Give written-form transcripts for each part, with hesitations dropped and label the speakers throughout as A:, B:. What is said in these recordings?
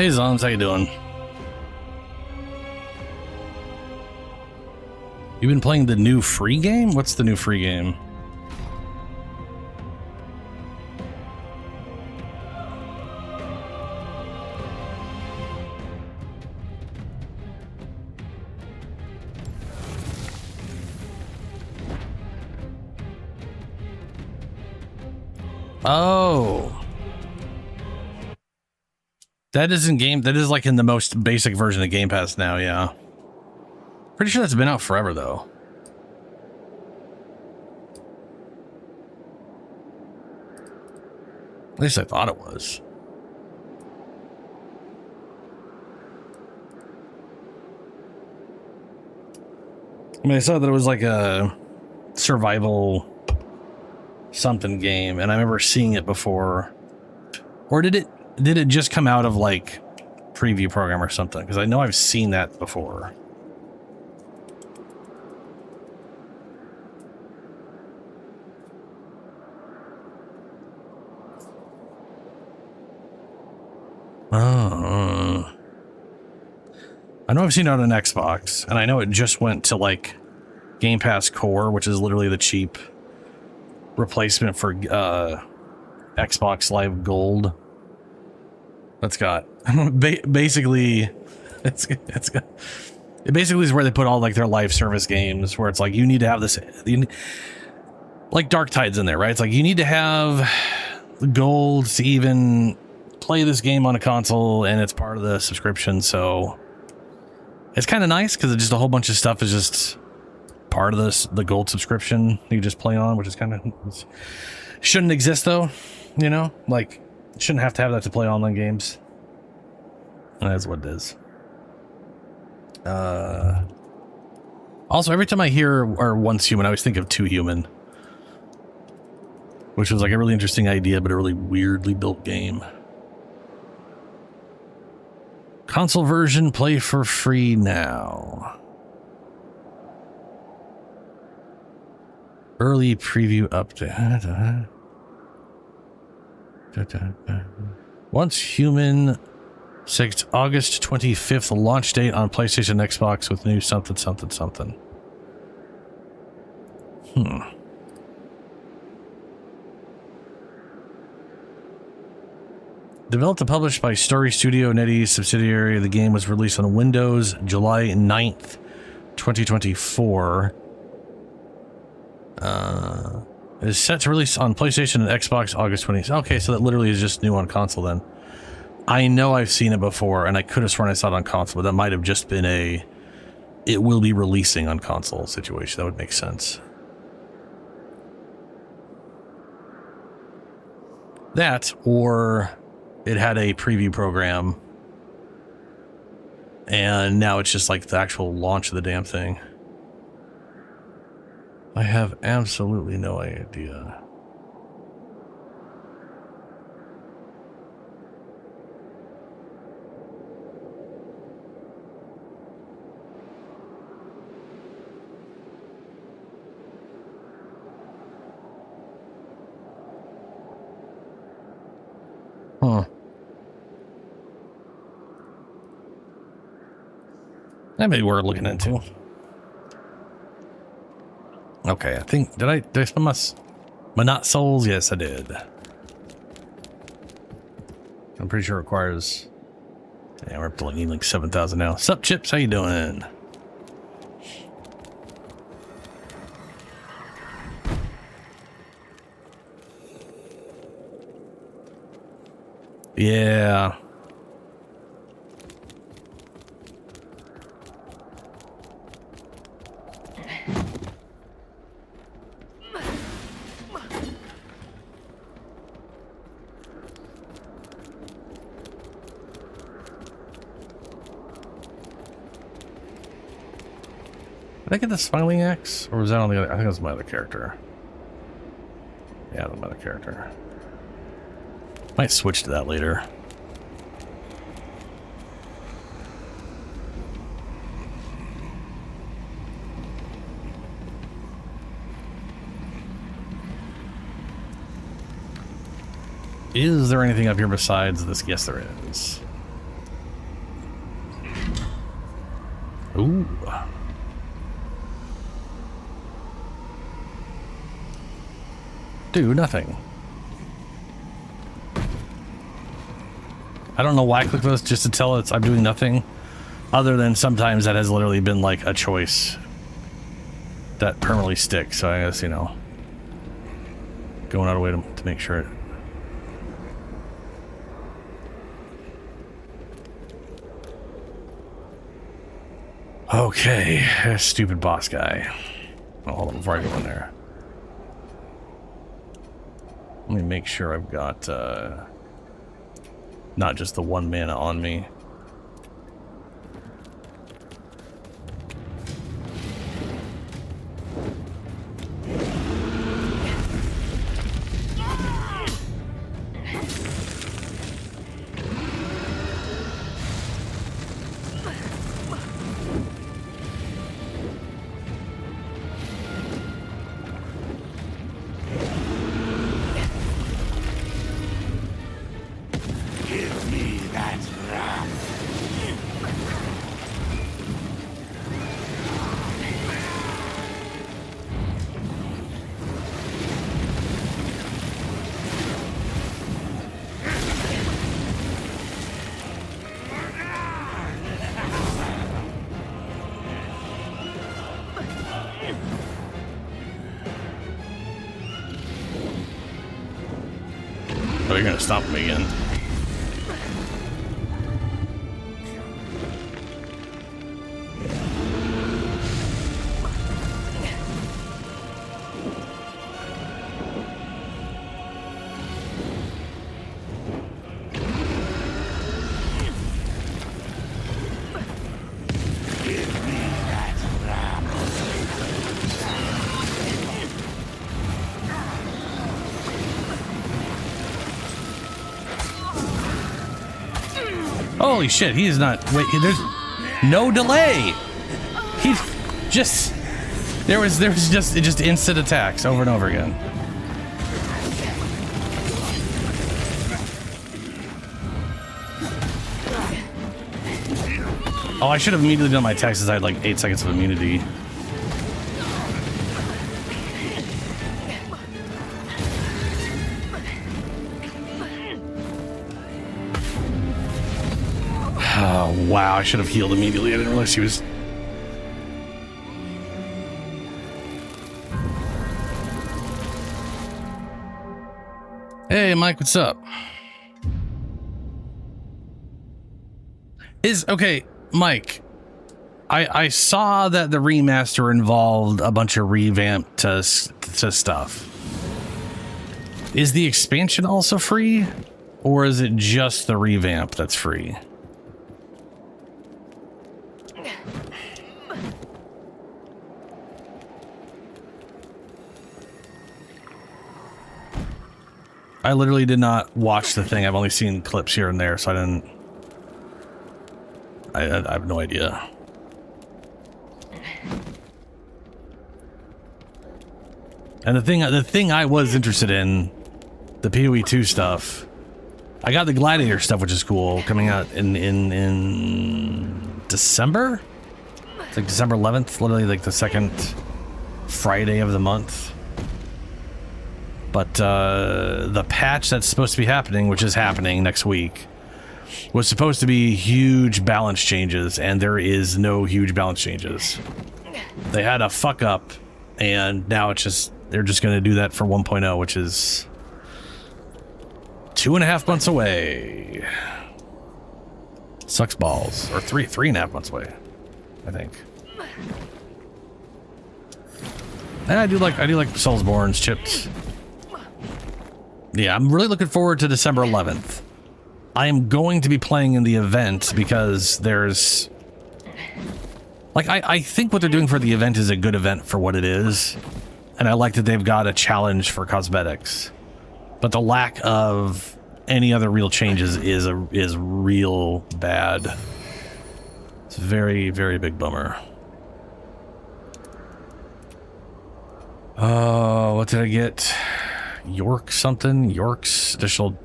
A: Hey Zoms, how you doing? You've been playing the new free game? What's the new free game? Oh. That is in game. That is like in the most basic version of Game Pass now, yeah. Pretty sure that's been out forever, though. At least I thought it was. I mean, I saw that it was like a survival something game, and I remember seeing it before. Or did it just come out of like preview program or something? Because I know I've seen that before. I know I've seen it on an Xbox, and I know it just went to like Game Pass Core, which is literally the cheap replacement for Xbox Live Gold. That's got basically it basically is where they put all like their live service games, where it's like you need to have this, like Dark Tide's in there, right? It's like you need to have gold to even play this game on a console, and it's part of the subscription. So it's kind of nice because just a whole bunch of stuff is just part of the gold subscription you just play on, which is kind of shouldn't exist though, you know, like shouldn't have to have that to play online games. That's what it is. Also, every time I hear or Once Human, I always think of Two Human, which was like a really interesting idea, but a really weirdly built game. Console version, play for free now. Early preview update. Once Human, 6th August 25th launch date on PlayStation, Xbox with new something something something. Developed and published by Story Studio, NetEase subsidiary. The game was released on Windows July 9th, 2024. It is set to release on PlayStation and Xbox August 20th. Okay, so that literally is just new on console then. I know I've seen it before, and I could have sworn I saw it on console, but that might have just been a it will be releasing on console situation. That would make sense. That, or it had a preview program, and now it's just like the actual launch of the damn thing. I have absolutely no idea. Huh. That may be worth looking into. Okay, I think, did I spend my not souls? Yes, I did. I'm pretty sure it requires, yeah, we're up to like 7,000 now. Sup, Chips? How you doing? Yeah. Did I get the smiling axe, or was that on the other? I think it was my other character. Yeah, the other character. Might switch to that later. Is there anything up here besides this? Yes, there is. do nothing. I don't know why I clicked this, just to tell it I'm doing nothing. Other than sometimes that has literally been like a choice that permanently sticks. So I guess, you know, going out of way to make sure it. Okay, stupid boss guy. Oh, hold on before I go in there. Let me make sure I've got not just the 1 mana on me. Oh, you're gonna stop me again. Holy shit, he is not. Wait, there's no delay. He just. There was just instant attacks over and over again. Oh, I should have immediately done my attacks since I had like 8 seconds of immunity. Oh, wow, I should have healed immediately. I didn't realize she was... Hey, Mike, what's up? Okay, Mike, I saw that the remaster involved a bunch of revamped to stuff. Is the expansion also free? Or is it just the revamp that's free? I literally did not watch the thing. I've only seen clips here and there, so I didn't... I have no idea. And the thing I was interested in, the PoE2 stuff, I got the Gladiator stuff, which is cool, coming out in December? It's like December 11th, literally like the second Friday of the month. But the patch that's supposed to be happening, which is happening next week, was supposed to be huge balance changes, and there is no huge balance changes. They had a fuck up, and now it's just, they're just going to do that for 1.0, which is 2.5 months away. Sucks balls. Or 3.5 months away, I think. And I do like Soulsborne's chips. Yeah, I'm really looking forward to December 11th. I am going to be playing in the event because there's... Like, I think what they're doing for the event is a good event for what it is. And I like that they've got a challenge for cosmetics. But the lack of any other real changes is real bad. It's a very, very big bummer. Oh, what did I get? York something? York's additional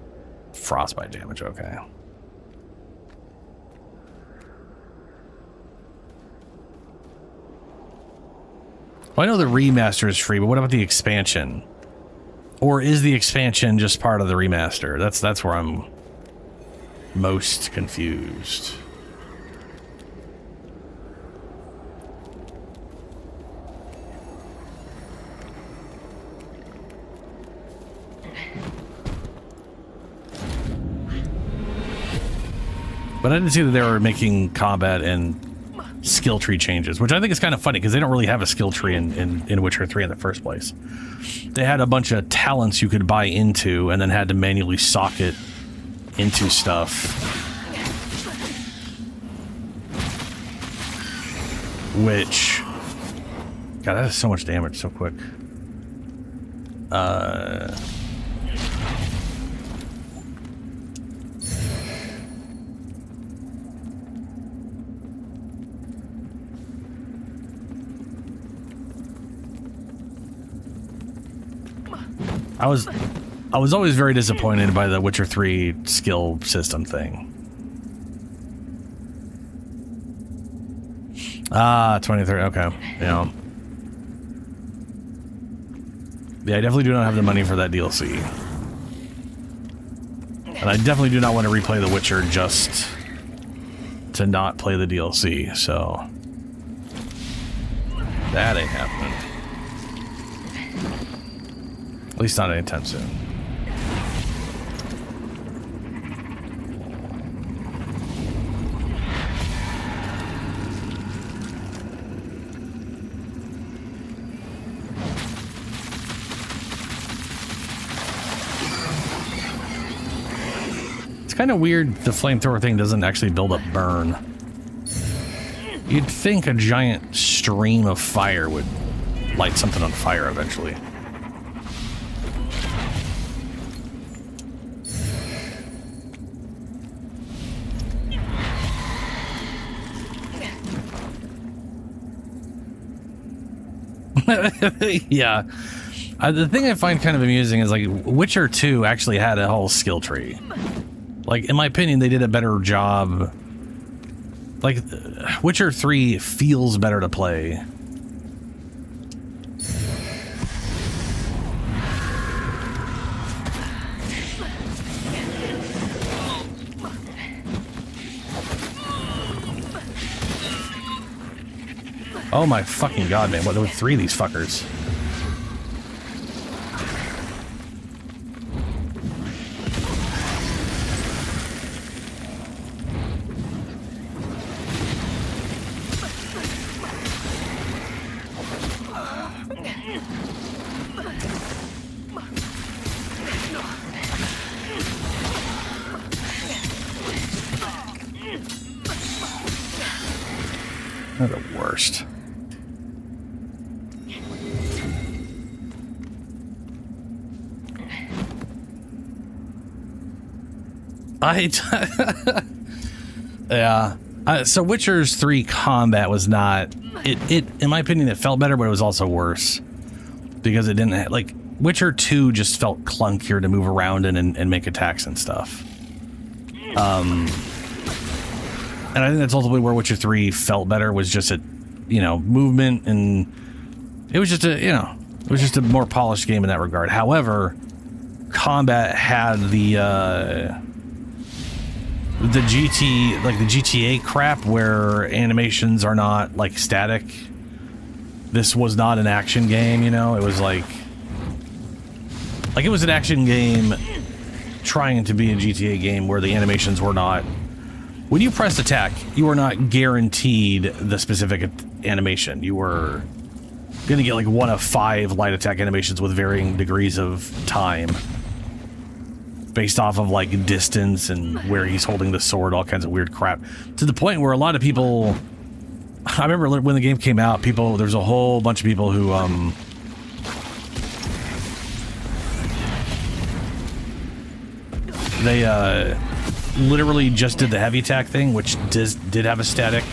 A: frostbite damage, okay. Well, I know the remaster is free, but what about the expansion? Or is the expansion just part of the remaster? That's where I'm most confused. But I didn't see that they were making combat and skill tree changes, which I think is kind of funny because they don't really have a skill tree in Witcher 3 in the first place. They had a bunch of talents you could buy into and then had to manually socket into stuff. Which... God, that is so much damage so quick. I was always very disappointed by the Witcher 3 skill system thing. Ah, 23, okay. Yeah. Yeah, I definitely do not have the money for that DLC. And I definitely do not want to replay The Witcher just to not play the DLC, so... That ain't happening. At least not anytime soon. It's kind of weird the flamethrower thing doesn't actually build up burn. You'd think a giant stream of fire would light something on fire eventually. Yeah. The thing I find kind of amusing is, like, Witcher 2 actually had a whole skill tree. Like, in my opinion, they did a better job. Like, Witcher 3 feels better to play. Oh my fucking god, man. What, there were 3 of these fuckers. They're the worst. Yeah. So Witcher's 3 combat was not... It in my opinion, it felt better, but it was also worse. Because it didn't... Like, Witcher 2 just felt clunkier to move around and make attacks and stuff. And I think that's ultimately where Witcher 3 felt better, was just a, you know, movement, and it was just a, you know, it was just a more polished game in that regard. However, combat had the GTA crap where animations are not, like, static. This was not an action game, you know? It was like it was an action game trying to be a GTA game where the animations were not... When you pressed attack, you were not guaranteed the specific animation. You were going to get like 1 of 5 light attack animations with varying degrees of time. Based off of like distance and where he's holding the sword, all kinds of weird crap. To the point where a lot of people... I remember when the game came out, there's a whole bunch of people who... They literally just did the heavy attack thing, which did have a static.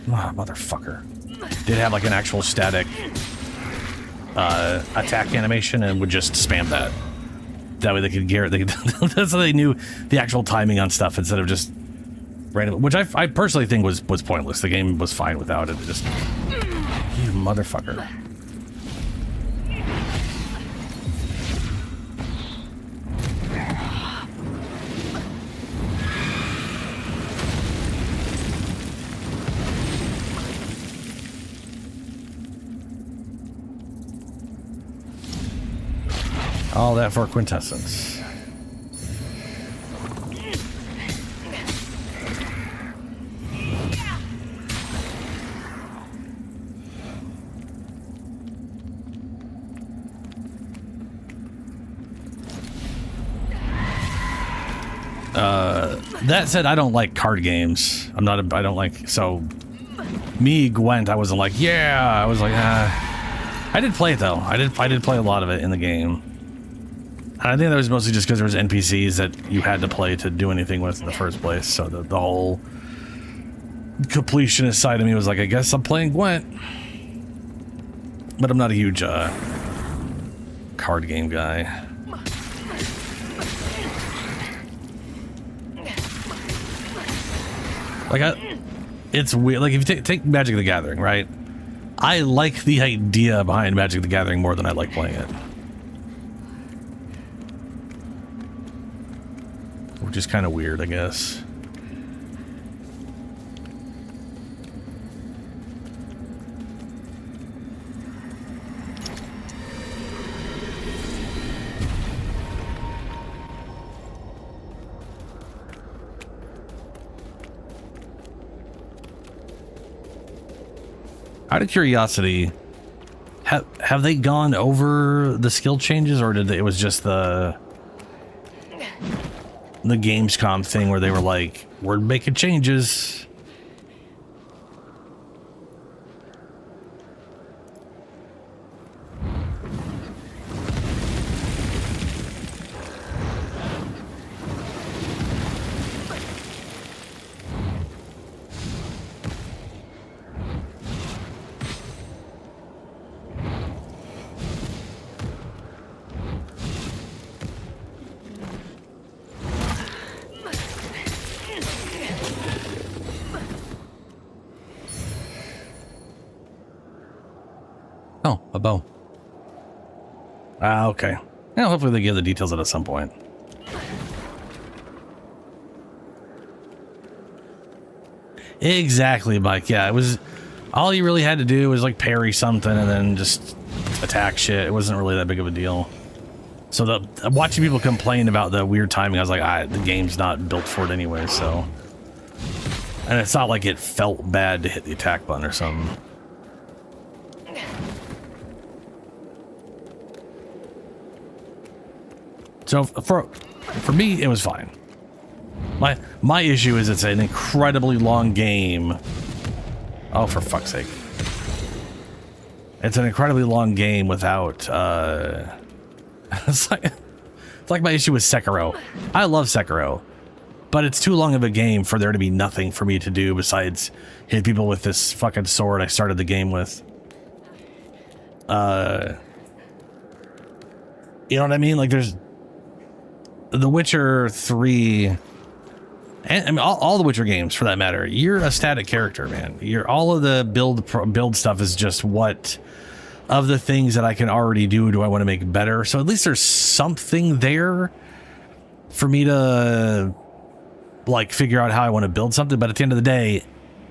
A: Oh, motherfucker. Did have like an actual static attack animation and would just spam that. That way they could guarantee... That's how they knew the actual timing on stuff instead of just random... Which I personally think was pointless. The game was fine without it. Just... You motherfucker. All that for quintessence. That said, I don't like card games. I don't like, so me, Gwent, I wasn't like, yeah, I was like, ah. I did play it though. I did play a lot of it in the game. And I think that was mostly just because there was NPCs that you had to play to do anything with in the first place. So the whole completionist side of me was like, I guess I'm playing Gwent. But I'm not a huge card game guy. Like, it's weird. Like, if you take Magic the Gathering, right? I like the idea behind Magic the Gathering more than I like playing it. Which is kind of weird, I guess. Out of curiosity, have they gone over the skill changes, or it was just the Gamescom thing where they were like, we're making changes? Oh, a bow. Ah, okay. Yeah, hopefully they give the details at some point. Exactly, Mike. Yeah, it was... all you really had to do was, like, parry something and then just attack shit. It wasn't really that big of a deal. So watching people complain about the weird timing, I was like, the game's not built for it anyway, so... And it's not like it felt bad to hit the attack button or something. So for me, it was fine. My issue is it's an incredibly long game. Oh, for fuck's sake. It's an incredibly long game without, it's like my issue with Sekiro. I love Sekiro, but it's too long of a game for there to be nothing for me to do besides hit people with this fucking sword I started the game with. You know what I mean? Like, there's The Witcher 3, and I mean all the Witcher games for that matter. You're a static character, man. All of the build stuff is just what of the things that I can already do I want to make better. So at least there's something there for me to like figure out how I want to build something. But at the end of the day,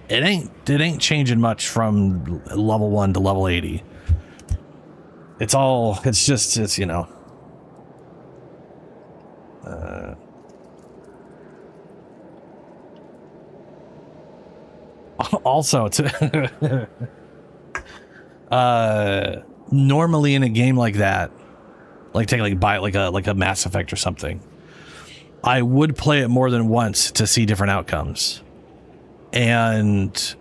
A: it ain't changing much from level 1 to level 80. It's you know. Also, normally in a game like that, like take like a Mass Effect or something, I would play it more than once to see different outcomes. And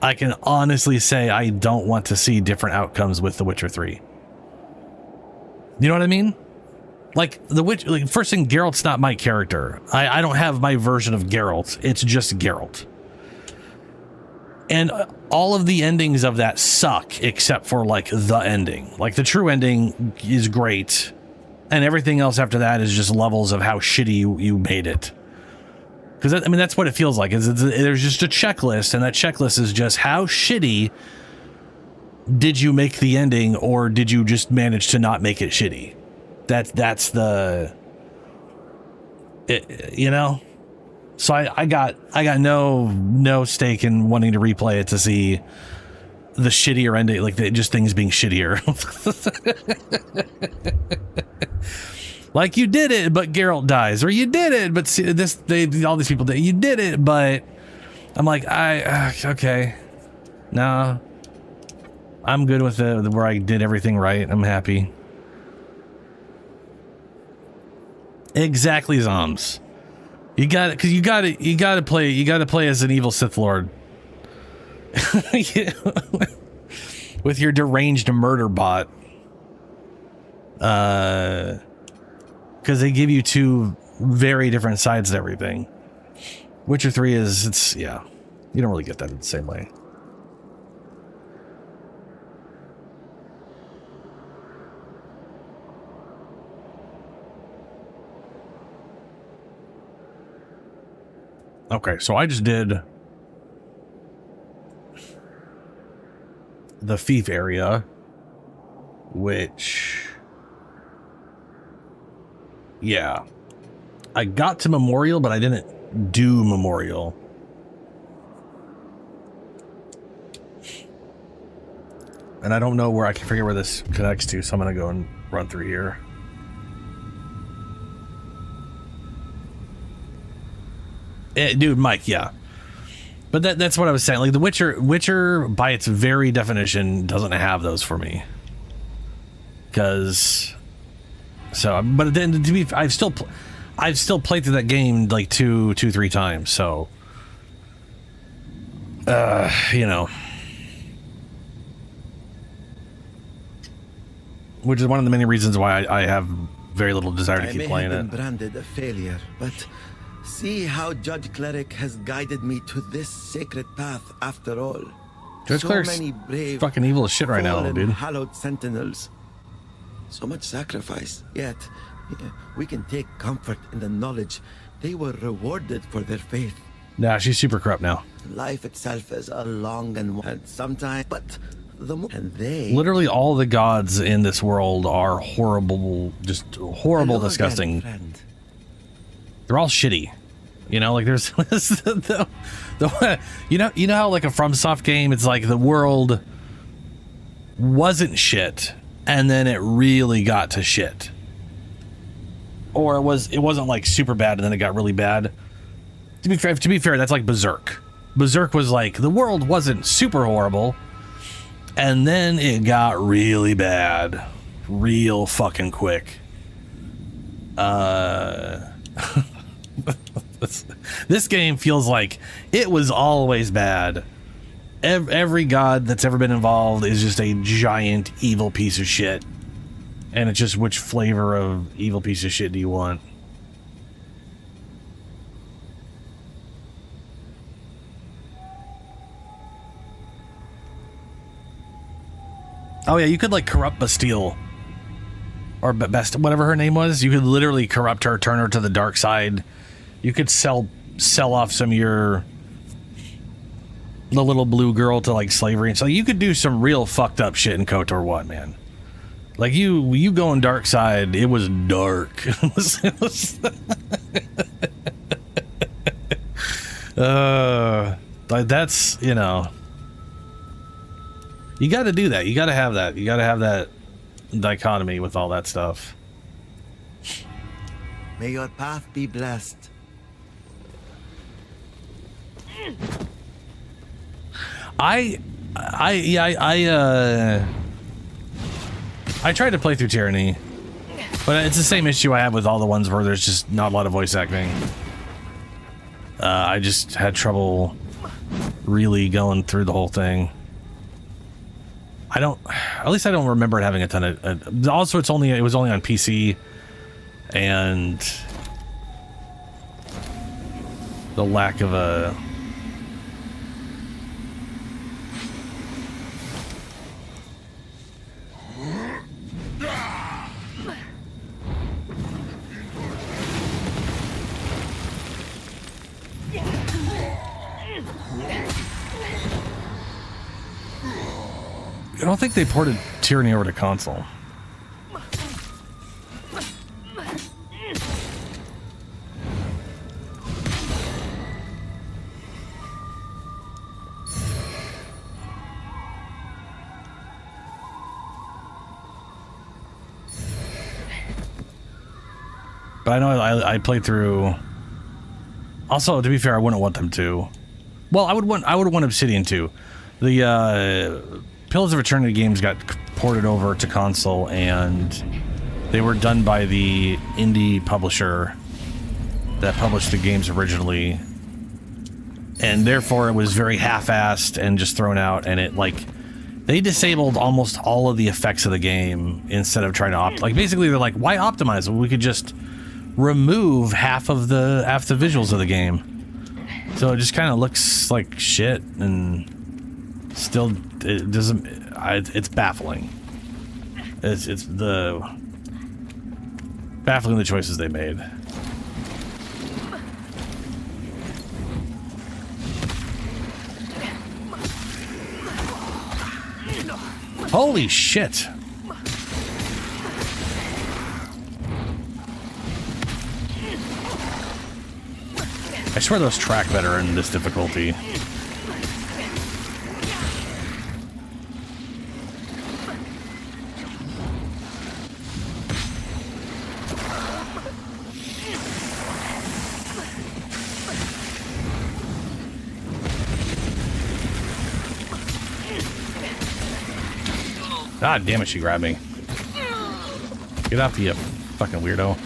A: I can honestly say I don't want to see different outcomes with The Witcher 3. You know what I mean? Like, first thing, Geralt's not my character. I don't have my version of Geralt. It's just Geralt. And all of the endings of that suck, except for, like, the ending. Like, the true ending is great, and everything else after that is just levels of how shitty you made it. Because, I mean, that's what it feels like. There's just a checklist, and that checklist is just how shitty did you make the ending, or did you just manage to not make it shitty? That's the... you know? So I got no stake in wanting to replay it to see the shittier ending, like just things being shittier. Like you did it, but Geralt dies, or you did it, but all these people did. You did it, but I'm like, okay, no, I'm good with it. Where I did everything right, I'm happy. Exactly, Zoms. You got it, because you got to play as an evil Sith Lord. With your deranged murder bot. Because they give you two very different sides to everything. Witcher 3 is, yeah, you don't really get that in the same way. Okay, so I just did the Fief area, which, yeah, I got to Memorial, but I didn't do Memorial. And I don't know where, I can forget where this connects to, so I'm gonna go and run through here. Dude, Mike, yeah. But that's what I was saying. Like the Witcher by its very definition doesn't have those for me. Because, so, but then to be, I've still played through that game like two, 3 times. So, you know, which is one of the many reasons why I have very little desire to keep playing it.
B: I may have been branded a failure, but see how Judge Cleric has guided me to this sacred path after all.
A: Judge Cleric's
B: many brave,
A: fucking evil as shit right now, dude.
B: Hallowed sentinels. So much sacrifice, yet we can take comfort in the knowledge they were rewarded for their faith.
A: Nah, she's super corrupt now.
B: Life itself is a long and sometimes, but the more and they
A: literally all the gods in this world are horrible, just horrible,
B: hello
A: disgusting.
B: again, friend.
A: They're all shitty. You know, like there's you know how like a FromSoft game, it's like the world wasn't shit and then it really got to shit. Or it wasn't like super bad and then it got really bad. To be fair, that's like Berserk. Berserk was like the world wasn't super horrible and then it got really bad real fucking quick. This game feels like it was always bad. Every god that's ever been involved is just a giant evil piece of shit. And it's just, which flavor of evil piece of shit do you want? Oh yeah, you could like corrupt Bastille. Or best, whatever her name was. You could literally corrupt her, turn her to the dark side. You could sell off some of the little blue girl to like slavery and so you could do some real fucked up shit in KOTOR 1, man. Like you go on dark side, it was dark. Like that's, you know, you got to do that. You got to have that. You got to have that dichotomy with all that stuff.
B: May your path be blessed.
A: I tried to play through Tyranny, but it's the same issue I have with all the ones where there's just not a lot of voice acting. I just had trouble really going through the whole thing. At least I don't remember it having a ton of. Also, it was only on PC, and the lack of a. I don't think they ported Tyranny over to console. But I know I played through. Also, to be fair, I wouldn't want them to. Well, I would want Obsidian to. The Pillars of Eternity games got ported over to console, and they were done by the indie publisher that published the games originally, and therefore it was very half-assed and just thrown out. And it they disabled almost all of the effects of the game instead of trying to basically they're like, why optimize? Well, we could just remove half the visuals of the game. So it just kind of looks like shit, and still it doesn't. It's baffling. It's baffling the choices they made. Holy shit! I swear those track better in this difficulty. God damn it, she grabbed me. Get off, you fucking weirdo.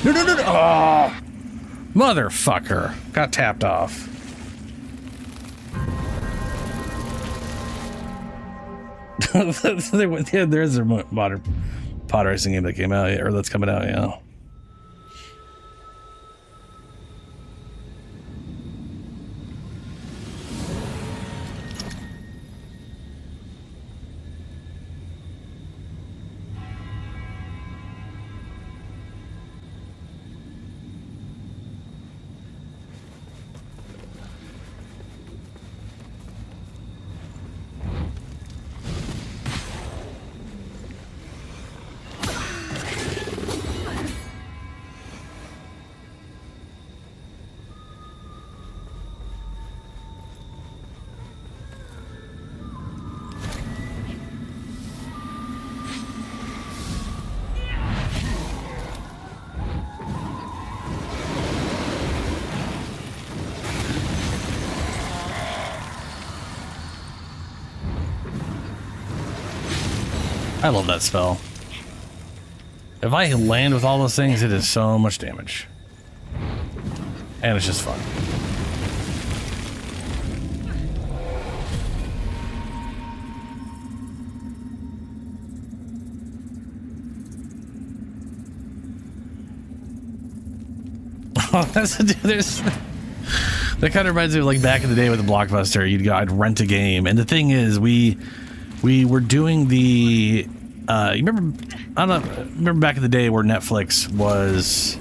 A: No. Oh, motherfucker. Got tapped off. There's a modern pod racing game that came out, or that's coming out, yeah. I love that spell. If I land with all those things, it is so much damage. And it's just fun. Oh, that kind of reminds me of like back in the day with the Blockbuster. I'd rent a game, and the thing is, we were doing the. You remember? I don't know. Remember back in the day where Netflix was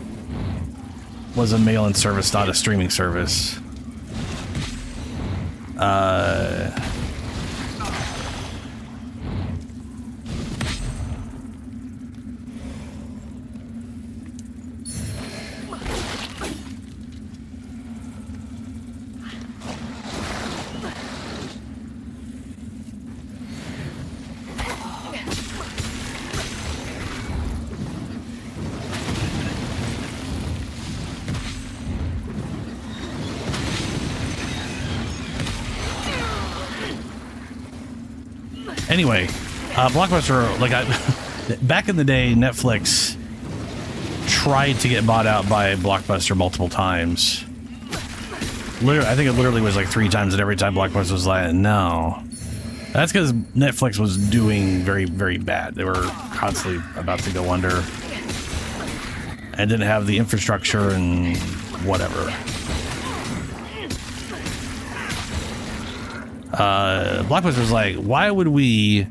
A: a mail-in service, not a streaming service. Anyway, Blockbuster, back in the day, Netflix tried to get bought out by Blockbuster multiple times. I think it literally was like 3 times, and every time Blockbuster was like, no. That's because Netflix was doing very, very bad. They were constantly about to go under and didn't have the infrastructure and whatever. Blockbuster was like, why would we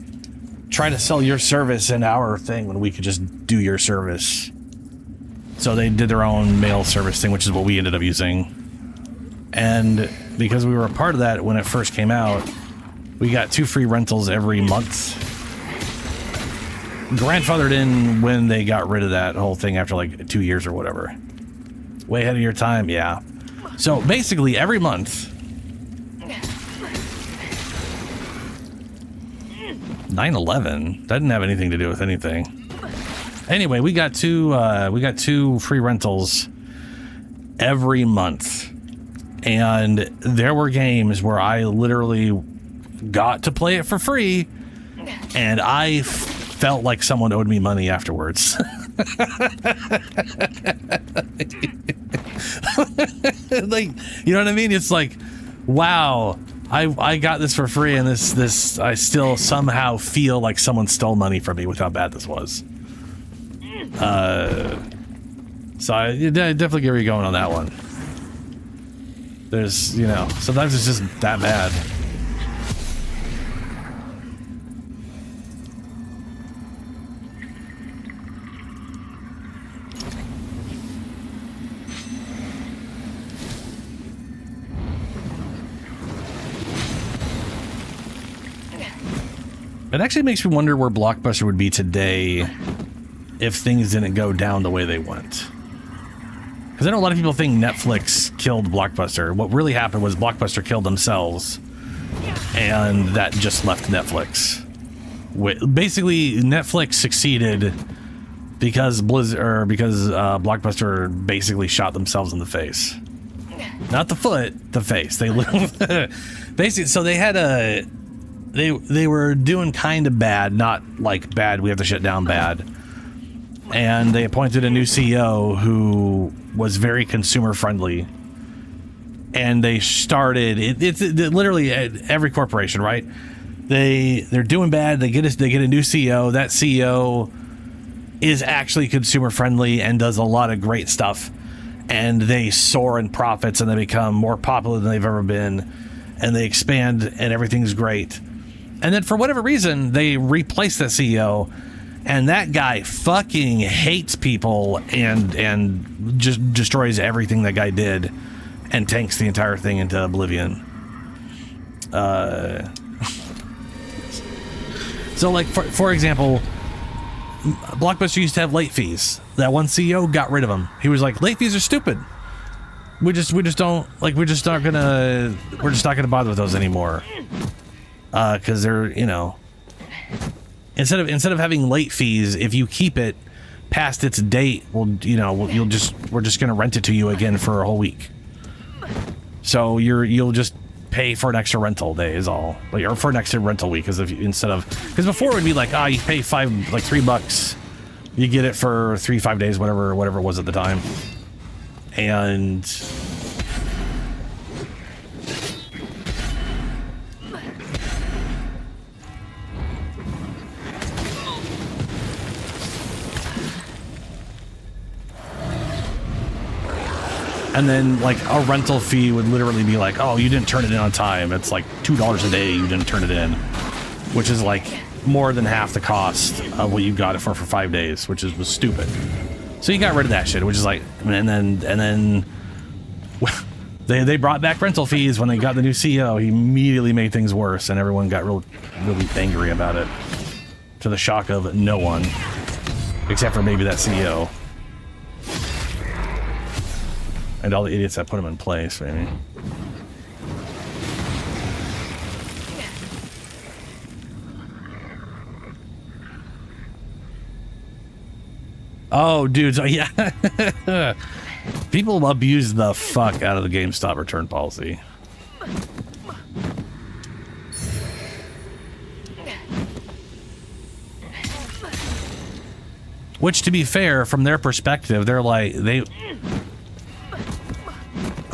A: try to sell your service and our thing when we could just do your service? So they did their own mail service thing, which is what we ended up using. And because we were a part of that when it first came out, we got 2 free rentals every month. Grandfathered in when they got rid of that whole thing after like 2 years or whatever. Way ahead of your time, yeah. So basically every month, 9/11 didn't have anything to do with anything. Anyway, we got two free rentals every month, and there were games where I literally got to play it for free, and I felt like someone owed me money afterwards. Like, you know what I mean? It's like, wow, I got this for free, and this I still somehow feel like someone stole money from me with how bad this was. So I definitely get where you're going on that one. There's, you know, sometimes it's just that bad. It actually makes me wonder where Blockbuster would be today if things didn't go down the way they went. Because I know a lot of people think Netflix killed Blockbuster. What really happened was Blockbuster killed themselves, and that just left Netflix. Basically, Netflix succeeded because Blockbuster basically shot themselves in the face. Not the foot, the face. They basically, so they had a. They were doing kind of bad, not like bad, we have to shut down bad. And they appointed a new CEO who was very consumer friendly. And they started, it's literally every corporation, right? They're doing bad, they get a new CEO. That CEO is actually consumer friendly and does a lot of great stuff. And they soar in profits and they become more popular than they've ever been. And they expand and everything's great. And then for whatever reason, they replaced that CEO, and that guy fucking hates people and just destroys everything that guy did and tanks the entire thing into oblivion. So like, for example, Blockbuster used to have late fees. That one CEO got rid of them. He was like, late fees are stupid. We're just not gonna bother with those anymore. Because they're, you know, instead of having late fees, if you keep it past its date, we're just gonna rent it to you again for a whole week. So you'll just pay for an extra rental day is all, like, or for an extra rental week, because because before it would be like, you pay $3, you get it for 5 days, whatever it was at the time, and. And then, like, a rental fee would literally be like, oh, you didn't turn it in on time. It's like $2 a day you didn't turn it in, which is like more than half the cost of what you got it for 5 days, which was stupid. So you got rid of that shit, which is like, and then they brought back rental fees when they got the new CEO. He immediately made things worse, and everyone got really angry about it, to the shock of no one, except for maybe that CEO. And all the idiots that put him in place, maybe. Oh, dude, so yeah. People abuse the fuck out of the GameStop return policy. Which, to be fair, from their perspective, they're like,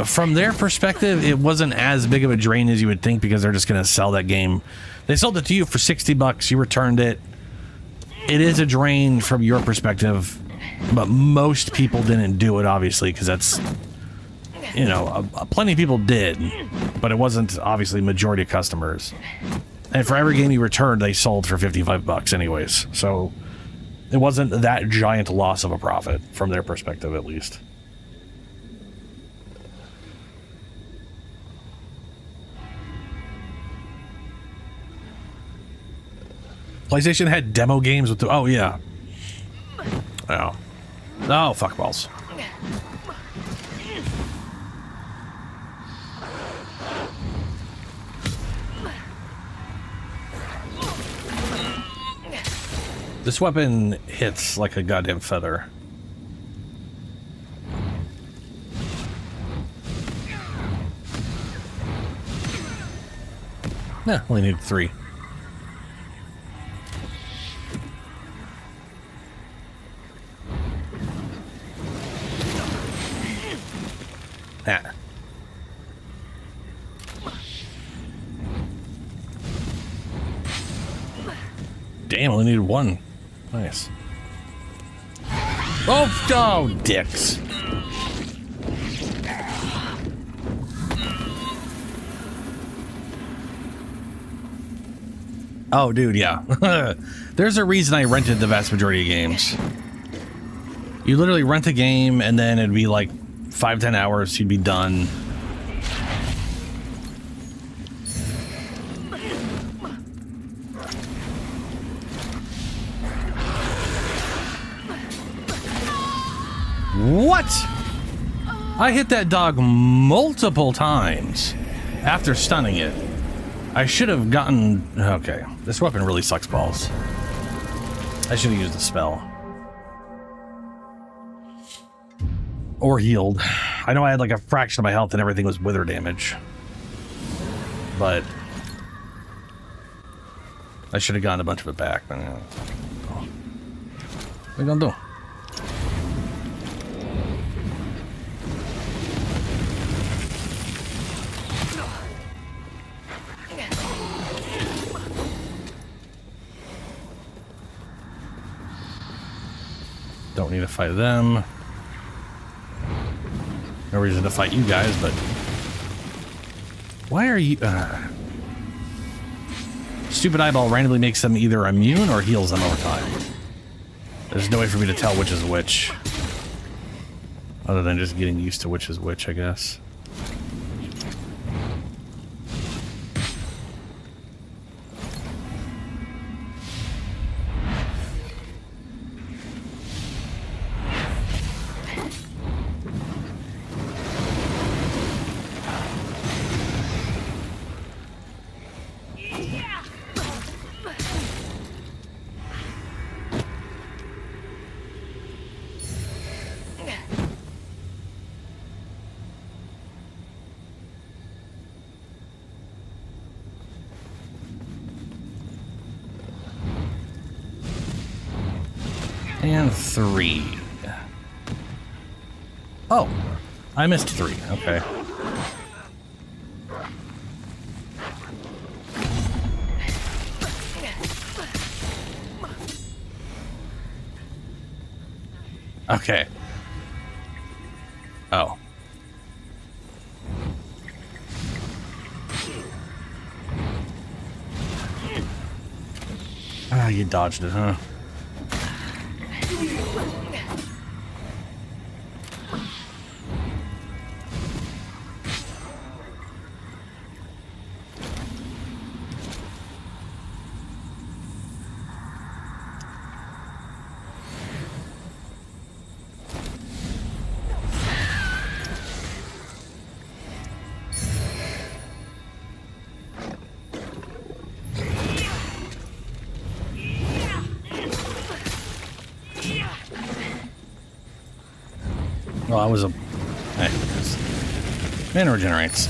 A: from their perspective, it wasn't as big of a drain as you would think, because they're just going to sell that game. They sold it to you for $60. You returned it. It is a drain from your perspective, but most people didn't do it, obviously, because that's, you know, plenty of people did, but it wasn't obviously majority of customers. And for every game you returned, they sold for $55 anyways. So It wasn't that giant loss of a profit from their perspective, at least. PlayStation had demo games with the... Oh, yeah. Oh. Oh, fuck balls. This weapon hits like a goddamn feather. Yeah, only need 3. Ah. Damn, only needed 1. Nice. Oh, dicks. Oh, dude, yeah. There's a reason I rented the vast majority of games. You literally rent a game, and then it'd be like 5-10 hours, you'd be done. What? I hit that dog multiple times after stunning it. I should have gotten... Okay, this weapon really sucks balls. I should have used a spell. Or healed. I know I had like a fraction of my health and everything was wither damage. But... I should have gotten a bunch of it back. But, what are you gonna do? Don't need to fight them. No reason to fight you guys, but... Why are you... Stupid eyeball randomly makes them either immune or heals them over time. There's no way for me to tell which is which. Other than just getting used to which is which, I guess. And 3. Oh, I missed 3. Okay. Okay. Oh. Ah, you dodged it, huh? Well, I was a... Hey, mana regenerates.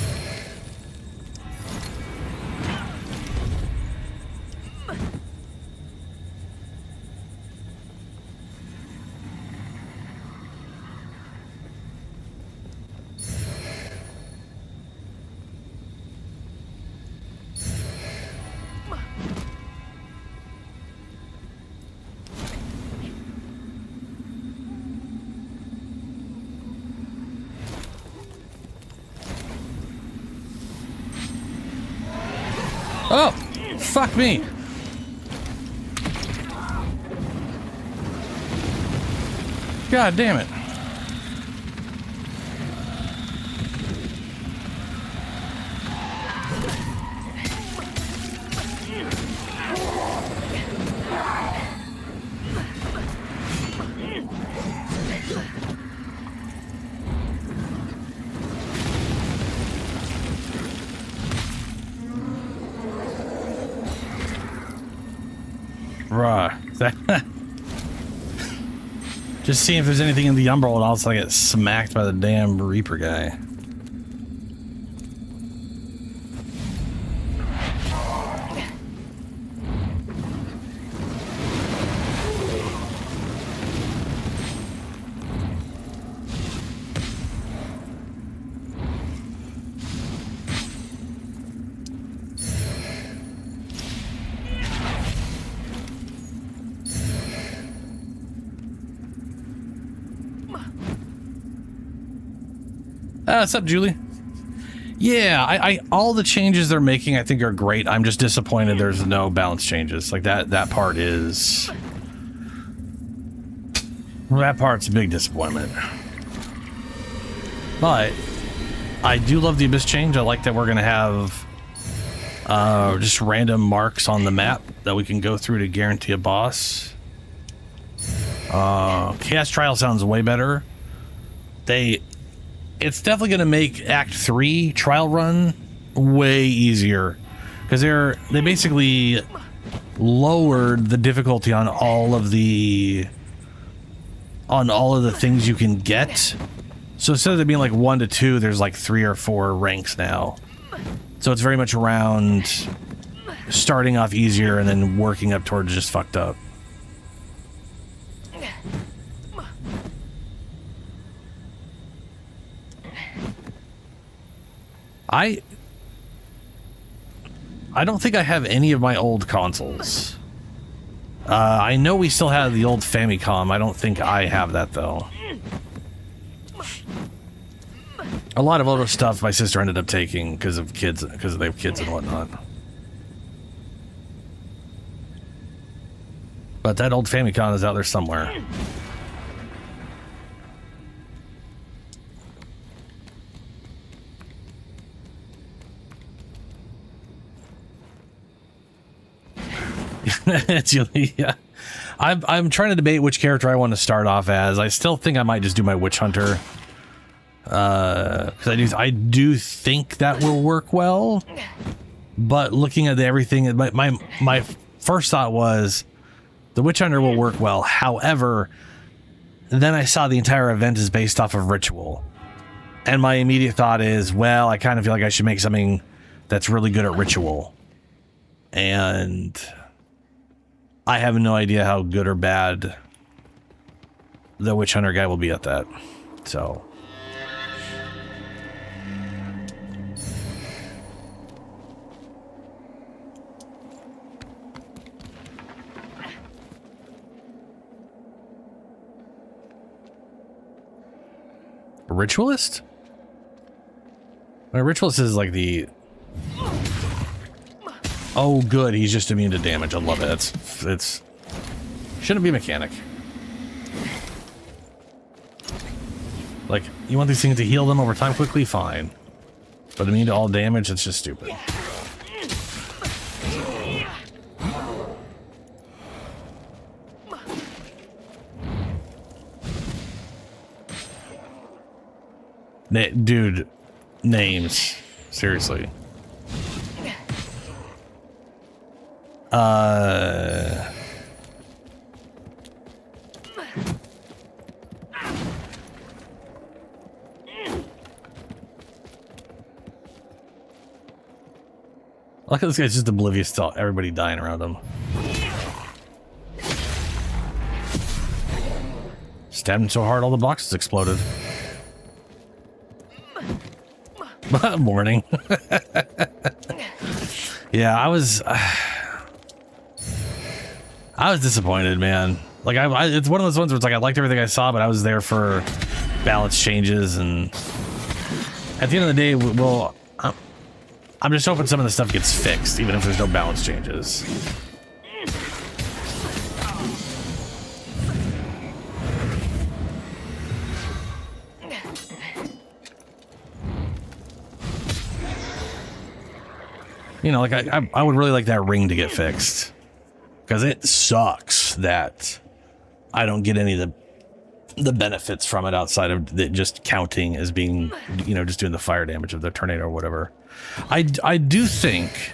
A: Oh, fuck me. God damn it. Bruh. Just seeing if there's anything in the Umbral and also I get smacked by the damn Reaper guy. What's up, Julie? Yeah, I all the changes they're making I think are great. I'm just disappointed there's no balance changes. Like that part is... That part's a big disappointment. But I do love the Abyss change. I like that we're going to have just random marks on the map that we can go through to guarantee a boss. Chaos Trial sounds way better. It's definitely going to make Act 3 trial run way easier because they basically lowered the difficulty on all of the things you can get. So instead of it being like 1 to 2, there's like 3 or 4 ranks now. So it's very much around starting off easier and then working up towards just fucked up. I don't think I have any of my old consoles. I know we still have the old Famicom. I don't think I have that, though. A lot of older stuff my sister ended up taking because of kids, because they have kids and whatnot. But that old Famicom is out there somewhere. Yeah. I'm trying to debate which character I want to start off as. I still think I might just do my Witch Hunter. Because I do think that will work well. But looking at everything, my first thought was the Witch Hunter will work well. However, then I saw the entire event is based off of ritual. And my immediate thought is, well, I kind of feel like I should make something that's really good at ritual. And I have no idea how good or bad the Witch Hunter guy will be at that. So... A ritualist? A ritualist is like the... Oh, good. He's just immune to damage. I love it. It's... Shouldn't be a mechanic. Like, you want these things to heal them over time quickly? Fine. But immune to all damage? It's just stupid. Dude, names. Seriously. Look at this guy's just oblivious to everybody dying around him. Stabbed him so hard all the boxes exploded. Morning. Yeah, I was disappointed, man. Like it's one of those ones where it's like I liked everything I saw, but I was there for balance changes, and at the end of the day, well, I'm just hoping some of the stuff gets fixed, even if there's no balance changes. You know, like I would really like that ring to get fixed, because it sucks that I don't get any of the benefits from it outside of it just counting as being, you know, just doing the fire damage of the tornado or whatever. I do think,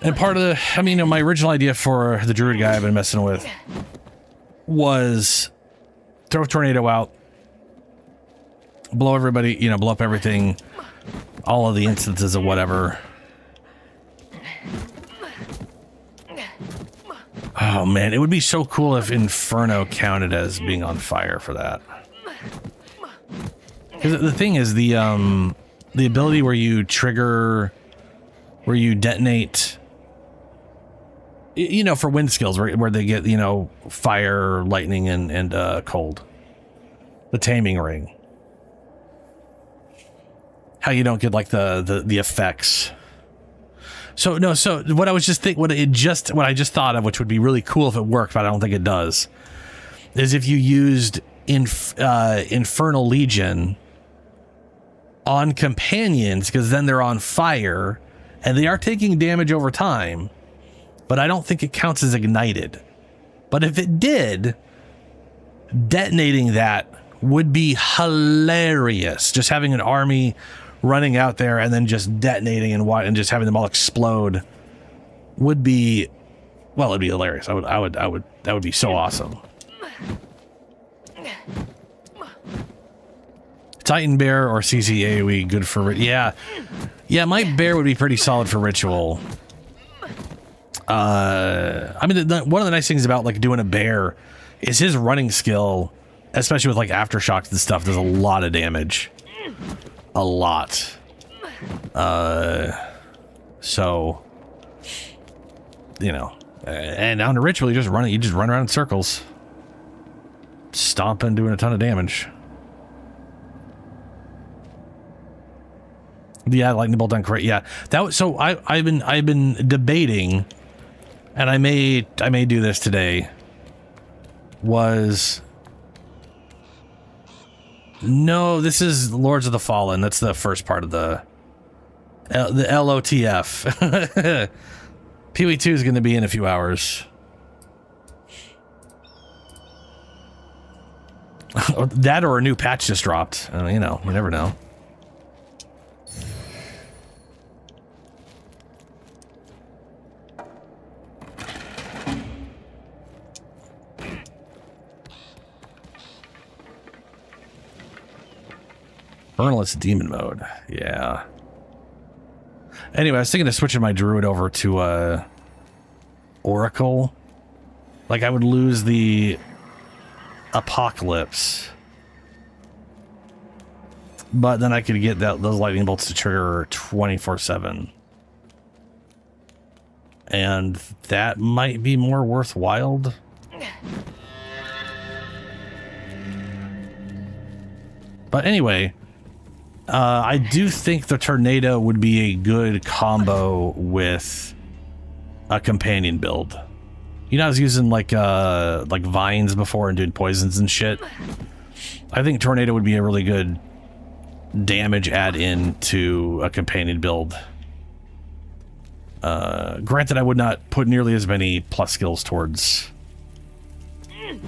A: and part of the, I mean, you know, my original idea for the druid guy I've been messing with was throw a tornado out, blow everybody, you know, blow up everything, all of the instances of whatever. Oh man, it would be so cool if Inferno counted as being on fire for that. Because the thing is, the ability where you trigger, where you detonate, you know, for wind skills, where they get, you know, fire, lightning, and cold. The taming ring. How you don't get like the effects. So no, so what I was just thinking, what I just thought of, which would be really cool if it worked, but I don't think it does, is if you used Infernal Legion on companions, because then they're on fire and they are taking damage over time, but I don't think it counts as ignited. But if it did, detonating that would be hilarious. Just having an army running out there and then just detonating and just having them all explode would be, well, it'd be hilarious. That would be so awesome. Titan Bear or CC AoE good for, yeah, my bear would be pretty solid for ritual. I mean, one of the nice things about like doing a bear is his running skill, especially with like aftershocks and stuff, does a lot of damage. A lot. So, you know, and on the ritual, you just run around in circles, stomping, doing a ton of damage. Yeah, lightning bolt on crate. Yeah, that was, so I've been debating, and I may do this today. No, this is Lords of the Fallen. That's the first part of the LOTF. PoE2 is going to be in a few hours. That or a new patch just dropped. You know, you never know. Journalist demon mode. Yeah. Anyway, I was thinking of switching my druid over to Oracle. Like, I would lose the Apocalypse, but then I could get those lightning bolts to trigger 24/7. And that might be more worthwhile. But anyway, I do think the tornado would be a good combo with a companion build. You know, I was using like vines before and doing poisons and shit. I think tornado would be a really good damage add-in to a companion build. Granted, I would not put nearly as many plus skills towards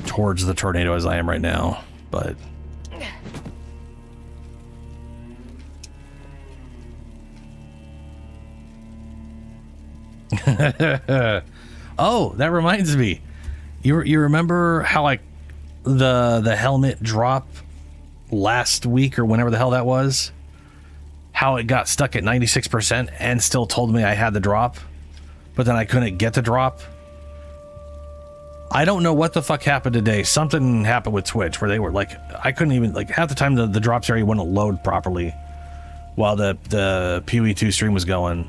A: the tornado as I am right now, but oh, that reminds me. You remember how like the helmet drop last week or whenever the hell that was? How it got stuck at 96% and still told me I had the drop, but then I couldn't get the drop. I don't know what the fuck happened today. Something happened with Twitch where they were like, I couldn't even, like, half the time the drops area wouldn't load properly while the PoE2 stream was going.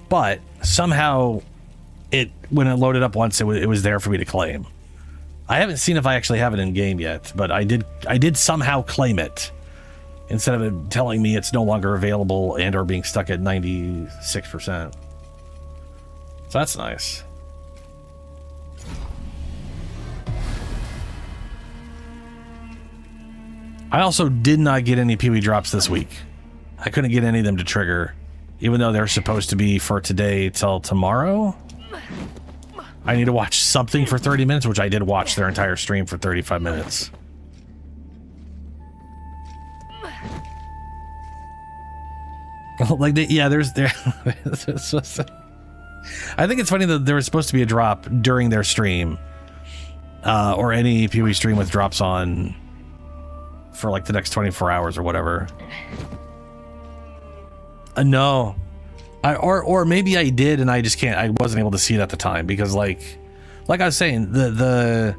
A: But somehow when it loaded up once, it was there for me to claim. I haven't seen if I actually have it in game yet, but I did somehow claim it instead of it telling me it's no longer available and or being stuck at 96%. So that's nice. I also did not get any PoE drops this week. I couldn't get any of them to trigger, Even though they're supposed to be for today till tomorrow, I need to watch something for 30 minutes, which I did watch their entire stream for 35 minutes. Like, yeah, there's there. I think it's funny that there was supposed to be a drop during their stream, or any PoE stream with drops on for like the next 24 hours or whatever. No, or maybe I did and I just can't. I wasn't able to see it at the time because like I was saying, the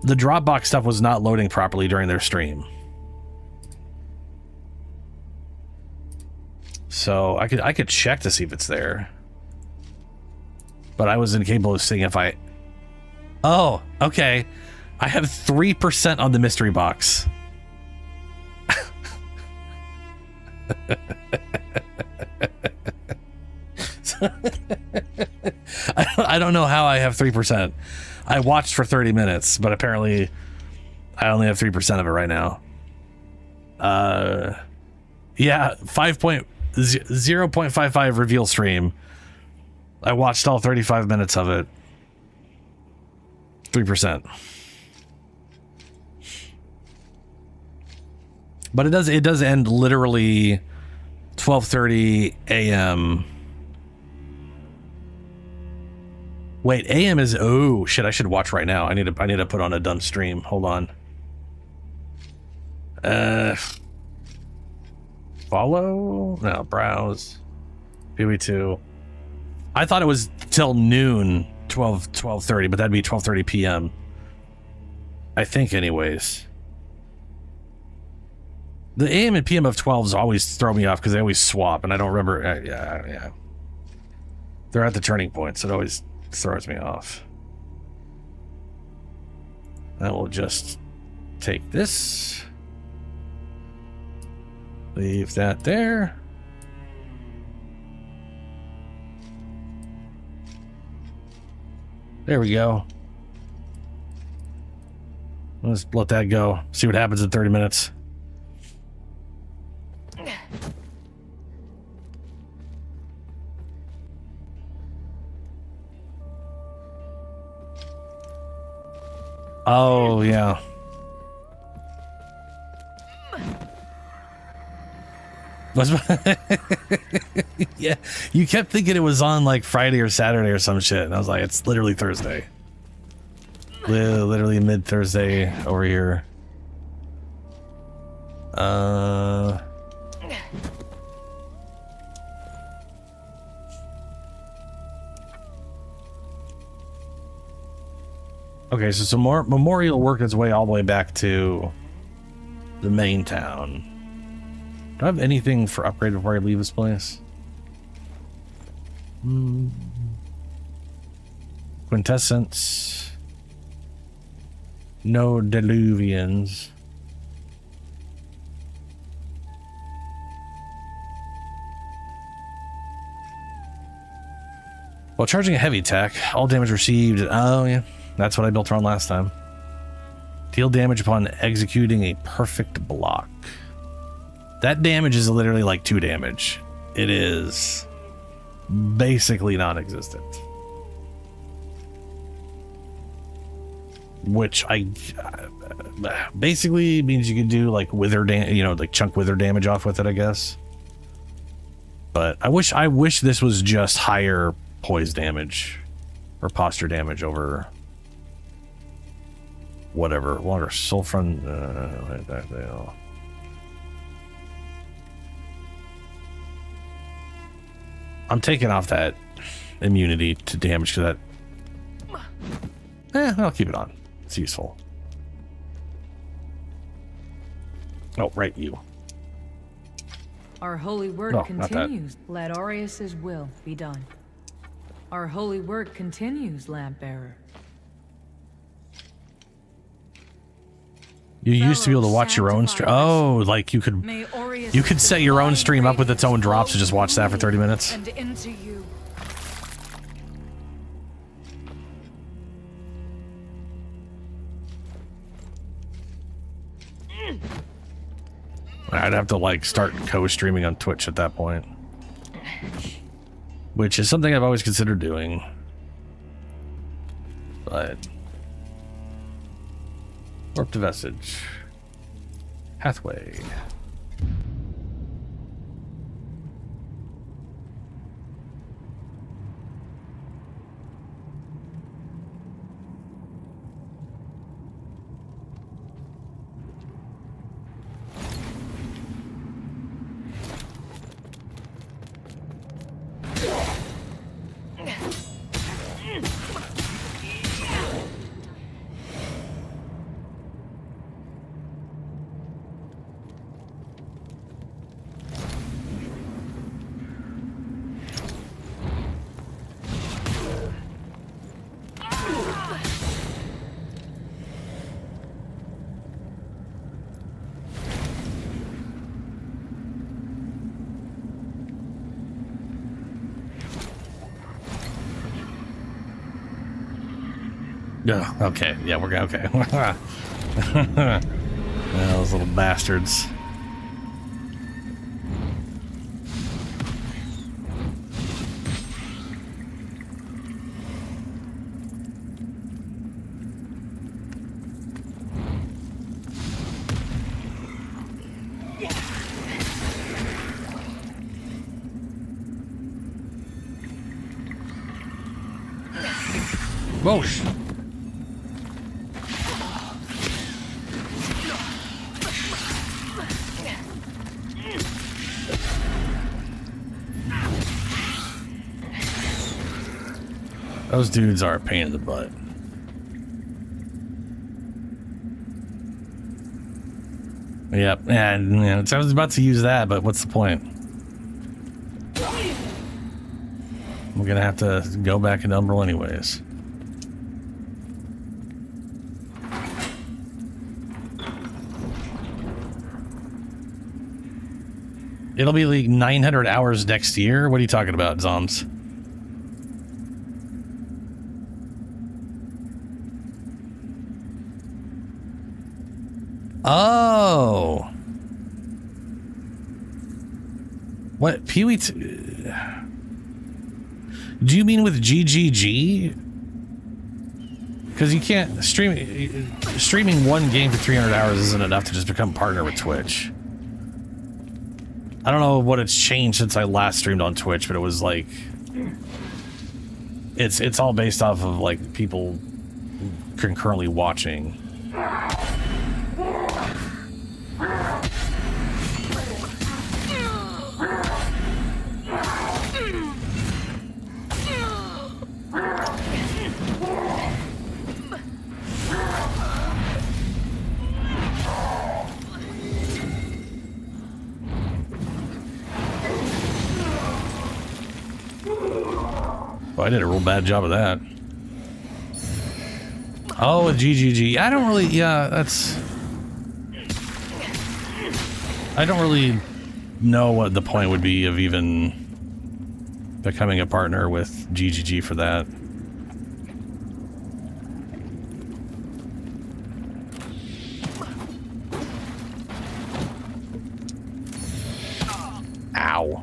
A: Dropbox stuff was not loading properly during their stream. So I could check to see if it's there, but I was incapable of seeing if I. Oh, okay. I have 3% on the mystery box. I don't know how I have 3%. I watched for 30 minutes, but apparently I only have 3% of it right now. Yeah, 0.55 reveal stream. I watched all 35 minutes of it. 3%. But it does end literally 12:30 a.m. Wait, AM is, oh shit, I should watch right now. I need to put on a done stream. Hold on. Follow? No, browse. PoE2. I thought it was till noon, 12:30, but that'd be 12:30 p.m. I think anyways. The AM and PM of 12s always throw me off because they always swap and I don't remember. Yeah. They're at the turning point, so it always throws me off. I will just take this. Leave that there. There we go. Let's let that go. See what happens in 30 minutes. Oh, yeah. Yeah, you kept thinking it was on like Friday or Saturday or some shit, and I was like, it's literally Thursday. Literally mid-Thursday over here. Okay, so some more Memorial worked its way all the way back to the main town. Do I have anything for upgrade before I leave this place? Quintessence. No Diluvians. While charging a heavy attack, all damage received. Oh, yeah. That's what I built around last time. Deal damage upon executing a perfect block. That damage is literally like 2 damage. It is basically non-existent. Which basically means you can do like wither damage, like chunk wither damage off with it, I guess. But I wish this was just higher poise damage or posture damage over whatever. Longer soul front. I'm taking off that immunity to damage to that. I'll keep it on. It's useful. Oh, right, you.
C: Our holy work continues. Let Aureus's will be done. Our holy work continues, lamp bearer.
A: You used to be able to watch your own stream. Oh, like you could set your own stream up with its own drops and just watch that for 30 minutes.
C: And into you.
A: I'd have to like start co-streaming on Twitch at that point. which is something I've always considered doing. But warp to vestige. Pathway. Yeah, okay. Yeah, we're okay. Those little bastards. Whoosh. Those dudes are a pain in the butt. Yep, and you know, I was about to use that, but what's the point? We're gonna have to go back into Umbral anyways. It'll be like 900 hours next year? What are you talking about, Zoms? Oh. What? PoE2? Do you mean with GGG? Because you can't... Streaming one game for 300 hours isn't enough to just become partner with Twitch. I don't know what it's changed since I last streamed on Twitch, but it was like... It's all based off of, like, people concurrently watching. Well, I did a real bad job of that. Oh, with GGG. I don't really... Yeah, that's... I don't really know what the point would be of even becoming a partner with GGG for that. Ow.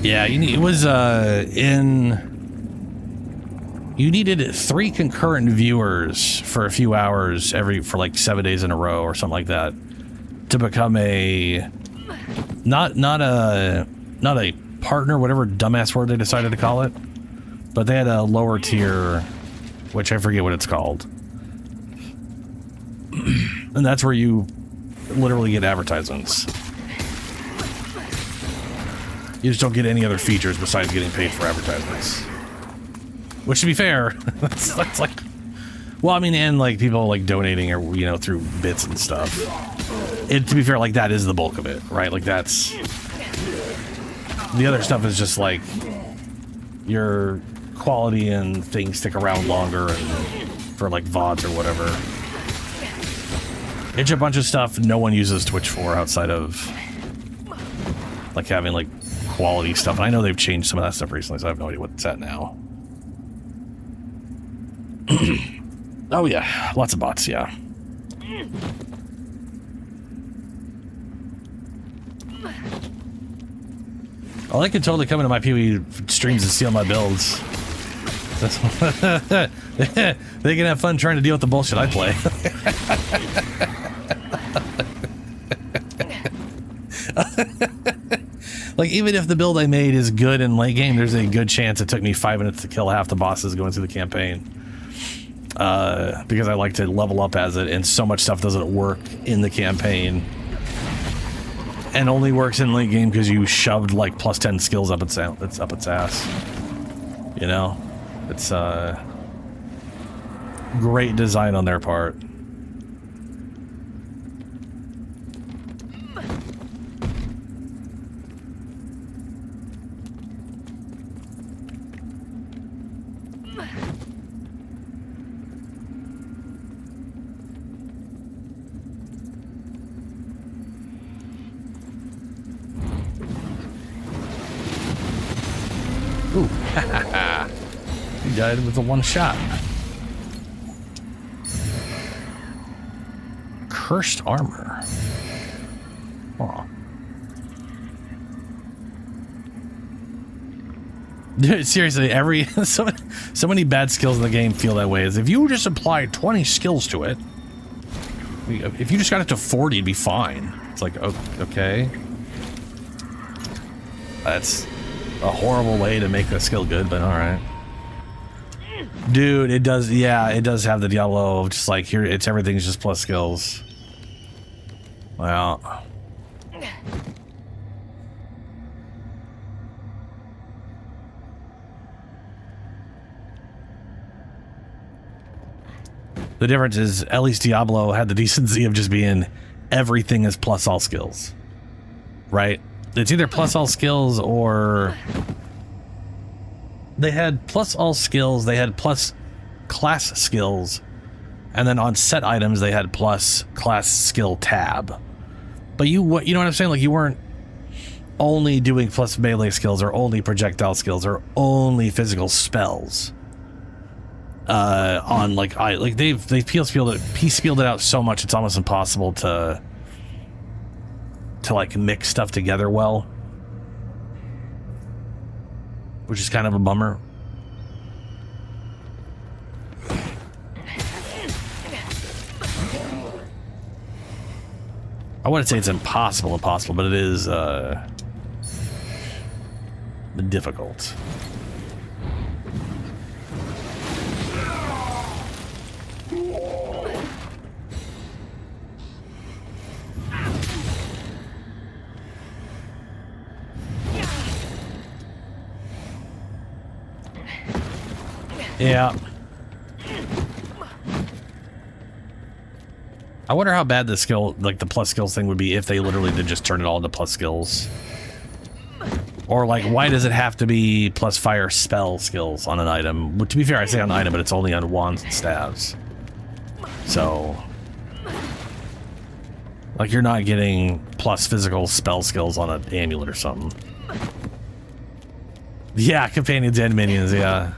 A: Yeah, it was you needed 3 concurrent viewers for a few hours for like 7 days in a row or something like that to become a not a partner, whatever dumbass word they decided to call it, but they had a lower tier, which I forget what it's called, and that's where you literally get advertisements. You just don't get any other features besides getting paid for advertisements. Which, to be fair, that's like... Well, I mean, and, like, people, like, donating or, you know, through bits and stuff. To be fair, like, that is the bulk of it, right? Like, that's... The other stuff is just, like, your quality and things stick around longer and for, like, VODs or whatever. It's a bunch of stuff no one uses Twitch for outside of, like, having, like, quality stuff. And I know they've changed some of that stuff recently, so I have no idea what it's at now. Oh yeah, lots of bots, yeah. Well, they could totally come into my PoE streams and steal my builds. They can have fun trying to deal with the bullshit I play. Like, even if the build I made is good in late game, there's a good chance it took me 5 minutes to kill half the bosses going through the campaign. Because I like to level up as it, and so much stuff doesn't work in the campaign. And only works in late game because you shoved like plus 10 skills up its ass. You know? It's great design on their part. Ooh, he died with a one shot. Cursed armor. Aw. Dude, seriously, so many bad skills in the game feel that way. As if you just apply 20 skills to it, if you just got it to 40, it'd be fine. It's like, okay. That's a horrible way to make the skill good, but alright. Dude, it does, yeah, it does have the Diablo of just like, here, everything's just plus skills. Wow. The difference is, at least Diablo had the decency of just being everything is plus all skills. Right? It's either plus all skills or they had plus all skills, they had plus class skills, and then on set items they had plus class skill tab. But you know what I'm saying? Like, you weren't only doing plus melee skills or only projectile skills or only physical spells. On like they've piecemealed it out so much it's almost impossible to like mix stuff together well, which is kind of a bummer. I wouldn't say it's impossible, but it is difficult. Yeah. I wonder how bad the skill, like the plus skills thing would be if they literally did just turn it all into plus skills. Or like, why does it have to be plus fire spell skills on an item? Well, to be fair, I say on an item, but it's only on wands and staves. So, like, you're not getting plus physical spell skills on an amulet or something. Yeah, companions and minions, yeah.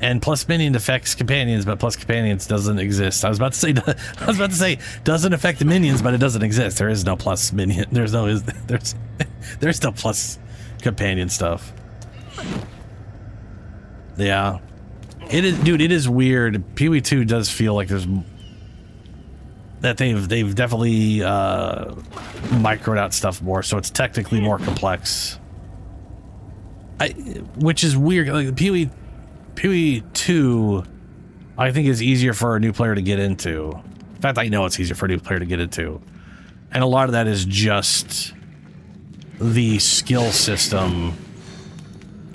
A: And plus minion affects companions, but plus companions doesn't exist. I was about to say doesn't affect the minions, but it doesn't exist. There is no plus minion. There's no plus companion stuff. Yeah, it is, dude. It is weird. PoE2 does feel like there's that they've definitely microed out stuff more, so it's technically more complex. Which is weird. Like PoE2, I think, is easier for a new player to get into. In fact, I know it's easier for a new player to get into. And a lot of that is just the skill system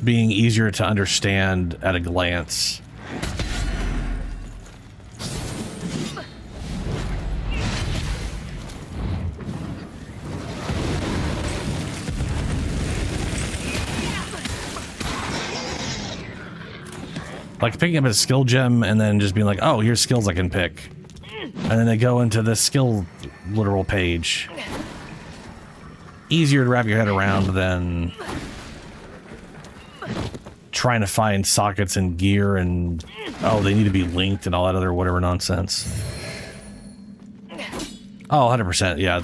A: being easier to understand at a glance. Like picking up a skill gem and then just being like, oh, here's skills I can pick. And then they go into the skill literal page. Easier to wrap your head around than trying to find sockets and gear and Oh, they need to be linked and all that other whatever nonsense. Oh, 100%. Yeah,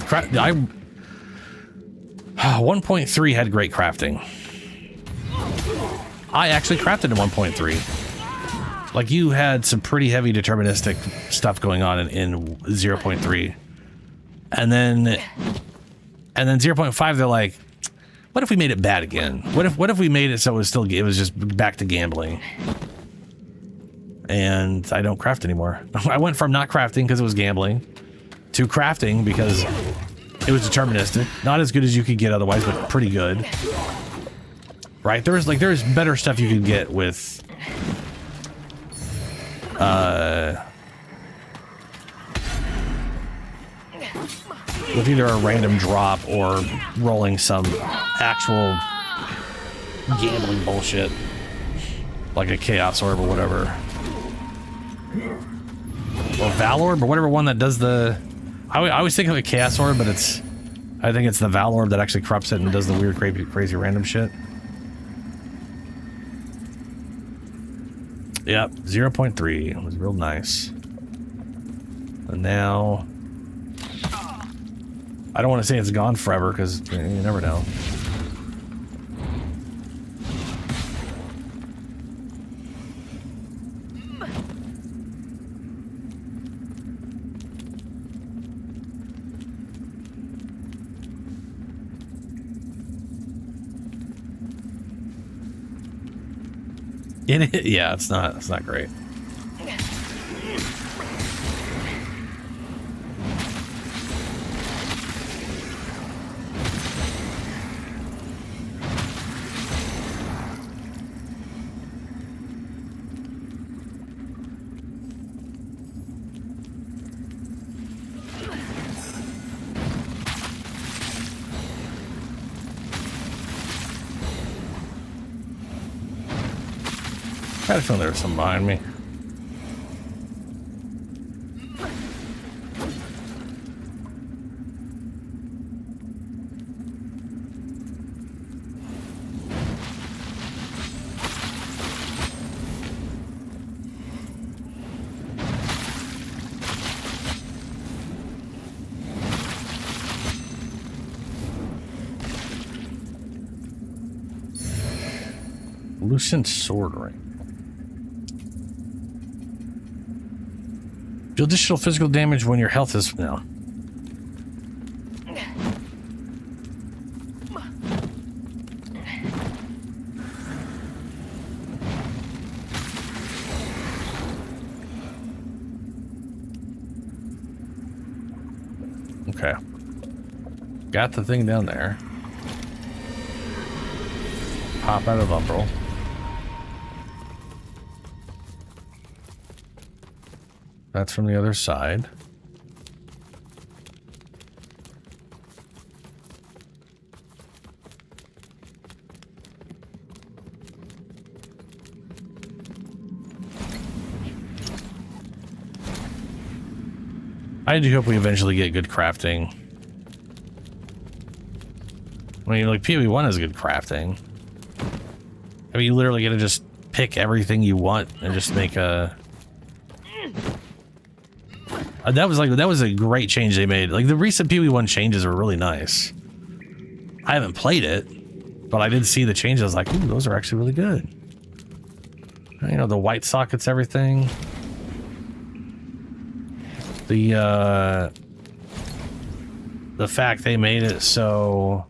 A: 1.3 had great crafting. I actually crafted in 1.3. Like, you had some pretty heavy deterministic stuff going on in 0.3. And then 0.5, they're like, what if we made it bad again? What if we made it so it was just back to gambling? And I don't craft anymore. I went from not crafting because it was gambling to crafting because it was deterministic. Not as good as you could get otherwise, but pretty good. Right? There's better stuff you could get with either a random drop or rolling some actual gambling bullshit. Like a Chaos Orb or whatever. Or Valorb or whatever one that does the... I always think of a Chaos Orb, but I think it's the Valorb that actually corrupts it and does the weird, crazy random shit. Yep, 0.3 was real nice. And now... I don't want to say it's gone forever, because you never know. Yeah, it's not great. I had a feeling there was some behind me. Lucent sword ring. Deal additional physical damage when your health is now. Okay. Got the thing down there. Pop out of Umbral. That's from the other side. I do hope we eventually get good crafting. I mean, like, PoE1 is good crafting. I mean, you literally get to just pick everything you want and just make a... that was a great change they made. Like, the recent PoE1 changes are really nice. I haven't played it, but I did see the changes. I was like, ooh, those are actually really good. You know, the white sockets, everything. The fact they made it so...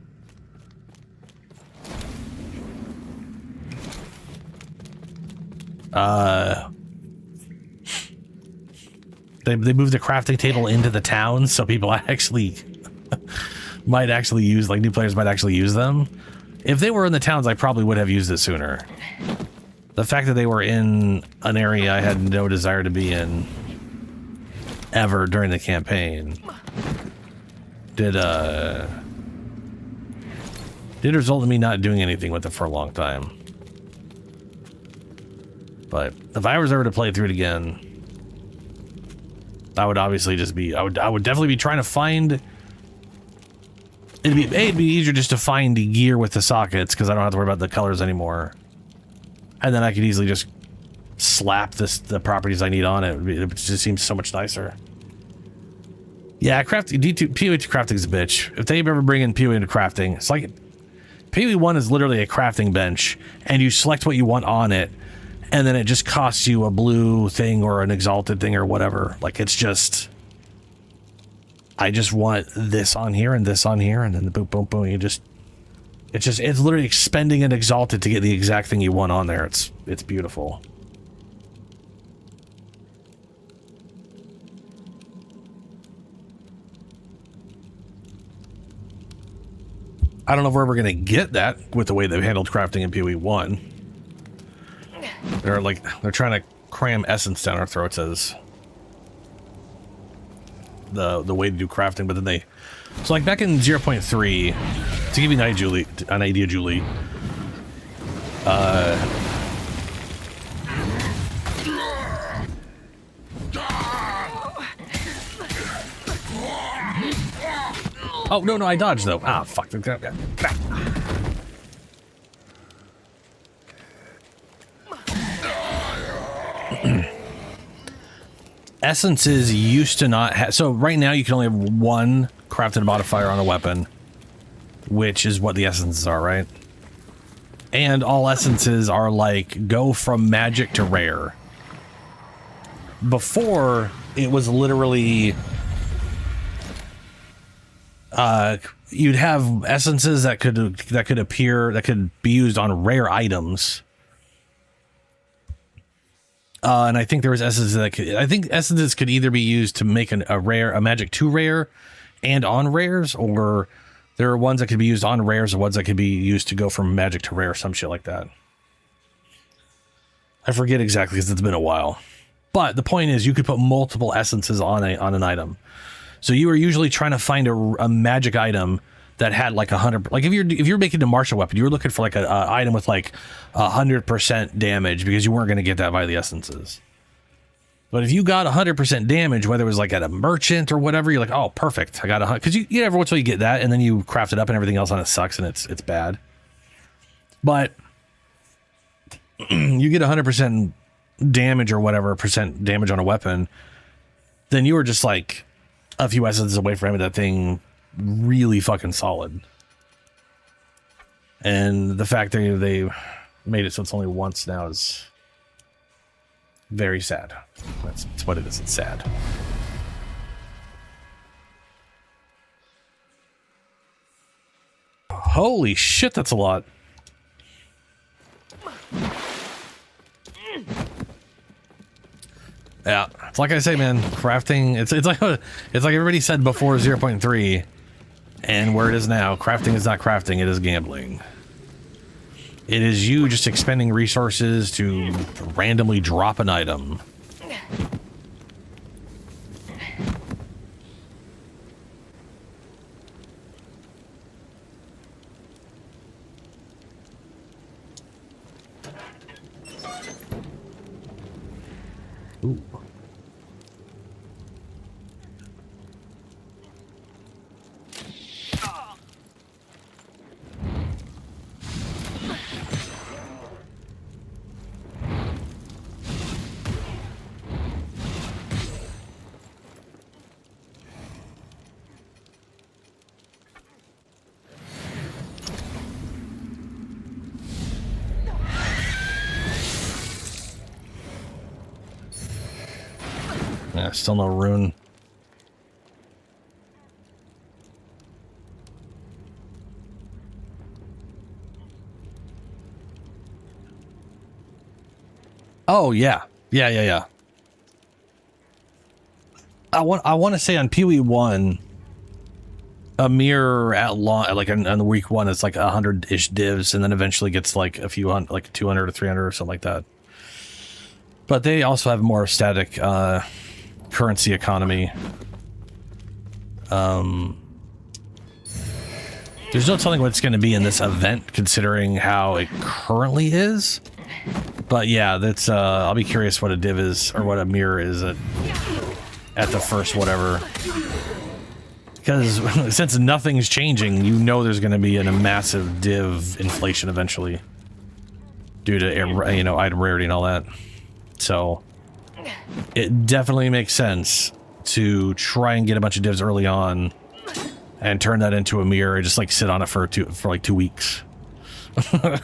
A: They moved the crafting table into the town, so people actually might actually use, like, new players might actually use them. If they were in the towns, I probably would have used it sooner. The fact that they were in an area I had no desire to be in ever during the campaign did result in me not doing anything with it for a long time. But if I was ever to play through it again, I would obviously just be, I would definitely be trying to find, it'd be easier just to find the gear with the sockets, because I don't have to worry about the colors anymore. And then I could easily just slap the properties I need on it. It just seems so much nicer. Yeah, PoE2 crafting is a bitch. If they ever bring in PoE into crafting, it's like PoE1 is literally a crafting bench, and you select what you want on it, and then it just costs you a blue thing or an exalted thing or whatever. Like, it's just, I just want this on here and this on here, and then the boom, boom, boom. It's literally expending an exalted to get the exact thing you want on there. It's beautiful. I don't know if we're ever going to get that with the way they've handled crafting in PoE1. They're trying to cram essence down our throats as the way to do crafting, but then so like back in 0.3, to give you an idea, Julie, oh, no, I dodged, though. Ah, fuck. Essences used to not have... So right now you can only have one crafted modifier on a weapon, which is what the essences are, right? And all essences are like, go from magic to rare. Before, it was literally... you'd have essences that could be used on rare items. And I think there was essences essences could either be used to make a magic 2 rare and on rares, or there are ones that could be used on rares or ones that could be used to go from magic to rare, some shit like that. I forget exactly because it's been a while. But the point is, you could put multiple essences on an item. So you were usually trying to find a magic item that had like 100. Like if you're making a martial weapon, you were looking for like a item with like 100% damage, because you weren't going to get that by the essences. But if you got 100% damage, whether it was like at a merchant or whatever, you're like, oh, perfect. I got 100. Because you every once in a while you get that, and then you craft it up, and everything else on it sucks, and it's bad. But you get 100% damage or whatever percent damage on a weapon, then you were just like a few essences away from having that thing really fucking solid. And the fact that they made it so it's only once now is very sad. That's what it is. It's sad. Holy shit, that's a lot. Yeah, it's like I say, man, crafting, it's like everybody said before 0.3, and where it is now, crafting is not crafting, it is gambling. It is you just expending resources to randomly drop an item. Ooh. Yeah, still no rune. Oh yeah. Yeah. I want to say on PoE1, a mirror at launch, like on the week 1, it's like 100-ish divs, and then eventually gets like a few hundred, like 200 or 300 or something like that. But they also have more static currency economy. There's no telling what it's going to be in this event, considering how it currently is. But yeah, that's I'll be curious what a div is, or what a mirror is at the first whatever. Because since nothing's changing, you know there's going to be a massive div inflation eventually, due to item rarity and all that. So it definitely makes sense to try and get a bunch of divs early on and turn that into a mirror and just like sit on it for like 2 weeks. And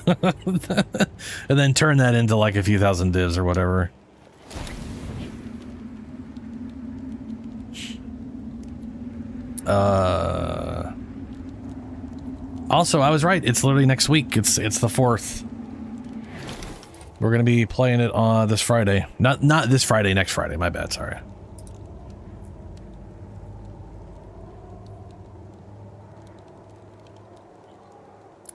A: then turn that into like a few thousand divs or whatever. Also, I was right. It's literally next week. It's the 4th. We're gonna be playing it on this Friday. Not this Friday, next Friday. My bad, sorry.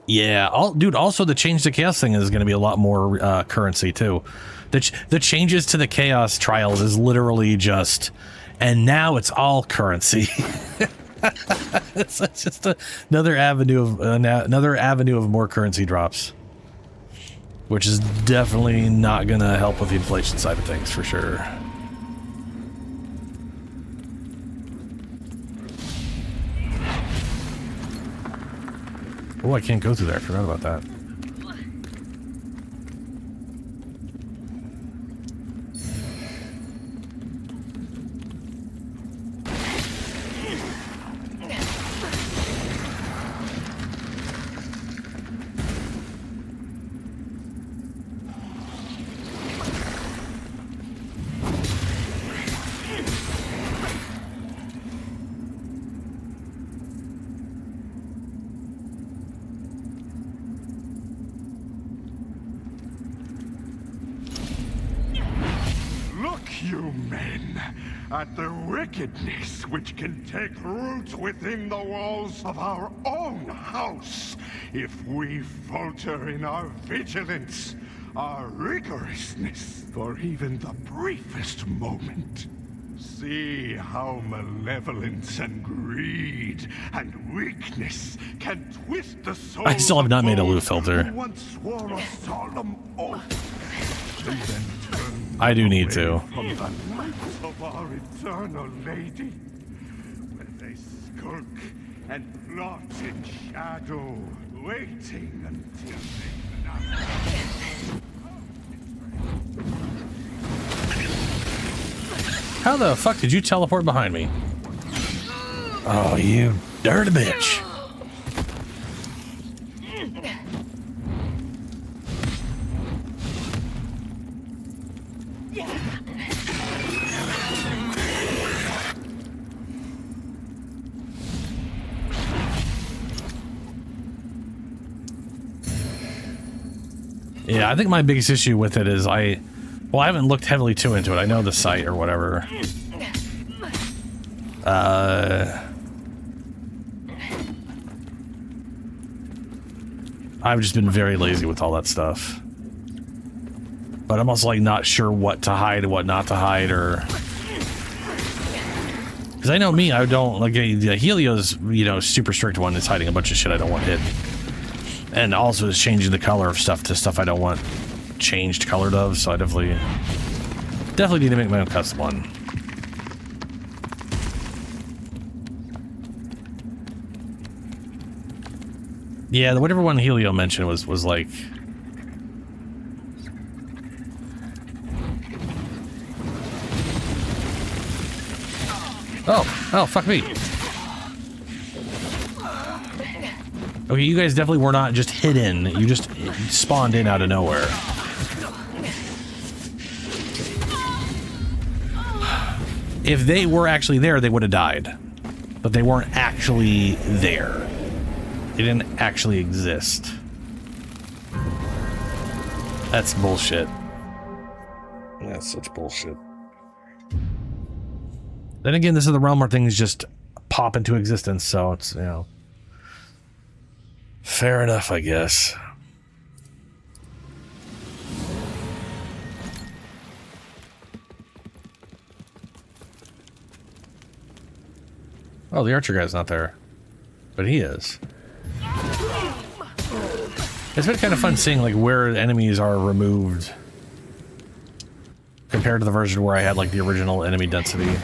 A: Yeah, dude, also the change to chaos thing is going to be a lot more currency too. The changes to the chaos trials is literally just, and now it's all currency. it's just another avenue of more currency drops, which is definitely not going to help with the inflation side of things for sure. Oh, I can't go through there. I forgot about that.
D: At the wickedness which can take root within the walls of our own house if we falter in our vigilance, our rigorousness, for even the briefest moment. See how malevolence and greed and weakness can twist the soul.
A: I still have not made a loot filter.
D: Who once swore a solemn oath, and then turned
A: I do need to.
D: from the lights of our eternal lady, where they skulk and plot in shadow, waiting until they
A: How the fuck did you teleport behind me? Oh, you dirty bitch. Yeah, I think my biggest issue with it is I haven't looked heavily too into it. I know the site or whatever. I've just been very lazy with all that stuff. But I'm also like not sure what to hide and what not to hide, or because I know me, I don't like Helio's, you know, super strict one is hiding a bunch of shit I don't want hidden. And also is changing the color of stuff to stuff I don't want changed colored of, so I definitely need to make my own custom one. Yeah, whatever one Helio mentioned was like... Oh, fuck me. Okay, you guys definitely were not just hidden. You just spawned in out of nowhere. If they were actually there, they would have died. But they weren't actually there. They didn't actually exist. That's bullshit. That's such bullshit. Then again, this is the realm where things just pop into existence, so it's, you know... Fair enough, I guess. Oh, the archer guy's not there. But he is. It's been kind of fun seeing, like, where enemies are removed compared to the version where I had, like, the original enemy density.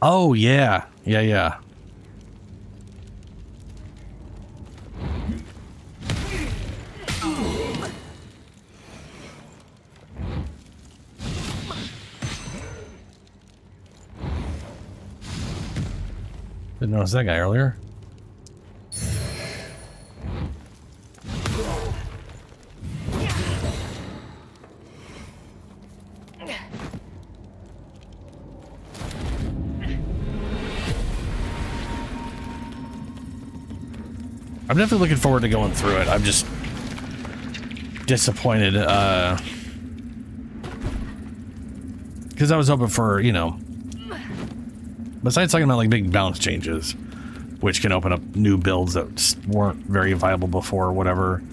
A: Oh, yeah. Yeah, yeah. Didn't notice that guy earlier. I'm definitely looking forward to going through it. I'm just disappointed, because I was hoping for, you know, besides talking about like big balance changes, which can open up new builds that just weren't very viable before, or whatever.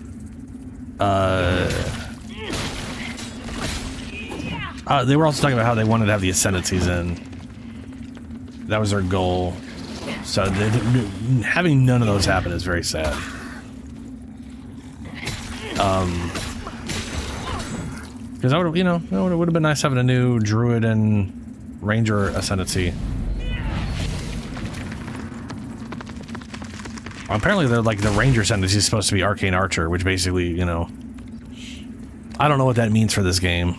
A: They were also talking about how they wanted to have the ascendancies in. That was their goal. So having none of those happen is very sad. Because I would have, you know, it would have been nice having a new druid and ranger ascendancy. Apparently, they're like the ranger ascendancy is supposed to be arcane archer, which basically, you know, I don't know what that means for this game.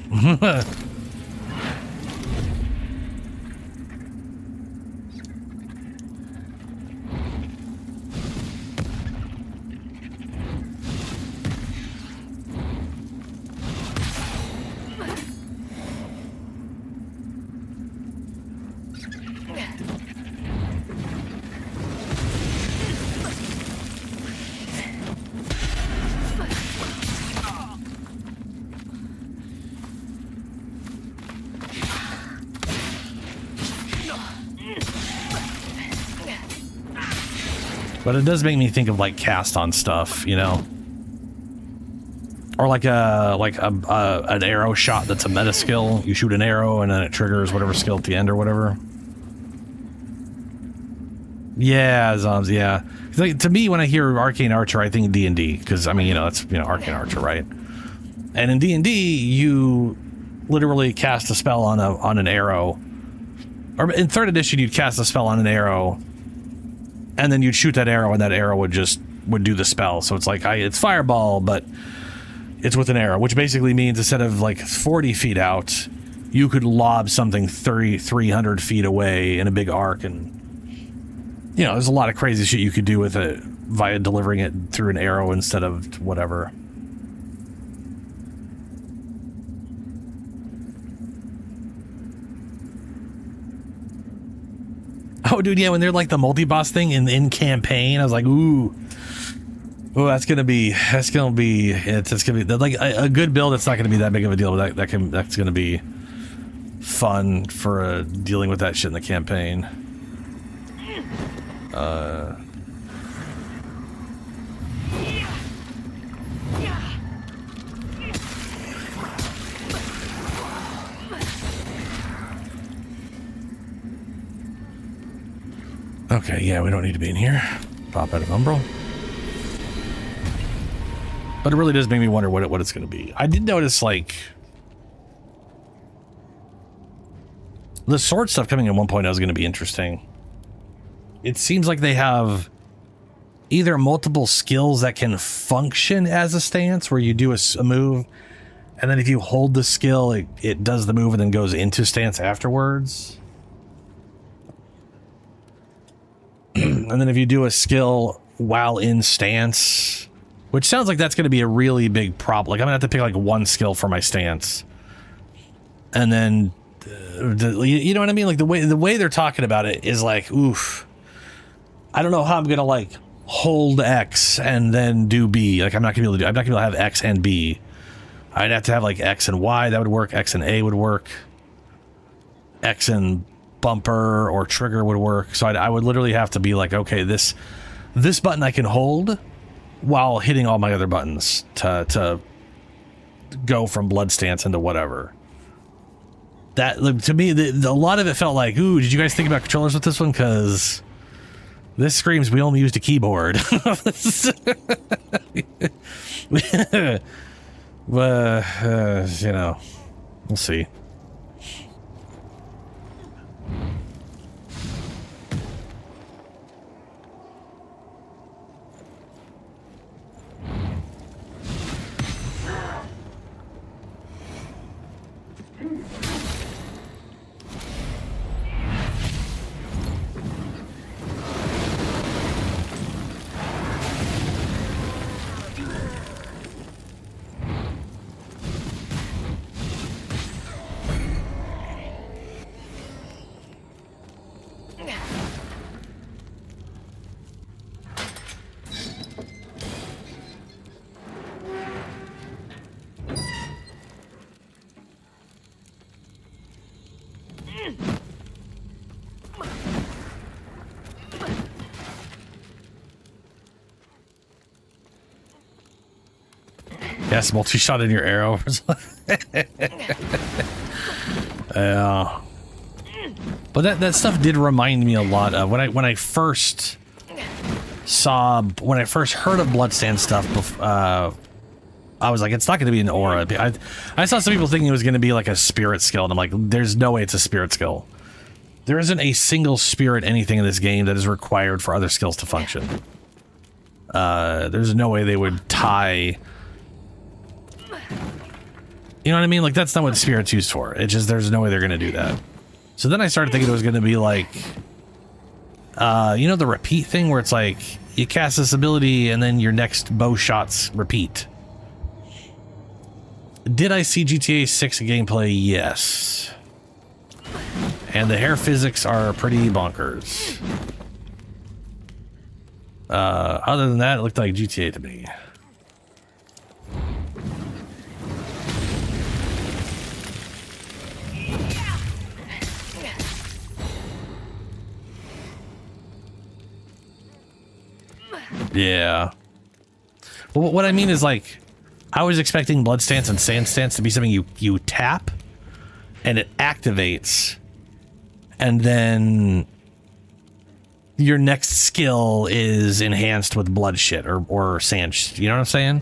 A: But it does make me think of like cast on stuff, you know, or like an arrow shot that's a meta skill. You shoot an arrow and then it triggers whatever skill at the end or whatever. Yeah, Zombs. Yeah, like, to me, when I hear arcane archer, I think D&D, because I mean, you know, that's, you know, arcane archer, right? And in D&D, you literally cast a spell on an arrow, or in 3rd edition, you'd cast a spell on an arrow. And then you'd shoot that arrow, and that arrow would do the spell. So it's like, it's fireball, but it's with an arrow, which basically means instead of like 40 feet out, you could lob something 300 feet away in a big arc. And, you know, there's a lot of crazy shit you could do with it via delivering it through an arrow instead of whatever. Oh, dude, yeah, when they're like the multi-boss thing in campaign, I was like, ooh, that's gonna be like a good build. It's not gonna be that big of a deal, but that's gonna be fun for dealing with that shit in the campaign. Okay, yeah, we don't need to be in here. Pop out of Umbral. But it really does make me wonder what it's going to be. I did notice, like, the sword stuff coming in 1.0 is going to be interesting. It seems like they have either multiple skills that can function as a stance, where you do a move, and then if you hold the skill, it does the move and then goes into stance afterwards. And then if you do a skill while in stance, which sounds like that's going to be a really big problem. Like, I'm going to have to pick like one skill for my stance. And then, you know what I mean? Like the way they're talking about it is like, oof, I don't know how I'm going to like hold X and then do B. Like, I'm not going to be able to have X and B. I'd have to have like X and Y. That would work. X and A would work. X and bumper or trigger would work. So I would literally have to be like, okay, this button I can hold while hitting all my other buttons to go from blood stance into whatever. That, to me, a lot of it felt like, ooh, did you guys think about controllers with this one? Because this screams we only used a keyboard. But, you know, we'll see. Yes, multi-shot in your arrow. Yeah. But that stuff did remind me a lot of when I first heard of Bloodstand stuff. I was like, it's not going to be an aura. I saw some people thinking it was going to be like a spirit skill, and I'm like, there's no way it's a spirit skill. There isn't a single spirit anything in this game that is required for other skills to function. There's no way they would tie. You know what I mean? Like, that's not what spirit's used for. It's just, there's no way they're going to do that. So then I started thinking it was going to be like, you know, the repeat thing where it's like, you cast this ability and then your next bow shots repeat. Did I see GTA 6 gameplay? Yes. And the hair physics are pretty bonkers. Other than that, it looked like GTA to me. Yeah. Well, what I mean is, like, I was expecting Blood Stance and Sand Stance to be something you tap and it activates, and then your next skill is enhanced with blood shit or sand shit, you know what I'm saying?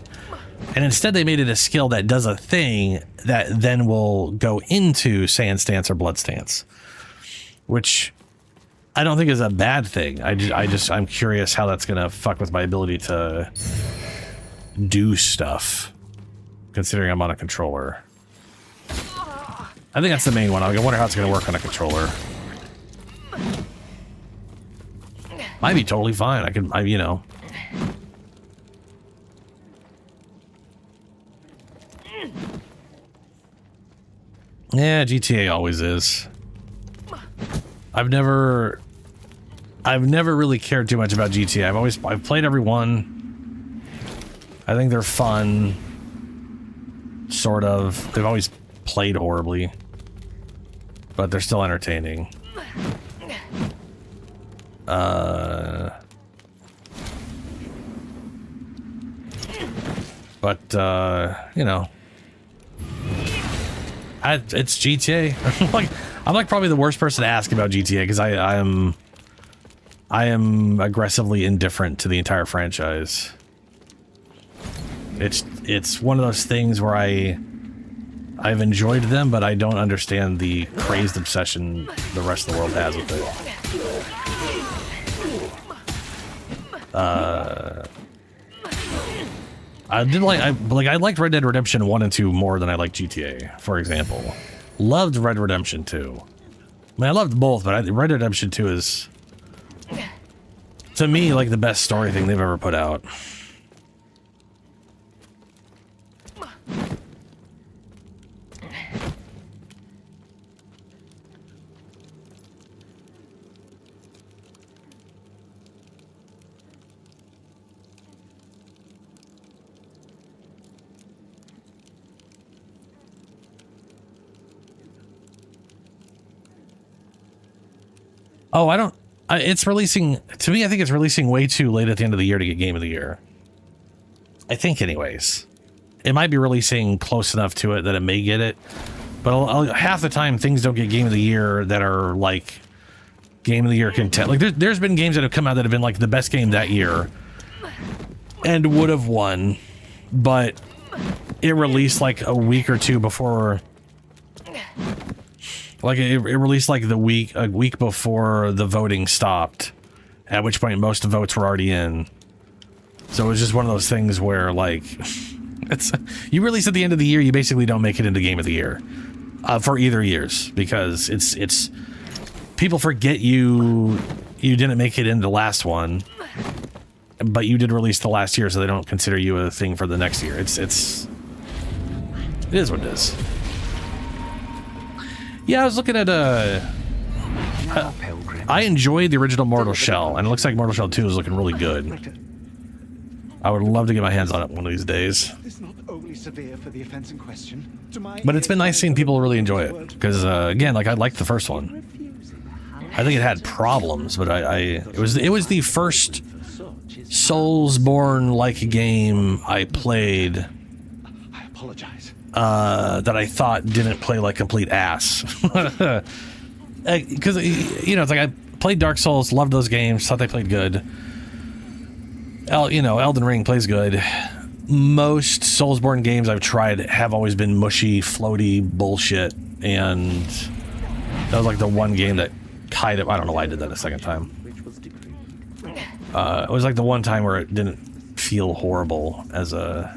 A: And instead they made it a skill that does a thing that then will go into Sand Stance or Blood Stance, which I don't think is a bad thing. I'm curious how that's gonna fuck with my ability to do stuff, considering I'm on a controller. I think that's the main one. I wonder how it's gonna work on a controller. Might be totally fine. You know. Yeah, GTA always is. I've never really cared too much about GTA. I've played every one. I think they're fun. Sort of. They've always played horribly, but they're still entertaining. You know, it's GTA. I'm like probably the worst person to ask about GTA because I am aggressively indifferent to the entire franchise. It's one of those things where I've enjoyed them, but I don't understand the crazed obsession the rest of the world has with it. I liked Red Dead Redemption 1 and 2 more than I liked GTA, for example. Loved Red Redemption 2. I mean, I loved both, but Red Dead Redemption 2 is, to me, like the best story thing they've ever put out. Oh, it's releasing, to me, I think it's releasing way too late at the end of the year to get Game of the Year. I think anyways. It might be releasing close enough to it that it may get it. But half the time, things don't get Game of the Year that are like Game of the Year content. Like there's been games that have come out that have been like the best game that year and would have won, but it released like a week or two before. Like it released like a week before the voting stopped, at which point most of the votes were already in. So it was just one of those things where like, you release at the end of the year, you basically don't make it into Game of the Year. for either years, because it's people forget you didn't make it in the last one, but you did release the last year, so they don't consider you a thing for the next year. It is what it is. Yeah, I was looking at I enjoyed the original Mortal Shell, and it looks like Mortal Shell 2 is looking really good. I would love to get my hands on it one of these days. But it's been nice seeing people really enjoy it, because again, like, I liked the first one. I think it had problems, but it was the first Soulsborne-like game I played that I thought didn't play like complete ass. Because, you know, it's like I played Dark Souls, loved those games, thought they played good. Elden Ring plays good. Most Soulsborne games I've tried have always been mushy, floaty bullshit, and that was like the one game that kind of, I don't know why I did that a second time. It was like the one time where it didn't feel horrible as a...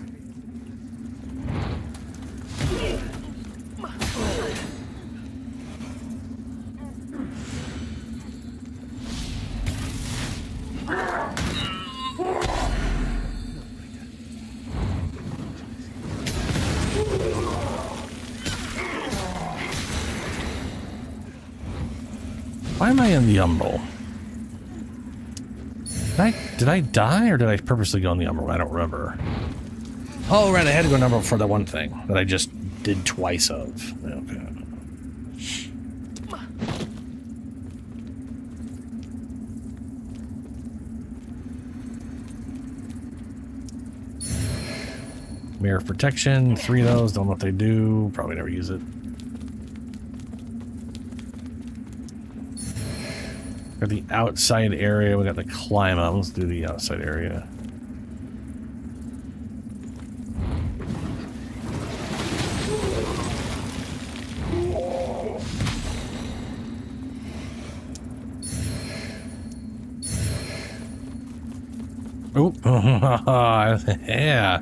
A: Why am I in the Umbral? Did I die, or did I purposely go in the Umbral? I don't remember. Oh, right, I had to go in Umbral for that one thing that I just did twice of. Okay. Mirror of Protection, 3 of those, don't know what they do, probably never use it. Got the outside area, we got the climb up, let's do the outside area. Oh, yeah.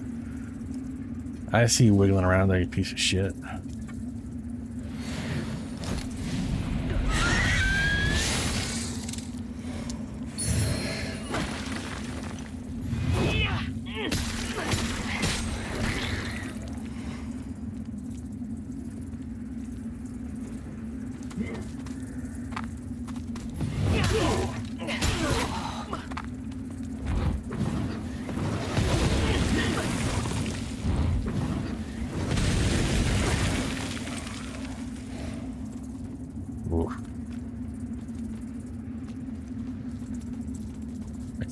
A: I see you wiggling around there, you piece of shit.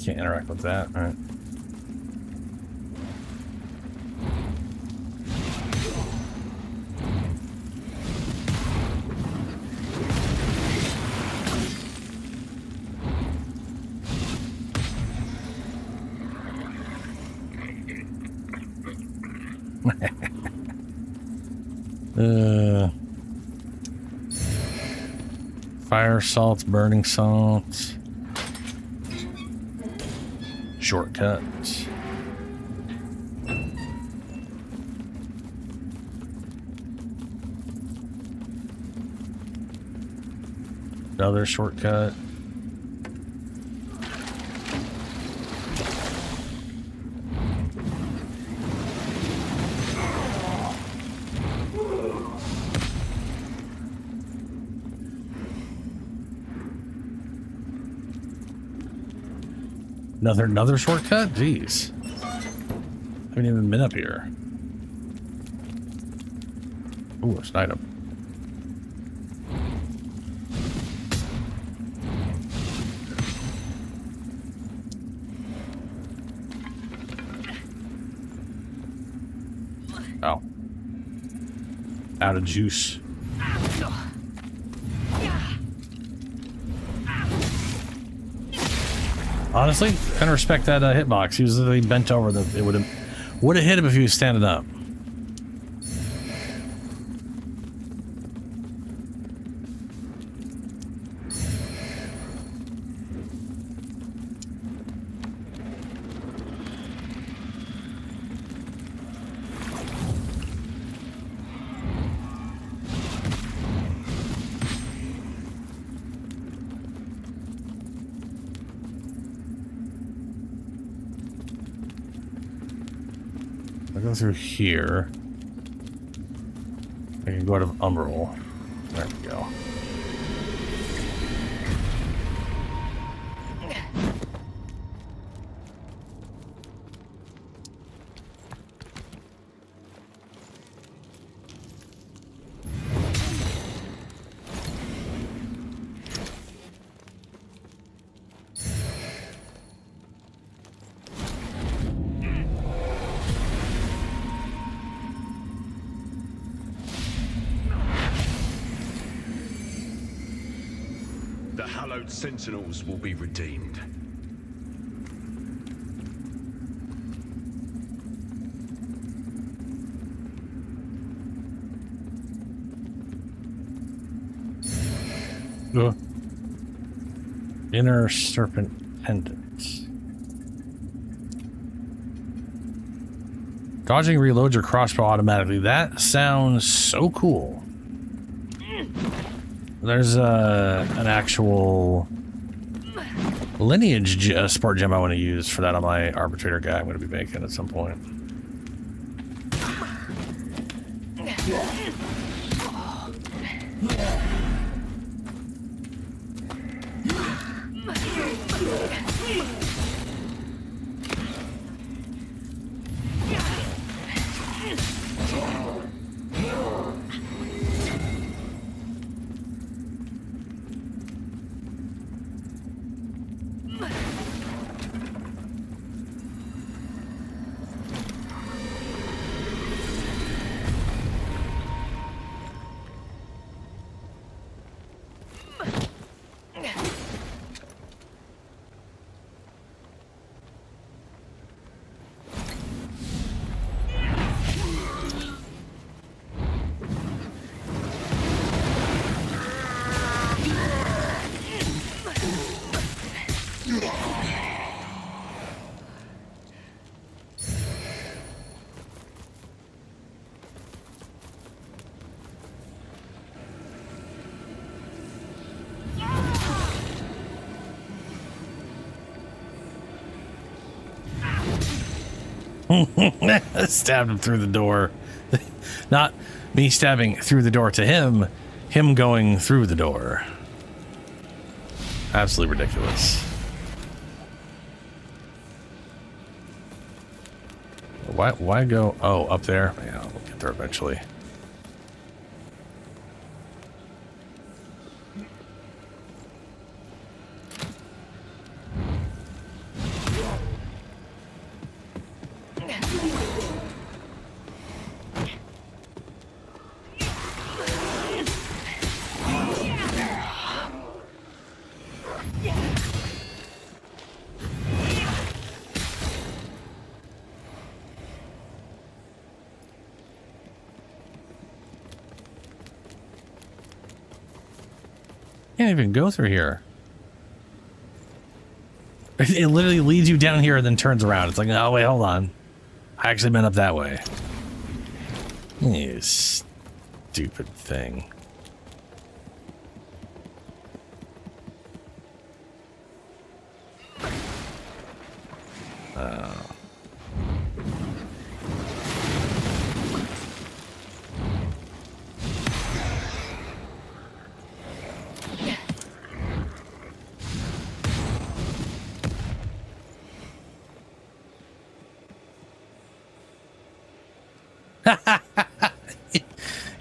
A: Can't interact with that. All right. Fire salts, burning salts. Shortcuts. Another shortcut. Another shortcut? Jeez. I haven't even been up here. Ooh, it's an item. Oh. Out of juice. Honestly, kind of respect that hitbox. He was literally bent over. It would have hit him if he was standing up. go through here. I can go to Umbral. There we go.
E: The hallowed sentinels will be redeemed.
A: Inner serpent pendants. Dodging reloads your crossbow automatically. That sounds so cool. There's an actual lineage sport gem I want to use for that on my arbitrator guy I'm going to be making at some point. Stabbed him through the door. Not me stabbing through the door to him, him going through the door. Absolutely ridiculous. Why go? Oh, up there? Yeah, we'll get there eventually. Can't even go through here. It literally leads you down here and then turns around. It's like, oh wait, hold on. I actually meant up that way. You stupid thing.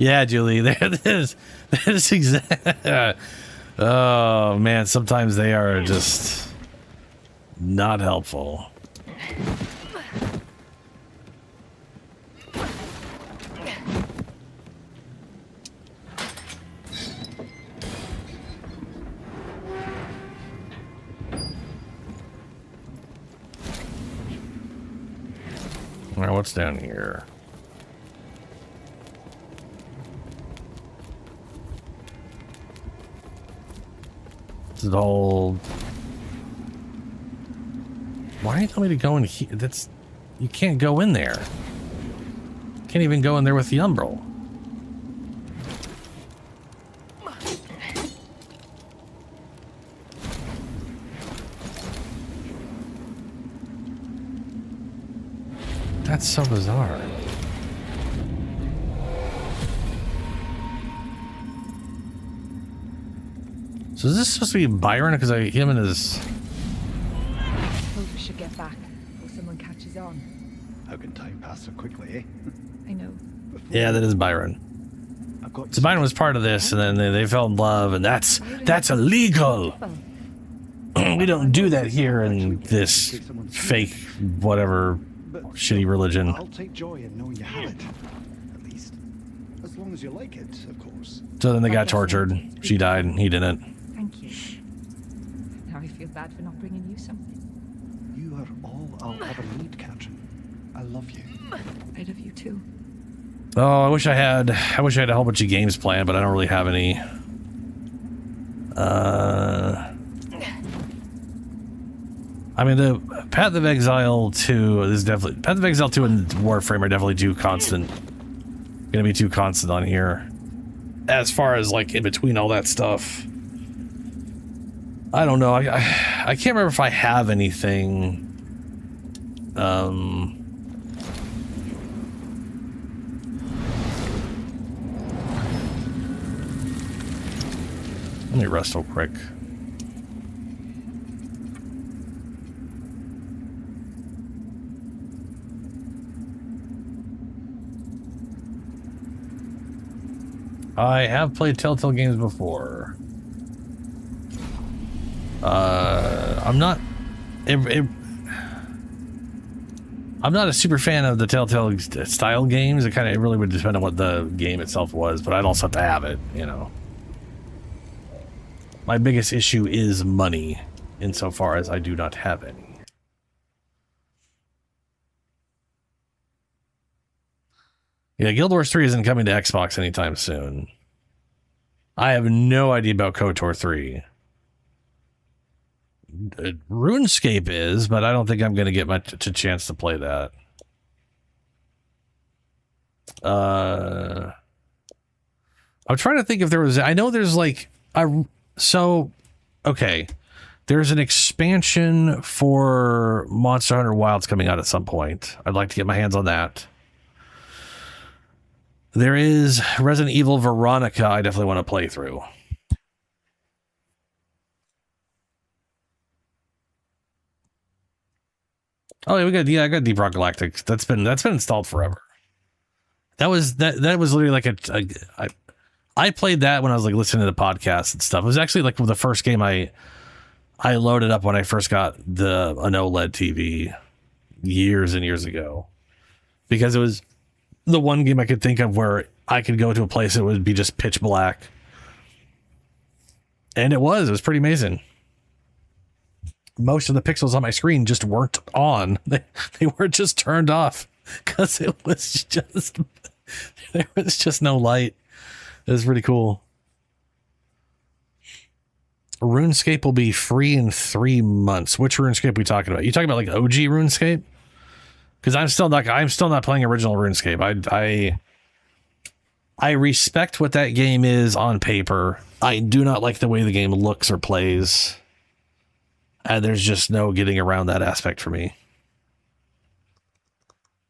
A: Yeah, Julie, there it is. That is exact. Oh man, sometimes they are just not helpful. All right, what's down here? This is all. Why do you tell me to go in here? That's. You can't go in there. Can't even go in there with the umbral. That's so bizarre. So is this supposed to be Byron? Because him and his...
F: Suppose we should get back before someone catches on.
G: How can time pass so quickly, eh?
F: I know.
A: Yeah, that is Byron.
G: I've got
A: So Byron was part of this, and then they fell in love, and that's illegal. We don't do that here in this fake, whatever, shitty religion.
G: I'll take joy in knowing you have it. At least. As long as you like it, of course.
A: So then they got tortured. She died, and he didn't.
F: Thank you. Now I feel bad for not bringing you something.
G: You are all I'll ever need, Katrin. I love you.
F: I love you too.
A: Oh, I wish I had a whole bunch of games planned, but I don't really have any. I mean, the Path of Exile 2 is definitely... Path of Exile 2 and Warframe are definitely too constant. Gonna be too constant on here. As far as, like, in between all that stuff. I don't know. I can't remember if I have anything. Let me rest real quick. I have played Telltale games before. I'm not a super fan of the Telltale style games. It really would depend on what the game itself was, but I'd also have to have it, you know. My biggest issue is money, insofar as I do not have any. Yeah, Guild Wars 3 isn't coming to Xbox anytime soon. I have no idea about KOTOR 3. RuneScape is, but I don't think I'm going to get much a chance to play that. I'm trying to think if there was... I know there's like... okay. There's an expansion for Monster Hunter Wilds coming out at some point. I'd like to get my hands on that. There is Resident Evil Veronica I definitely want to play through. Oh, yeah, I got Deep Rock Galactic. That's been installed forever. That was literally like I played that when I was like listening to the podcast and stuff. It was actually like the first game I loaded up when I first got an OLED TV years and years ago, because it was the one game I could think of where I could go to a place that would be just pitch black. And it was pretty amazing. Most of the pixels on my screen just weren't on. They were just turned off because there was just no light. It was pretty cool. RuneScape will be free in 3 months. Which RuneScape are we talking about? You talking about like OG RuneScape? Because I'm still not playing original RuneScape. I respect what that game is on paper. I do not like the way the game looks or plays. And there's just no getting around that aspect for me.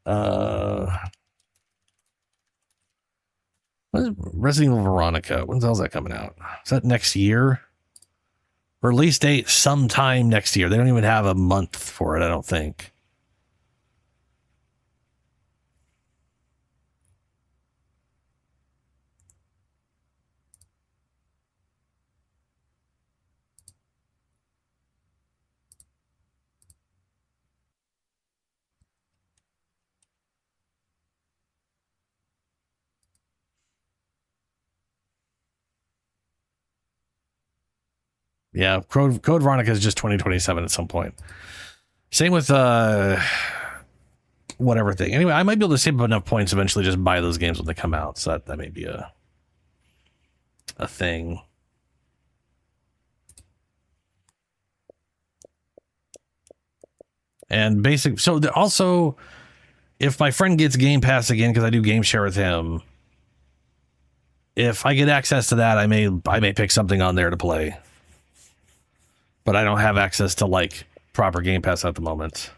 A: What is Resident Evil Veronica? When the hell is that coming out? Is that next year? Release date sometime next year. They don't even have a month for it, I don't think. Yeah, Code Veronica is just 2027 at some point. Same with whatever thing. Anyway, I might be able to save up enough points eventually just buy those games when they come out. So that may be a thing. And also, if my friend gets Game Pass again, because I do game share with him, if I get access to that, I may pick something on there to play. But I don't have access to like proper Game Pass at the moment.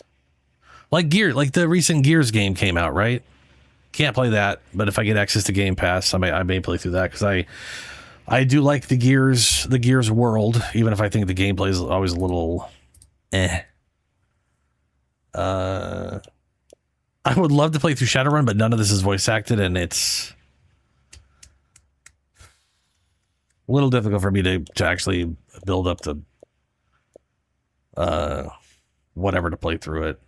A: Like the recent Gears game came out, right? Can't play that, but if I get access to Game Pass, I may play through that, because I I do like the Gears world, even if I think the gameplay is always a little eh. I would love to play through Shadowrun, but none of this is voice acted, and it's a little difficult for me to actually build up the whatever to play through it.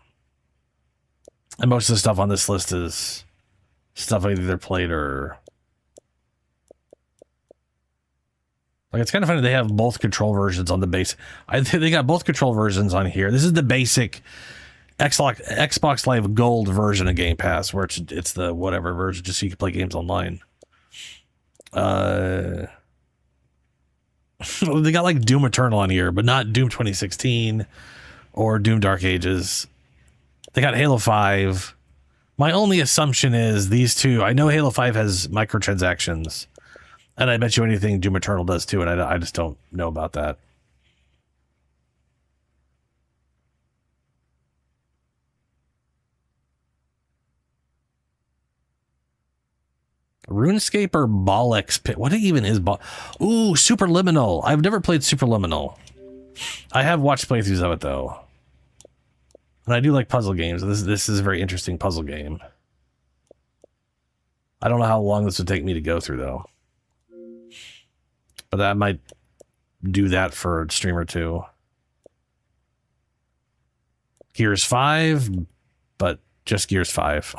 A: And most of the stuff on this list is stuff I've either played or... Like, it's kind of funny they have both control versions on the base. They got both control versions on here. This is the basic Xbox Live Gold version of Game Pass, where it's the whatever version, just so you can play games online. They got like Doom Eternal on here, but not Doom 2016 or Doom Dark Ages. They got Halo 5. My only assumption is these two. I know Halo 5 has microtransactions, and I bet you anything Doom Eternal does too, and I just don't know about that. RuneScape or Bollix Pit? What even is Ooh, Superliminal. I've never played Superliminal. I have watched playthroughs of it though. And I do like puzzle games. This is a very interesting puzzle game. I don't know how long this would take me to go through though. But that might do that for a stream or two. Gears 5, but just Gears 5.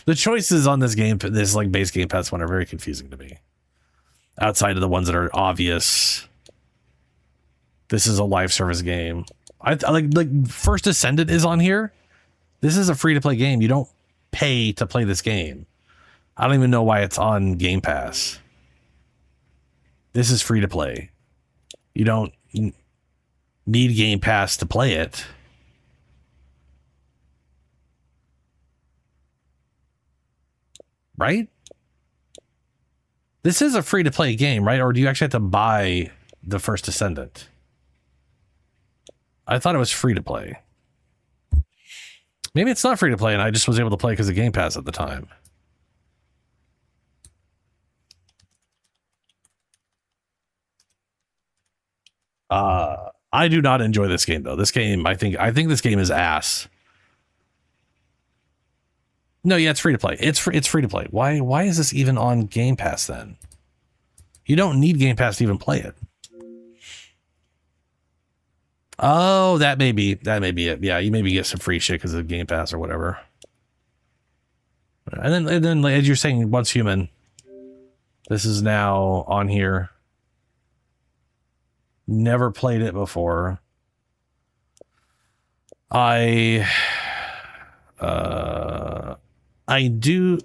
A: The choices on this game, this like base Game Pass one, are very confusing to me. Outside of the ones that are obvious. This is a live service game. I like First Ascendant is on here. This is a free to play game. You don't pay to play this game. I don't even know why it's on Game Pass. This is free to play. You don't need Game Pass to play it. Right? This is a free to play game, right? Or do you actually have to buy the First Ascendant? I thought it was free to play. Maybe it's not free to play and I just was able to play because of Game Pass at the time. I do not enjoy this game though. This game, I think this game is ass. No, yeah, it's free to play. It's free to play. Why is this even on Game Pass then? You don't need Game Pass to even play it. Oh, that may be it. Yeah, you maybe get some free shit because of Game Pass or whatever. And then as you're saying, Once Human, this is now on here. Never played it before. I do.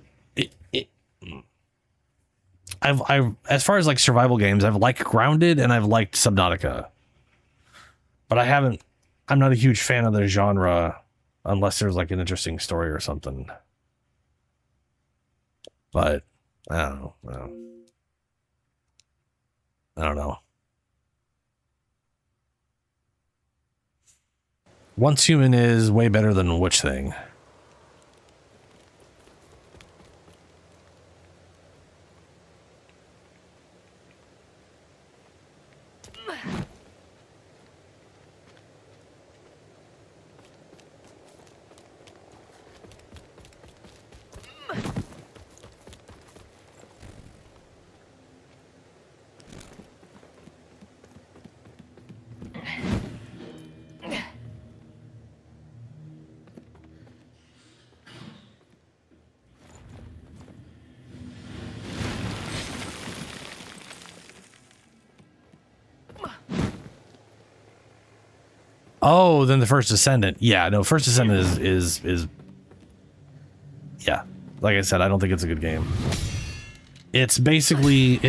A: I've as far as like survival games, I've liked Grounded and I've liked Subnautica, but I'm not a huge fan of the genre unless there's like an interesting story or something. But I don't know. Once Human is way better than Which Thing. Oh, then the First Descendant. Yeah, no, First Descendant is yeah. Like I said, I don't think it's a good game. It's basically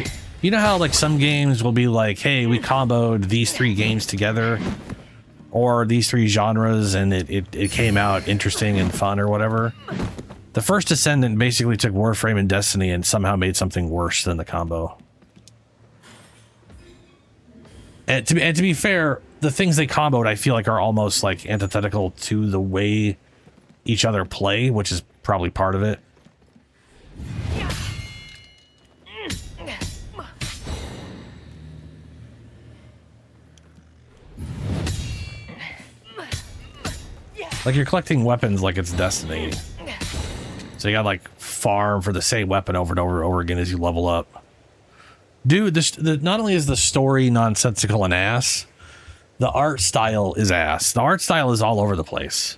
A: you know how like some games will be like, hey, we comboed these 3 games together or these 3 genres and it came out interesting and fun or whatever. The First Descendant basically took Warframe and Destiny and somehow made something worse than the combo. And to be fair, the things they comboed, I feel like, are almost like antithetical to the way each other play, which is probably part of it. Like you're collecting weapons like it's Destiny. So you got like farm for the same weapon over and over again as you level up. Dude, not only is the story nonsensical and ass, the art style is ass. The art style is all over the place.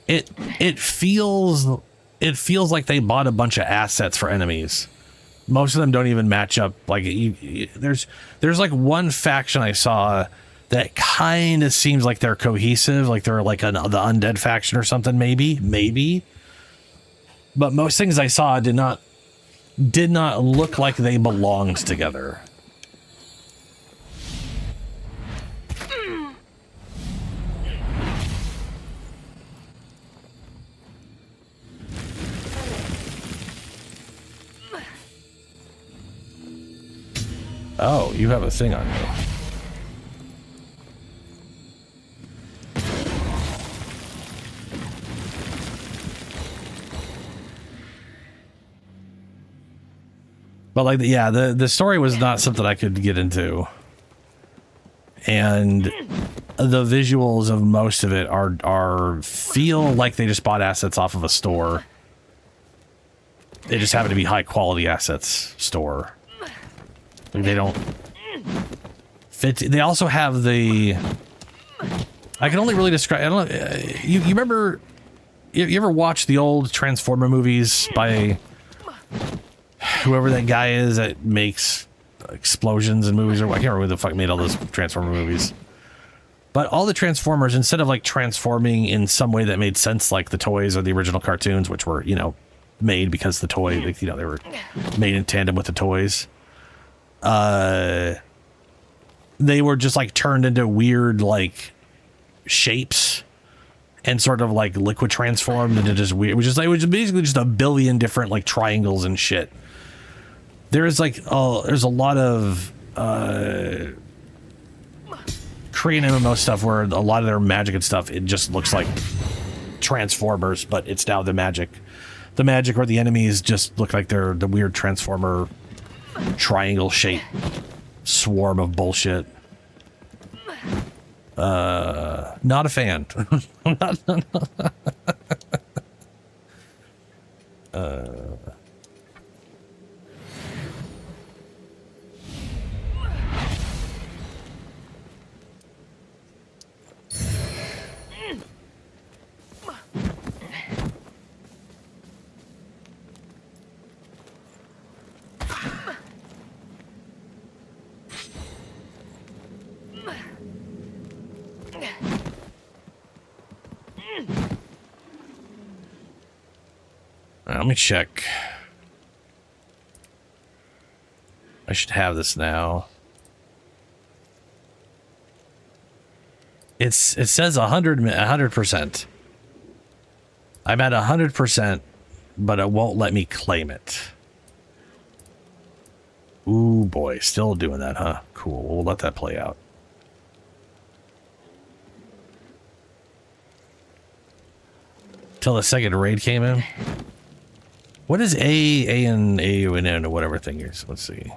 A: It feels like they bought a bunch of assets for enemies. Most of them don't even match up. Like there's like one faction I saw that kind of seems like they're cohesive, like they're like the undead faction or something, maybe. But most things I saw did not look like they belonged together. Oh, you have a thing on you. But like, yeah, the story was not something I could get into. And the visuals of most of it are feel like they just bought assets off of a store. They just happen to be high quality assets store. Like they don't fit. They also have the, I can only really describe, I don't know, you remember, you ever watch the old Transformer movies by whoever that guy is that makes explosions in movies, or I can't remember who the fuck made all those Transformer movies. But all the Transformers, instead of like transforming in some way that made sense, like the toys or the original cartoons, which were, you know, made because the toy, you know, they were made in tandem with the toys. They were just like turned into weird like shapes and sort of like liquid transformed into just weird, which is like, it was basically just a billion different like triangles and shit. There's like, there's a lot of Korean MMO stuff where a lot of their magic and stuff, it just looks like Transformers, but it's now the magic or the enemies just look like they're the weird Transformer triangle shaped swarm of bullshit. Not a fan. Let me check. I should have this now. It says 100%. I'm at 100%, but it won't let me claim it. Ooh boy, still doing that, huh? Cool. We'll let that play out. Till the second raid came in. What is A and N or whatever thing is? Let's see.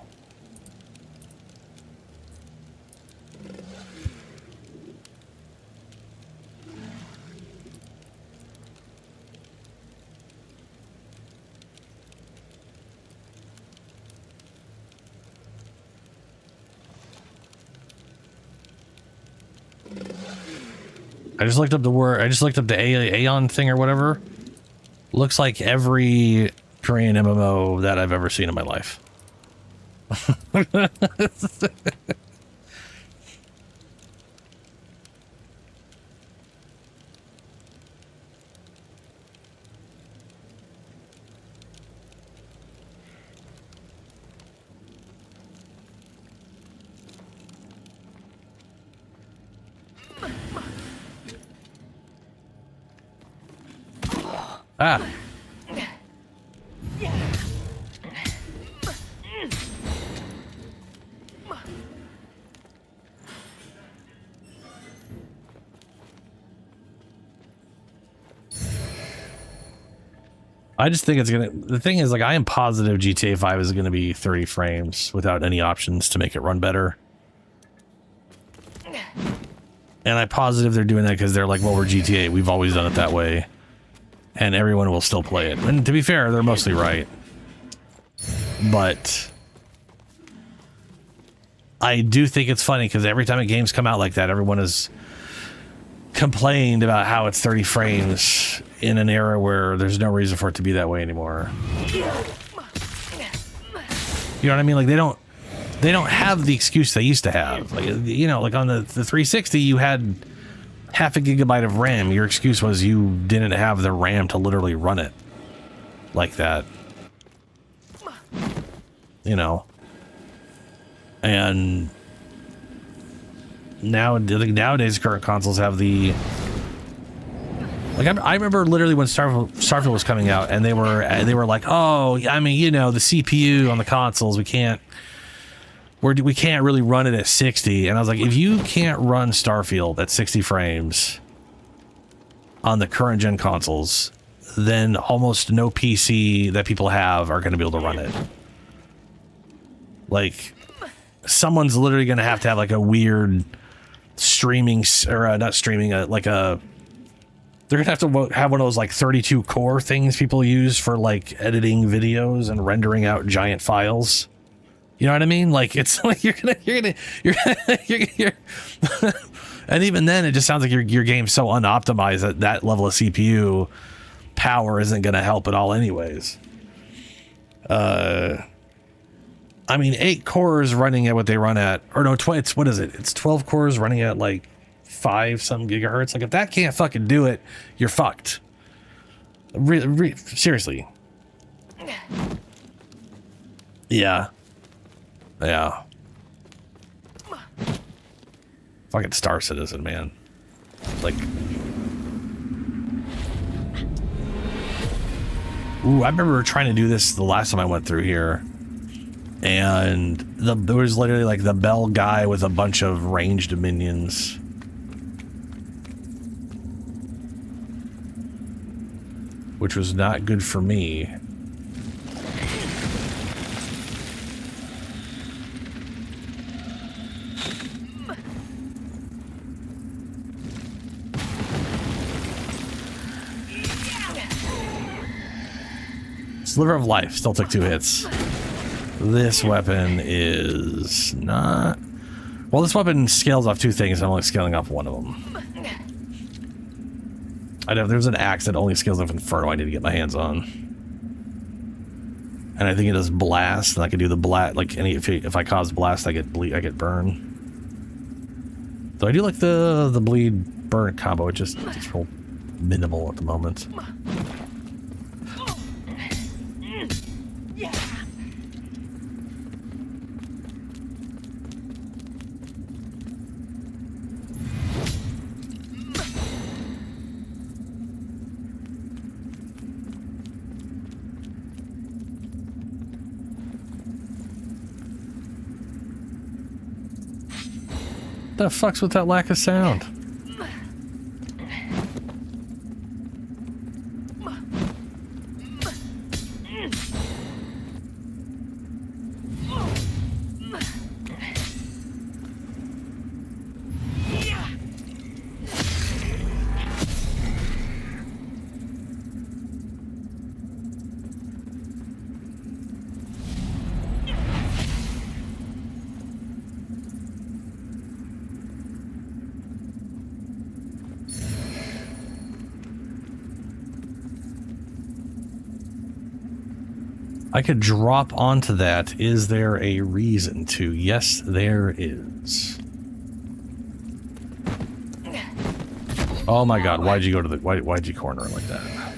A: I just looked up the word. I just looked up the Aeon thing or whatever. Looks like every Korean MMO that I've ever seen in my life. Ah. I just think it's gonna, the thing is, like, I am positive GTA 5 is gonna be 30 frames without any options to make it run better. And I'm positive they're doing that because they're like, well, we're GTA. We've always done it that way. And everyone will still play it. And to be fair, they're mostly right. But I do think it's funny because every time a game's come out like that, everyone has complained about how it's 30 frames in an era where there's no reason for it to be that way anymore. You know what I mean? Like they don't have the excuse they used to have. Like, you know, like on the 360, you had half a gigabyte of RAM. Your excuse was you didn't have the RAM to literally run it like that. You know. And now, I think nowadays current consoles have the... Like, I remember literally when Starfield was coming out, and they were like, oh, I mean, you know, the CPU on the consoles, we can't really run it at 60. And I was like, if you can't run Starfield at 60 frames on the current gen consoles, then almost no PC that people have are going to be able to run it. Like, someone's literally going to have like a weird streaming, or not streaming, like a... They're going to have one of those like 32 core things people use for like editing videos and rendering out giant files. You know what I mean? Like, it's like you're gonna and even then it just sounds like your game's so unoptimized that that level of CPU power isn't going to help at all anyways. I mean, 8 cores running at what they run at, or no, what is it? It's 12 cores running at like 5 some gigahertz. Like, if that can't fucking do it, you're fucked. Seriously. Yeah. Fucking Star Citizen, man. Like, ooh, I remember trying to do this the last time I went through here, and there was literally like the bell guy with a bunch of ranged minions. Which was not good for me. Sliver of Life still took 2 hits. This weapon is not... Well, this weapon scales off 2 things. I'm only scaling off one of them. I know there's an axe that only scales off Inferno I need to get my hands on. And I think it does blast, and I can do the blast, like if I cause blast, I get burn. Though I do like the bleed burn combo, it's real minimal at the moment. The fuck's with that lack of sound? I could drop onto that. Is there a reason to? Yes, there is. Oh my god, why'd you go to the... Why'd you corner it like that?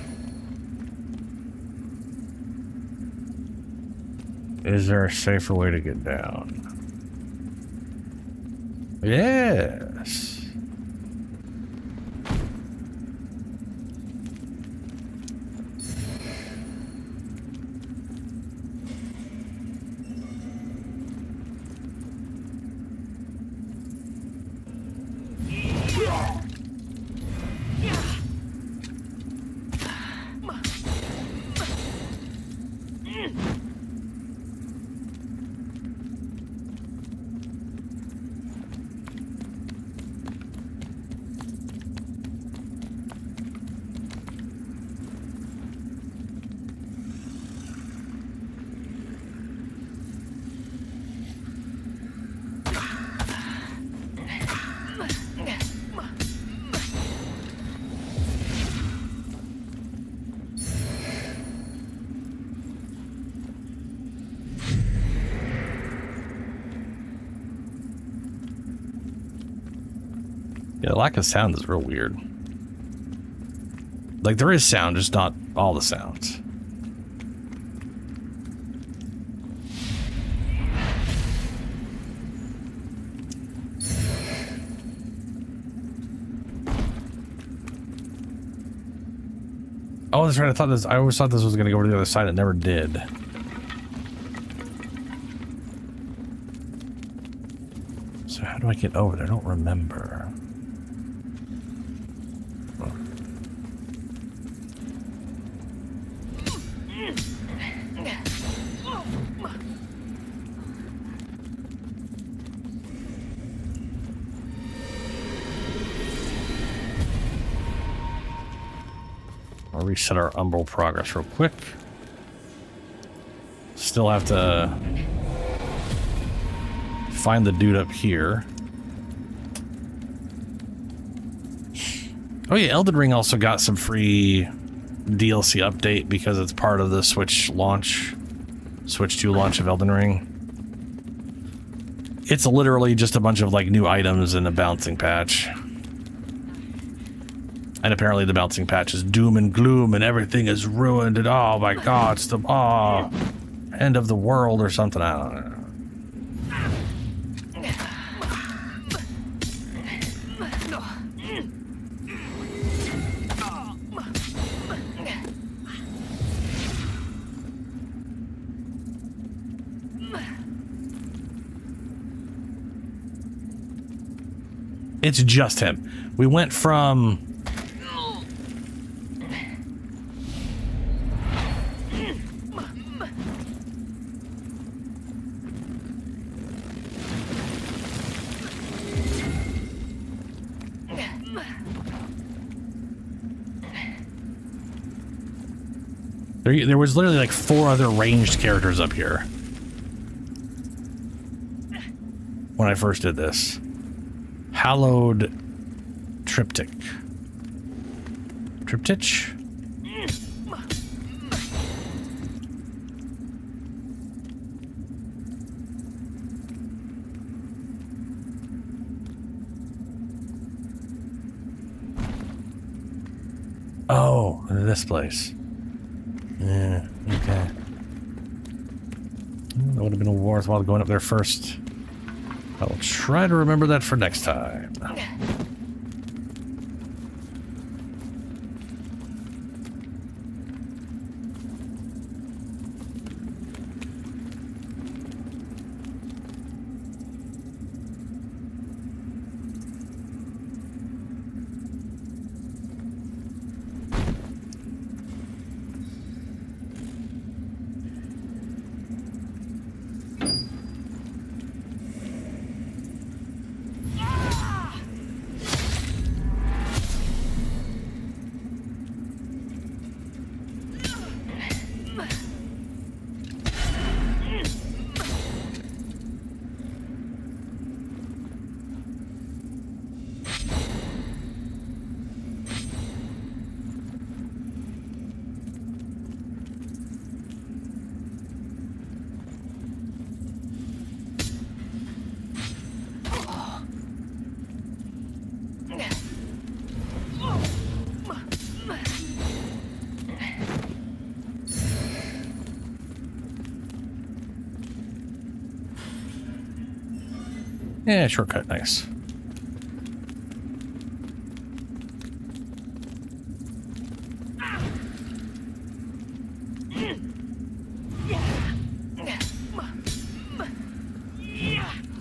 A: Is there a safer way to get down? Yes. Yeah, the lack of sound is real weird. Like, there is sound, just not all the sounds. Oh, that's right. I always thought this was going to go to the other side. It never did. So how do I get over there? I don't remember. I'll reset our umbral progress real quick. Still have to find the dude up here. Oh yeah, Elden Ring also got some free DLC update because it's part of the Switch 2 launch of Elden Ring. It's literally just a bunch of like new items and a bouncing patch. And apparently the bouncing patch is doom and gloom and everything is ruined and oh my god, it's the end of the world or something. I don't know. It's just him. We went from there was literally like 4 other ranged characters up here when I first did this. Hallowed Triptych. Triptych? Oh, this place. Yeah, okay. That would have been worthwhile going up there first. I will try to remember that for next time. Yeah, shortcut, nice.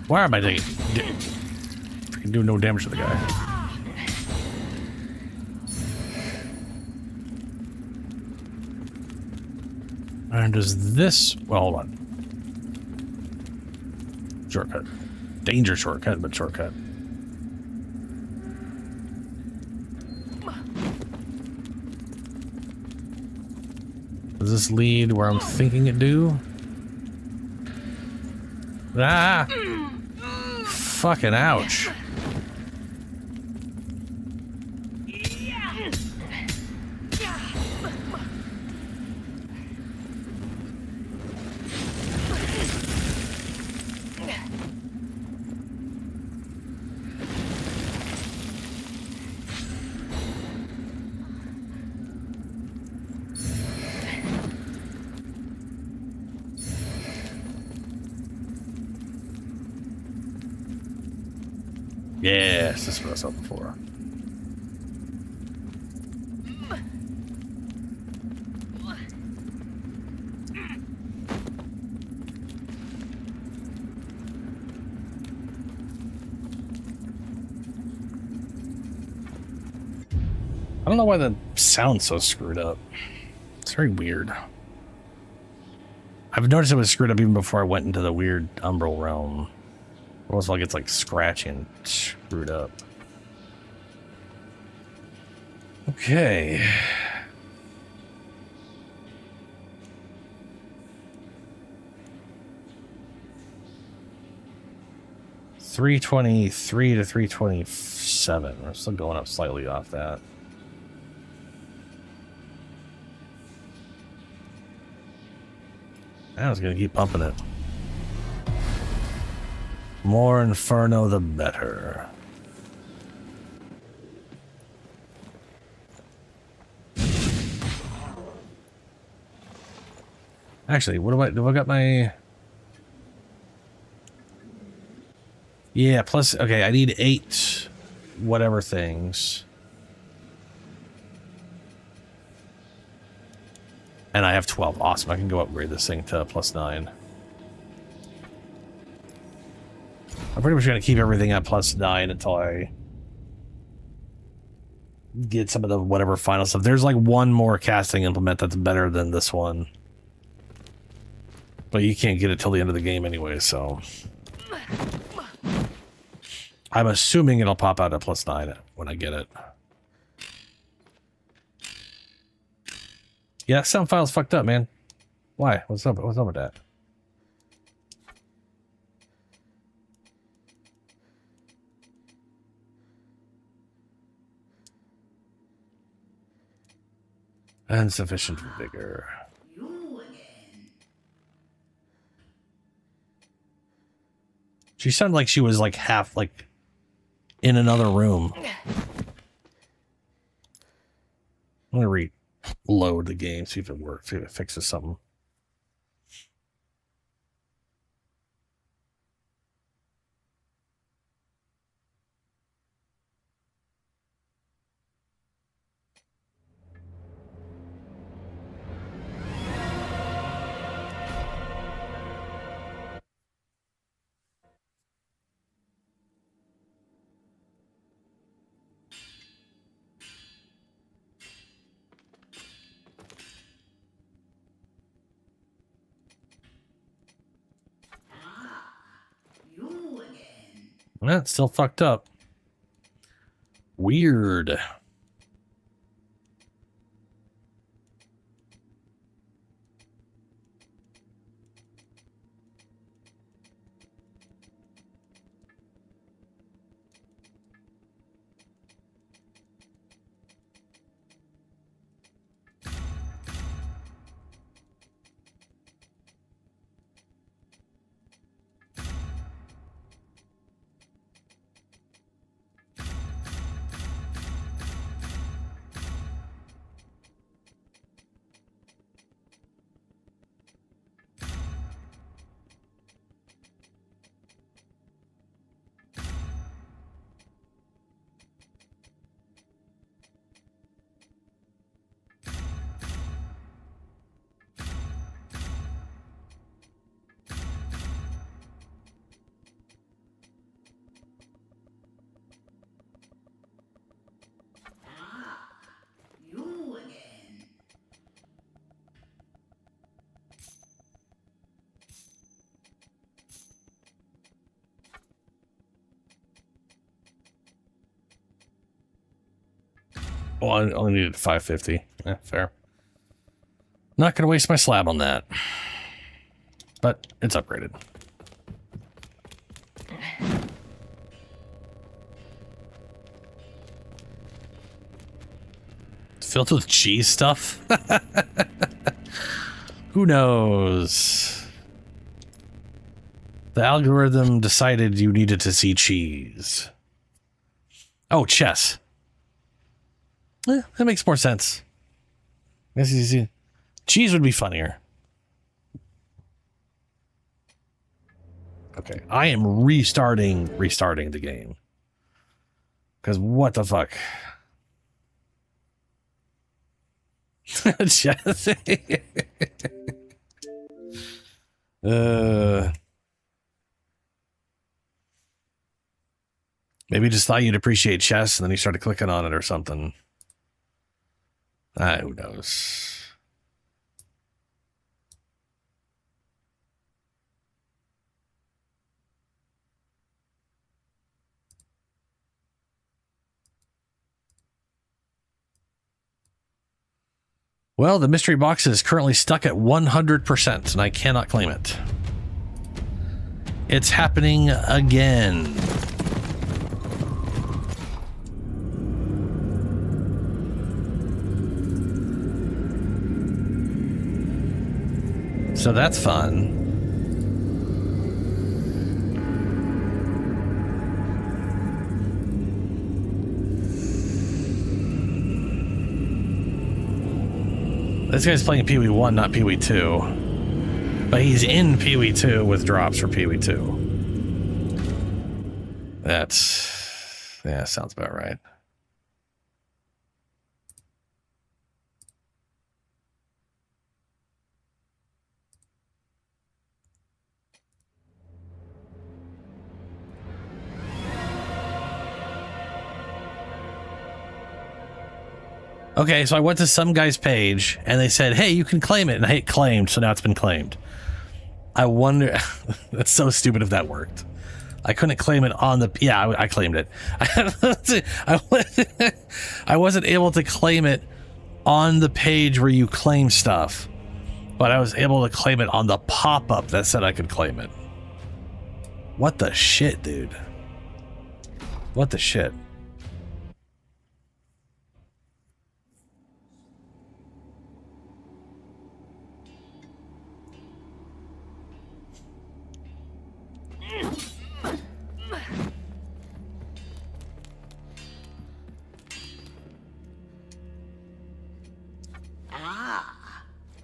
A: Why am I freaking doing no damage to the guy? And does this... Well, hold on. Shortcut. Danger shortcut, but shortcut. Does this lead where I'm thinking it do? Ah! Fucking ouch. Yes, this is what I was hoping for. I don't know why the sound's so screwed up. It's very weird. I've noticed it was screwed up even before I went into the weird umbral realm. It almost like it's like scratching, screwed up. Okay. $323 to $327. We're still going up slightly off that. I was gonna keep pumping it. More Inferno, the better. Actually, what do I got my... Yeah, plus, okay, I need 8 whatever things. And I have 12. Awesome, I can go upgrade this thing to +9. I'm pretty much going to keep everything at +9 until I get some of the whatever final stuff. There's like one more casting implement that's better than this one. But you can't get it till the end of the game anyway, so... I'm assuming it'll pop out at +9 when I get it. Yeah, sound file's fucked up, man. Why? What's up with that? Insufficient vigor. She sounded like she was like half like in another room. I'm gonna reload the game, see if it works, see if it fixes something. That's still fucked up. Weird. Well, I only needed 550. Yeah, fair. Not gonna waste my slab on that. But it's upgraded. It's filled with cheese stuff? Who knows? The algorithm decided you needed to see cheese. Oh, chess. Yeah, that makes more sense. Yes, you see. Cheese would be funnier. Okay, I am restarting the game. Because what the fuck? Maybe he just thought you'd appreciate chess, and then he started clicking on it or something. Who knows? Well, the mystery box is currently stuck at 100%, and I cannot claim it. It's happening again. So that's fun. This guy's playing PoE1, not PoE2. But he's in PoE2 with drops for PoE2. That's... yeah, sounds about right. Okay, so I went to some guy's page, and they said, hey, you can claim it, and I hit claimed, so now it's been claimed. I wonder... that's so stupid if that worked. I couldn't claim it on the... yeah, I claimed it. I wasn't able to claim it on the page where you claim stuff, but I was able to claim it on the pop-up that said I could claim it. What the shit, dude? What the shit?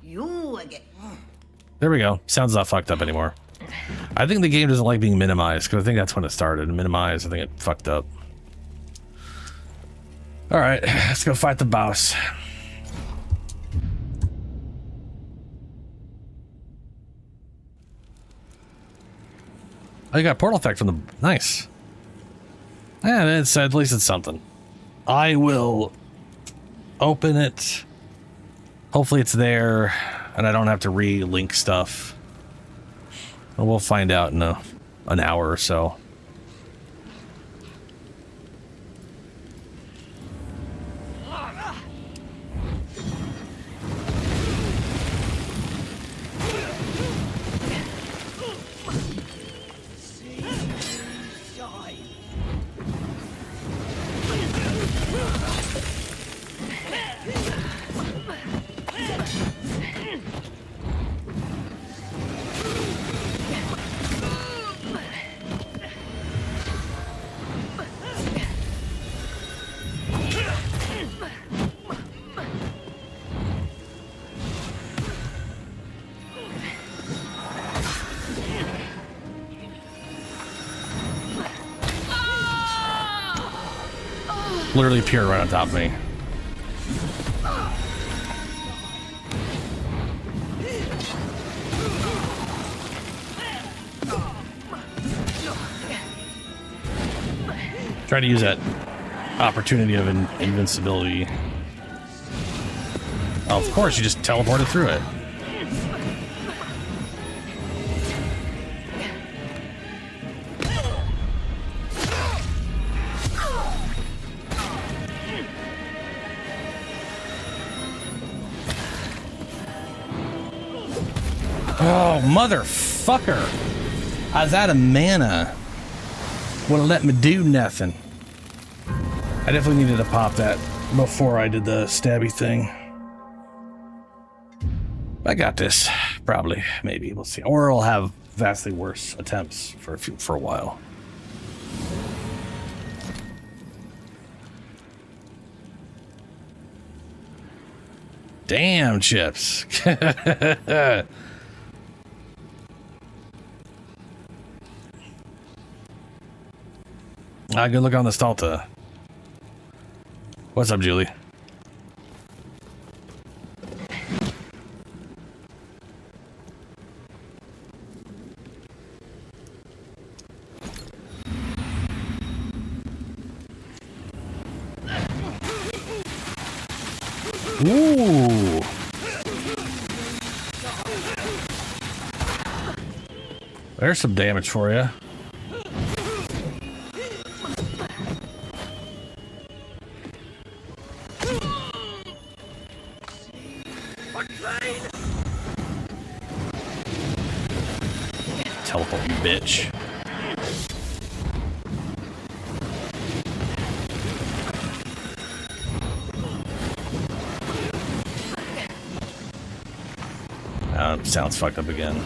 H: You again.
A: There we go. Sounds not fucked up anymore. I think the game doesn't like being minimized, because I think that's when it started. Minimized, I think it fucked up. Alright, let's go fight the boss. Oh, you got portal effect from the... nice. Yeah, it's, at least it's something. I will open it. Hopefully it's there, and I don't have to re-link stuff. But we'll find out in an hour or so. Literally appear right on top of me. Try to use that opportunity of invincibility. Oh, of course, you just teleported through it. Oh, motherfucker. I was out of mana. Wouldn't let me do nothing. I definitely needed to pop that before I did the stabby thing. I got this. Probably. Maybe. We'll see. Or I'll have vastly worse attempts for a while. Damn, chips. Good look on the Stalta. What's up, Julie? Ooh. There's some damage for you. Teleport, bitch. Sounds fucked up again.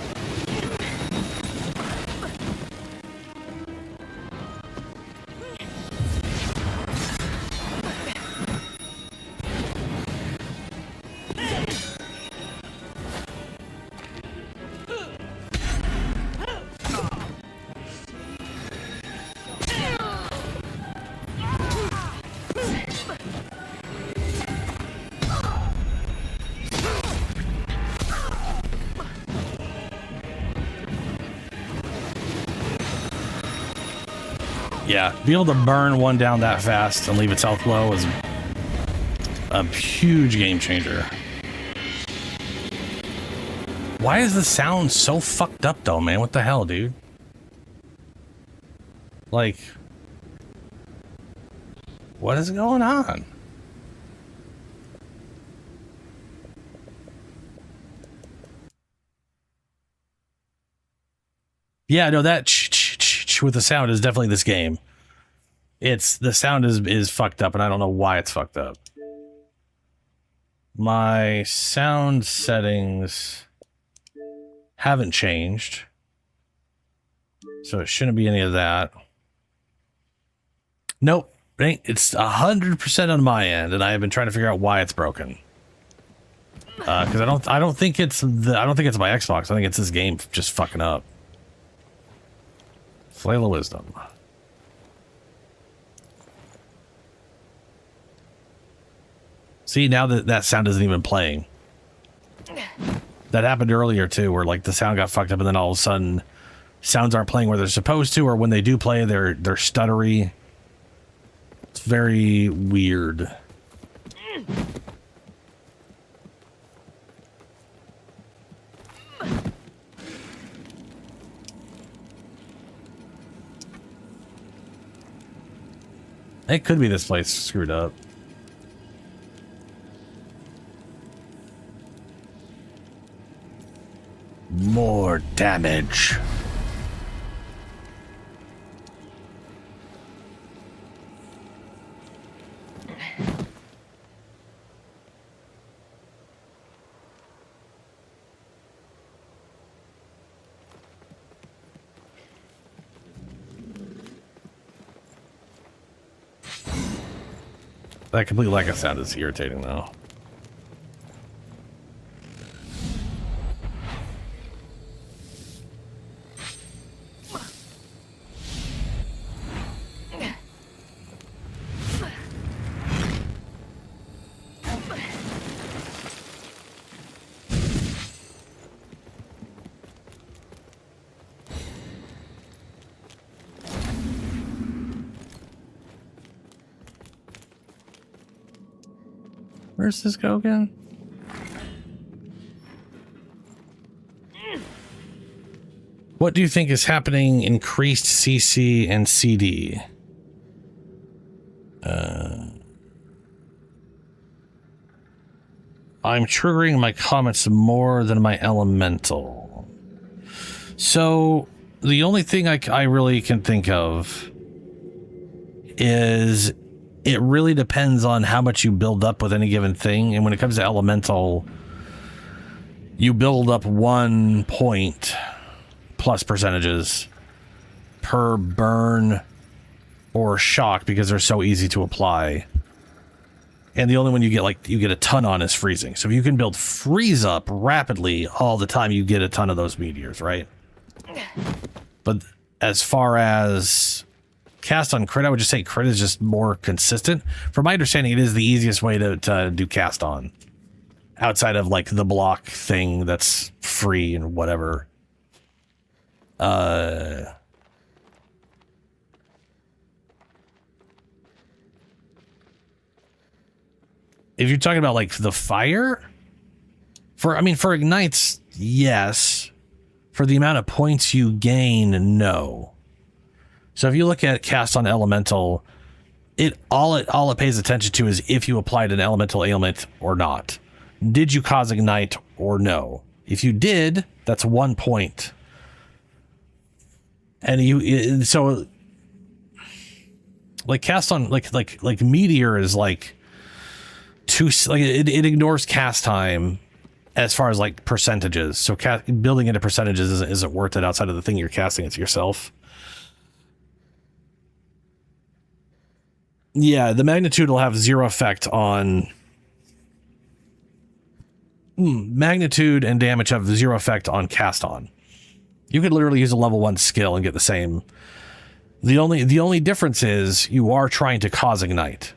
A: Yeah, be able to burn one down that fast and leave its health low is a huge game changer. Why is the sound so fucked up though, man? What the hell, dude? Like, what is going on? Yeah, no, that with the sound is definitely this game. It's the sound is fucked up, and I don't know why it's fucked up. My sound settings haven't changed, so it shouldn't be any of that. Nope, it's 100% on my end, and I have been trying to figure out why it's broken. Because I don't think it's my Xbox. I think it's this game just fucking up. Flail of Wisdom. See, now that sound isn't even playing. That happened earlier too, where like the sound got fucked up, and then all of a sudden, sounds aren't playing where they're supposed to, or when they do play, they're stuttery. It's very weird. It could be this place screwed up. More damage. That complete lack of sound is irritating, though. Where's this go again? What do you think is happening? Increased CC and CD. I'm triggering my comments more than my elemental. So the only thing I really can think of is it really depends on how much you build up with any given thing. And when it comes to elemental, you build up 1 point plus percentages per burn or shock because they're so easy to apply. And the only one you get a ton on is freezing. So if you can build freeze up rapidly all the time, you get a ton of those meteors, right? But as far as cast on crit, I would just say crit is just more consistent. From my understanding, it is the easiest way to do cast on. Outside of like the block thing that's free and whatever. If you're talking about like the fire, for ignites, yes. For the amount of points you gain, no. So if you look at cast on elemental, all it pays attention to is if you applied an elemental ailment or not. Did you cause ignite or no? If you did, that's 1 point. And so like cast on like meteor is like it ignores cast time as far as like percentages. So building into percentages isn't worth it outside of the thing you're casting it to yourself. Yeah, the magnitude will have 0 effect on magnitude, and damage have 0 effect on cast on. You could literally use a level 1 skill and get the same. The only difference is you are trying to cause ignite.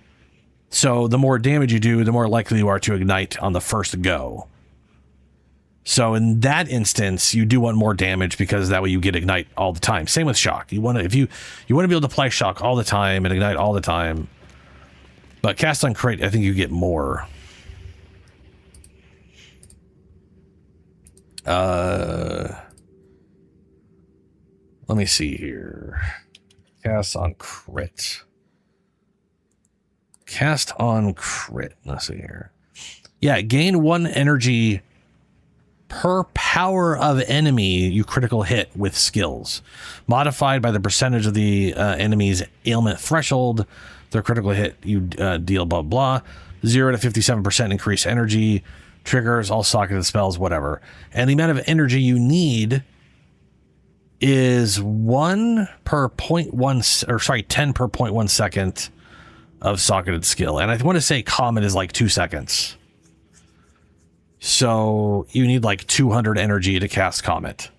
A: So the more damage you do, the more likely you are to ignite on the first go. So in that instance, you do want more damage because that way you get ignite all the time. Same with shock. You want to be able to apply shock all the time and ignite all the time. But cast on crit, I think you get more. Let me see here. Cast on crit. Cast on crit. Let's see here. Yeah, gain 1 energy per power of enemy you critical hit with skills. Modified by the percentage of the enemy's ailment threshold. Their critical hit you deal blah blah. 0 to 57% increase energy. Triggers, all socketed spells, whatever. And the amount of energy you need is 1 per 0.1, or sorry, 10 per 0.1 second of socketed skill. And I want to say common is like 2 seconds. So you need like 200 energy to cast Comet.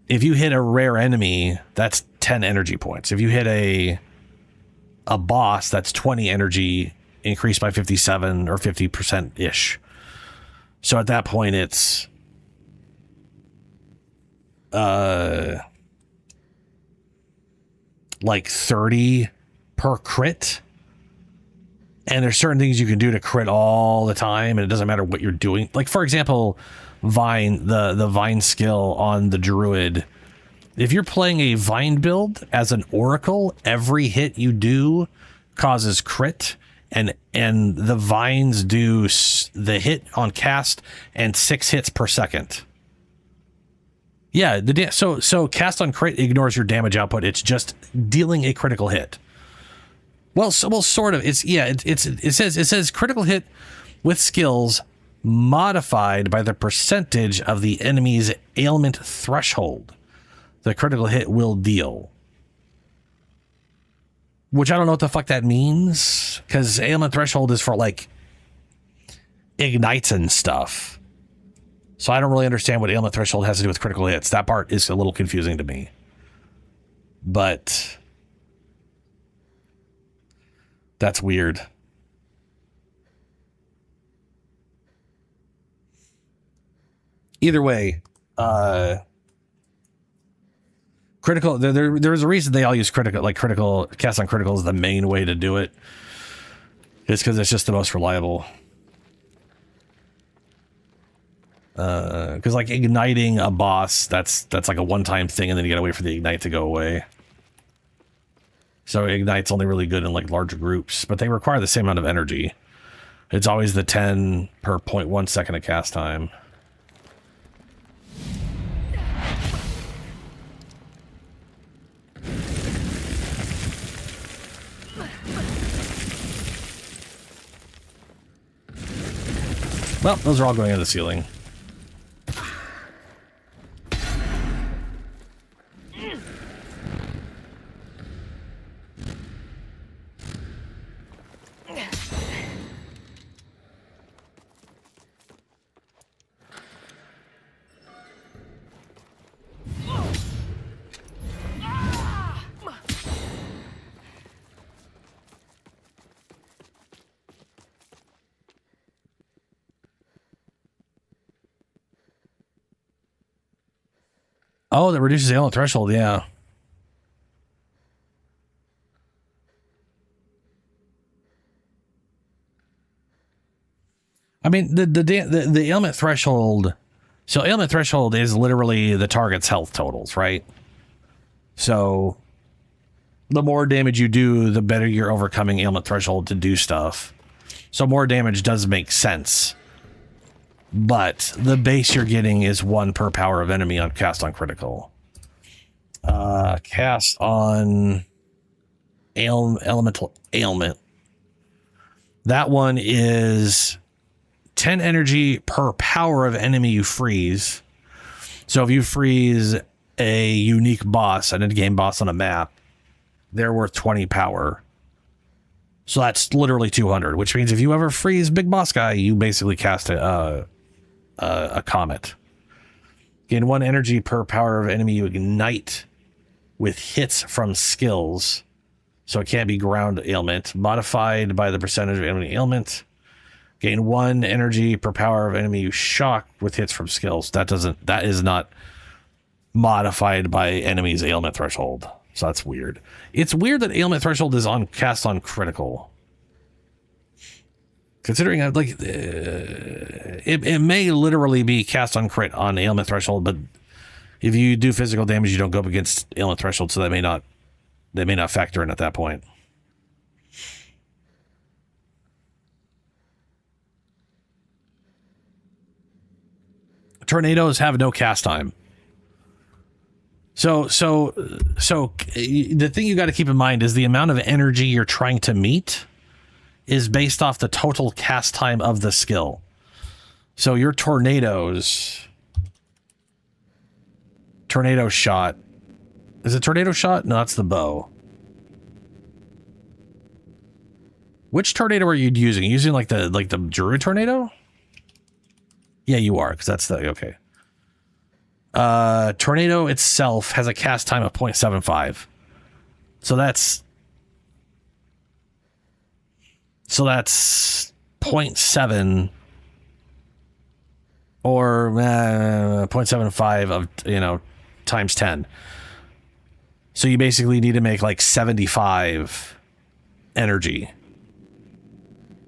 A: If you hit a rare enemy, that's 10 energy points. If you hit a boss, that's 20 energy increased by 57 or 50% ish. So at that point, it's like 30 per crit. And there's certain things you can do to crit all the time, and it doesn't matter what you're doing. Like, for example, Vine, the Vine skill on the Druid. If you're playing a Vine build as an Oracle, every hit you do causes crit, and the Vines do the hit on cast and 6 hits per second. Yeah, so cast on crit ignores your damage output. It's just dealing a critical hit. Well, sort of. It says critical hit with skills modified by the percentage of the enemy's ailment threshold. The critical hit will deal. Which I don't know what the fuck that means, because ailment threshold is for like ignites and stuff. So I don't really understand what ailment threshold has to do with critical hits. That part is a little confusing to me. But that's weird. Either way, critical. There's a reason they all use critical cast on critical is the main way to do it. It's because it's just the most reliable. Because like igniting a boss, that's like a one-time thing, and then you gotta wait for the ignite to go away. So ignite's only really good in like larger groups, but they require the same amount of energy. It's always the 10 per 0.1 second of cast time. Well, those are all going in the ceiling. Oh, that reduces the ailment threshold, yeah. I mean, the ailment threshold. So ailment threshold is literally the target's health totals, right? So the more damage you do, the better you're overcoming ailment threshold to do stuff. So more damage does make sense. But the base you're getting is 1 per power of enemy on cast on critical. Cast on elemental ailment. That one is 10 energy per power of enemy you freeze. So if you freeze a unique boss, an end-game boss on a map, they're worth 20 power. So that's literally 200, which means if you ever freeze big boss guy, you basically cast a comet. Gain 1 energy per power of enemy you ignite with hits from skills. So it can't be ground ailment. Modified by the percentage of enemy ailment. Gain 1 energy per power of enemy you shock with hits from skills. That is not modified by enemy's ailment threshold. So that's weird. It's weird that ailment threshold is cast on critical. Considering it may literally be cast on crit on ailment threshold, but if you do physical damage, you don't go up against ailment threshold, so they may not factor in at that point. Tornadoes have no cast time. So the thing you got to keep in mind is the amount of energy you're trying to meet is based off the total cast time of the skill. So your tornado shot. Is it tornado shot? No, that's the bow. Which tornado are you using? Are you using like the Druid tornado? Yeah, you are, because that's the okay. Tornado itself has a cast time of 0.75. So that's 0.7 or 0.75 of, times 10. So you basically need to make like 75 energy.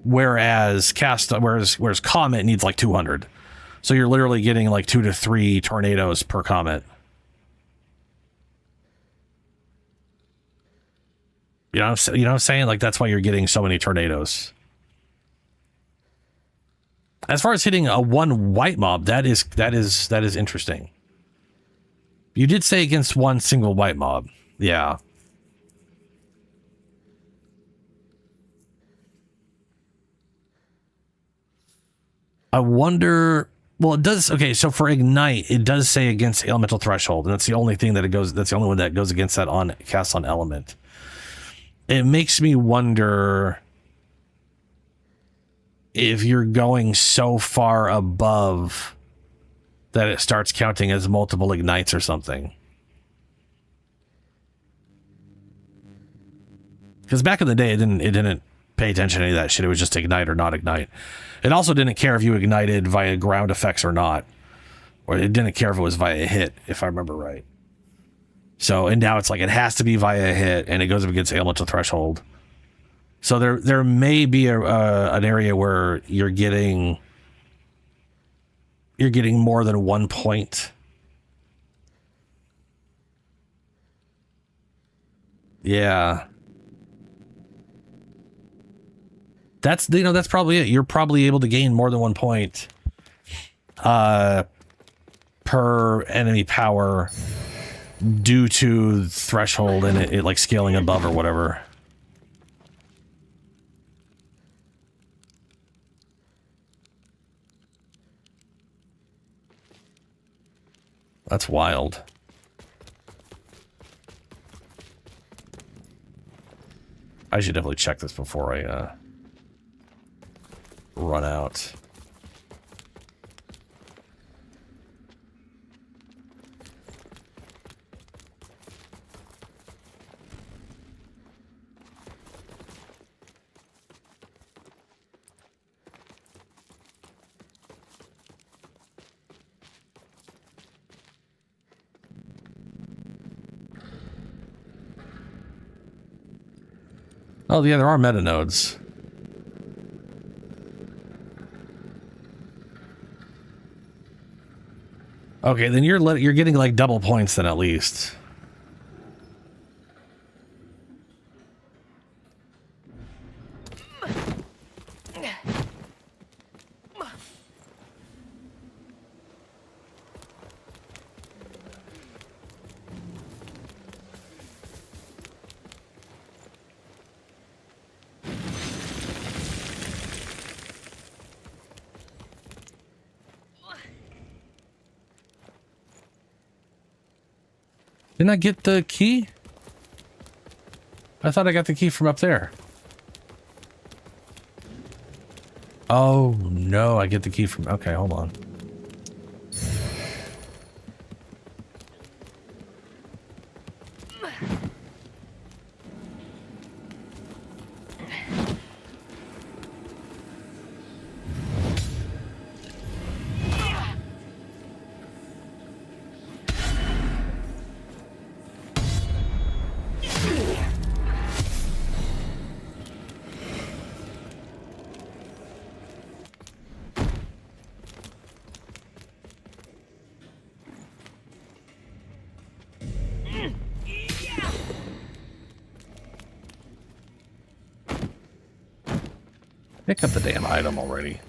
A: Whereas Comet needs like 200. So you're literally getting like 2 to 3 tornadoes per Comet. You know what I'm saying? Like, that's why you're getting so many tornadoes. As far as hitting a 1 white mob, that is interesting. You did say against 1 single white mob. Yeah. I wonder. Well, it does. Okay, so for Ignite, it does say against elemental threshold, and that's the only thing that it goes. That's the only one that goes against that on cast on element. It makes me wonder if you're going so far above that it starts counting as multiple ignites or something. Because back in the day, it didn't pay attention to any of that shit. It was just ignite or not ignite. It also didn't care if you ignited via ground effects or not. Or it didn't care if it was via hit, if I remember right. So, and now it's like it has to be via hit, and it goes up against elemental threshold. So there may be an area where you're getting more than 1 point. Yeah. That's probably it. You're probably able to gain more than 1 point per enemy power due to threshold and it like scaling above or whatever. That's wild. I should definitely check this before I run out. Oh yeah, there are meta nodes. Okay, then you're getting like double points then at least. Didn't I get the key? I thought I got the key from up there. Oh, no, I get the key from... Okay, hold on. Pick up the damn item already.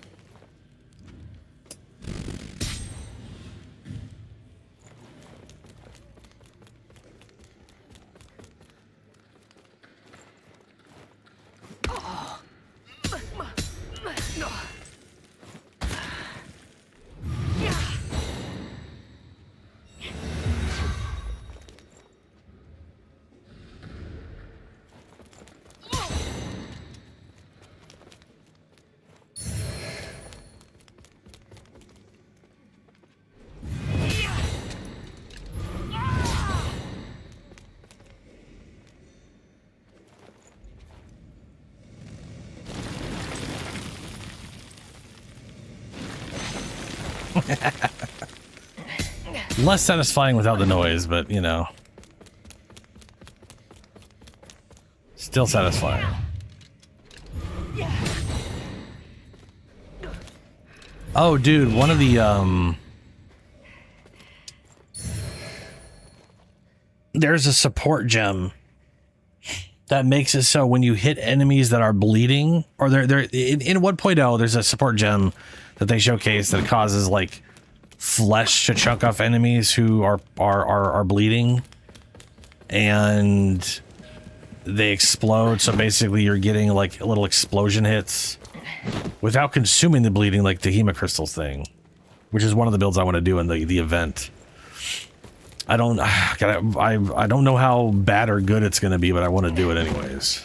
A: Less satisfying without the noise, but you know, still satisfying. Oh, dude, one of the there's a support gem that makes it so when you hit enemies that are bleeding, or they're in 1.0, there's a support gem that they showcase that causes like flesh to chunk off enemies who are bleeding, and they explode. So basically, you're getting like little explosion hits without consuming the bleeding, like the hemocrystals thing, which is one of the builds I want to do in the event. I don't know how bad or good it's going to be, but I want to do it anyways.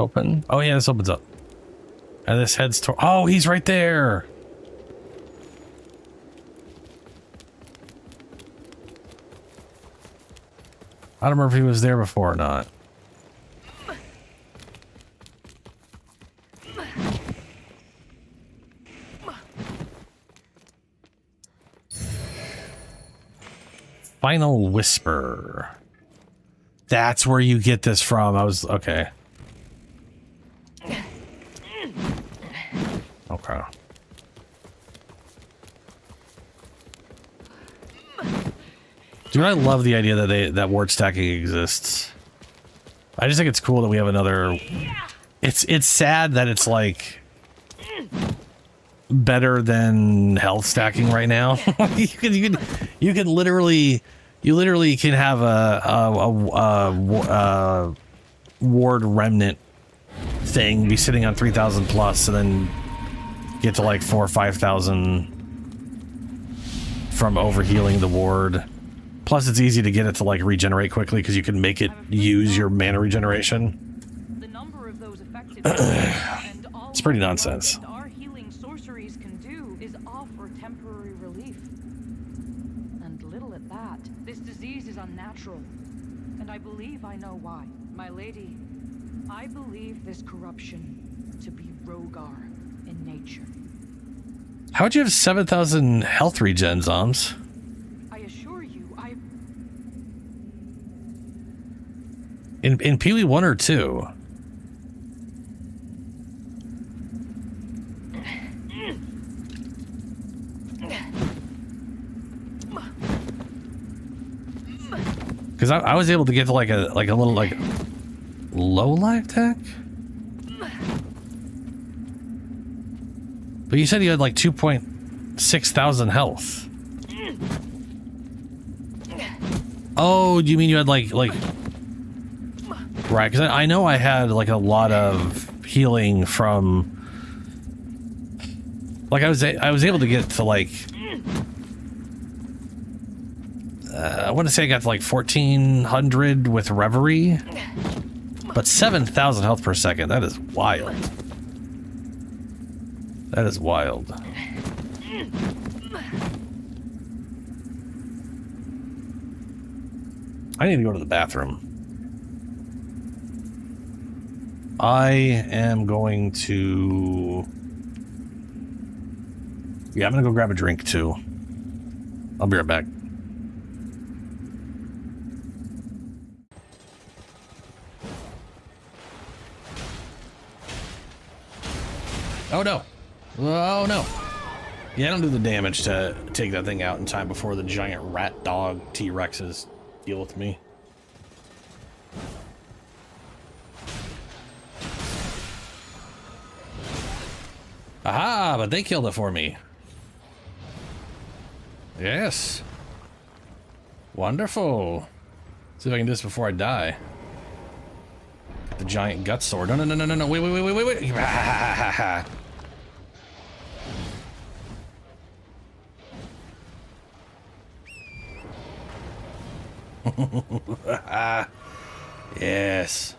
A: Open. Oh yeah, this opens up. And this heads to... Oh, he's right there! I don't remember if he was there before or not. Final Whisper. That's where you get this from. I was... Okay. Okay. Dude, I love the idea that that ward stacking exists. I just think it's cool that we have another... It's sad that it's like better than health stacking right now. you can literally can have a ward remnant thing be sitting on 3,000 plus and then get to like 4,000 or 5,000 from overhealing the ward. Plus, it's easy to get it to like regenerate quickly because you can make it use your mana regeneration.
C: The number of those affected
A: It's pretty nonsense.
C: our healing sorceries can do is offer temporary relief. And little at that. This disease is unnatural. And I believe I know why. My lady, I believe this corruption to be Rogar in nature.
A: How'd you have 7,000 health regen, Zoms?
C: I assure you,
A: In PoE 1 or 2? Because I was able to get to like a little like low life tech. But you said you had like 2.6 thousand health. Oh, do you mean you had like right? Because I know I had like a lot of healing from like I was able to get to like I want to say I got to like 1,400 with Reverie, but 7,000 health per second. That is wild. That is wild. I need to go to the bathroom. I am going to... Yeah, I'm gonna go grab a drink too. I'll be right back. Oh no. Oh no. Yeah, I don't do the damage to take that thing out in time before the giant rat dog T-Rexes deal with me. Aha, but they killed it for me. Yes. Wonderful. See if I can do this before I die. Get the giant gut sword. No, no, no, no, no, no. Wait, wait, wait, wait, wait, wait. Yes.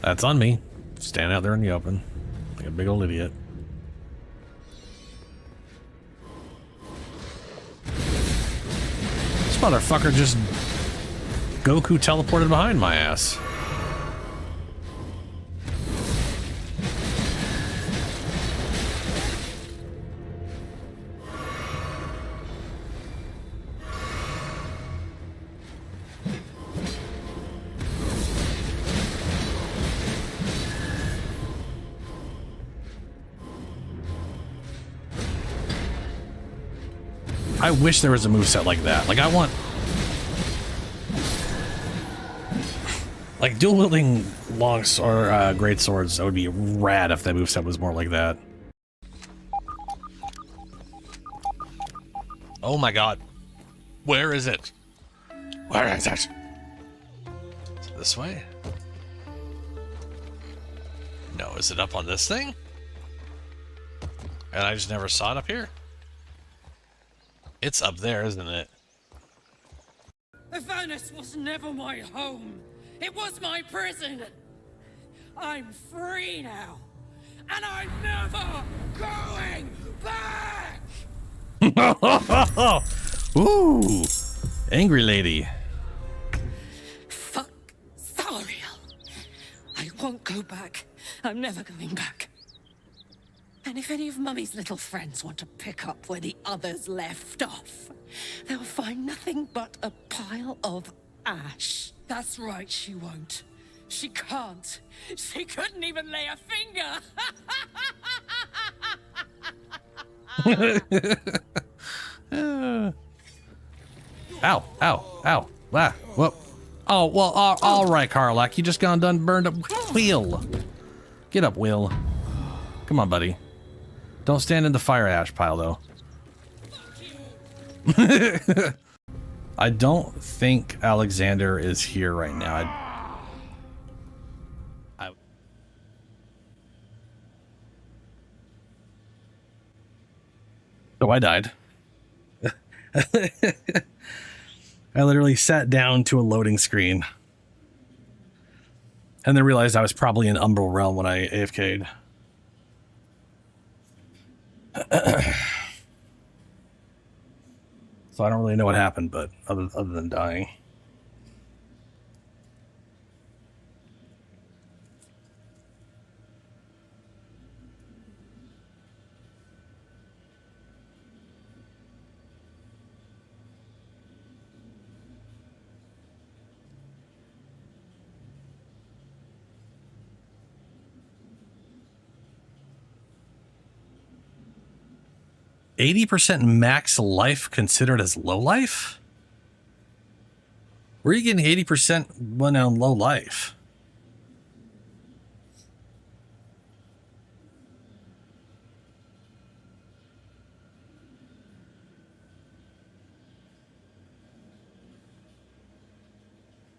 A: That's on me. Stand out there in the open like a big old idiot. This motherfucker just Goku teleported behind my ass. I wish there was a moveset like that. Like, I want... Like, dual-wielding great swords, that would be rad if that moveset was more like that. Oh my god. Where is it? Where is it? Is it this way? No, is it up on this thing? And I just never saw it up here? It's up there, isn't it?
I: The furnace was never my home. It was my prison. I'm free now. And I'm never going back!
A: Ooh, angry lady.
I: Fuck Sariel. I won't go back. I'm never going back. And if any of Mummy's little friends want to pick up where the others left off, they'll find nothing but a pile of ash. That's right, she won't. She can't. She couldn't even lay a finger.
A: Ow, ow, ow. Ah, whoop. Oh, well, all right, Karlak. You just gone done burned up. Will. Get up, Will. Come on, buddy. Don't stand in the fire ash pile, though. I don't think Alexander is here right now. So I died. I literally sat down to a loading screen and then realized I was probably in Umbral Realm when I AFK'd. So I don't really know what happened, but other than dying. %max life considered as low life? Where are you getting 80% when on low life?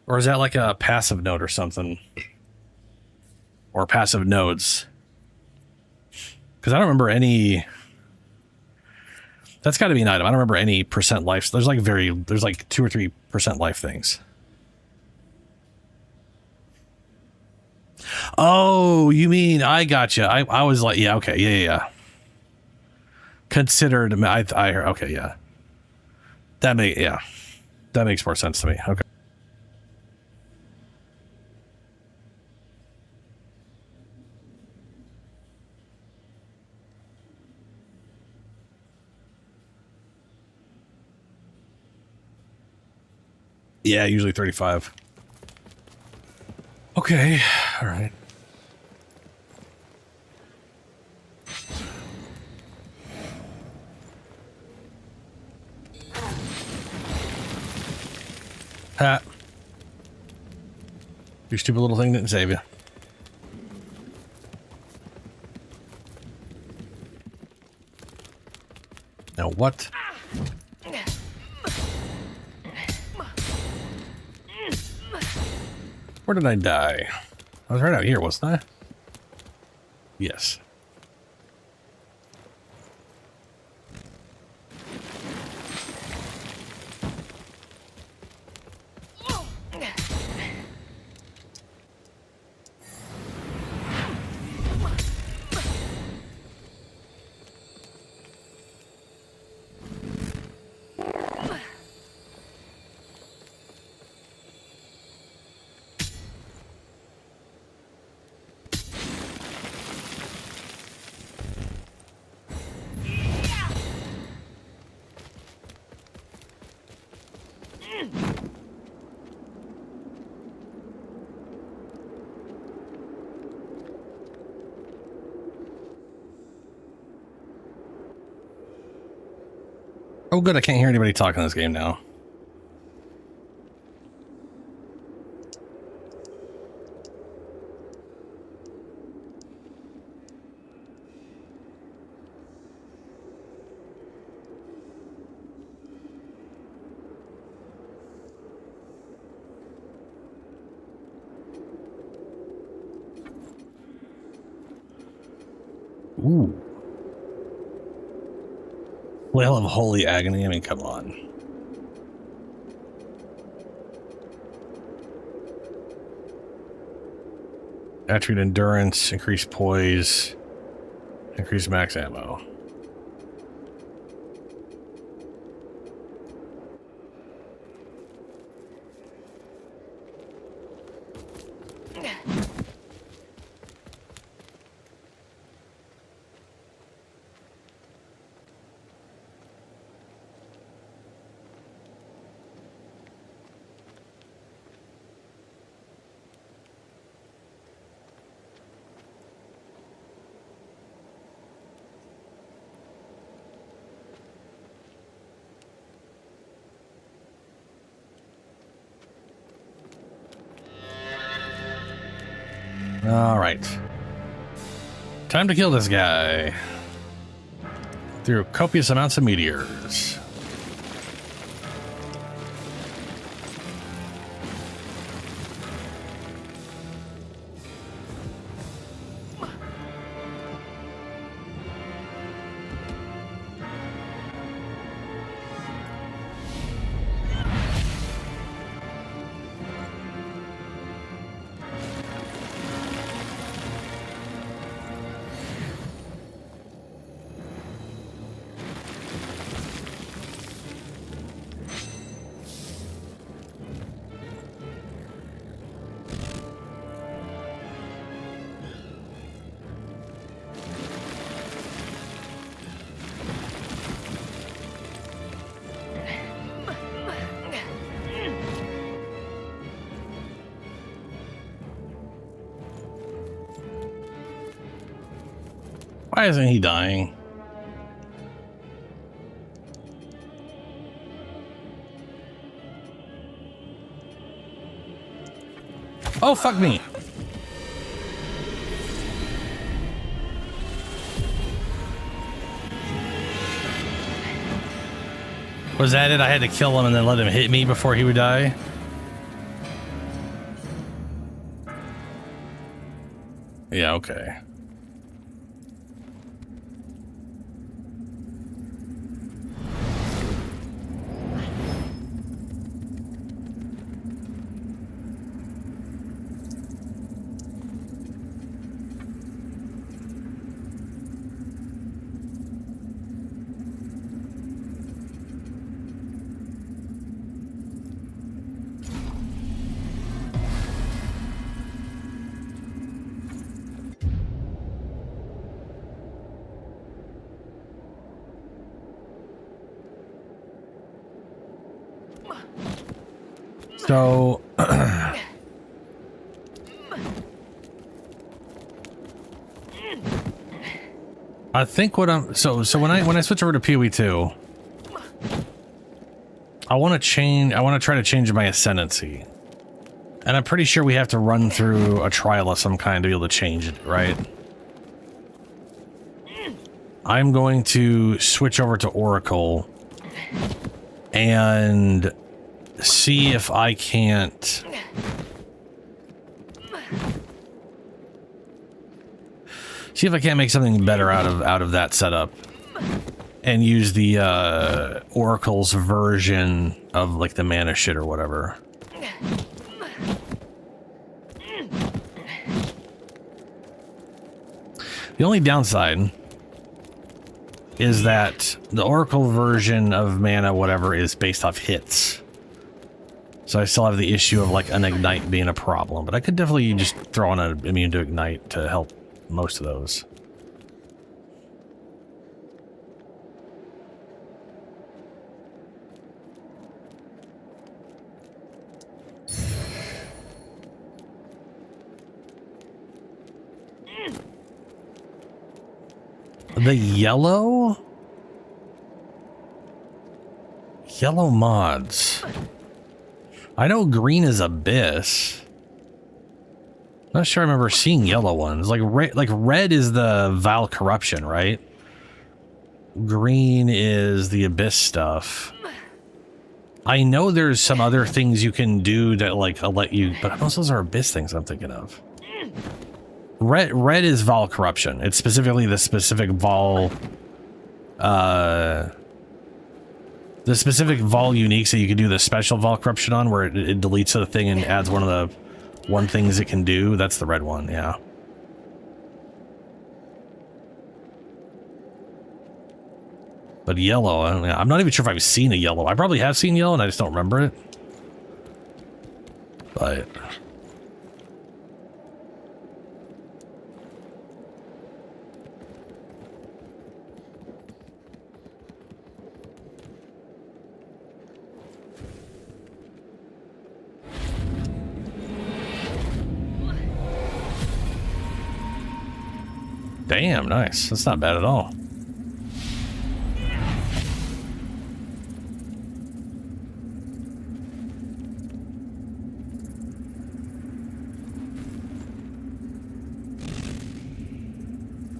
A: Or is that like a passive node or something? Or passive nodes? Because I don't remember any... That's got to be an item. I don't remember any % life. There's like 2 or 3% life things. Oh, you mean, I gotcha. I was like, yeah, okay, yeah. Considered, okay, yeah. That makes more sense to me. Okay. Yeah, usually 35. Okay, all right. Pat. Your stupid little thing didn't save you. Now what? Where did I die? I was right out here, wasn't I? Yes. Oh good, I can't hear anybody talking in this game now. Ooh. Flail of Holy Agony, I mean, come on. Attribute endurance, increase poise, increase max ammo. All right. Time to kill this guy. Through copious amounts of meteors. Why isn't he dying? Oh, fuck me. Was that it? I had to kill him and then let him hit me before he would die? Yeah, okay. So I think what I'm so when I switch over to PoE2, I want to try to change my ascendancy. And I'm pretty sure we have to run through a trial of some kind to be able to change it, right? I'm going to switch over to Oracle and see if I can't make something better out of that setup and use the Oracle's version of like the mana shit or whatever. The only downside is that the Oracle version of mana whatever is based off hits. So I still have the issue of like an ignite being a problem, but I could definitely just throw on an immune to ignite to help most of those. The yellow mods. I know green is Abyss. Not sure I remember seeing yellow ones. Like red is the Vile Corruption, right? Green is the Abyss stuff. I know there's some other things you can do that like let you, but those are Abyss things I'm thinking of. Red is Vile Corruption. It's specifically the specific Vol uniques that you can do the special Vol Corruption on, where it deletes the thing and adds one of the one things it can do. That's the red one, yeah. But yellow, I'm not even sure if I've seen a yellow. I probably have seen yellow and I just don't remember it. But damn, nice. That's not bad at all.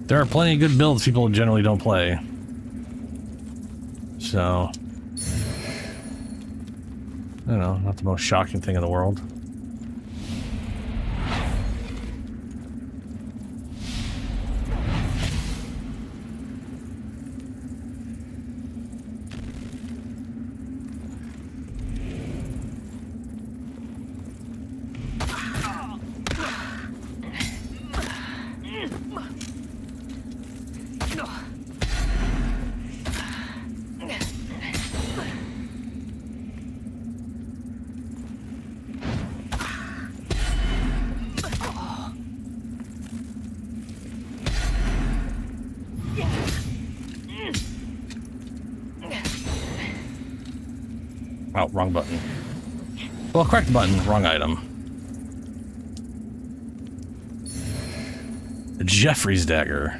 A: There are plenty of good builds people generally don't play. So, I don't know, not the most shocking thing in the world. Oh, wrong button. Well, correct button, wrong item. Jeffrey's dagger.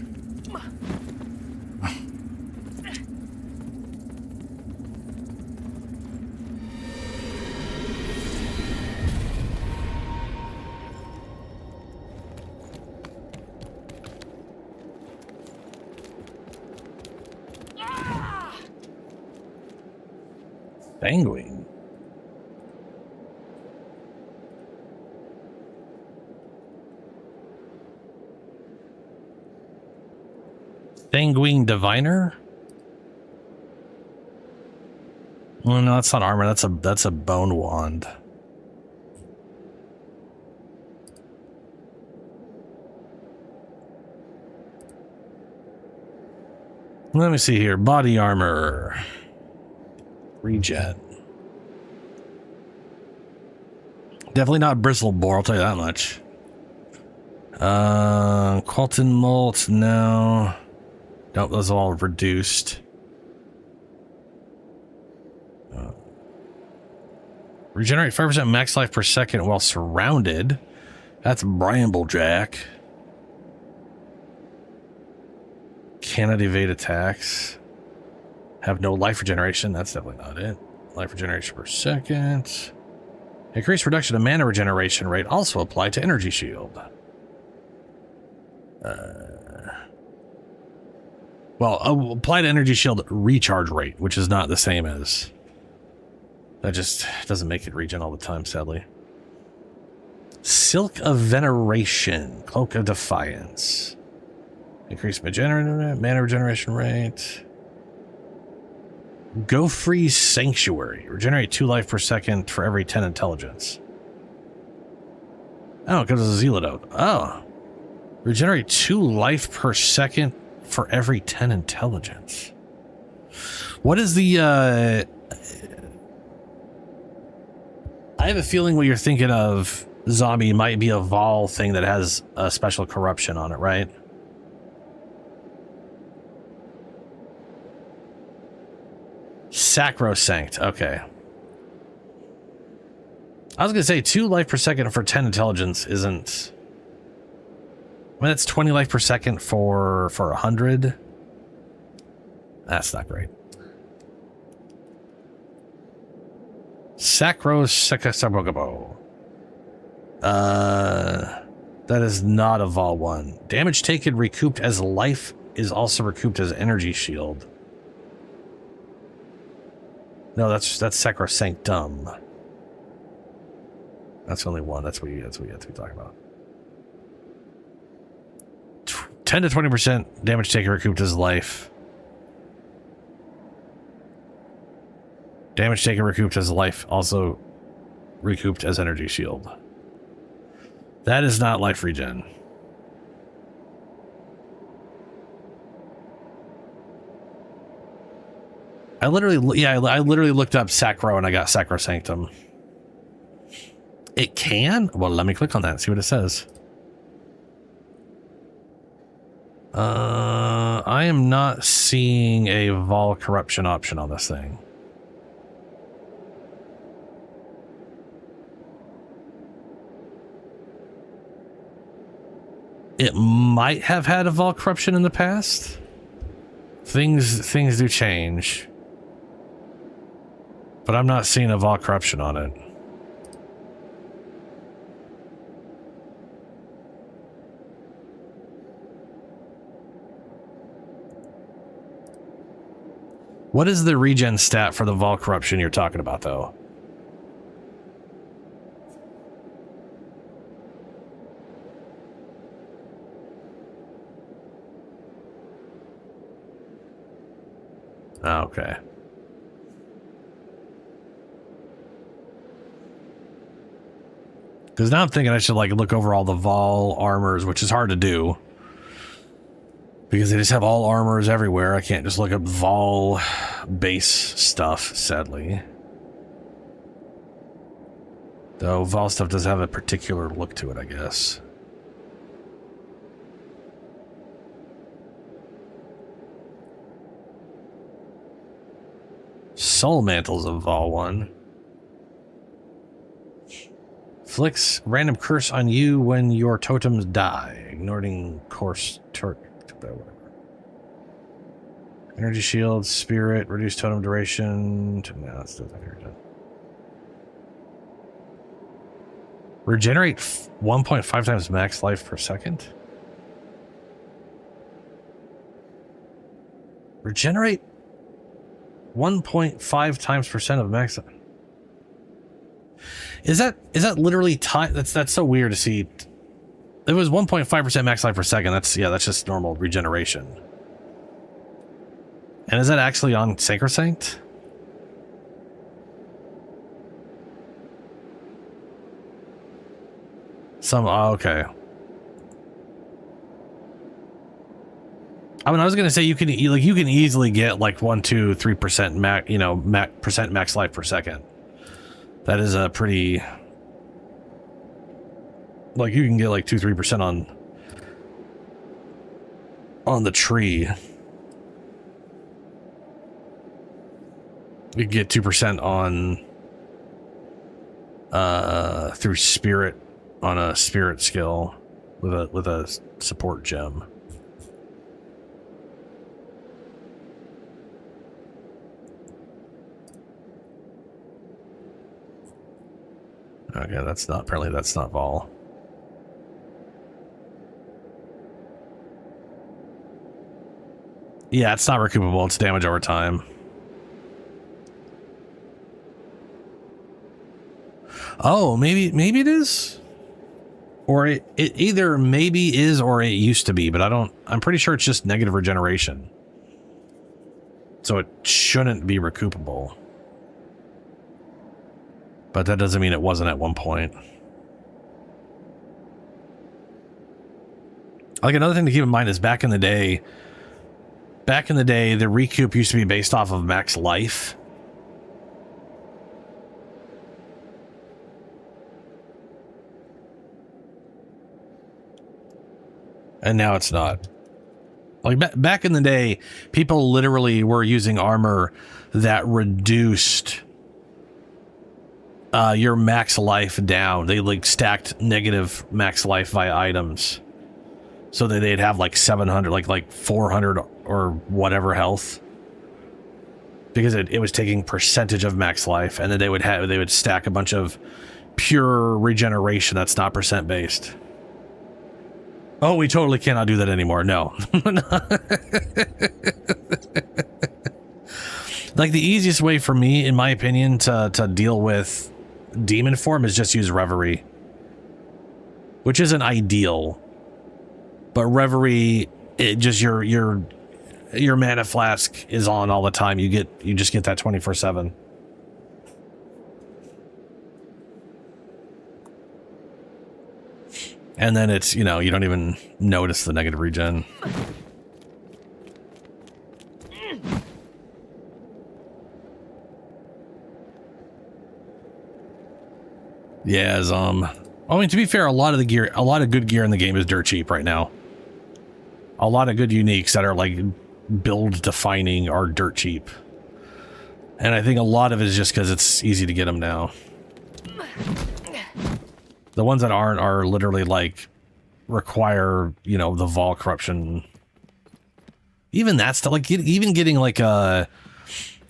A: Sanguine. Sanguine Diviner? Oh, no, that's not armor. That's a bone wand. Let me see here. Body armor. Regen. Definitely not bristle boar, I'll tell you that much. Qualton molt, no. Nope, those are all reduced. Regenerate 5% max life per second while surrounded. That's Bramblejack. Cannot evade attacks. Have no life regeneration. That's definitely not it. Life regeneration per second. Increased reduction of mana regeneration rate also applied to energy shield. Well, applied to energy shield recharge rate, which is not the same as. That just doesn't make it regen all the time, sadly. Silk of Veneration. Cloak of Defiance. Increased mana regeneration rate. Go Free Sanctuary. Regenerate 2 life per second for every 10 intelligence. Oh, it goes as a Zealote. Oh. Regenerate 2 life per second for every 10 intelligence. What is the, I have a feeling what you're thinking of, zombie, might be a Vol thing that has a special corruption on it, right? Sacrosanct, okay. I was gonna say 2 life per second for 10 intelligence isn't. I mean, that's 20 life per second for 100. That's not great. Sacrosacabogabo. That is not a Vol 1. Damage taken recouped as life is also recouped as energy shield. No, that's Sacrosanctum. That's only one. That's what you have to be talking about. 10 to 20% damage taken recouped as life. Damage taken recouped as life, also recouped as energy shield. That is not life regen. I literally looked up Sacro and I got Sacrosanctum. It can? Well, let me click on that and see what it says. I am not seeing a Vol Corruption option on this thing. It might have had a Vol Corruption in the past. Things do change. But I'm not seeing a Vol Corruption on it. What is the regen stat for the Vol Corruption you're talking about, though? Okay. Because now I'm thinking I should like look over all the Vol armors, which is hard to do. Because they just have all armors everywhere. I can't just look up Vol base stuff, sadly. Though Vol stuff does have a particular look to it, I guess. Soul Mantle's a Vol one. Flicks random curse on you when your totems die, ignoring course whatever. Energy shield, spirit, reduce totem duration. No, that's not here. Regenerate 1.5 times max life per second. Regenerate 1.5 times percent of max. Is that literally time? That's so weird to see. It was 1.5% max life per second. That's just normal regeneration. And is that actually on Sacrosanct? Okay. I mean, I was gonna say you can easily get like 1, 2, 3% max life per second. That is a pretty, like, you can get like 2-3% on the tree. You can get 2% on through spirit on a spirit skill with a support gem. Okay, apparently that's not Vol. Yeah, it's not recoupable. It's damage over time. Oh, maybe it is? Or it either maybe is or it used to be, but I'm pretty sure it's just negative regeneration. So it shouldn't be recoupable. But that doesn't mean it wasn't at one point. Like, another thing to keep in mind is back in the day, the recoup used to be based off of max life. And now it's not. Like, back in the day, people literally were using armor that reduced your max life down. They like stacked negative max life via items, so that they'd have like 700, like 400 or whatever health, because it was taking percentage of max life, and then they would stack a bunch of pure regeneration that's not percent based. Oh, we totally cannot do that anymore. No. Like, the easiest way for me, in my opinion, to deal with demon form is just use Reverie, which isn't ideal, but Reverie, it just your mana flask is on all the time. You just get that 24/7. And then it's, you know, you don't even notice the negative regen. Yeah, I mean, to be fair, a lot of good gear in the game is dirt cheap right now. A lot of good uniques that are like build defining are dirt cheap. And I think a lot of it is just because it's easy to get them now. The ones that aren't are literally like require, you know, the vol corruption. Even that's like even getting like a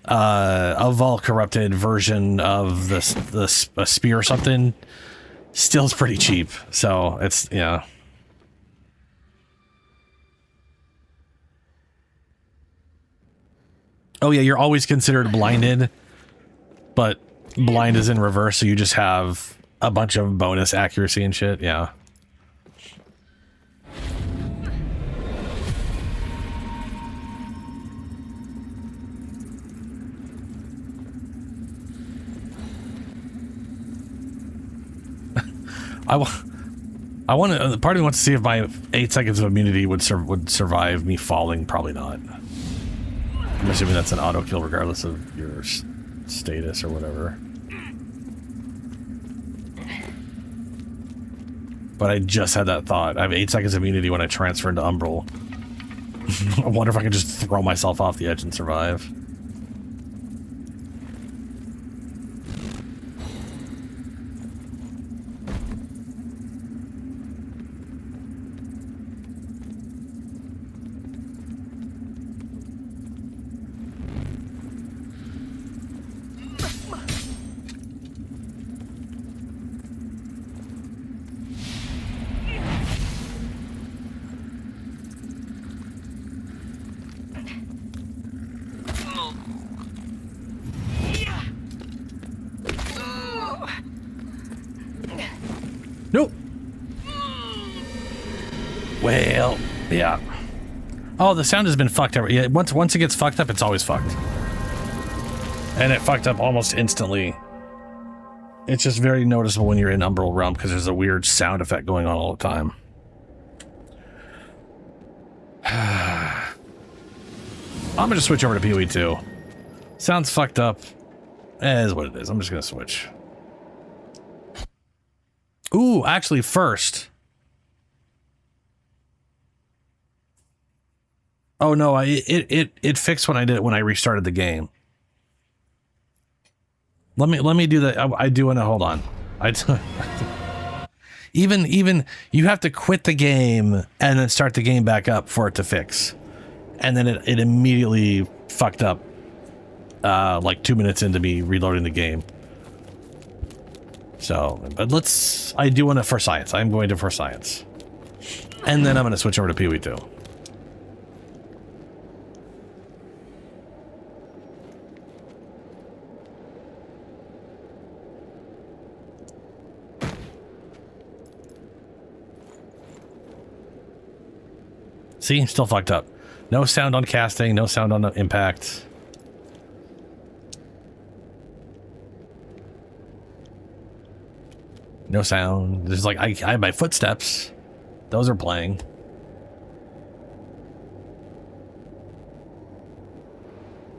A: vol corrupted version of a spear or something still is pretty cheap. So it's, yeah. Oh yeah, you're always considered blinded, but blind is in reverse, so you just have a bunch of bonus accuracy and shit, yeah. I want to. Part of me wants to see if my 8 seconds of immunity would survive me falling. Probably not. I'm assuming that's an auto kill regardless of your status or whatever. But I just had that thought. I have 8 seconds of immunity when I transfer into Umbral. I wonder if I can just throw myself off the edge and survive. Nope. Well, yeah. Oh, the sound has been fucked up. Yeah, once it gets fucked up, it's always fucked. And it fucked up almost instantly. It's just very noticeable when you're in Umbral Realm because there's a weird sound effect going on all the time. I'm gonna switch over to PoE2. Sounds fucked up. Is what it is. I'm just gonna switch. Ooh, actually, first. Oh no, it fixed when I did it when I restarted the game. Let me do that. I do want to hold on. Even you have to quit the game and then start the game back up for it to fix, and then it immediately fucked up. Like 2 minutes into me reloading the game. So, but I do want to for science. I'm going to for science. And then I'm going to switch over to PoE2. See, still fucked up. No sound on casting, no sound on impact. No sound. There's like, I have my footsteps. Those are playing.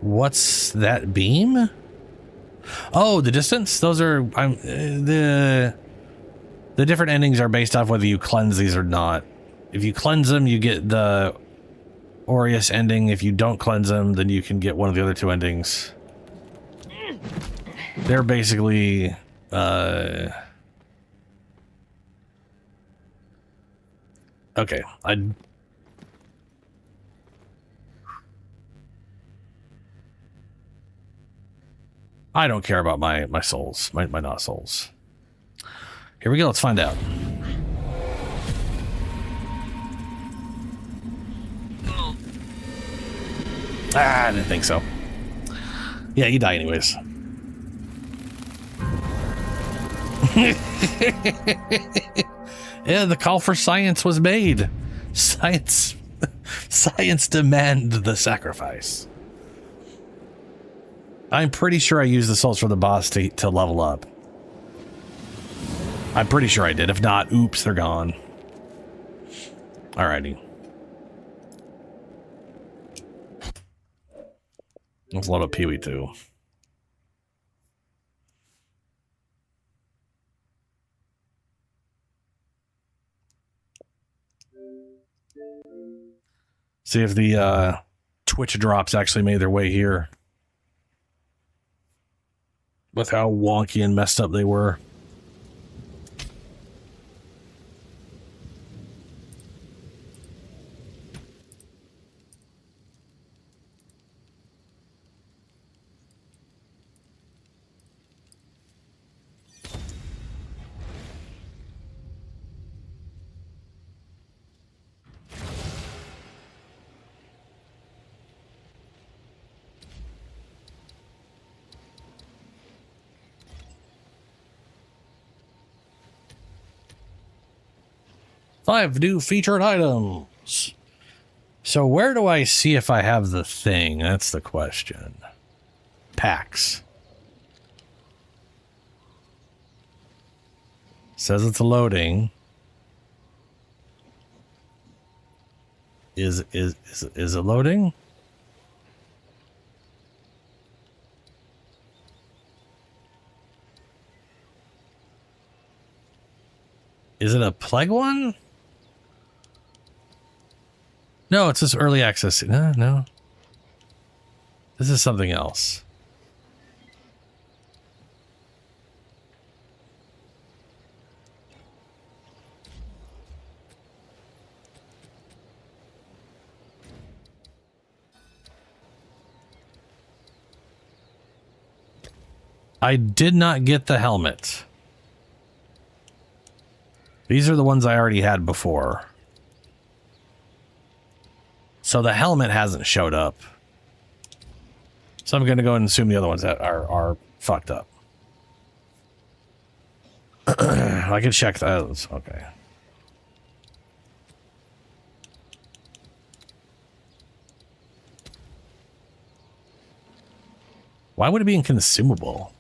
A: What's that beam? Oh, the distance? Those are, the different endings are based off whether you cleanse these or not. If you cleanse them, you get the Aureus ending. If you don't cleanse them, then you can get one of the other two endings. They're basically, okay, I don't care about my souls, my not souls. Here we go, let's find out. Ah, I didn't think so. Yeah, you die anyways. Yeah, the call for science was made. Science demand the sacrifice. I'm pretty sure I used the souls for the boss to level up. I'm pretty sure I did. If not, oops, they're gone. Alrighty. Let's load up PoE2. See if the Twitch drops actually made their way here. With how wonky and messed up they were. Five new featured items. So where do I see if I have the thing? That's the question. Packs. Says it's loading. Is it loading? Is it a plague one? No, it's just early access. No. This is something else. I did not get the helmet. These are the ones I already had before. So the helmet hasn't showed up. So I'm going to go and assume the other ones that are fucked up. I can check those. Okay. Why would it be in consumable?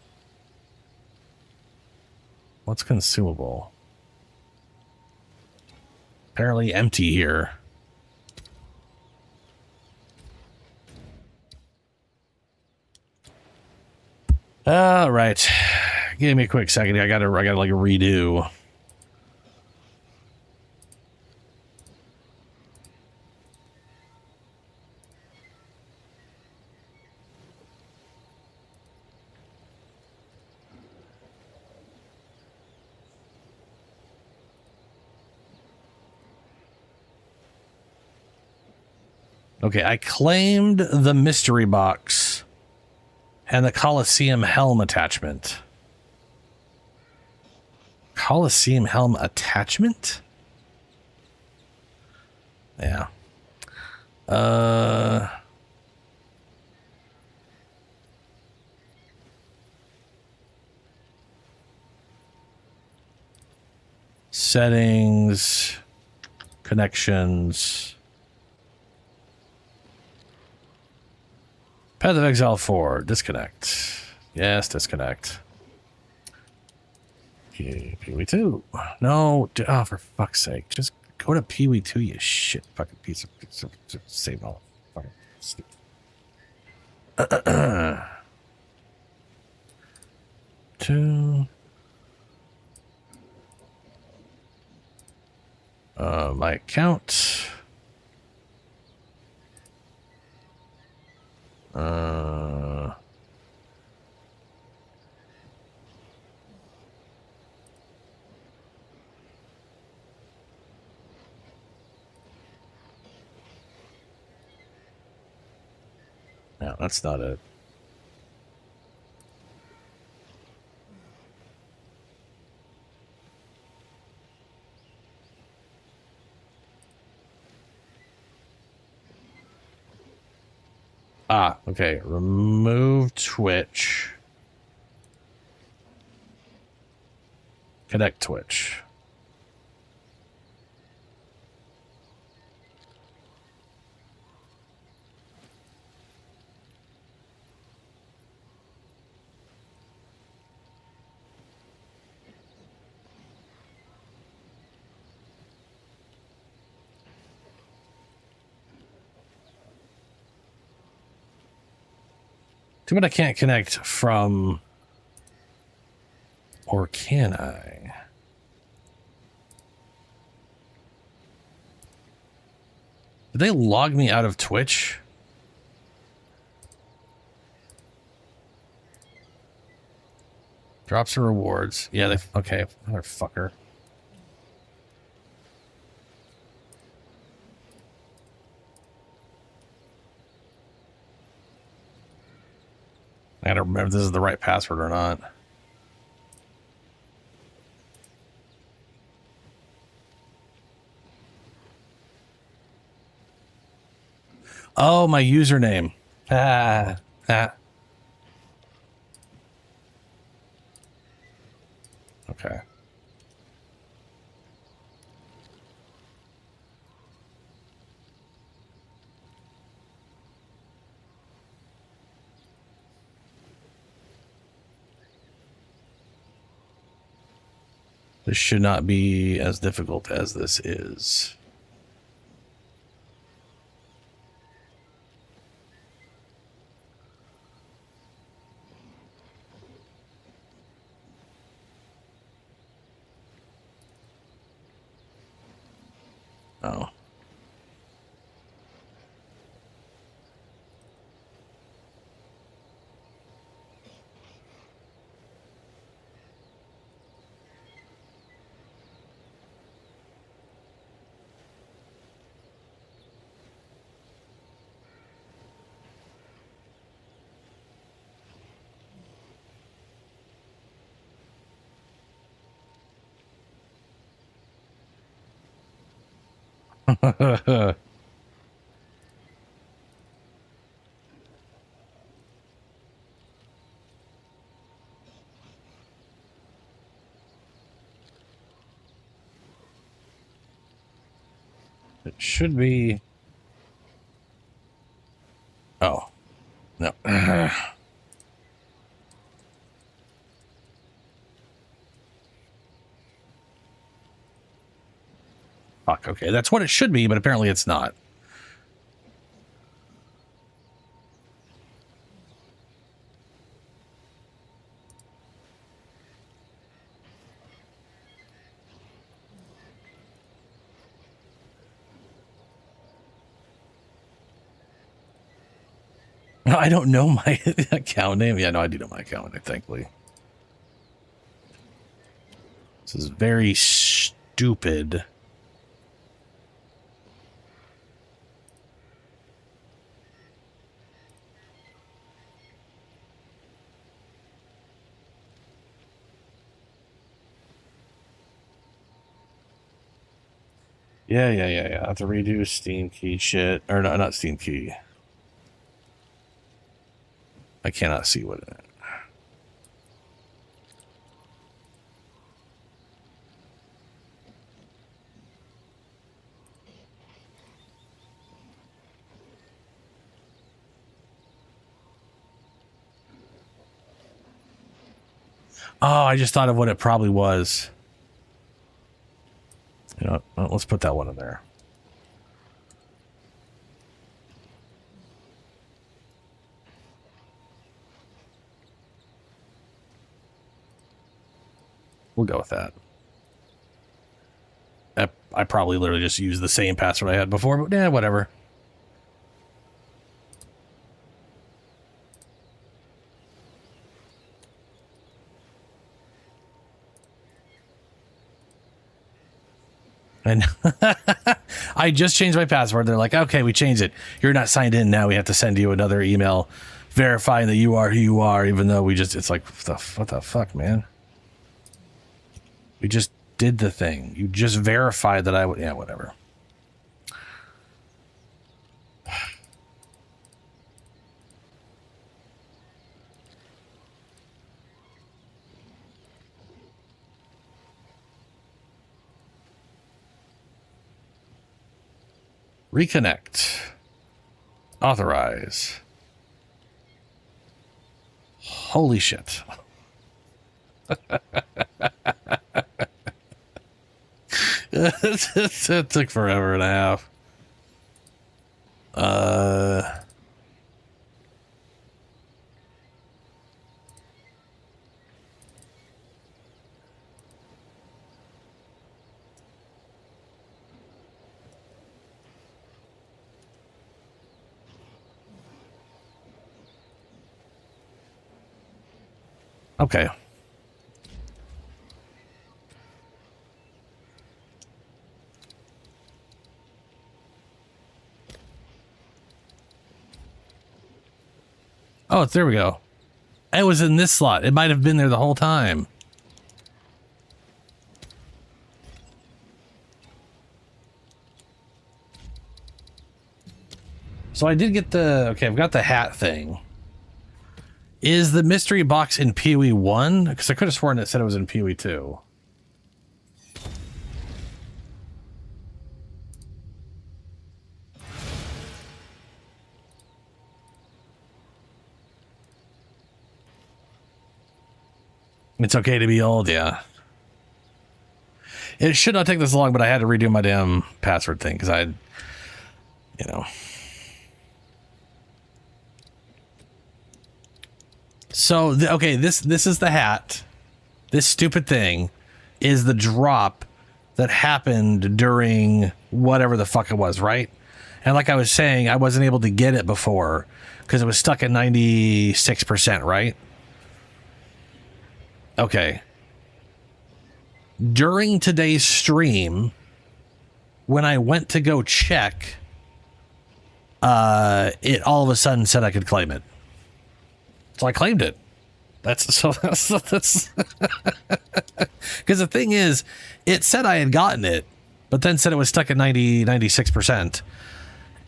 A: What's consumable? Apparently empty here. All right. Give me a quick second. I gotta like redo. Okay, I claimed the mystery box and the Coliseum helm attachment. Coliseum helm attachment? Yeah. Settings, connections. Path of Exile 4, disconnect. Yes, disconnect. PoE2. No, oh, for fuck's sake. Just go to PoE2, you shit fucking piece of save all. Fucking stupid. Two. My account. No, that's not it. Ah, okay. Remove Twitch. Connect Twitch. Too bad I can't connect from... Or can I? Did they log me out of Twitch? Drops of rewards. Yeah, they... Okay, motherfucker. I gotta remember if this is the right password or not. Oh, my username. Ah. Okay. This should not be as difficult as this is. Oh. It should be... Oh. No. Fuck, okay. That's what it should be, but apparently it's not. I don't know my account name. Yeah, no, I do know my account name, thankfully. This is very stupid. Yeah. I have to redo Steam key shit. Or no, not Steam key. I cannot see what it... Oh, I just thought of what it probably was. You know, well, let's put that one in there. We'll go with that. I probably literally just used the same password I had before, but yeah, whatever. And I just changed my password. They're like, okay, we changed it. You're not signed in now. We have to send you another email verifying that you are who you are, even though we just, it's like, what the fuck, man? We just did the thing. You just verified that I would, yeah, whatever. Reconnect. Authorize. Holy shit. It took forever and a half. Okay. Oh, there we go. It was in this slot. It might have been there the whole time. So I did get the... Okay, I've got the hat thing. Is the mystery box in PoE 1? Because I could have sworn it said it was in PoE 2. It's okay to be old, yeah. It should not take this long, but I had to redo my damn password thing because I, you know. So, okay, this is the hat. This stupid thing is the drop that happened during whatever the fuck it was, right? And like I was saying, I wasn't able to get it before because it was stuck at 96%, right? Okay. During today's stream, when I went to go check, it all of a sudden said I could claim it. So I claimed it. That's because the thing is, it said I had gotten it, but then said it was stuck at 96%,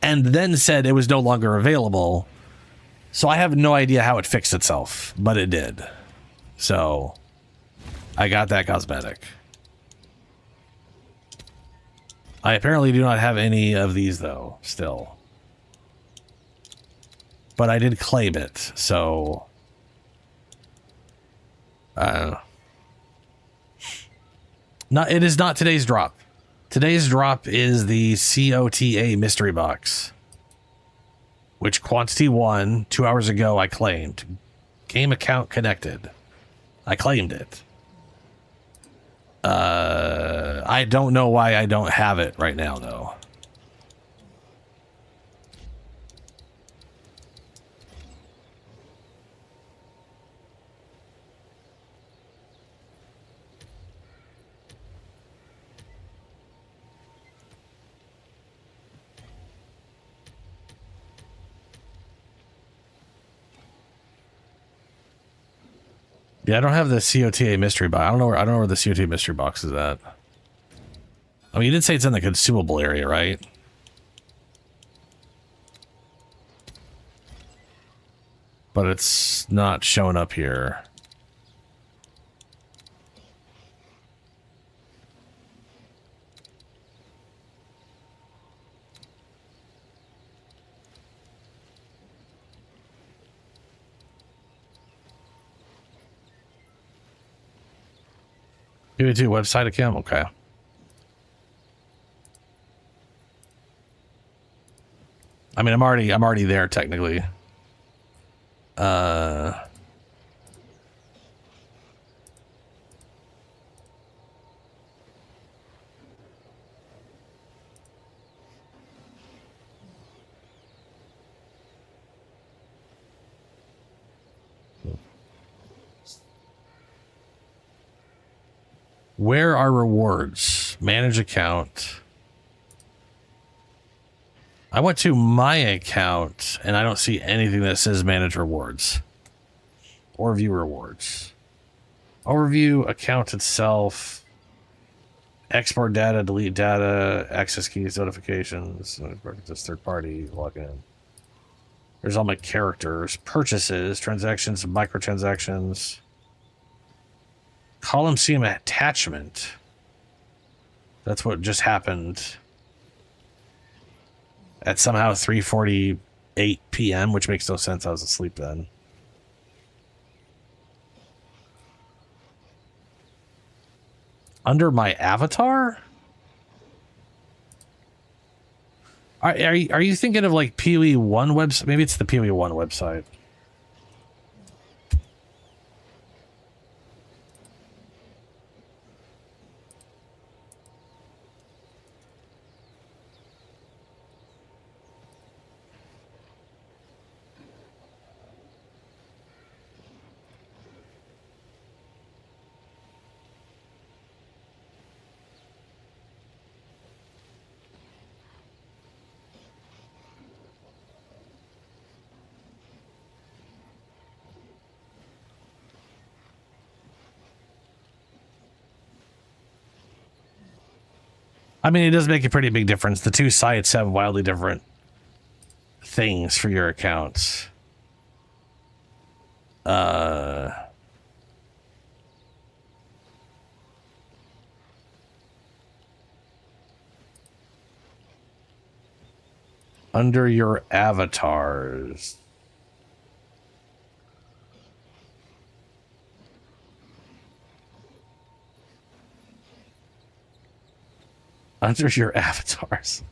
A: and then said it was no longer available. So I have no idea how it fixed itself, but it did. So I got that cosmetic. I apparently do not have any of these though, still. But I did claim it, so it is not today's drop. Today's drop is the COTA mystery box, which quantity 1 2 hours ago I claimed. Game account connected. I claimed it. I don't know why I don't have it right now though. Yeah, I don't have the COTA mystery box. I don't know where the COTA mystery box is at. I mean, you did say it's in the consumable area, right? But it's not showing up here. PoE2 website account? Okay. I mean, I'm already there technically. Where are rewards? Manage account. I went to my account and I don't see anything that says manage rewards or view rewards. Overview account itself. Export data, delete data, access keys, notifications, this third party, log in. There's all my characters, purchases, transactions, microtransactions. Column CM attachment. That's what just happened at somehow 3:48 p.m., which makes no sense. I was asleep then. Under my avatar? Are you thinking of like PoE 1 website? Maybe it's the PoE 1 website. I mean, it does make a pretty big difference. The two sites have wildly different things for your accounts. Under your avatars. Under your avatars.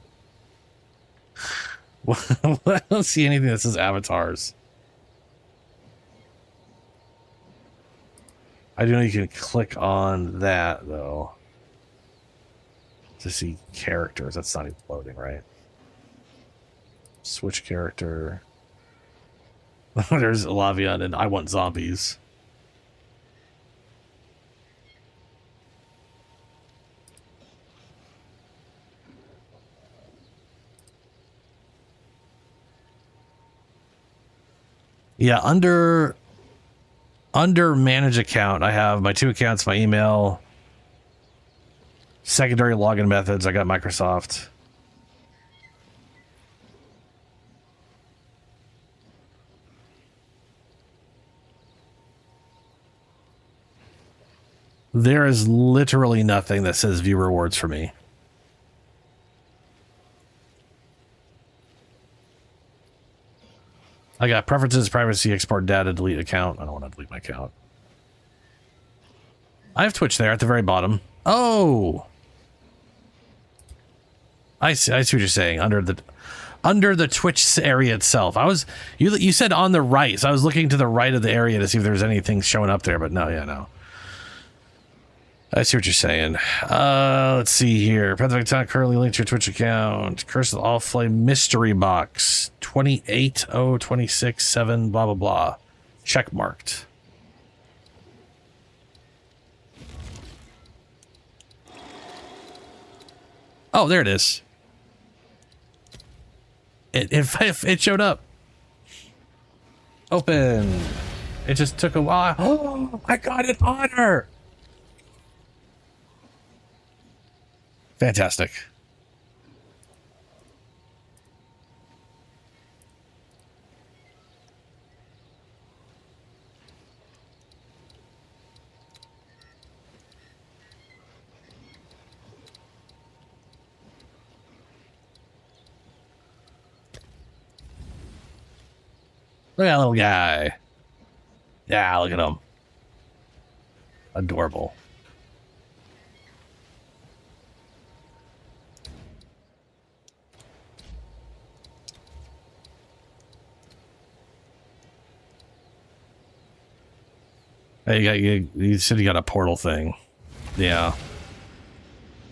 A: I don't see anything that says avatars. I do know you can click on that, though, to see characters. That's not even loading, right? Switch character. There's Lavian and I want zombies. Yeah, under manage account, I have my 2 accounts, my email, secondary login methods. I got Microsoft. There is literally nothing that says view rewards for me. I got preferences, privacy, export data, delete account. I don't want to delete my account. I have Twitch there at the very bottom. Oh, I see what you're saying. Under the Twitch area itself. You said on the right, so I was looking to the right of the area to see if there's anything showing up there, but no, yeah, no. I see what you're saying. Let's see here. Pacific Time currently linked to your Twitch account. Curse of the All Flame mystery box. 280267 blah blah blah. Check marked. Oh, there it is. It showed up. Open. It just took a while. Oh, I got an honor. Fantastic. Look at that little guy. Yeah, look at him. Adorable. Hey, you said you got a portal thing. Yeah.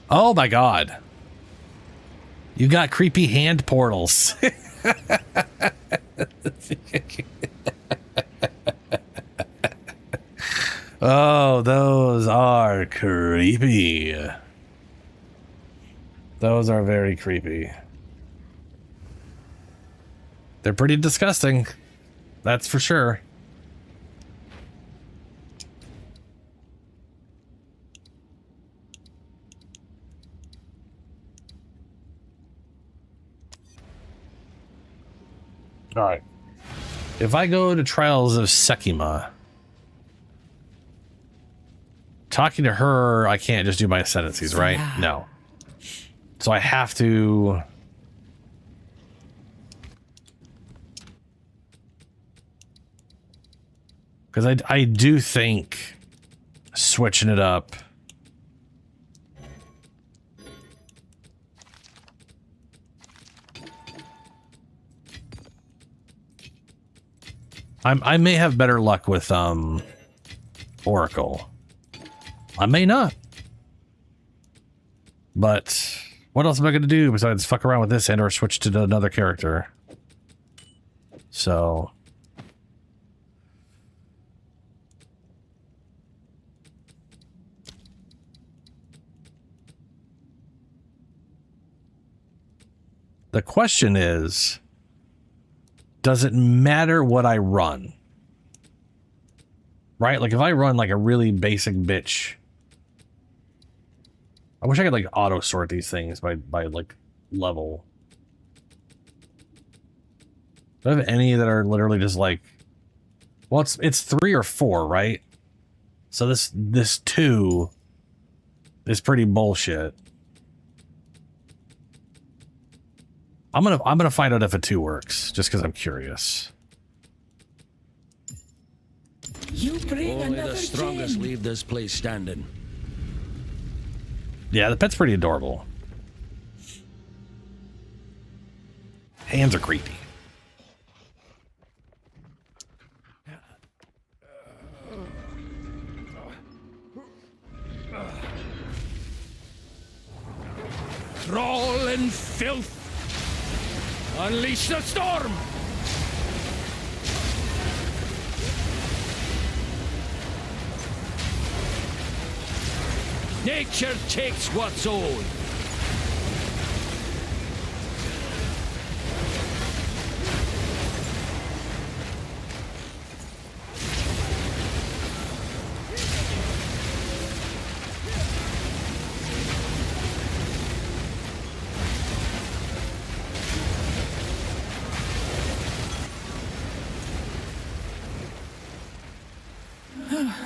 A: Oh my god. You got creepy hand portals. Oh, those are creepy. Those are very creepy. They're pretty disgusting. That's for sure. All right. If I go to Trials of Sekima, talking to her, I can't just do my ascendancies, right?
I: Yeah.
A: No. So I have to... Because I do think switching it up... I may have better luck with Oracle. I may not. But what else am I going to do besides fuck around with this and or switch to another character? So... the question is... does it matter what I run? Right? Like if I run like a really basic bitch, I wish I could like auto sort these things by like level. Do I have any that are literally just like, well, it's 3 or 4, right? So this 2 is pretty bullshit. I'm gonna find out if a 2 works, just because I'm curious.
H: You bring
J: Only
H: another
J: the strongest
H: gem.
J: leave this place standing.
A: Yeah, the pet's pretty adorable. Hands are creepy.
J: Thrall and filth! Unleash the storm! Nature takes what's owed.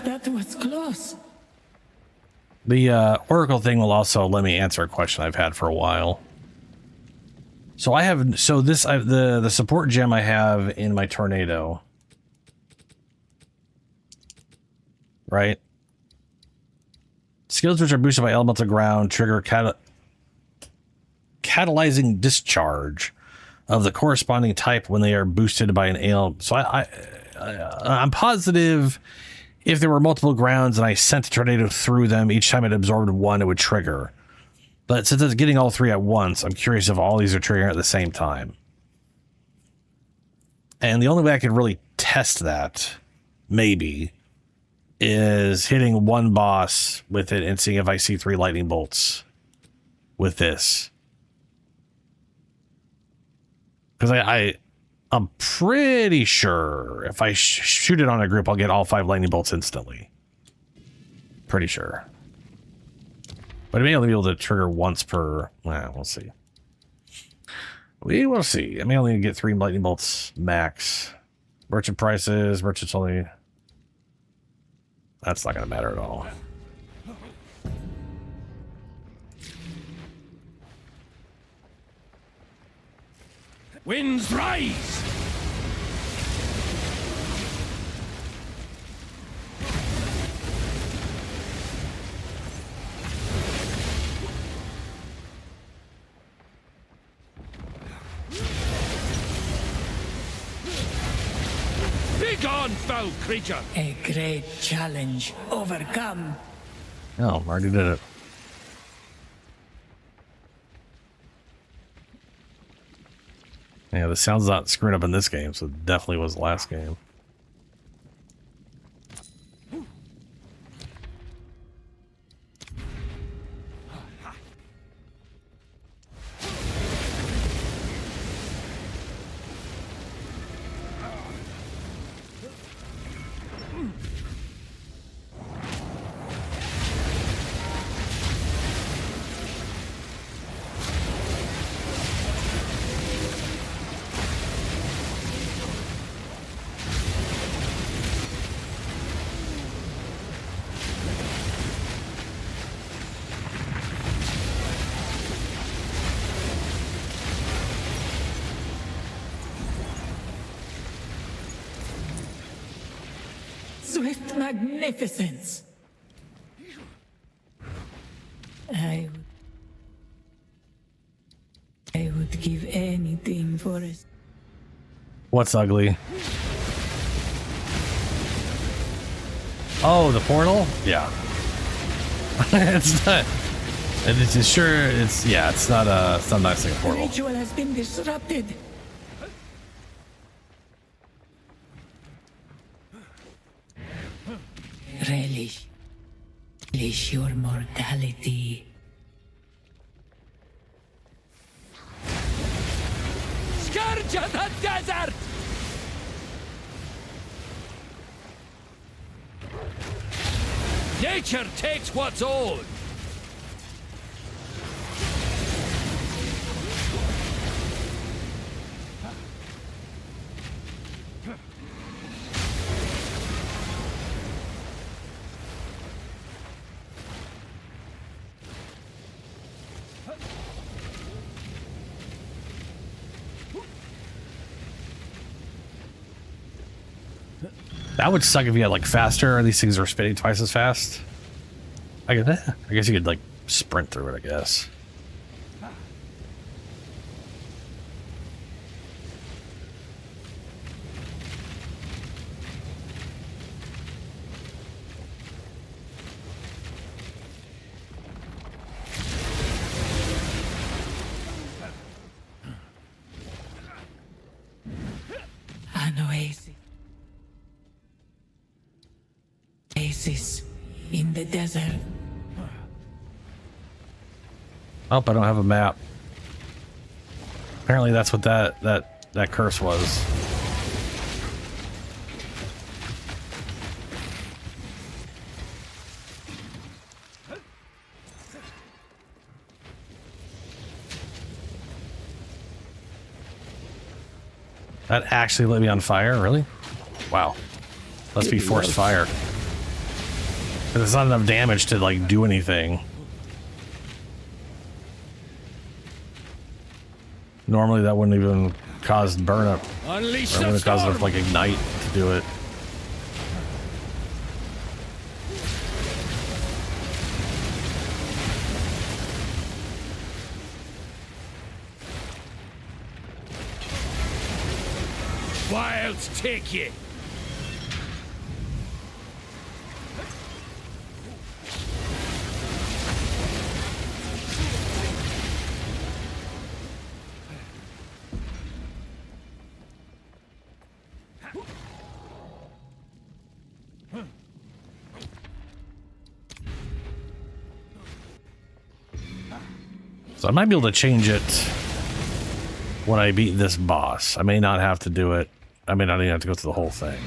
H: That was close.
A: The Oracle thing will also let me answer a question I've had for a while. So I have, the support gem I have in my tornado, right? Skills which are boosted by elemental ground trigger catalyzing discharge of the corresponding type when they are boosted by an ale. So I'm positive if there were multiple grounds and I sent the tornado through them, each time it absorbed 1, it would trigger. But since it's getting all 3 at once, I'm curious if all these are triggering at the same time. And the only way I could really test that, maybe, is hitting one boss with it and seeing if I see 3 lightning bolts with this. Because I'm pretty sure if I shoot it on a group, I'll get all 5 lightning bolts instantly. Pretty sure. But I may only be able to trigger once per... Well, we'll see. We will see. I may only get 3 lightning bolts max. Merchant prices. Merchant's only... That's not going to matter at all.
J: Winds rise! Begone, foul creature!
H: A great challenge overcome.
A: Oh, already did it. Yeah, the sound's not screwing up in this game, so it definitely was the last game.
H: Swift magnificence. I would give anything for us.
A: What's ugly? Oh, the portal? Yeah. It's not. It's sure. It's yeah. It's not a. It's not a nice thing.
H: The
A: Portal.
H: ritual has been disrupted. Relish your mortality.
J: Scourge of the desert! Nature takes what's owed.
A: That would suck if you had like faster. These things are spinning twice as fast. I guess you could like sprint through it, I guess.
H: An oasis in the desert.
A: Oh, I don't have a map. Apparently that's what that curse was. That actually lit me on fire, really? Wow. Must be forced fire. 'Cause it's not enough damage to like do anything. Normally that wouldn't even cause burn up.
J: Unleash
A: Or it
J: the
A: wouldn't cause it
J: storm!
A: to like ignite to do it.
J: Wilds take you!
A: So I might be able to change it when I beat this boss. I may not have to do it. I may not even have to go through the whole thing.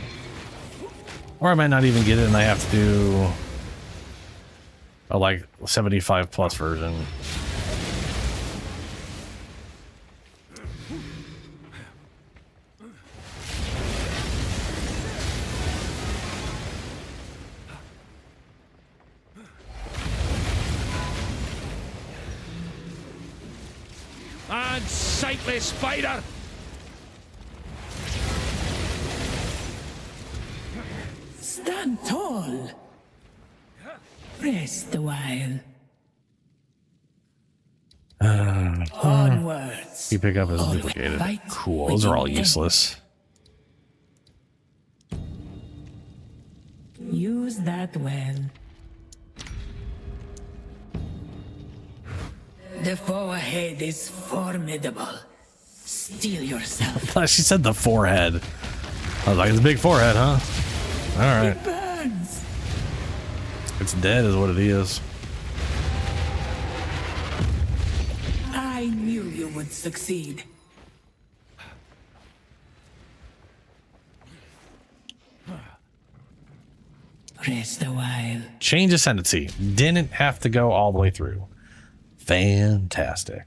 A: Or I might not even get it and I have to do a like 75 plus version.
J: Unsightly spider!
H: Stand tall. Rest a while. Onwards.
A: You pick up as
H: Always
A: duplicated.
H: fight
A: Cool.
H: with
A: Those are all
H: intent.
A: useless.
H: Use that well. The foe ahead is formidable. Steel yourself.
A: She said the forehead. I was like, it's a big forehead, huh? All right.
H: It burns.
A: It's dead is what it is.
H: I knew you would succeed. Rest a while.
A: Change ascendancy. Didn't have to go all the way through. Fantastic.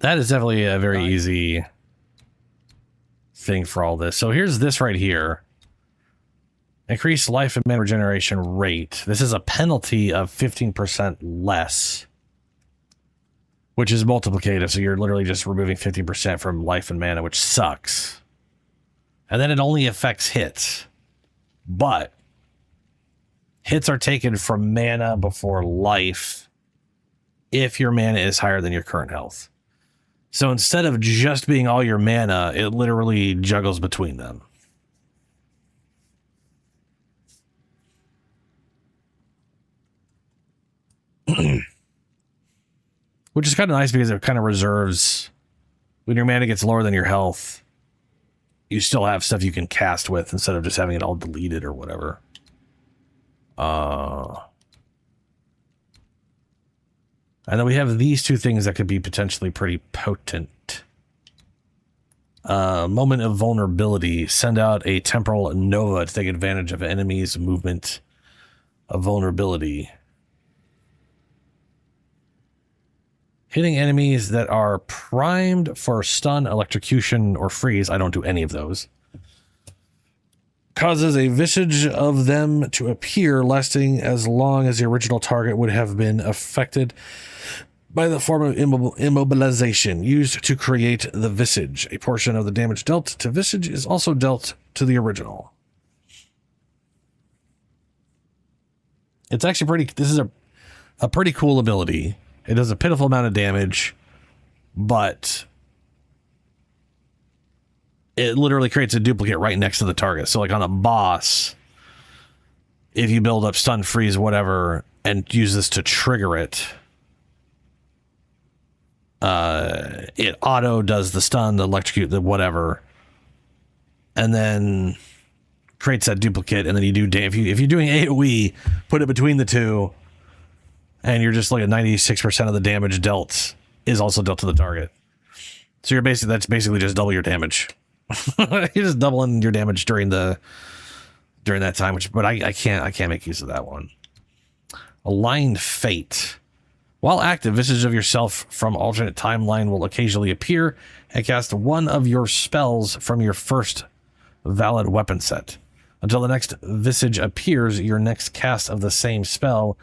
A: That is definitely a very easy thing for all this. So here's this right here. Increase life and mana regeneration rate. This is a penalty of 15% less, which is multiplicative. So you're literally just removing 50% from life and mana, which sucks. And then it only affects hits. But hits are taken from mana before life if your mana is higher than your current health. So instead of just being all your mana, it literally juggles between them. Which is kind of nice because it kind of reserves when your mana gets lower than your health, you still have stuff you can cast with instead of just having it all deleted or whatever. And then we have these two things that could be potentially pretty potent. Moment of vulnerability. Send out a temporal nova to take advantage of enemies' movement of vulnerability. Hitting enemies that are primed for stun, electrocution, or freeze. I don't do any of those. causes a visage of them to appear, lasting as long as the original target would have been affected by the form of immobilization used to create the visage. A portion of the damage dealt to visage is also dealt to the original. It's actually pretty, this is a pretty cool ability. It does a pitiful amount of damage, but it literally creates a duplicate right next to the target. So like on a boss, if you build up stun, freeze, whatever, and use this to trigger it, it auto does the stun, the electrocute, the whatever, and then creates that duplicate. And then you do, if you're doing AoE, put it between the two, and you're just like at 96% of the damage dealt is also dealt to the target. So that's basically just double your damage. You're just doubling your damage during that time, but I can't make use of that one. Aligned Fate. While active, visage of yourself from alternate timeline will occasionally appear and cast one of your spells from your first valid weapon set. Until the next visage appears, your next cast of the same spell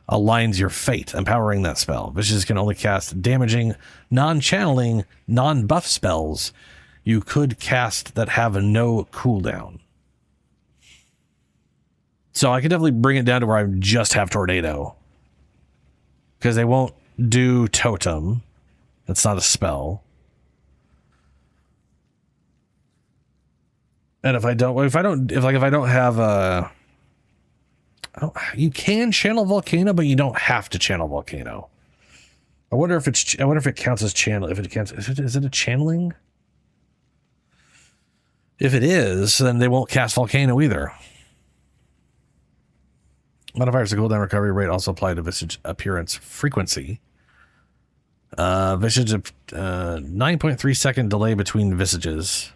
A: aligns your fate, empowering that spell. Visages can only cast damaging, non-channeling, non-buff spells you could cast that have no cooldown. So I could definitely bring it down to where I just have Tornado, because they won't do Totem. That's not a spell. And if I don't have you can channel Volcano, but you don't have to channel Volcano. I wonder if it counts as channel. If it counts, is it a channeling? If it is, then they won't cast Volcano either. Modifiers to cooldown recovery rate also apply to visage appearance frequency. Visage 9.3 second delay between visages.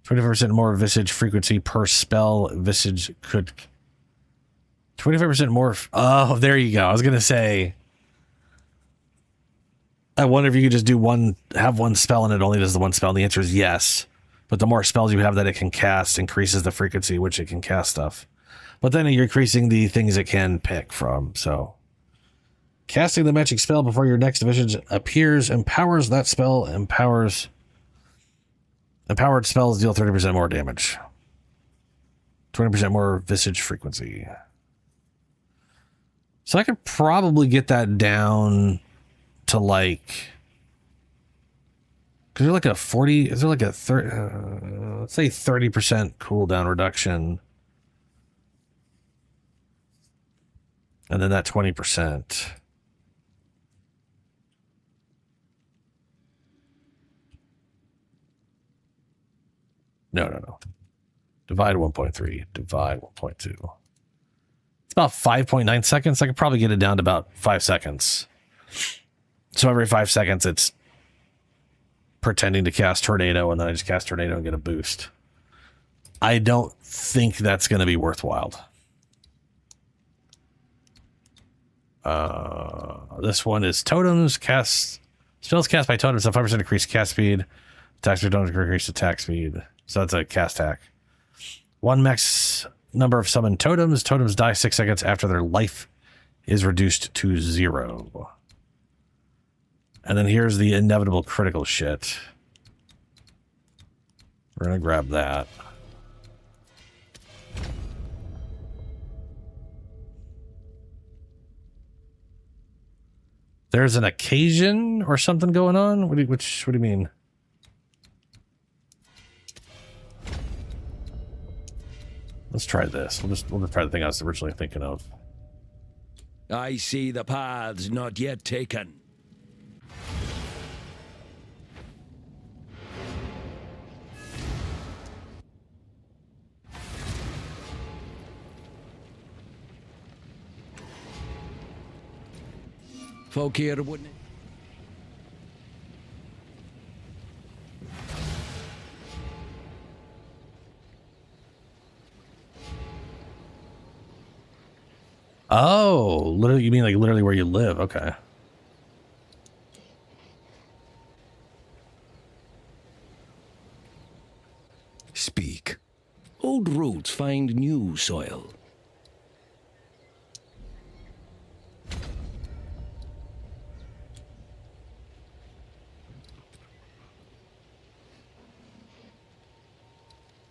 A: 25% more visage frequency per spell. Visage could 25% more. Oh, there you go. I was gonna say, I wonder if you could just have one spell and it only does the one spell. And the answer is yes. But the more spells you have that it can cast increases the frequency which it can cast stuff. But then you're increasing the things it can pick from. So casting the magic spell before your next visage appears empowers that spell. Empowered spells deal 30% more damage. 20% more visage frequency. So I could probably get that down to like, because they're like a 40, is there like a 30, let's say 30% cooldown reduction. And then that 20%. No. Divide 1.3, divide 1.2. It's about 5.9 seconds. I could probably get it down to about 5 seconds. So every 5 seconds, it's pretending to cast Tornado, and then I just cast Tornado and get a boost. I don't think that's going to be worthwhile. This one is Totems. Spells cast by Totems have 5% increased cast speed. Attacks by Totems increase attack speed. So that's a cast hack. One max number of summoned totems. Totems die 6 seconds after their life is reduced to 0. And then here's the inevitable critical shit. We're going to grab that. There's an occasion or something going on? What do you mean? Let's try this. We'll just try the thing I was originally thinking of.
J: I see the paths not yet taken. Folk here wouldn't.
A: Oh, literally, you mean like literally where you live? Okay.
E: Speak.
J: Old roots find new soil.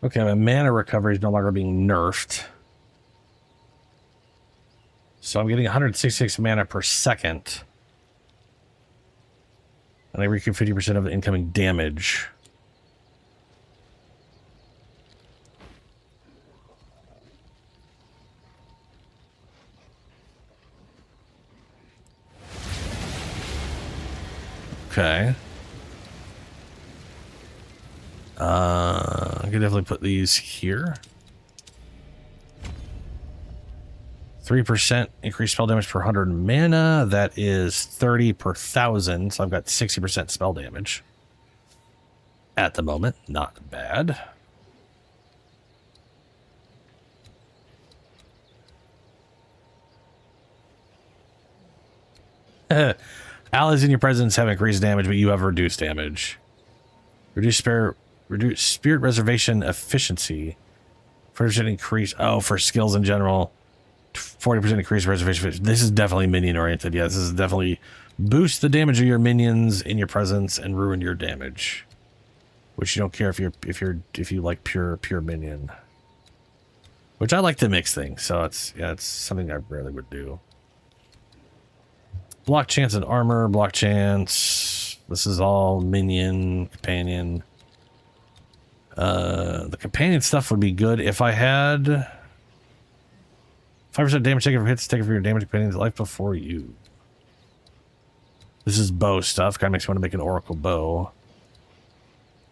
A: Okay, my mana recovery is no longer being nerfed. So I'm getting 166 mana per second. And I recoup 50% of the incoming damage. Okay. I could definitely put these here. 3% increased spell damage per 100 mana. That is 30 per 1,000. So I've got 60% spell damage. At the moment, not bad. Allies in your presence have increased damage, but you have reduced damage. Reduce spirit reservation efficiency. 40% increase. Oh, for skills in general. 40% increase reservation. This is definitely minion oriented. Yeah, this is definitely boost the damage of your minions in your presence and ruin your damage. Which you don't care if you like pure minion. Which I like to mix things, so it's something I rarely would do. Block chance and armor, block chance. This is all minion, companion. The companion stuff would be good if I had 5% damage taken from hits taken from your damage companion's life before you. This is bow stuff. Kind of makes me want to make an oracle bow.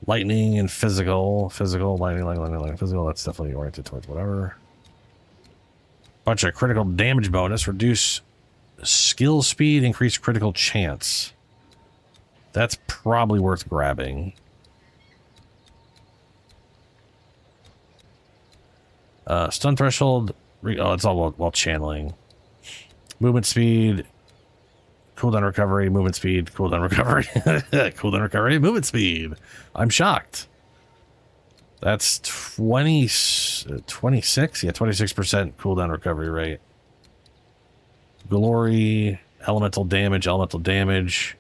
A: Lightning and physical. Lightning, physical. That's definitely oriented towards whatever. Bunch of critical damage bonus. Reduce skill speed, increase critical chance. That's probably worth grabbing. Stun threshold. Oh, it's all while channeling. Movement speed. Cooldown recovery. Movement speed. Cooldown recovery. Cooldown recovery. Movement speed. I'm shocked. That's 26? Yeah, 26% cooldown recovery rate. Glory. Elemental damage. Damage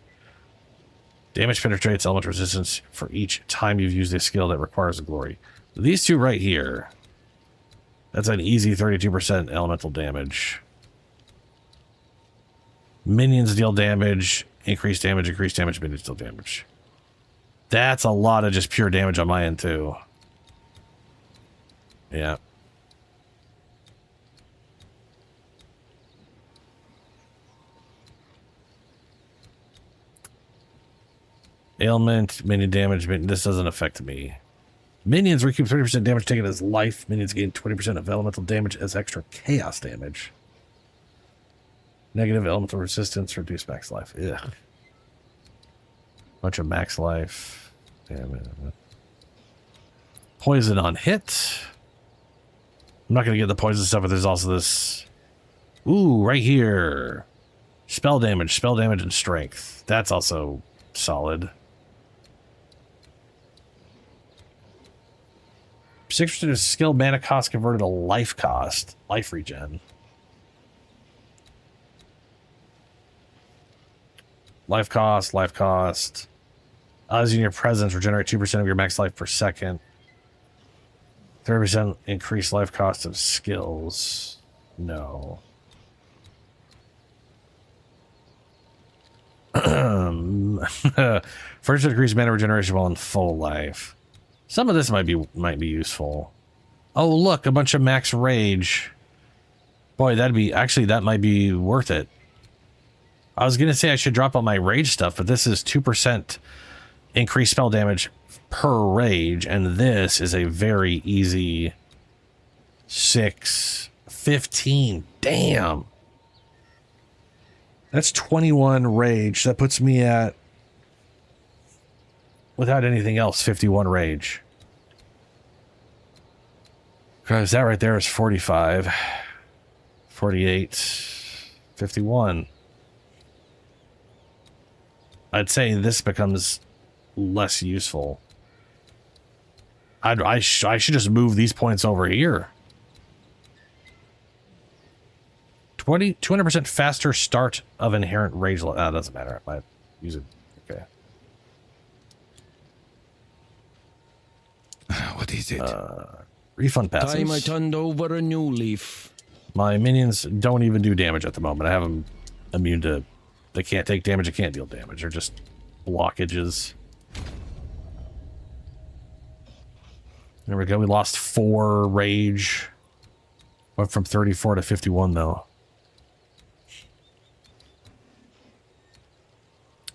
A: penetrates elemental resistance for each time you've used a skill that requires a glory. These two right here. That's an easy 32% elemental damage. Minions deal damage, increased damage, minions deal damage. That's a lot of just pure damage on my end too. Yeah. Ailment, minion damage, this doesn't affect me. Minions recoup 30% damage taken as life. Minions gain 20% of elemental damage as extra chaos damage. Negative elemental resistance, reduce max life. Ugh. Bunch of max life. Damn it. Poison on hit. I'm not going to get the poison stuff, but there's also this. Ooh, right here. Spell damage, and strength. That's also solid. 6% of skill mana cost converted to life cost. Life regen. Life cost. As in your presence, regenerate 2% of your max life per second. 30% increased life cost of skills. No. First increased mana regeneration while in full life. Some of this might be useful. Oh, look, a bunch of max rage. Boy, that might be worth it. I was gonna say I should drop on my rage stuff, but this is 2% increased spell damage per rage, and this is a very easy 15. Damn. That's 21 rage. That puts me at, without anything else, 51 rage. Because that right there is 45, 48, 51. I'd say this becomes less useful. I should just move these points over here. 200% faster start of inherent rage. Doesn't matter. I might use it. Okay.
B: What is it?
A: Refund passes.
J: Time I turned over a new leaf.
A: My minions don't even do damage at the moment. I have them immune to... They can't take damage, they can't deal damage. They're just blockages. There we go. We lost 4 rage. Went from 34 to 51, though.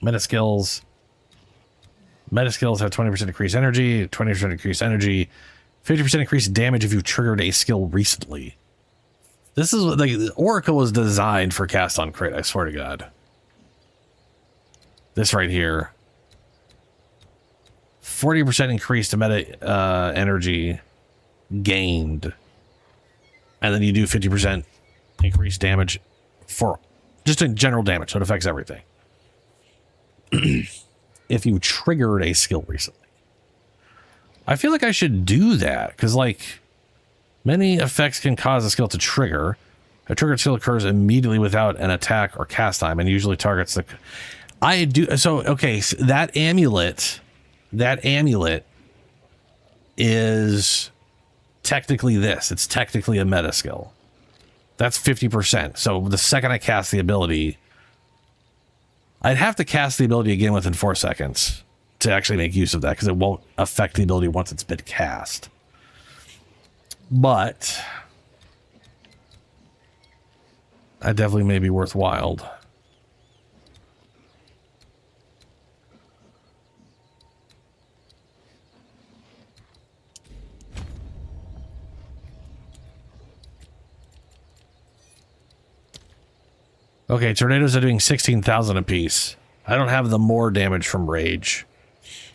A: Meta skills. Meta skills have 20% increased energy, 20% increased energy, 50% increased damage if you triggered a skill recently. This is like Oracle was designed for cast on crit, I swear to God. This right here. 40% increased meta energy gained. And then you do 50% increased damage for just in general damage, so it affects everything. If you triggered a skill recently. I feel like I should do that, because like many effects can cause a skill to trigger. A triggered skill occurs immediately without an attack or cast time and usually targets the... I do... So, okay, so that amulet is technically this. It's technically a meta skill. That's 50%. So the second I cast the ability... I'd have to cast the ability again within 4 seconds to actually make use of that, because it won't affect the ability once it's been cast. But that definitely may be worthwhile. Okay, tornadoes are doing 16,000 apiece. I don't have the more damage from rage,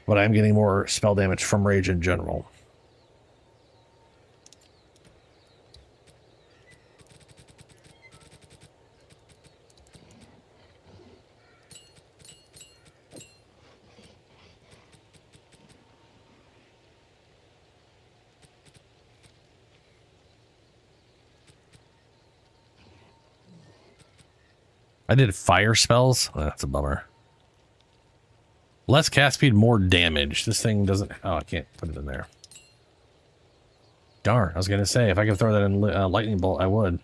A: but I'm getting more spell damage from rage in general. I did fire spells. Oh, that's a bummer. Less cast speed, more damage. This thing doesn't... Oh, I can't put it in there. Darn, I was going to say, if I could throw that in lightning bolt, I would.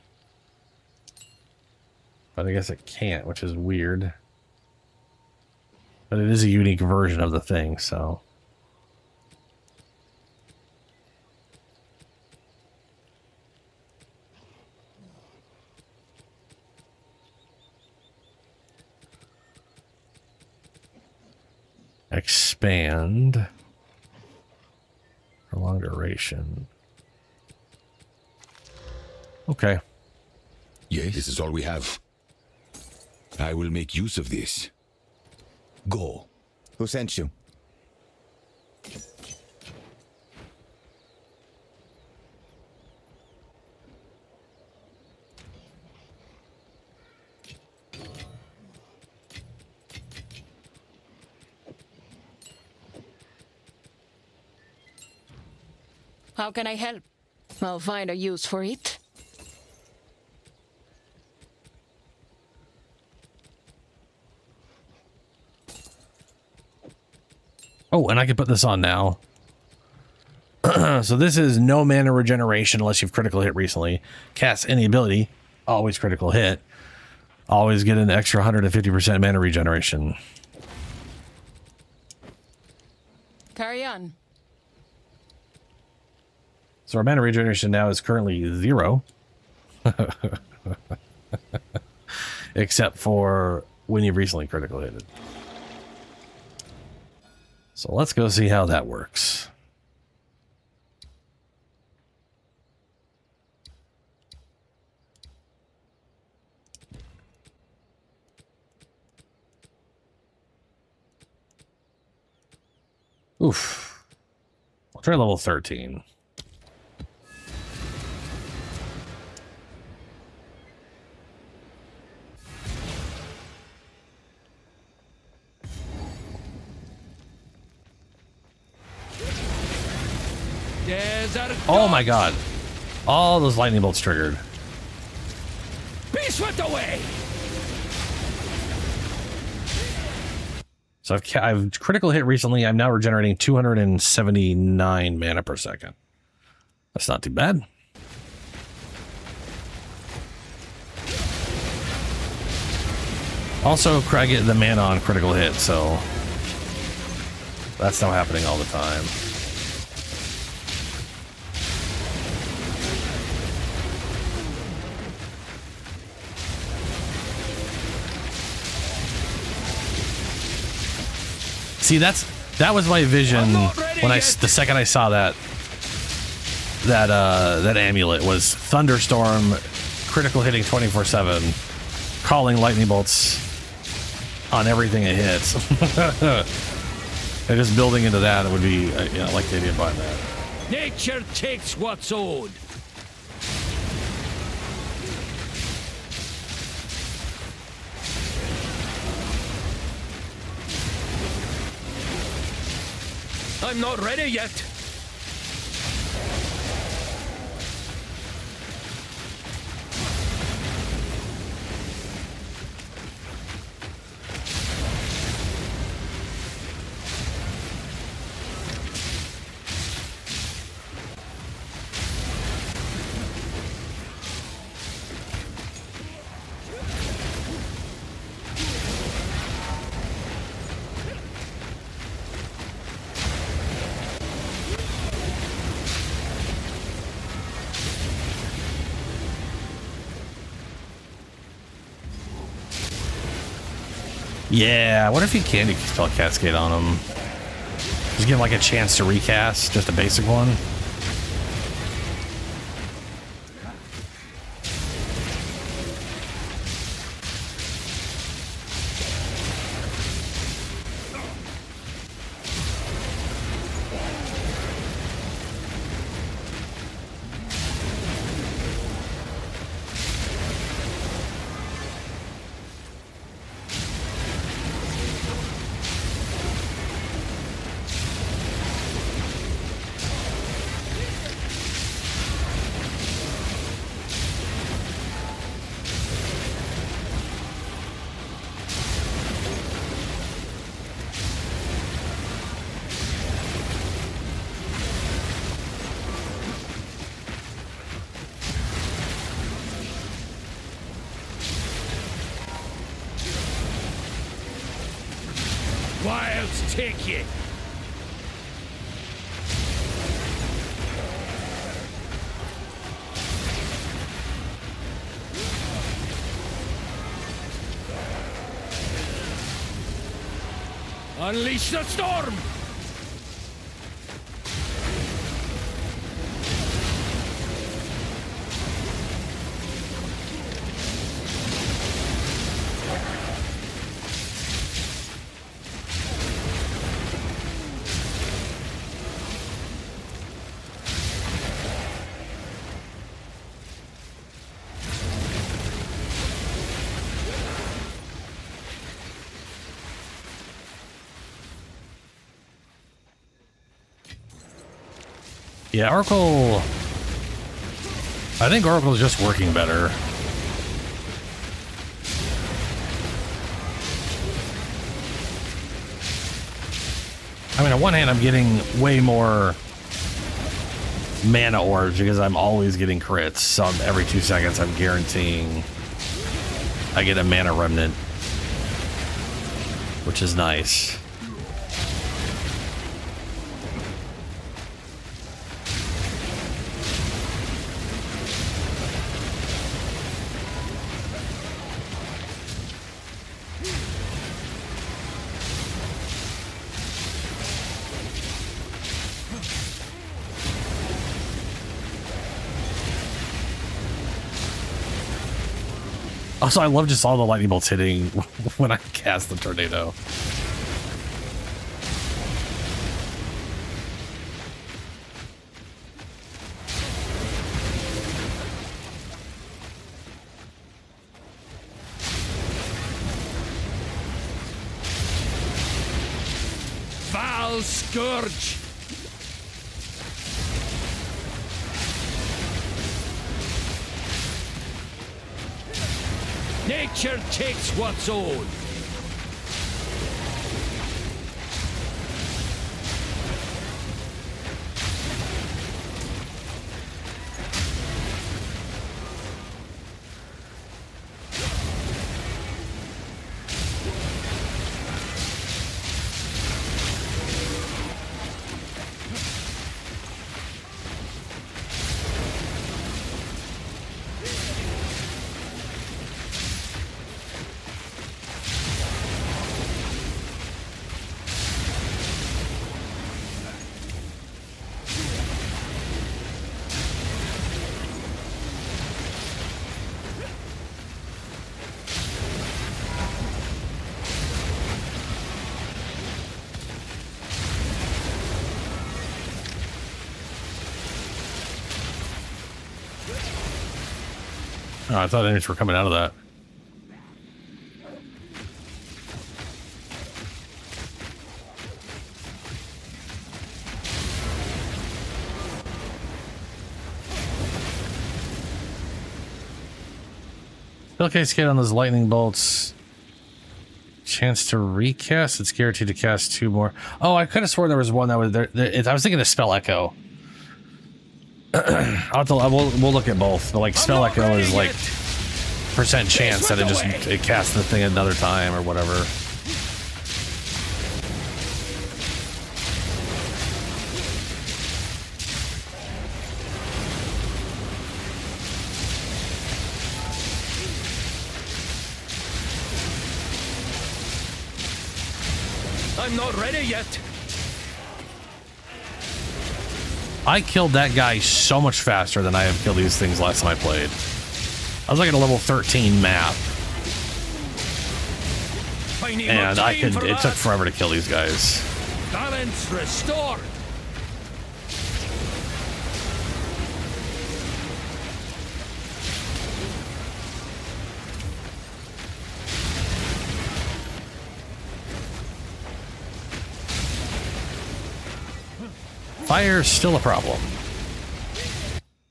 A: But I guess it can't, which is weird. But it is a unique version of the thing, so... Expand for long duration. Okay.
K: Yes, this is all we have. I will make use of this. Go.
B: Who sent you?
I: How can I help? I'll find a use for it.
A: Oh, and I can put this on now. So this is no mana regeneration unless you've critical hit recently. Cast any ability, always critical hit. Always get an extra 150% mana regeneration.
I: Carry on.
A: So our mana regeneration now is currently 0. Except for when you've recently critical hit it. So let's go see how that works. Oof. I'll try level 13. Oh my god. All those lightning bolts triggered.
J: Be swept away!
A: So I've critical hit recently. I'm now regenerating 279 mana per second. That's not too bad. Also, I get the mana on critical hit, so that's now happening all the time. See, that was my vision when the second I saw that amulet was thunderstorm, critical hitting 24/7, calling lightning bolts on everything it hits. And just building into that, it would be I like the idea behind that.
J: Nature takes what's owed. I'm not ready yet.
A: Yeah, what if you candy spell cascade on him? Just give him like a chance to recast, just a basic one.
J: Wilds take you. Unleash the storm!
A: Yeah, Oracle... I think Oracle is just working better. I mean, on one hand, I'm getting way more mana orbs because I'm always getting crits. So every 2 seconds, I'm guaranteeing I get a mana remnant, which is nice. Also, I love just all the lightning bolts hitting when I cast the tornado.
J: Foul Scourge! Nature takes what's owed.
A: Oh, I thought enemies were coming out of that. Spellcase kit on those lightning bolts. Chance to recast. It's guaranteed to cast 2 more. Oh, I could have sworn there was one that was there. I was thinking of Spell Echo. We'll look at both. But like Spell Echo is like % chance that it casts the thing another time or whatever.
J: I'm not ready yet.
A: I killed that guy so much faster than I have killed these things last time I played. I was like at a level 13 map. And it took forever to kill these guys.
J: Balance restored.
A: Fire's still a problem.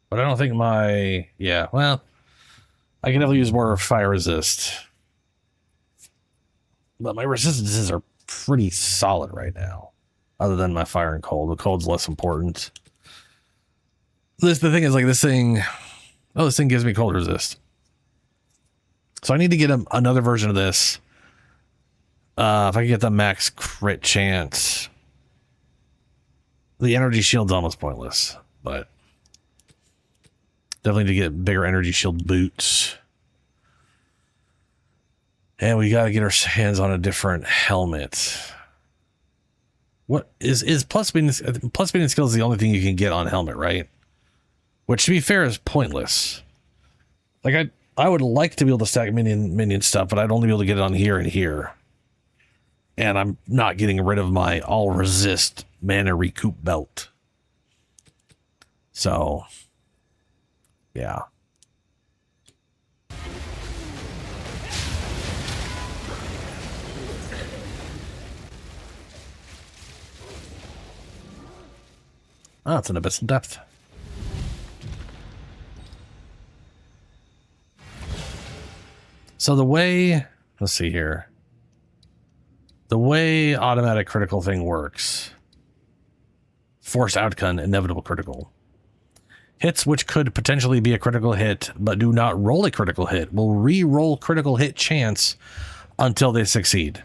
A: But I don't think well, I can definitely use more fire resist. But my resistances are pretty solid right now. Other than my fire and cold. The cold's less important. The thing is, like, this thing gives me cold resist. So I need to get another version of this. If I can get the max crit chance. The energy shield's almost pointless, but definitely to get bigger energy shield boots. And we got to get our hands on a different helmet. What is plus speed and skill is the only thing you can get on helmet, right? Which, to be fair, is pointless. Like I would like to be able to stack minion stuff, but I'd only be able to get it on here and here. And I'm not getting rid of my all resist mana recoup belt. So, yeah. Oh, it's an abyssal depth. So the way, let's see here. The way automatic critical thing works. Forced outcome, inevitable critical. Hits which could potentially be a critical hit, but do not roll a critical hit, will re-roll critical hit chance until they succeed.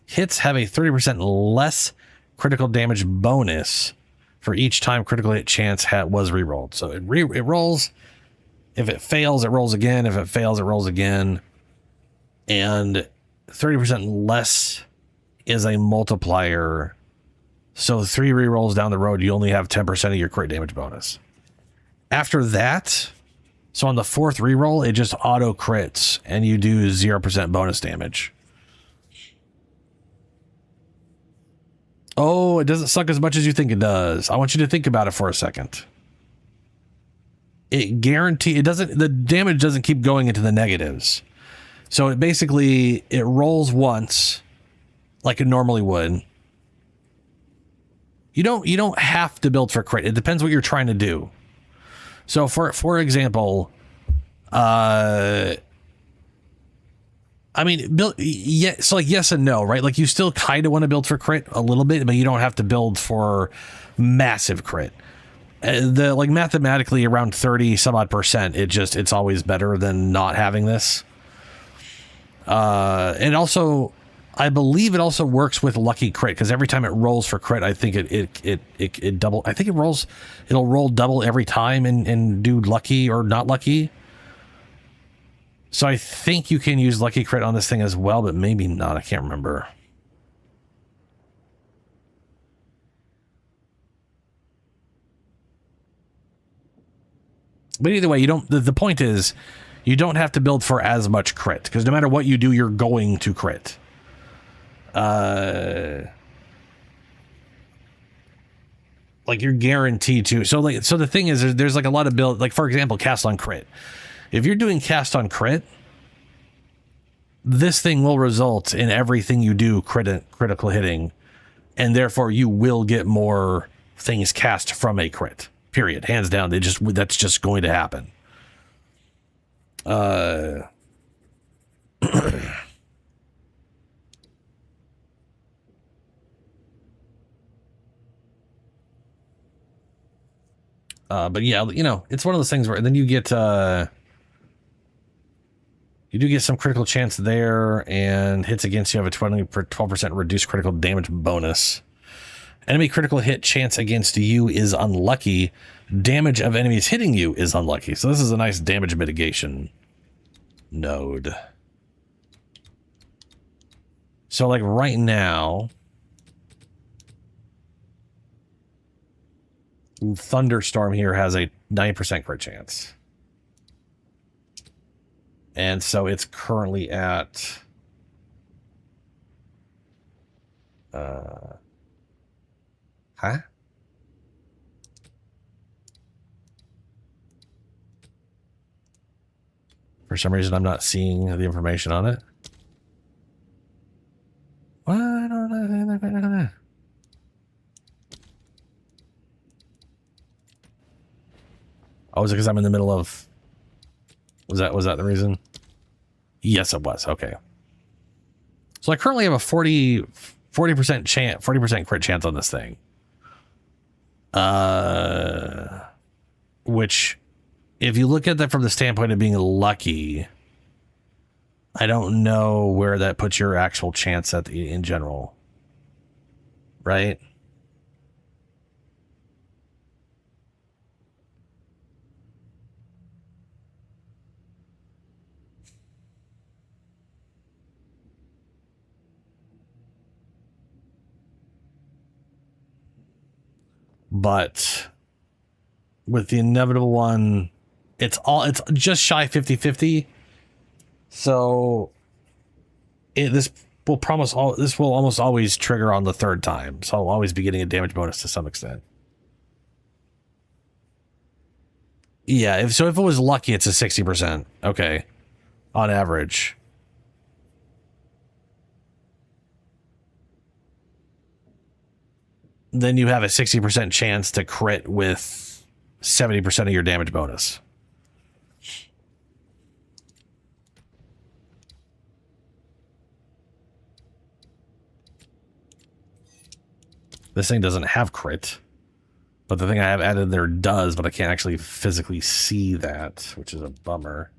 A: Hits have a 30% less critical damage bonus for each time critical hit chance was re-rolled. So it rolls. If it fails, it rolls again. If it fails, it rolls again. And 30% less is a multiplier. So 3 re-rolls down the road, you only have 10% of your crit damage bonus. After that, so on the 4th re-roll, it just auto crits and you do 0% bonus damage. Oh, it doesn't suck as much as you think it does. I want you to think about it for a second. The damage doesn't keep going into the negatives. So it rolls once like it normally would. You don't have to build for crit. It depends what you're trying to do. So for example, I mean, build, yeah, so like yes and no, right? Like you still kind of want to build for crit a little bit, but you don't have to build for massive crit. The like mathematically around 30 some odd percent, it's always better than not having this. And also, I believe it also works with lucky crit, because every time it rolls for crit, I think it double. I think it'll roll double every time and do lucky or not lucky. So I think you can use lucky crit on this thing as well, but maybe not. I can't remember. But either way, you don't. The point is, you don't have to build for as much crit, because no matter what you do, you're going to crit. Like you're guaranteed to. So the thing is, there's like a lot of build. Like for example, cast on crit. If you're doing cast on crit, this thing will result in everything you do critical hitting, and therefore you will get more things cast from a crit. Period. Hands down. That's just going to happen. But yeah, you know, it's one of those things where then you get you do get some critical chance there, and hits against you have a 12% reduced critical damage bonus. Enemy critical hit chance against you is unlucky. Damage of enemies hitting you is unlucky. So this is a nice damage mitigation node. So like right now, Thunderstorm here has a 9% crit chance. And so it's currently at for some reason I'm not seeing the information on it. Why don't I? Oh, is it because I'm in the middle of... Was that the reason? Yes, it was. Okay. So I currently have a 40% chance, 40% crit chance on this thing. Which, if you look at that from the standpoint of being lucky, I don't know where that puts your actual chance at in general. Right? But with the inevitable one, it's just shy 50-50. So this will almost always trigger on the third time. So I'll always be getting a damage bonus to some extent. Yeah, if it was lucky, it's a 60%. Okay. On average. Then you have a 60% chance to crit with 70% of your damage bonus. This thing doesn't have crit, but the thing I have added there does, but I can't actually physically see that, which is a bummer.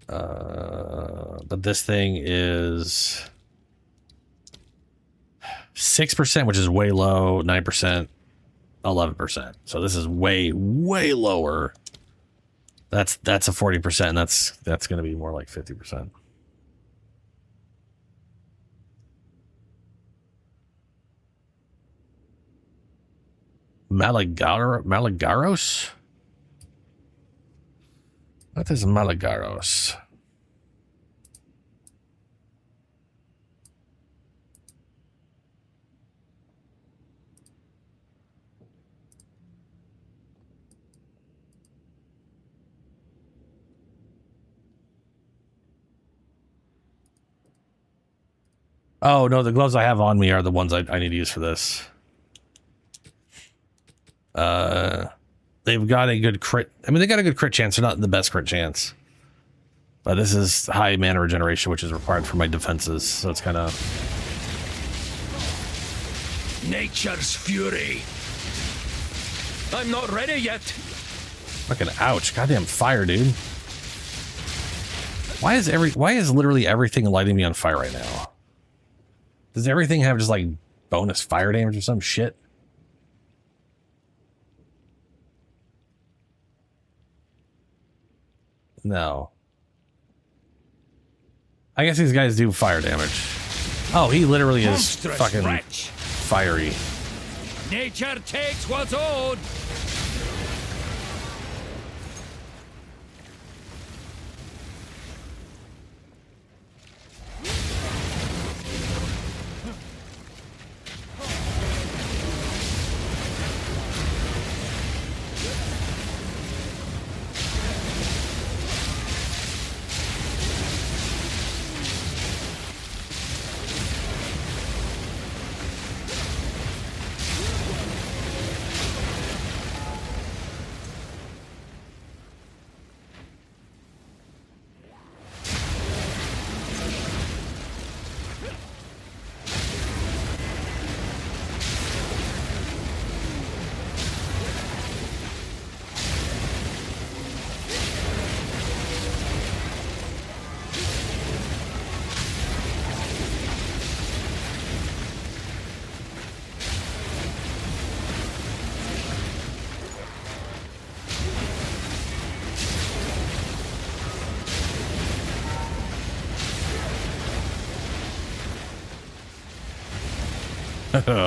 A: But this thing is 6%, which is way low, 9%, 11%. So this is way, way lower. That's a 40%, and that's going to be more like 50%. Malagaros? What is Malagaros? Oh, no, the gloves I have on me are the ones I need to use for this. They've got a good crit. I mean, they got a good crit chance. They're not the best crit chance. But this is high mana regeneration, which is required for my defenses, so it's kind of...
J: Nature's fury. I'm not ready yet.
A: Fucking ouch. Goddamn fire, dude. Why is literally everything lighting me on fire right now? Does everything have just like bonus fire damage or some shit? No. I guess these guys do fire damage. Oh, he literally is
J: Monstrous
A: fucking
J: wretch.
A: fiery.
J: Nature takes what's owed.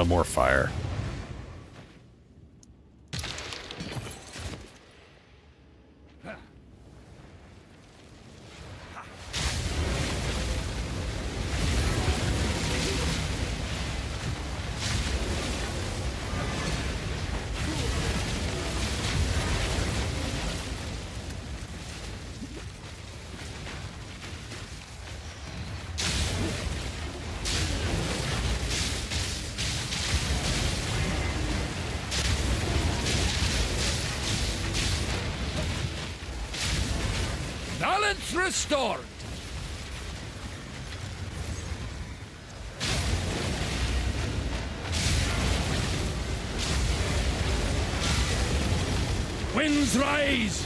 A: More fire.
J: Balance restored. Winds rise.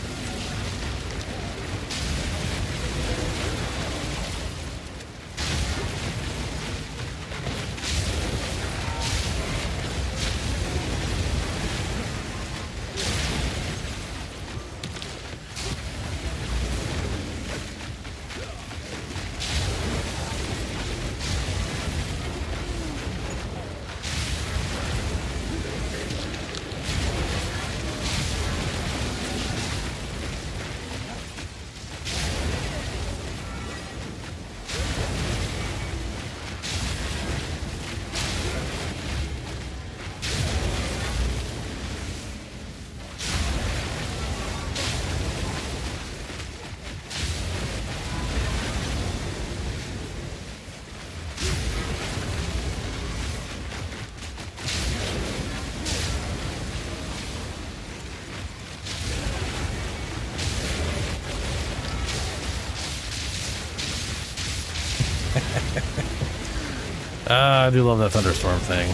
A: I do love that thunderstorm thing.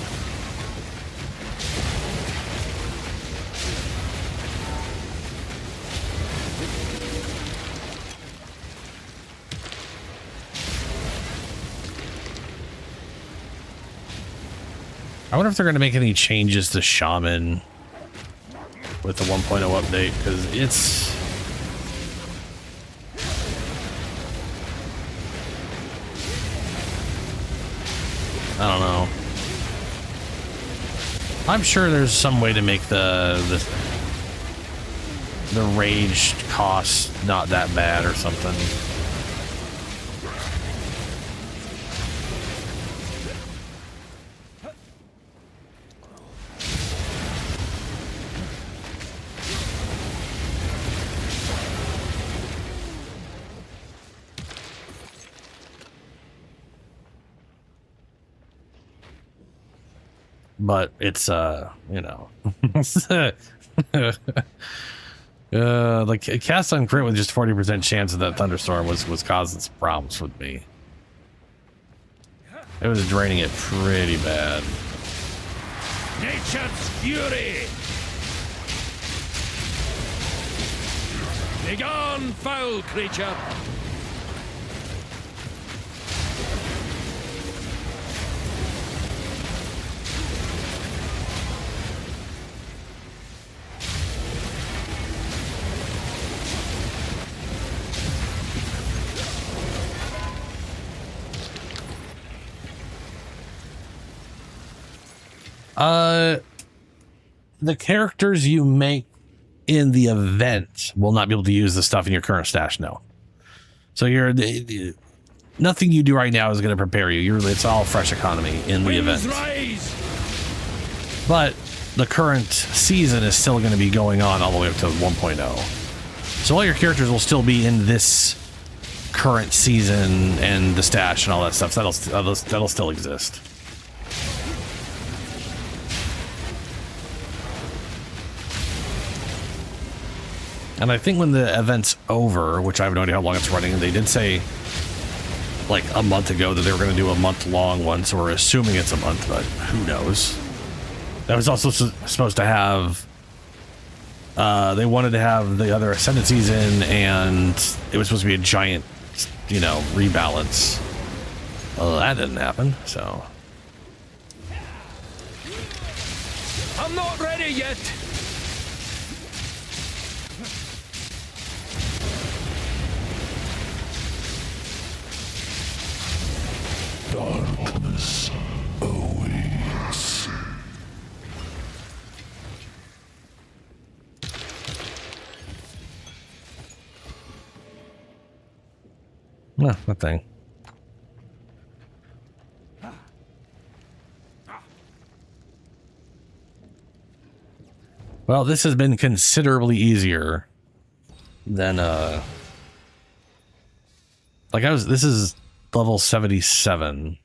A: I wonder if they're going to make any changes to Shaman with the 1.0 update, because it's... I don't know. I'm sure there's some way to make the rage cost not that bad or something. But it's you know, Like cast on crit with just 40% chance of that thunderstorm was causing some problems with me. It was draining it pretty bad.
J: Nature's fury! Begone, foul creature!
A: The characters you make in the event will not be able to use the stuff in your current stash. No. So nothing you do right now is going to prepare you. It's all fresh economy in the event.
J: Rise!
A: But the current season is still going to be going on all the way up to 1.0. So all your characters will still be in this current season and the stash and all that stuff. So that'll still exist. And I think when the event's over, which I have no idea how long it's running, and they did say like a month ago that they were going to do a month-long one, so we're assuming it's a month, but who knows? That was also supposed to have, they wanted to have the other Ascendant season, and it was supposed to be a giant, rebalance. Well, that didn't happen, so.
J: I'm not ready yet!
D: Darkness awaits.
A: No, nothing. Well, this has been considerably easier than this is level 77.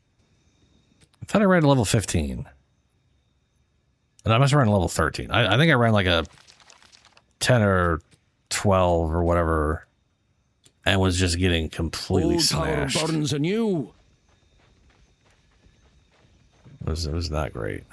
A: I thought I ran to level 15. And I must have run level 13. I think I ran like a 10 or 12 or whatever and was just getting completely smashed.
J: Tower burns anew.
A: It was not great.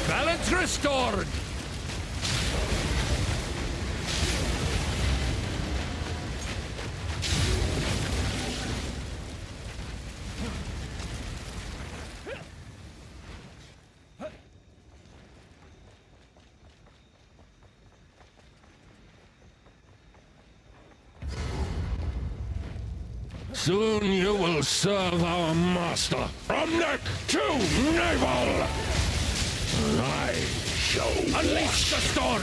J: Balance restored.
E: Soon you will serve our master from neck to navel. I shall
J: Unleash the storm.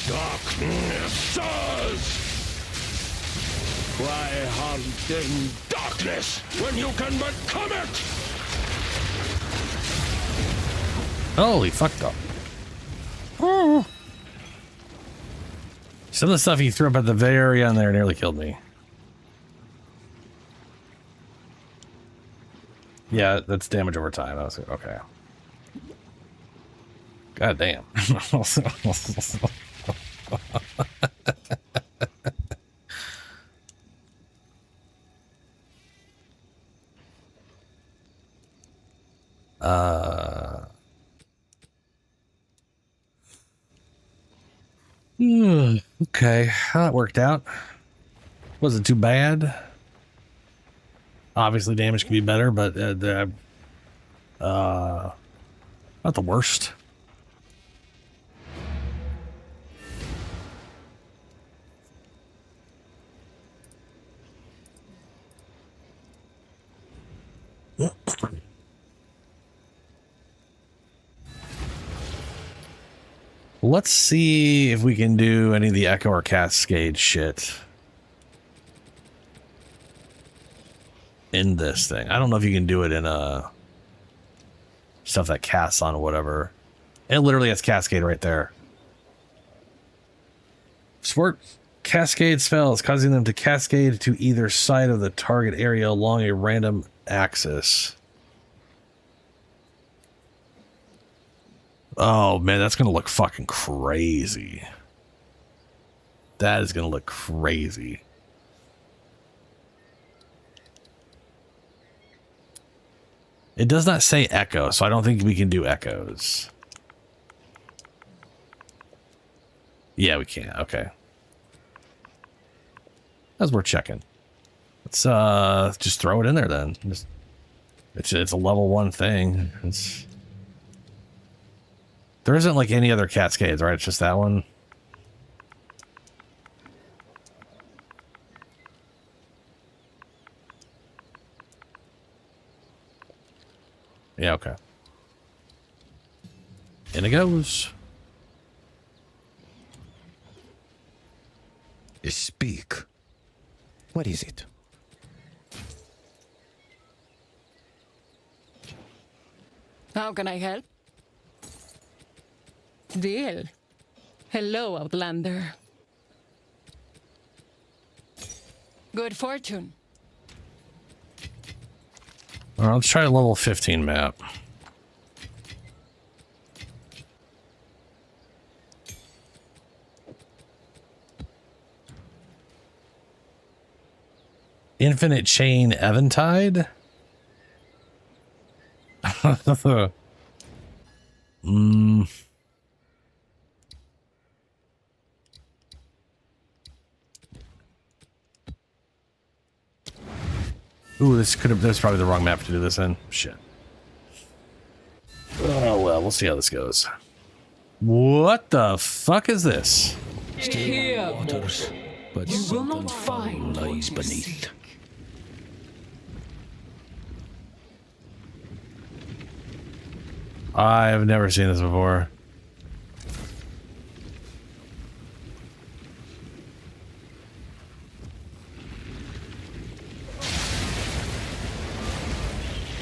E: darkness sirs. Why hunt in darkness when you can become it?
A: Holy fucked up. Oh. Some of the stuff he threw up at the very end there nearly killed me. Yeah, that's damage over time. I was like, okay. God damn. Okay, that worked out. Wasn't too bad. Obviously, damage can be better, but not the worst. Let's see if we can do any of the echo or cascade shit in this thing. I don't know if you can do it in stuff that casts on or whatever. It literally has cascade right there. Sport cascade spells, causing them to cascade to either side of the target area along a random axis. Oh man, that's gonna look fucking crazy. That is gonna look crazy. It does not say echo, so I don't think we can do echoes. Yeah, we can. Okay. As we're checking. Let's just throw it in there then. It's a level 1 thing. There isn't like any other cascades, right? It's just that one. Yeah, okay. In it goes.
K: Speak. What is it?
I: How can I help? Deal. Hello, Outlander. Good fortune.
A: All right, let's try a level 15 map. Infinite Chain Eventide? Ooh, that's probably the wrong map to do this in. Shit. Oh well, we'll see how this goes. What the fuck is this?
J: Still waters, but something foul lies beneath.
A: I've never seen this before.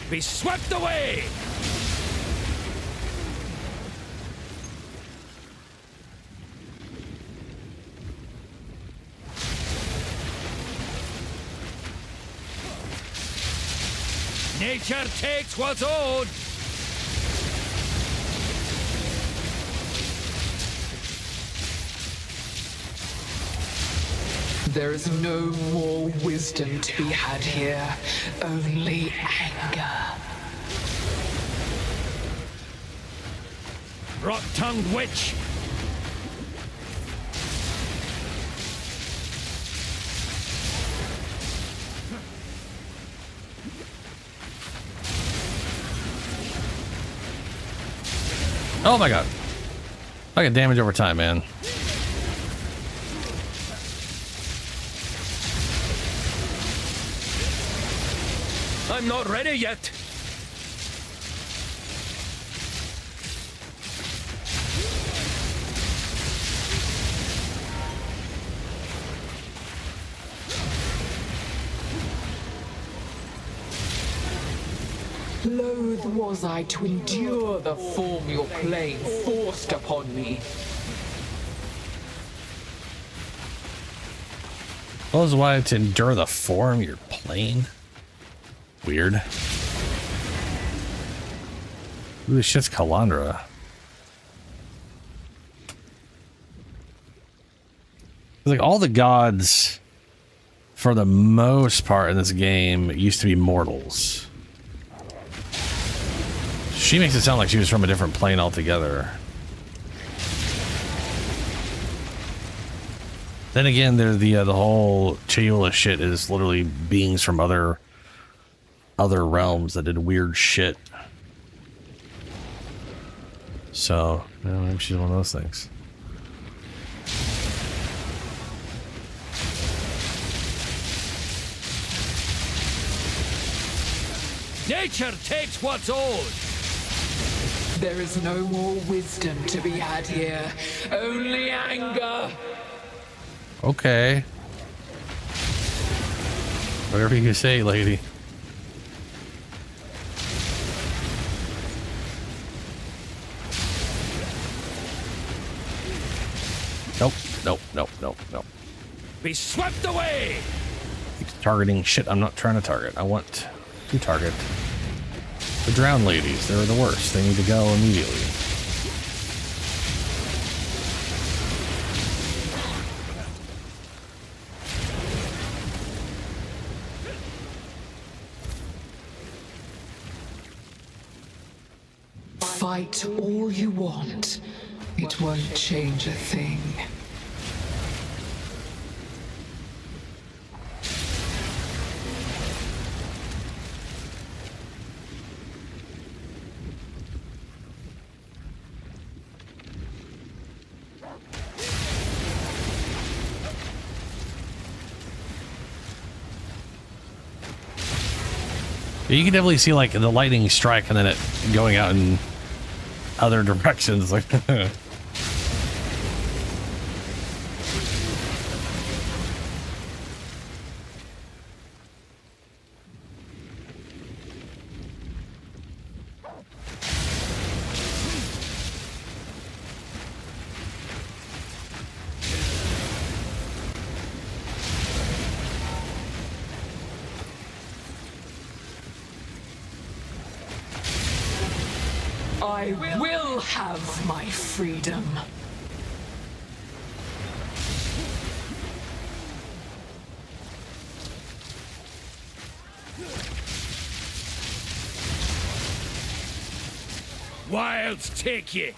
J: Be swept away! Nature takes what's owed!
L: There is no more wisdom to be had here, only anger.
J: Rot-tongued witch!
A: Oh my god. I get damage over time, man.
J: I'm not ready yet.
L: Loath was I to endure the form your plane forced upon me.
A: Well, is why to endure the form you're playing. Weird. Ooh, this shit's Calandra. Like all the gods, for the most part in this game, used to be mortals. She makes it sound like she was from a different plane altogether. Then again, the whole Chayula shit is literally beings from other realms that did weird shit. So, you know, maybe she's one of those things.
J: Nature takes what's owed.
L: There is no more wisdom to be had here. Only anger.
A: Okay. Whatever you say, lady. Nope, nope, nope, nope, nope.
E: Be swept away!
A: Keeps targeting shit I'm not trying to target. I want to target the drowned ladies. They're the worst. They need to go immediately.
L: Fight all you want. It won't change a thing.
A: You can definitely see like the lightning strike and then it going out in other directions. Like
L: I will have my freedom.
E: Wilds take ye!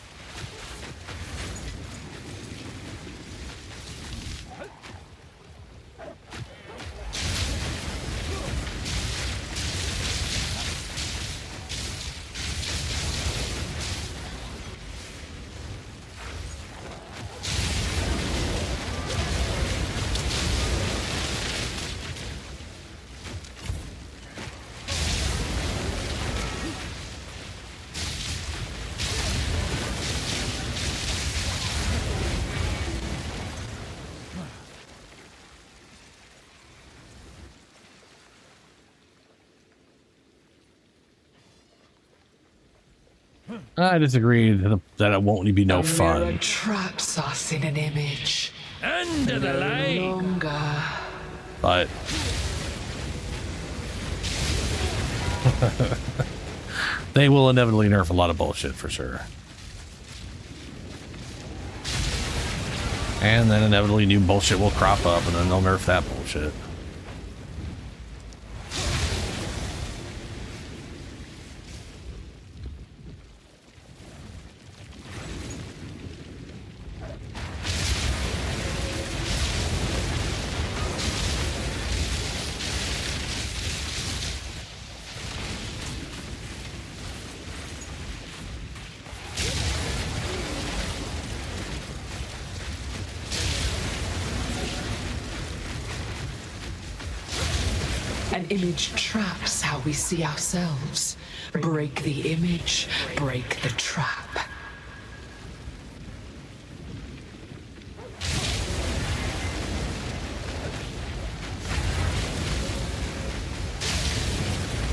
A: I disagree that it won't be no
L: A
A: fun.
L: mirror traps us in an image.
E: End of the line!
L: Longer.
A: But they will inevitably nerf a lot of bullshit for sure. And then inevitably new bullshit will crop up and then they'll nerf that bullshit.
L: An image traps how we see ourselves. Break the image, break the trap.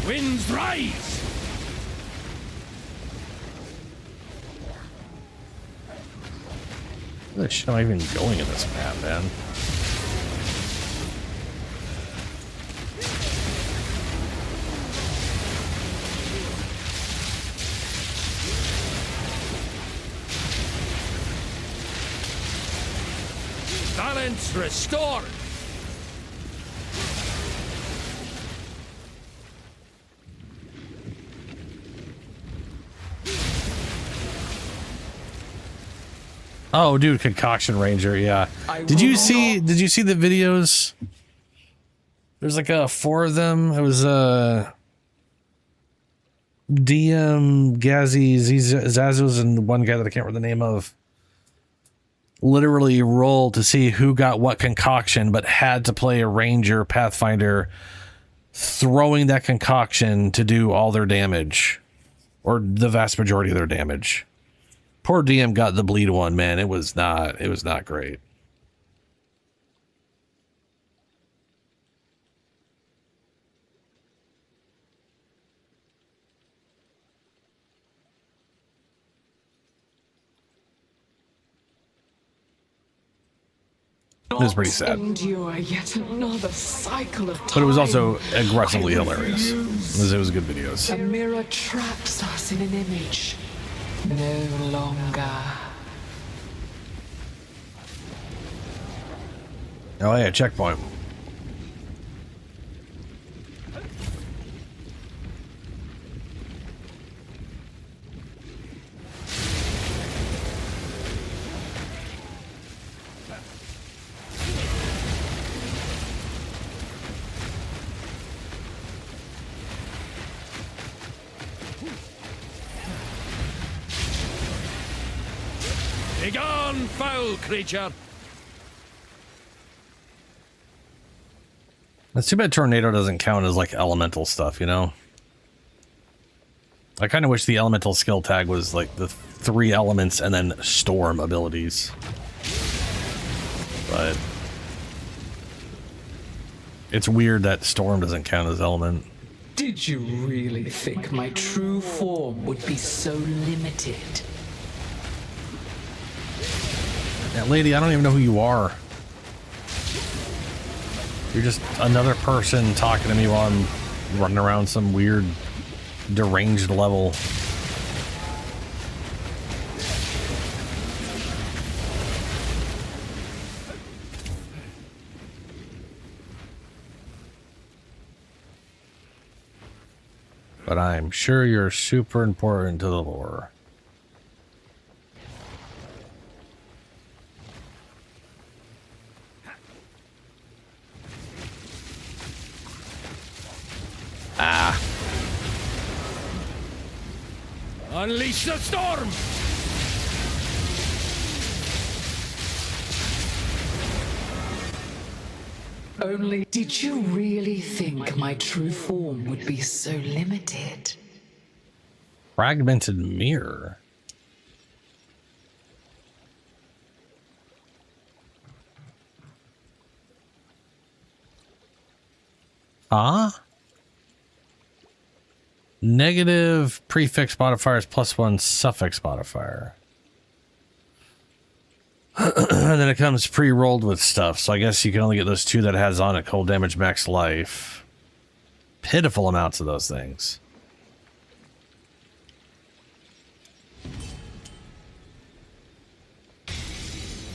E: Winds rise!
A: Where the shit am I even going in this map, man?
E: Balance restored!
A: Oh, dude, Concoction Ranger, yeah. Did you see the videos? There's like 4 of them. It was DM Gazzy Zazos and one guy that I can't remember the name of. Literally roll to see who got what concoction, but had to play a Ranger Pathfinder throwing that concoction to do all their damage. or the vast majority of their damage. Poor DM got the bleed one, man. It was not great. It was pretty sad.
L: Endure yet another cycle of time.
A: But it was also aggressively hilarious. It was good videos.
L: A mirror traps us in an image. No longer.
A: Oh yeah, checkpoint.
E: Begone, foul creature!
A: It's too bad tornado doesn't count as like elemental stuff, you know? I kind of wish the elemental skill tag was like the 3 elements and then storm abilities. But it's weird that storm doesn't count as element.
L: Did you really think my true form would be so limited?
A: Yeah, lady, I don't even know who you are. You're just another person talking to me while I'm running around some weird, deranged level. But I'm sure you're super important to the lore. Ah.
E: Unleash the storm!
L: Only, did you really think my true form would be so limited?
A: Fragmented mirror. Huh? Negative prefix modifiers +1 suffix modifier. And then it comes pre-rolled with stuff, so I guess you can only get those 2 that it has on it: cold damage, max life. Pitiful amounts of those things.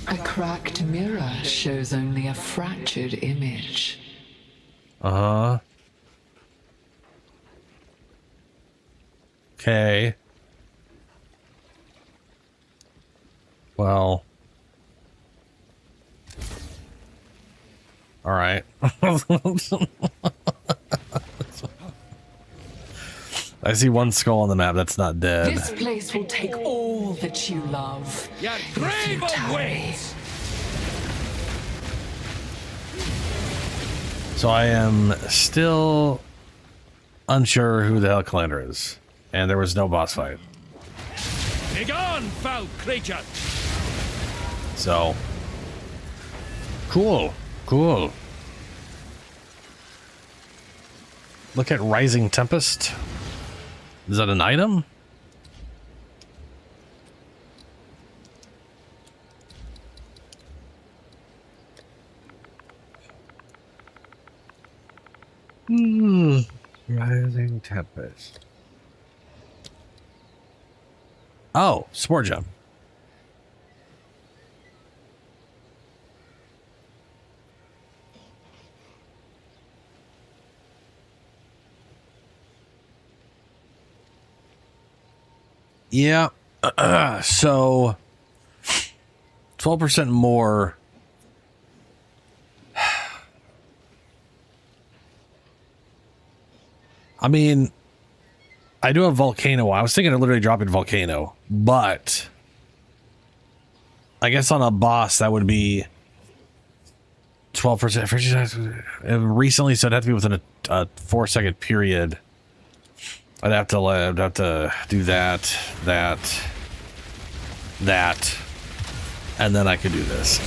L: A cracked mirror shows only a fractured image.
A: Uh-huh. Okay. Well. All right. I see one skull on the map that's not dead.
L: This place will take all that you love.
E: Your grave awaits!
A: So I am still unsure who the hell Calandra is. And there was no boss fight.
E: Begone, foul creature!
A: So. Cool. Cool. Look at Rising Tempest. Is that an item? Rising Tempest. Oh, Spore Gem. Yeah. So 12% more. I mean, I do have Volcano. I was thinking of literally dropping Volcano, but I guess on a boss that would be 12%. Recently, so it'd have to be within a 4-second period. I'd have to do that, and then I could do this.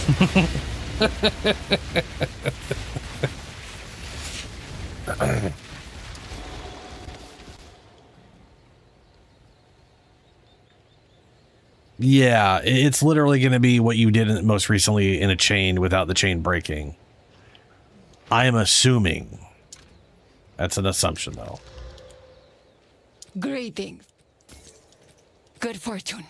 A: Yeah, it's literally going to be what you did most recently in a chain without the chain breaking. I am assuming. That's an assumption, though.
I: Greetings. Good fortune.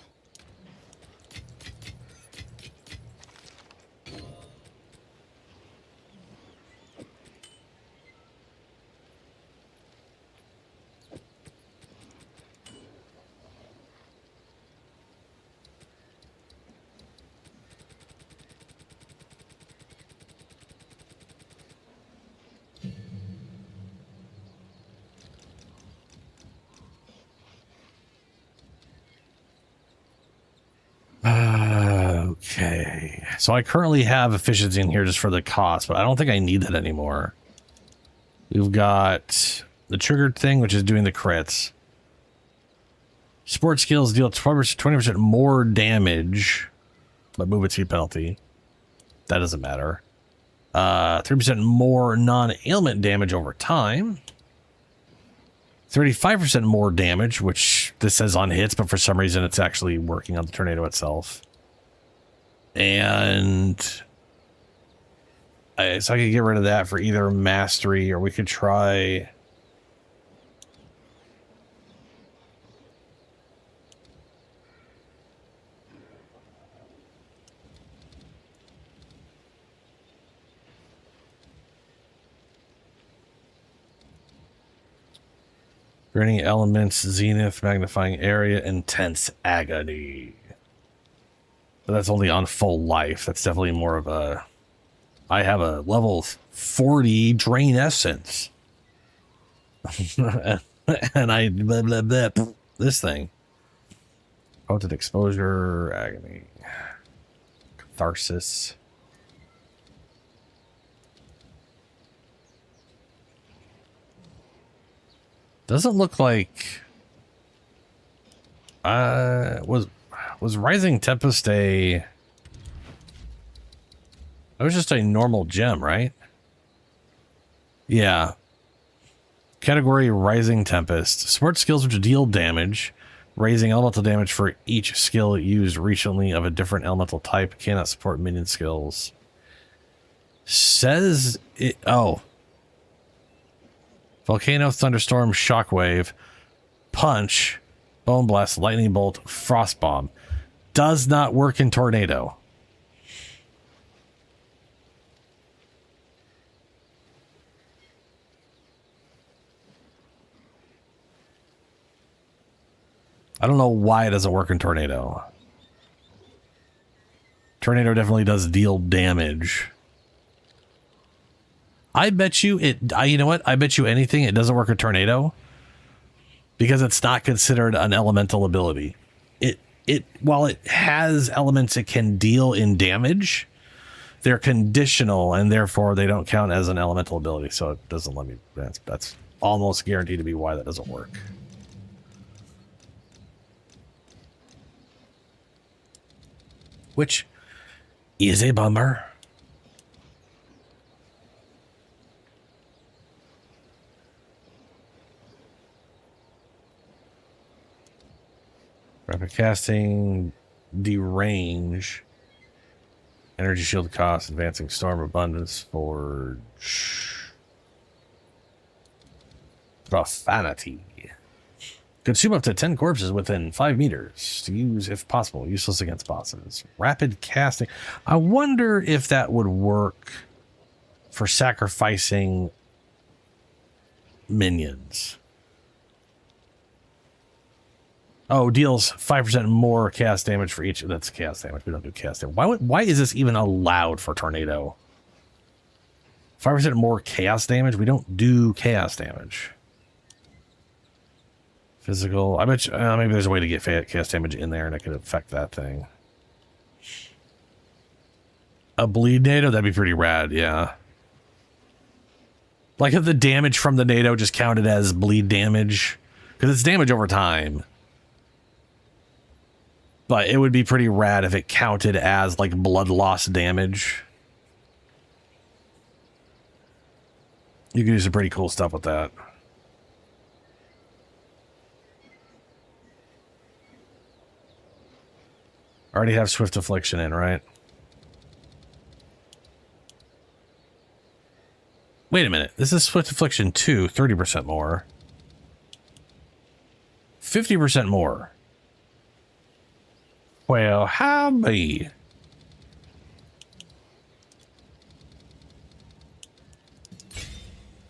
A: Okay, so I currently have efficiency in here just for the cost, but I don't think I need that anymore. We've got the triggered thing, which is doing the crits. Sport skills deal 20% more damage, but movement speed penalty. That doesn't matter. 3% more non-ailment damage over time. 35% more damage, which this says on hits, but for some reason it's actually working on the tornado itself. And so I could get rid of that for either mastery, or we could try... Draining elements, zenith, magnifying area, intense agony. But that's only on full life. That's definitely more of a... I have a level 40 drain essence. And I... Blah, blah, blah, this thing. Potent exposure, agony. Catharsis. Doesn't look like... Was Rising Tempest a... It was just a normal gem, right? Yeah. Category Rising Tempest. Support skills which deal damage. Raising elemental damage for each skill used recently of a different elemental type. Cannot support minion skills. Says it... Oh. Volcano, Thunderstorm, Shockwave, Punch, Bone Blast, Lightning Bolt, Frost Bomb. Does not work in Tornado. I don't know why it doesn't work in Tornado. Tornado definitely does deal damage. I bet you it, you know what? I bet you anything it doesn't work in Tornado because it's not considered an elemental ability. While it has elements it can deal in damage, they're conditional and therefore they don't count as an elemental ability. So it doesn't let me, that's almost guaranteed to be why that doesn't work. Which is a bummer. Rapid casting, derange, energy shield cost, advancing storm, abundance, forge, profanity. Consume up to 10 corpses within 5 meters to use if possible. Useless against bosses. Rapid casting. I wonder if that would work for sacrificing minions. Oh, deals 5% more cast damage for each. That's cast damage. We don't do cast damage. Why is this even allowed for Tornado? 5% more chaos damage? We don't do chaos damage. Physical. I bet you, maybe there's a way to get chaos damage in there and it could affect that thing. A bleed NATO? That'd be pretty rad, yeah. Like if the damage from the NATO just counted as bleed damage. because it's damage over time. But it would be pretty rad if it counted as like blood loss damage. You could do some pretty cool stuff with that. Already have Swift Affliction in, right? Wait a minute. This is Swift Affliction 2, 30% more. 50% more. Well, howdy.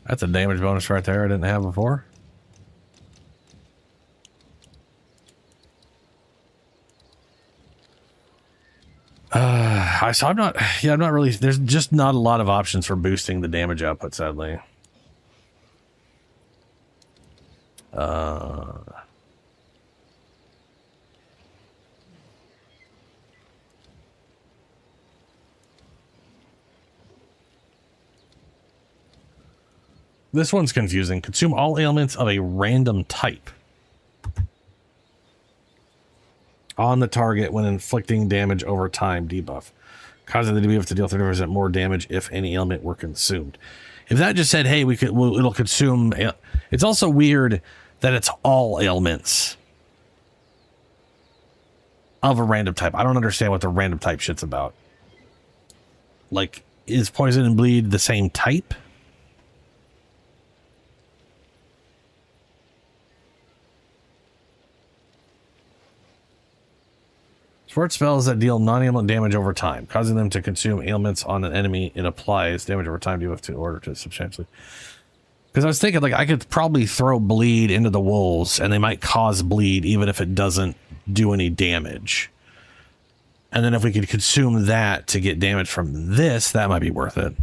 A: That's a damage bonus right there I didn't have before. So I'm not really, there's just not a lot of options for boosting the damage output, sadly. This one's confusing. Consume all ailments of a random type on the target when inflicting damage over time debuff, causing the debuff to deal 30% more damage if any ailment were consumed. If that just said, hey, it'll consume. It's also weird that it's all ailments of a random type. I don't understand what the random type shit's about. Like, is poison and bleed the same type? Short spells that deal non-ailment damage over time, causing them to consume ailments on an enemy. It applies damage over time debuff in order to substantially. Because I was thinking, like, I could probably throw bleed into the wolves, and they might cause bleed even if it doesn't do any damage. And then if we could consume that to get damage from this, that might be worth it.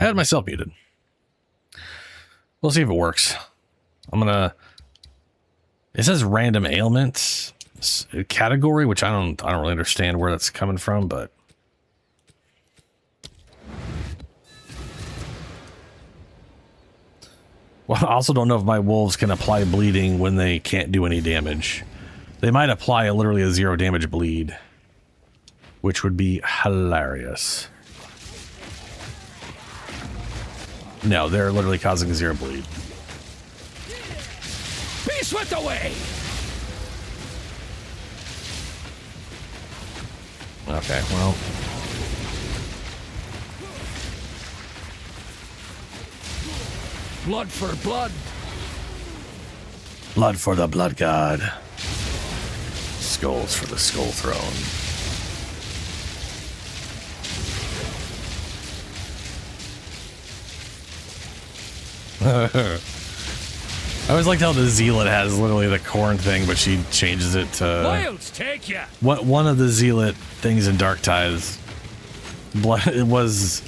A: I had myself muted. We'll see if it works. It says random ailments category, which I don't really understand where that's coming from, but well, I also don't know if my wolves can apply bleeding when they can't do any damage. They might apply literally a 0 damage bleed, which would be hilarious. No, they're literally causing 0 bleed.
E: Be swept away!
A: Okay, well.
E: Blood for blood.
A: Blood for the blood god. Skulls for the skull throne. I always liked how the zealot has literally the corn thing, but she changes it to
E: Wilds take ya.
A: What one of the zealot things in Dark Ties. Blood. It was.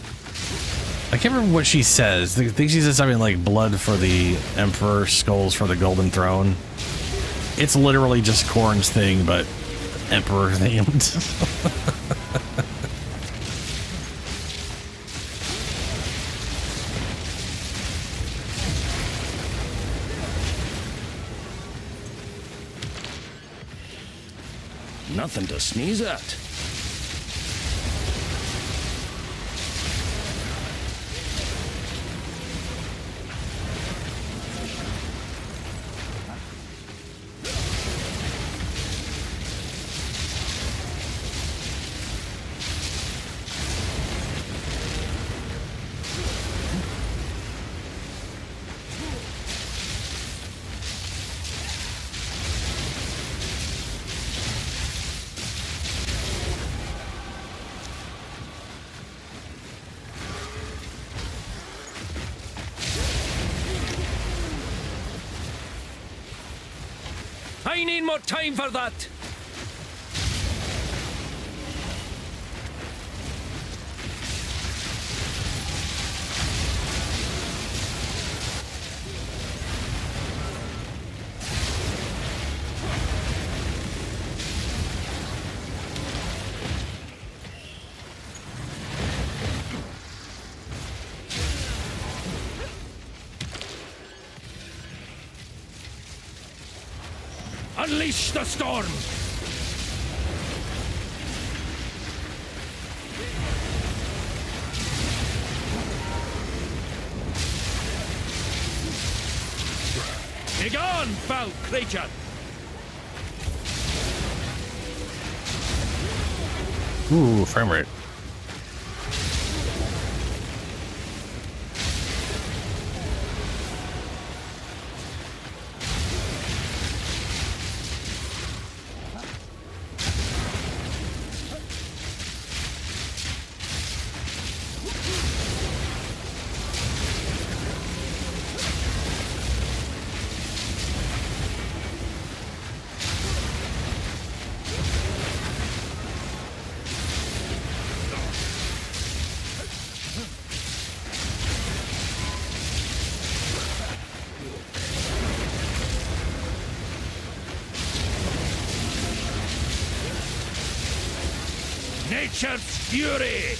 A: I can't remember what she says. I think she says something like "blood for the emperor, skulls for the golden throne." It's literally just Corn's thing, but emperor themed.
E: Nothing to sneeze at. I need more time for that. Unleash the storm! Begone, foul creature!
A: Ooh, frame rate.
E: Nature's fury!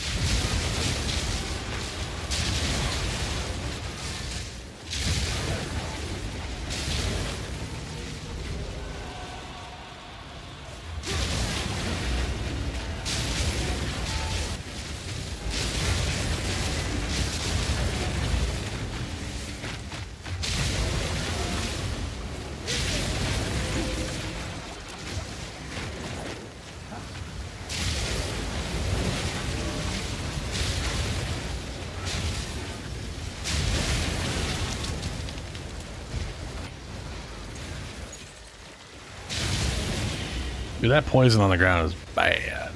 A: Dude, that poison on the ground is bad.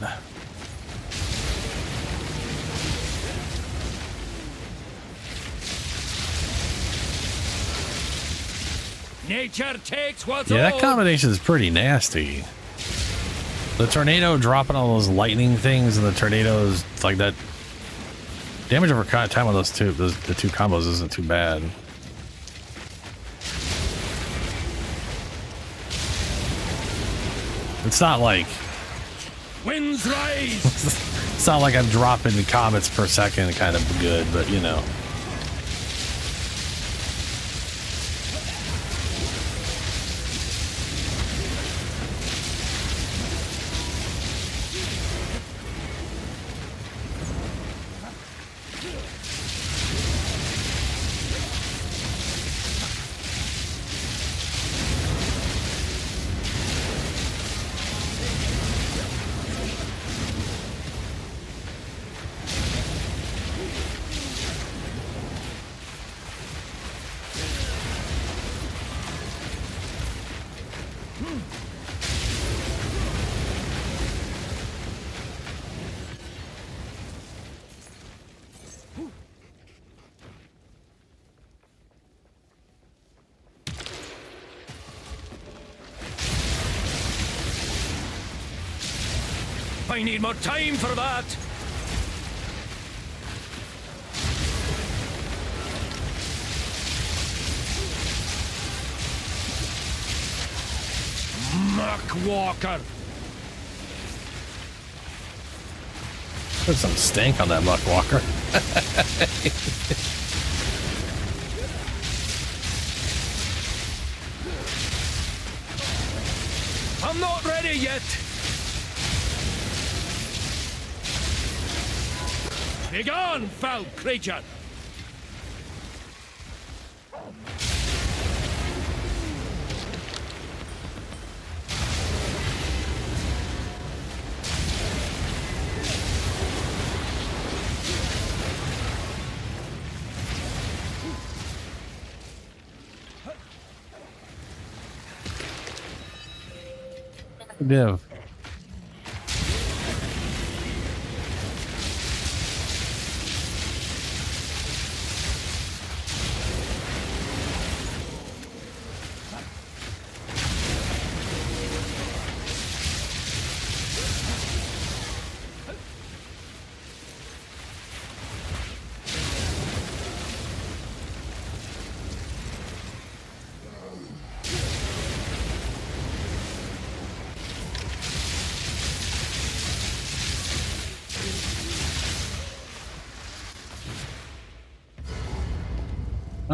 E: Nature takes what's
A: Yeah, that
E: owed.
A: combination is pretty nasty. The tornado dropping all those lightning things and the tornadoes, like that damage over time on those two, the two combos isn't too bad. It's not like
E: Winds rise!
A: it's not like I'm dropping comets per second kind of good, but you know.
E: I need more time for that! Muck Walker!
A: Put some stank on that Muck Walker.
E: I'm not ready yet! Begone, foul creature!
A: Div.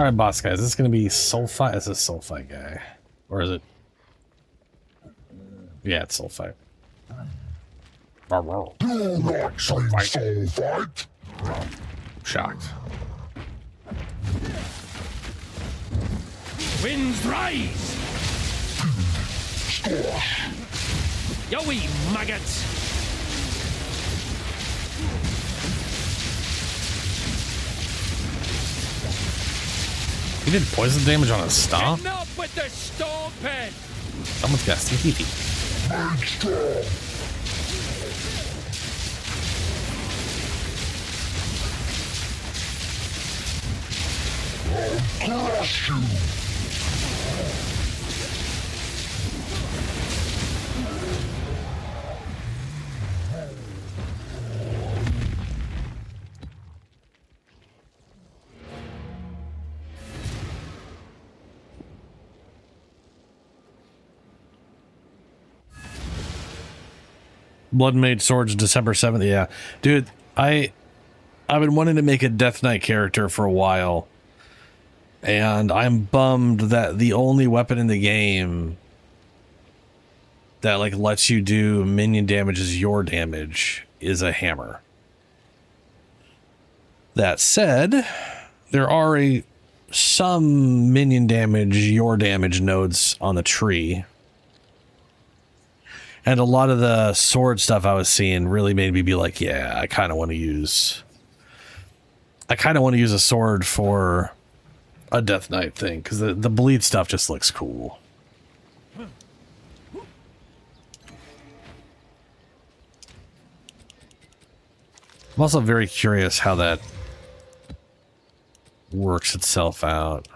A: All right, boss guys, this is going to be Sulfite. Is this Sulfite guy? Or is it? Yeah, it's sulfite.
E: Do not say sulfite.
A: Shocked.
E: Winds rise. You wee maggots.
A: He did poison damage on a stomp?
E: Up with the stomping.
A: Someone's got stinky feet.
E: I'll crush you.
A: Blood Mage Swords, December 7th. Yeah, dude, I've been wanting to make a Death Knight character for a while, and I'm bummed that the only weapon in the game that like lets you do minion damage as your damage is a hammer. That said, there are some minion damage, your damage nodes on the tree. And a lot of the sword stuff I was seeing really made me be like, yeah, I kind of want to use a sword for a Death Knight thing, because the bleed stuff just looks cool. I'm also very curious how that works itself out.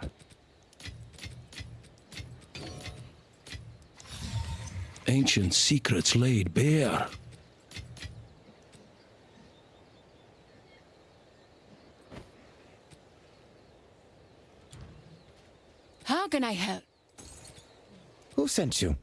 J: Ancient secrets laid bare.
I: How can I help?
M: Who sent you?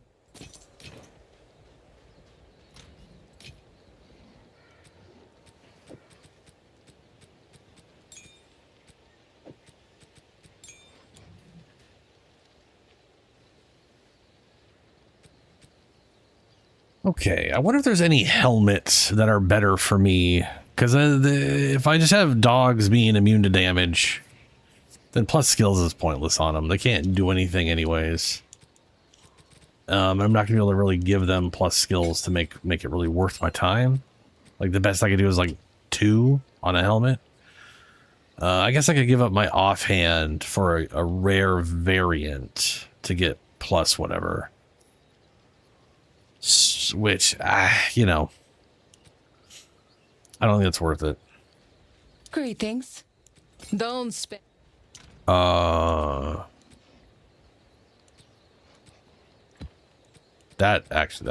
A: Okay, I wonder if there's any helmets that are better for me, because if I just have dogs being immune to damage, then plus skills is pointless on them. They can't do anything anyways. I'm not gonna be able to really give them plus skills to make it really worth my time. Like the best I could do is like 2 on a helmet. I guess I could give up my offhand for a rare variant to get plus whatever. Which, you know, I don't think it's worth it.
I: Greetings. Don't spend.
A: That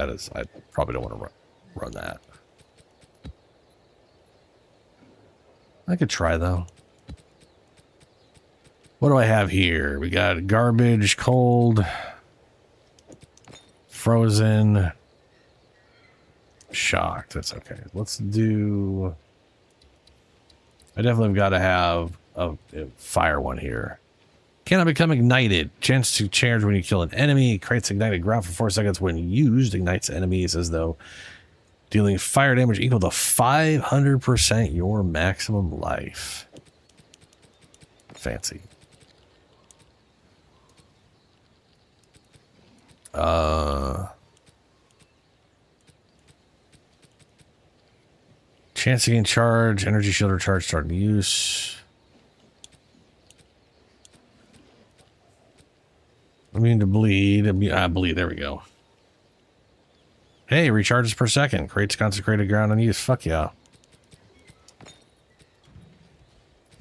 A: is, I probably don't want to run that. I could try though. What do I have here? We got garbage, cold, frozen, shocked. That's okay. Let's do. I definitely have got to have a fire one here. Cannot become ignited. Chance to charge when you kill an enemy. Creates ignited ground for 4 seconds when used. Ignites enemies as though dealing fire damage equal to 500% your maximum life. Fancy. Chance to gain charge. Energy shield recharge starting use. Immune to bleed. Bleed. There we go. Hey, recharges per second. Creates consecrated ground on use. Fuck yeah.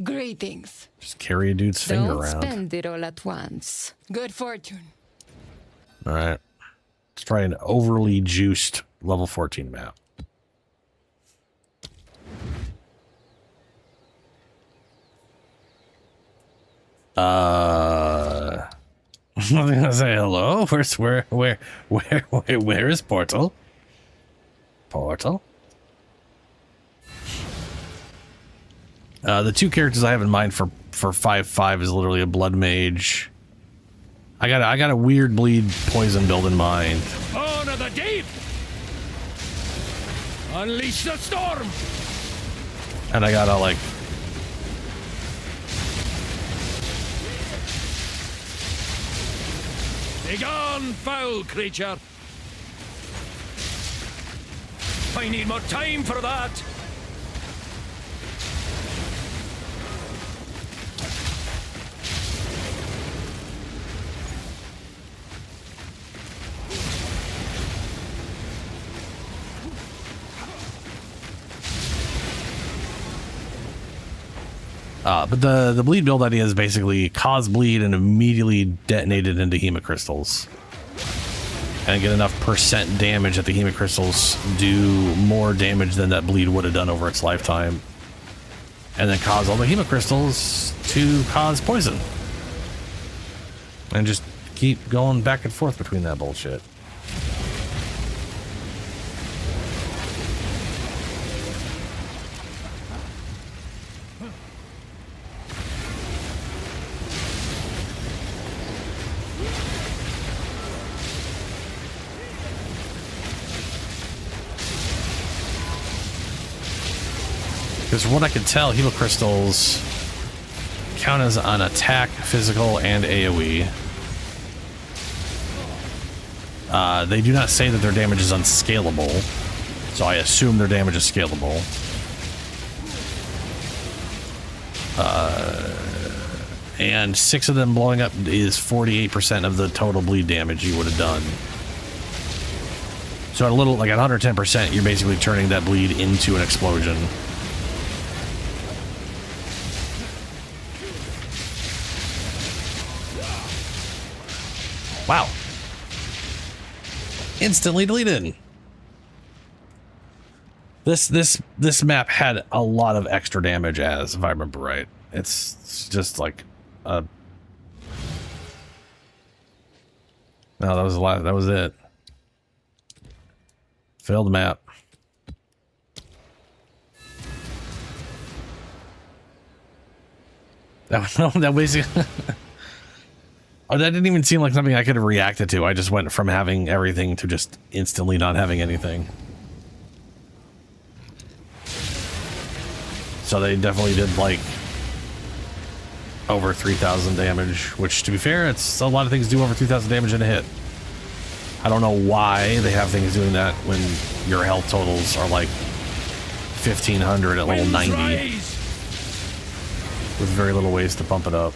I: Greetings.
A: Just carry a dude's finger around.
I: Don't spend it all at once. Good fortune.
A: All right. Let's try an overly juiced level 14 map. I was gonna say hello. Where is Portal? Portal. The 2 characters I have in mind for 5/5 is literally a blood mage. I got a weird bleed poison build in mind.
E: On a the deep! Unleash the storm!
A: And I gotta like...
E: Begone, foul creature! I need more time for that!
A: But the bleed build idea is basically cause bleed and immediately detonate it into hemocrystals. And get enough percent damage that the hemocrystals do more damage than that bleed would have done over its lifetime. And then cause all the hemocrystals to cause poison. And just keep going back and forth between that bullshit. Because from what I can tell, hemocrystals count as an attack, physical, and AoE. They do not say that their damage is unscalable, so I assume their damage is scalable. And 6 of them blowing up is 48% of the total bleed damage you would have done. So at a little, like at 110%, you're basically turning that bleed into an explosion. Wow. Instantly deleted. This map had a lot of extra damage, as if I remember right. It's just like a... No, that was a lot. That was it. Failed map. That basically... Oh, that didn't even seem like something I could have reacted to. I just went from having everything to just instantly not having anything. So they definitely did like over 3,000 damage, which to be fair, it's a lot of things do over 2,000 damage in a hit. I don't know why they have things doing that when your health totals are like 1,500 at level 90 with very little ways to pump it up.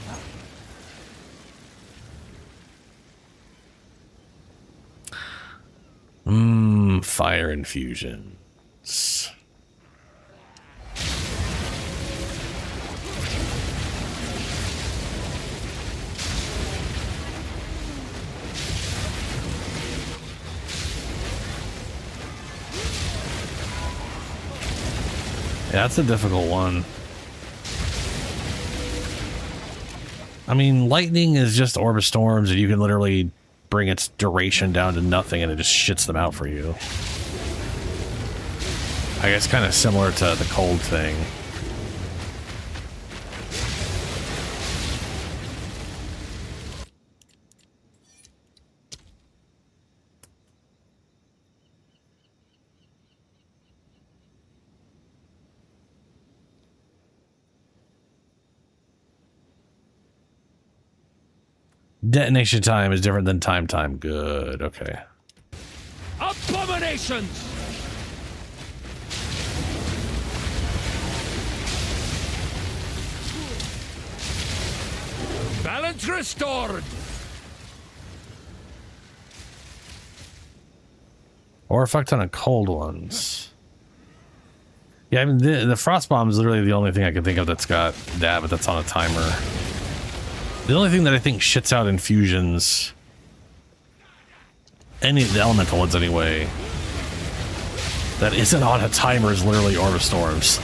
A: Fire infusions. Yeah, that's a difficult one. I mean, lightning is just orb of storms, and you can literally bring its duration down to nothing and it just shits them out for you. I guess kind of similar to the cold thing. Detonation time is different than time. Good, okay.
E: Abominations! Balance restored!
A: Or a fuck ton of cold ones. Yeah, I mean, the frost bomb is literally the only thing I can think of that's got that, but that's on a timer. The only thing that I think shits out infusions, any of the elemental ones anyway, that isn't on a timer is literally Orb of Storms.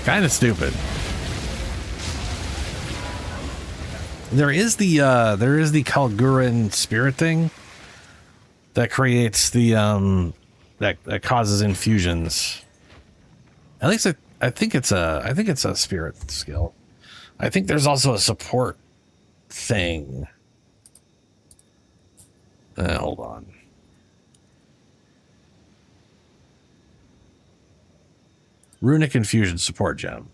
A: Kind of stupid. There is the Kalguran spirit thing that creates the that causes infusions. At least I think it's a spirit skill. I think there's also a support thing Hold on. Runic Infusion support gem.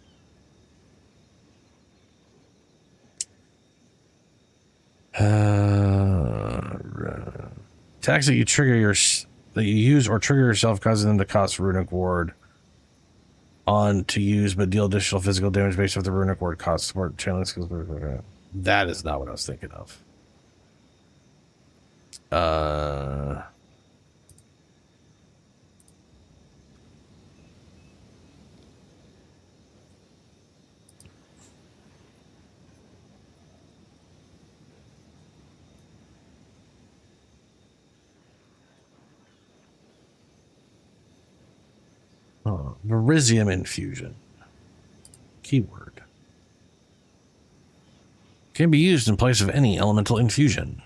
A: Attacks that you use or trigger yourself, causing them to cost Runic Ward on to use, but deal additional physical damage based off the Runic Ward cost. Support channeling skills. That is not what I was thinking of. Verisium Infusion. Keyword. Can be used in place of any elemental infusion.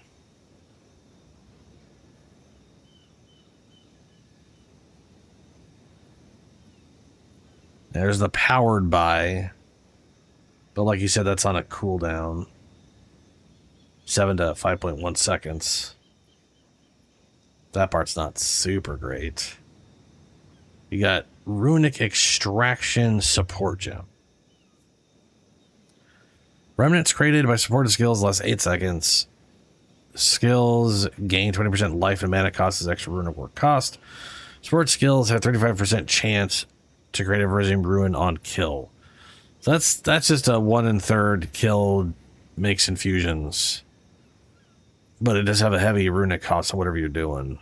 A: There's the powered by. But like you said, that's on a cooldown. 7 to 5.1 seconds. That part's not super great. You got Runic Extraction Support Gem. Remnants created by supported skills last 8 seconds. Skills gain 20% life and mana cost as extra Runic Ward cost. Support skills have 35% chance to create a Verisium Ruin on kill. So that's just a 1 1/3 kill makes infusions. But it does have a heavy runic cost on whatever you're doing.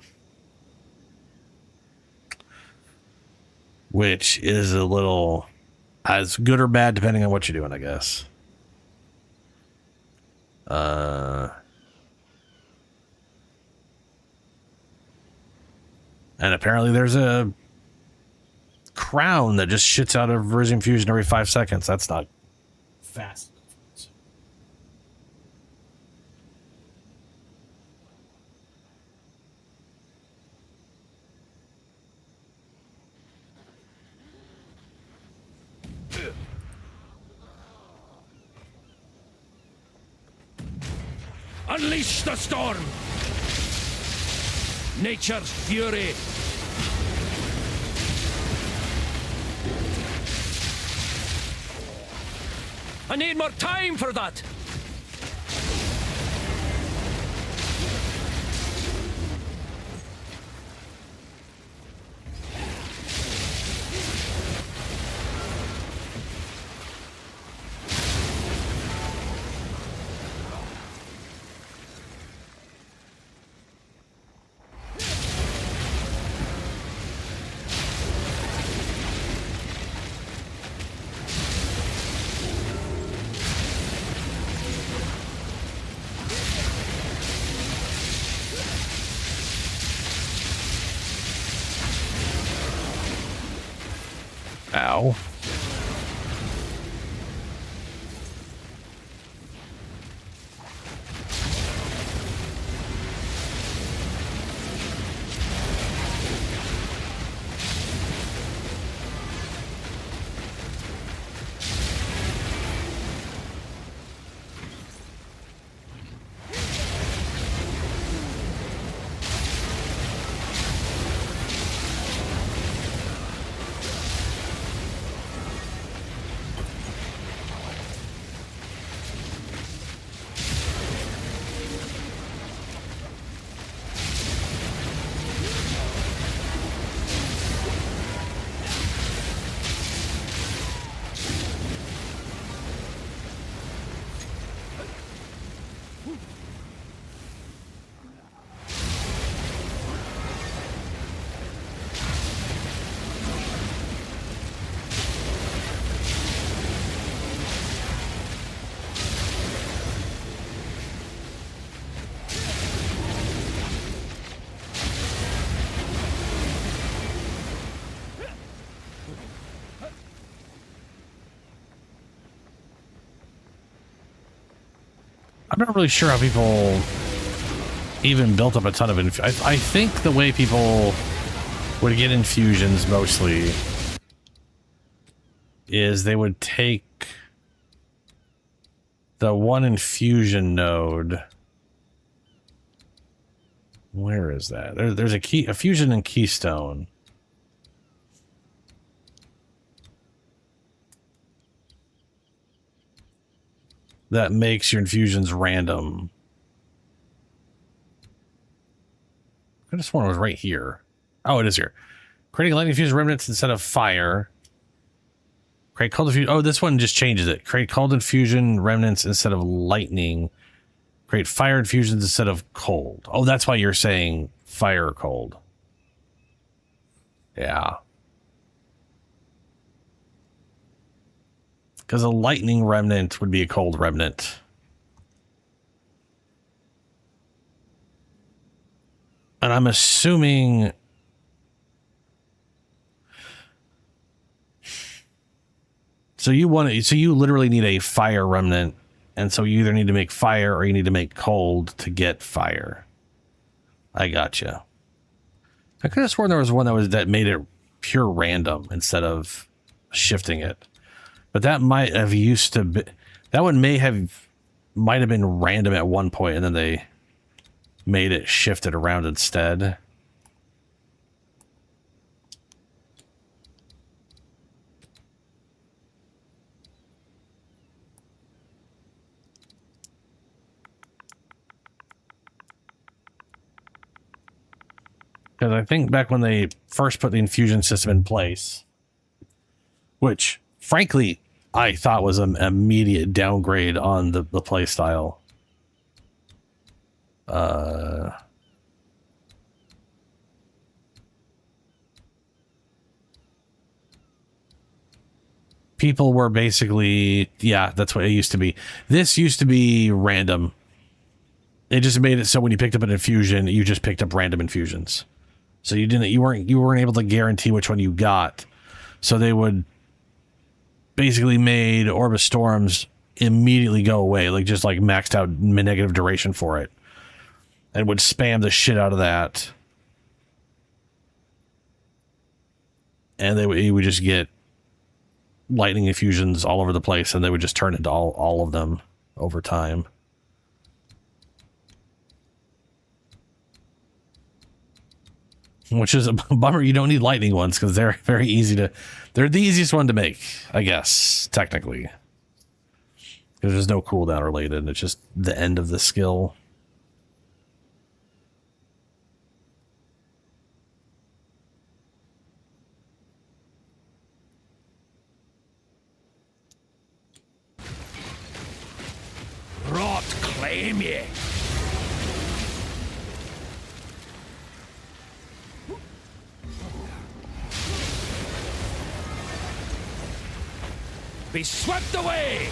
A: Which is a little as good or bad depending on what you're doing, I guess. And apparently there's a crown that just shits out a Verisium Fusion every 5 seconds. That's not fast.
E: Unleash the storm! Nature's fury! I need more time for that!
A: Ow. I'm not really sure how people even built up a ton of I think the way people would get infusions mostly is they would take the one infusion node. Where is that? There's a fusion and keystone. That makes your infusions random. I just sworn it was right here. Oh, it is here. Creating lightning fusion remnants instead of fire. Create cold infusion. Oh, this one just changes it. Create cold infusion remnants instead of lightning. Create fire infusions instead of cold. Oh, that's why you're saying fire or cold. Yeah. Because a lightning remnant would be a cold remnant. And I'm assuming... So you literally need a fire remnant, and so you either need to make fire or you need to make cold to get fire. I gotcha. I could have sworn there was one that made it pure random instead of shifting it. But that might have used to be, that one might have been random at one point, and then they made it shifted around instead. Because I think back when they first put the infusion system in place, which frankly I thought was an immediate downgrade on the play style. People were basically, yeah, that's what it used to be. This used to be random. It just made it so when you picked up an infusion, you just picked up random infusions. So you weren't able to guarantee which one you got. So they would basically made Orb of Storms immediately go away, like just like maxed out negative duration for it, and would spam the shit out of that. And you would just get lightning infusions all over the place, and they would just turn into all of them over time. Which is a bummer. You don't need lightning ones because they're very easy to... They're the easiest one to make, I guess, technically. Because there's no cooldown related. It's just the end of the skill.
E: Rot claim ye! Be swept away!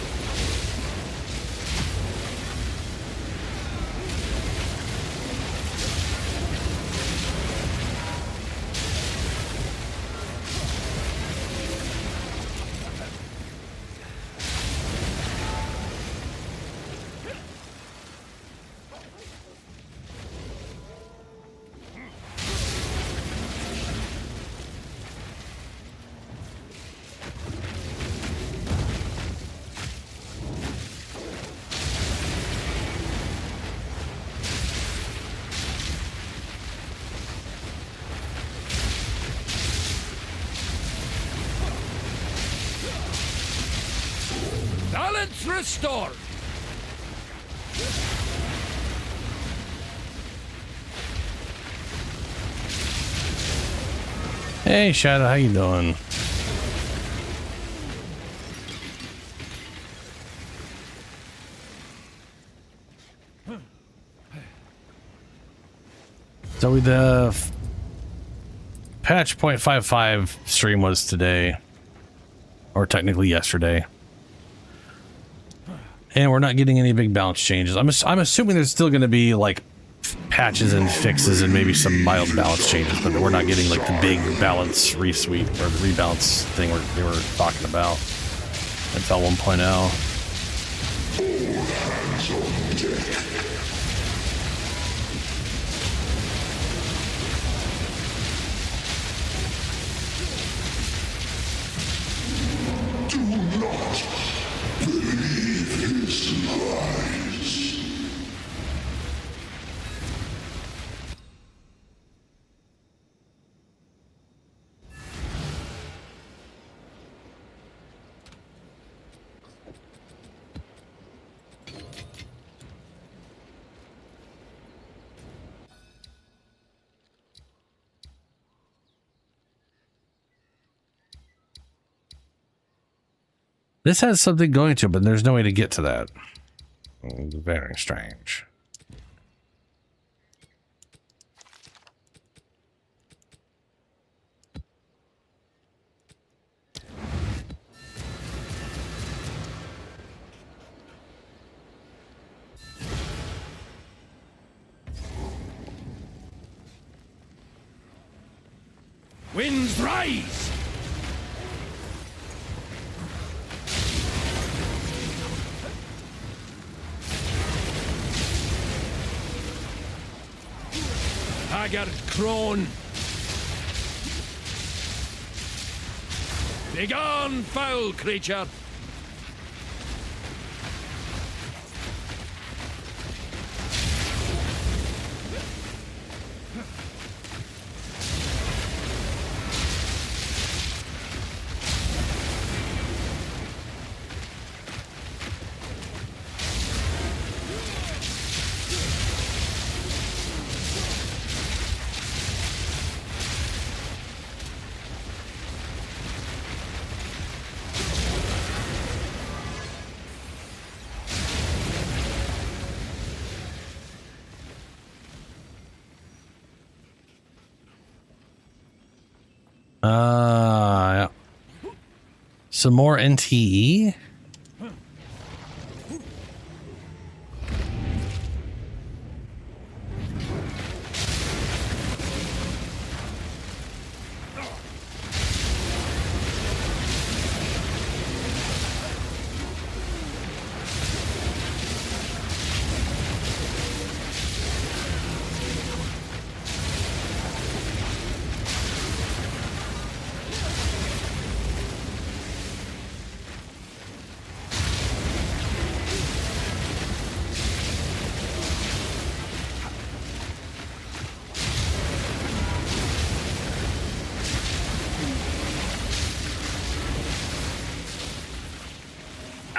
E: Balance restored!
A: Hey Shadow, how you doing? So the patch 0.55 stream was today, or technically yesterday. And we're not getting any big balance changes. I'm assuming there's still going to be like patches and fixes and maybe some mild balance changes, but we're not getting like the big balance resweep or the rebalance thing they were talking about until 1.0. This has something going to it, but there's no way to get to that. Very strange.
E: Winds rise! Haggard crone! Begone, foul creature!
A: Yeah. Some more NTE?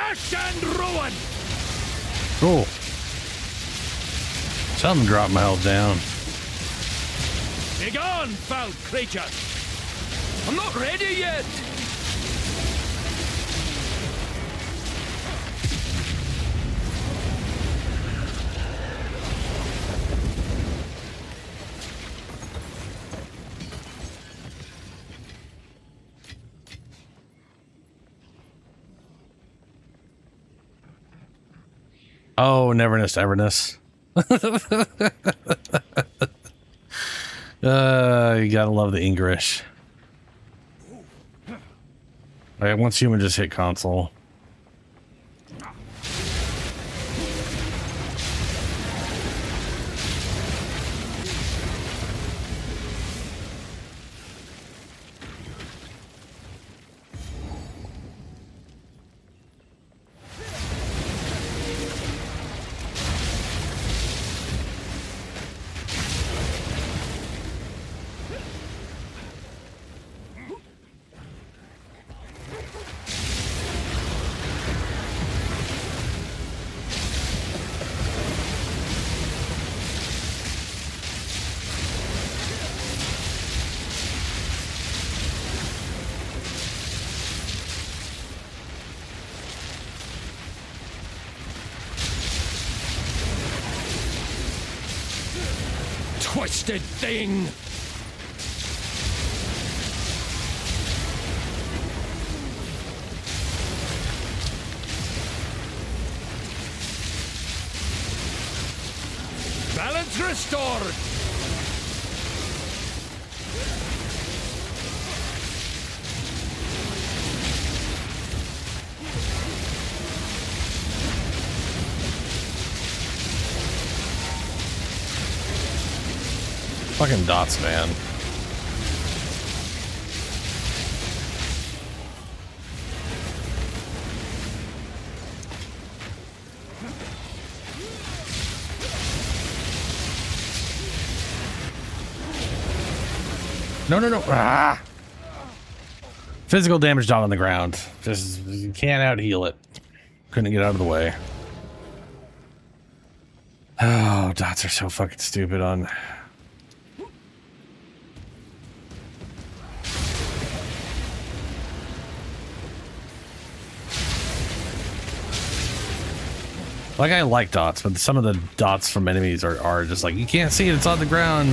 E: Ash and ruin!
A: Cool. Something dropped my health down.
E: Begone, foul creature! I'm not ready yet!
A: Oh, Neverness, Everness. You gotta love the English. Alright, once human just hit console.
E: Twisted thing! Balance restored!
A: Fucking dots, man. No, no, no. Ah! Physical damage dot on the ground. Just, you can't out heal it. Couldn't get out of the way. Oh, dots are so fucking stupid on... Like, I like dots, but some of the dots from enemies are just like, you can't see it, it's on the ground.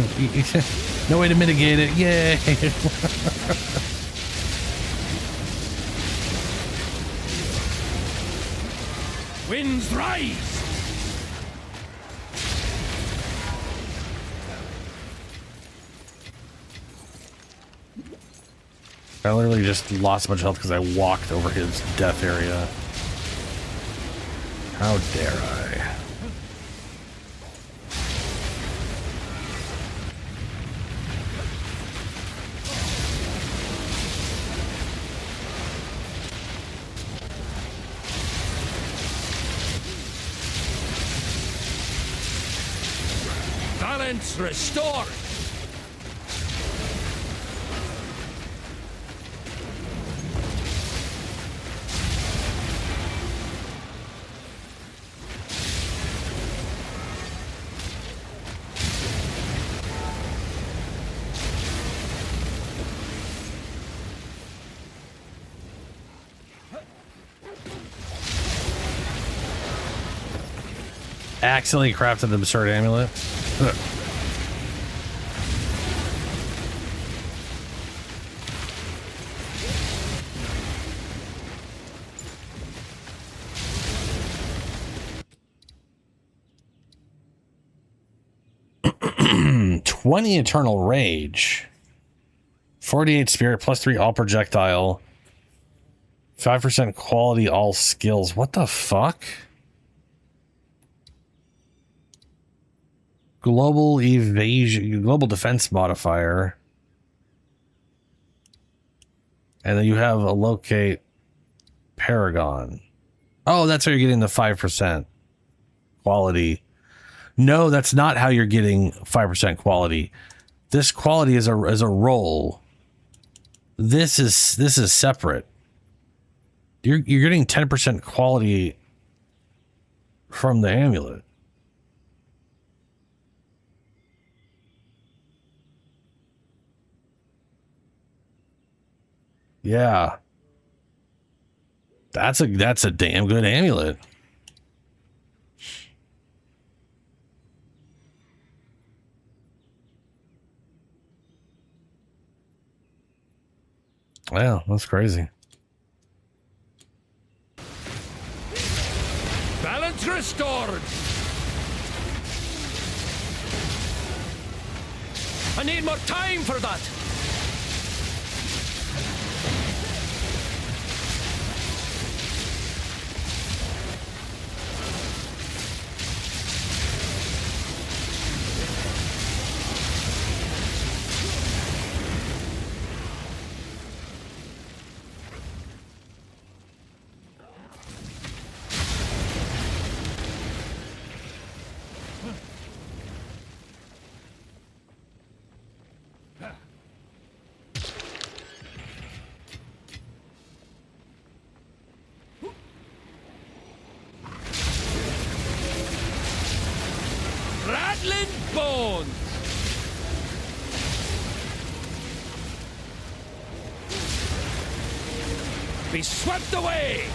A: No way to mitigate it. Yay.
E: Winds rise!
A: I literally just lost a bunch of health because I walked over his death area. How dare I?
E: Balance restored!
A: Accidentally crafted the absurd amulet. Ugh. $20 eternal rage, 48 spirit, +3 all projectile, 5% quality all skills. What the fuck? Global evasion, global defense modifier. And then you have a locate paragon. Oh, that's how you're getting the 5% quality. No, that's not how you're getting 5% quality. This quality is a roll. This is separate. You're getting 10% quality from the amulet. Yeah. That's a damn good amulet. Wow, that's crazy.
E: Balance restored! I need more time for that! Rattling bones! Be swept away!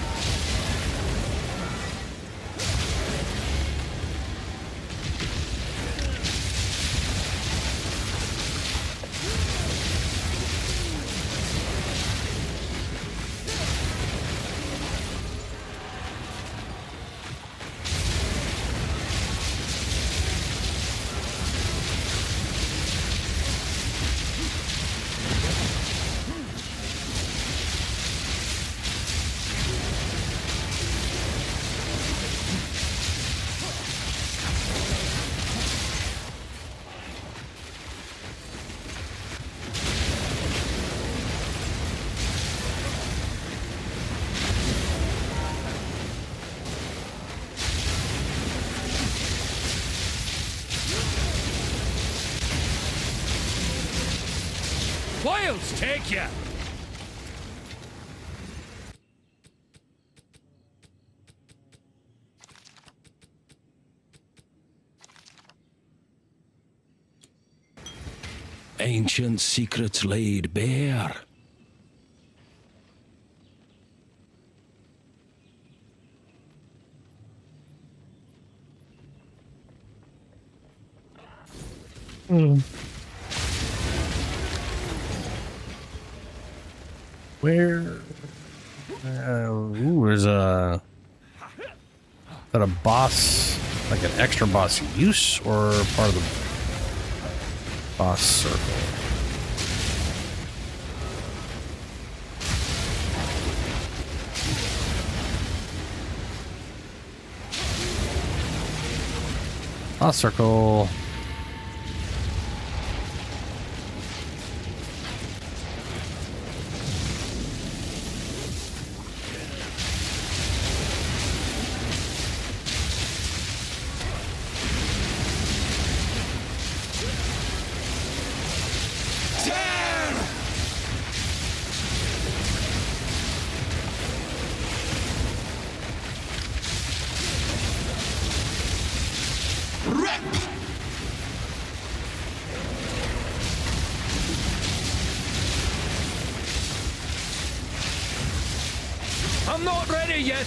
E: Wilds take ya!
J: Ancient secrets laid bare.
A: Where? Ooh, there's a... Is that a boss, like an extra boss use, or part of the boss circle? Boss circle.
E: I'm not ready yet.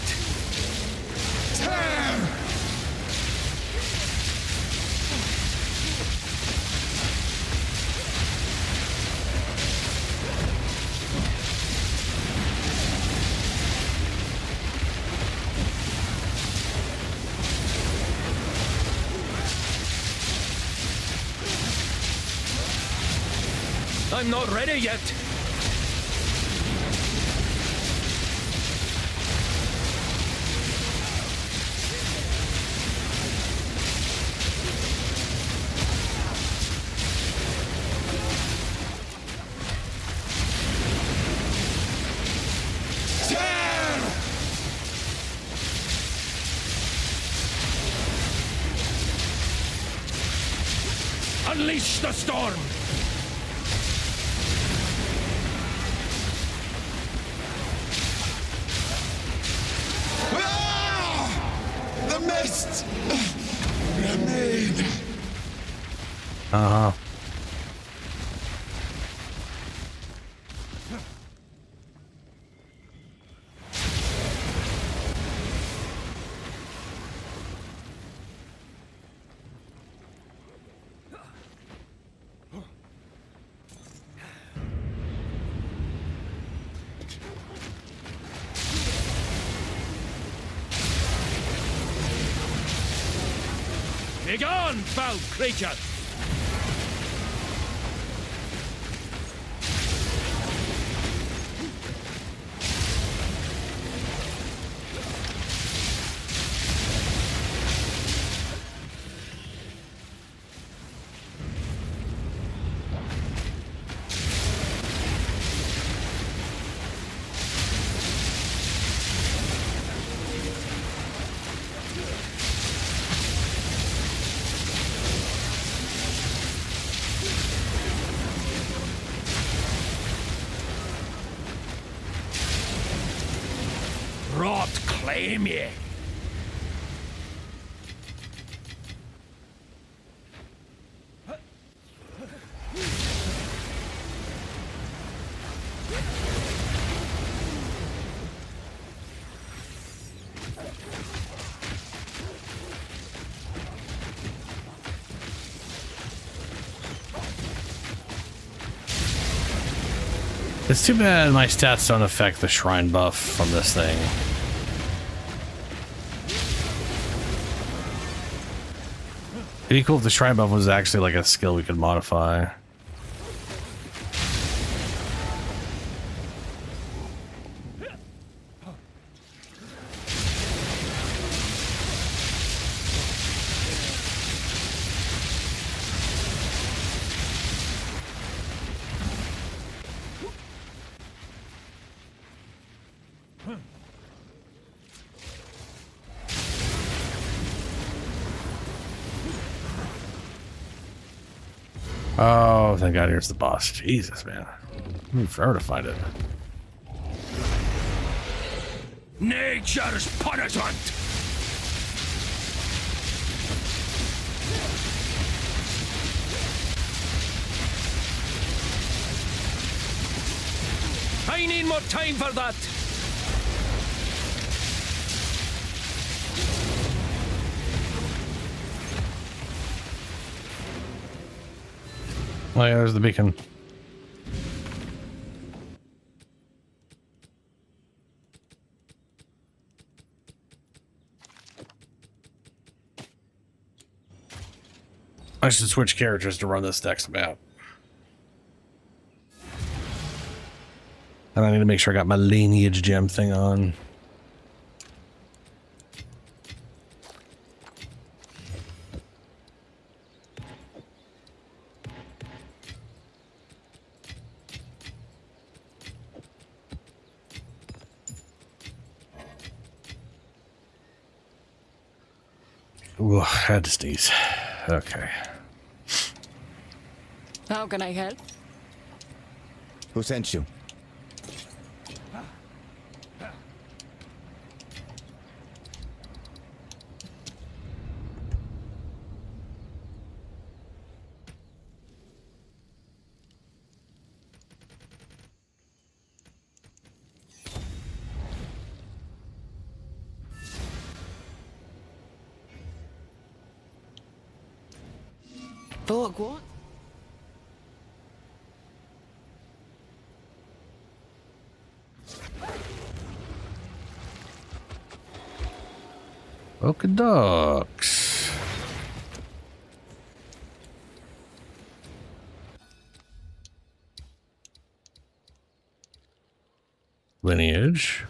E: I'm not ready yet. Unleash the storm!
K: The mist remain.
A: Uh-huh.
E: Begone, foul creature! Rot claim ye!
A: It's too bad my stats don't affect the shrine buff from this thing. It'd be cool if the shrine buff was actually like a skill we could modify. Oh, thank God, here's the boss. Jesus, man. It took forever to find it.
E: Nature's punishment! I need more time for that!
A: Oh yeah, there's the beacon. I should switch characters to run this next map. And I need to make sure I got my lineage gem thing on. Ooh, I had to sneeze. Okay.
I: How can I help?
M: Who sent you?
I: Fuck, what?
A: Okie dokes. Lineage.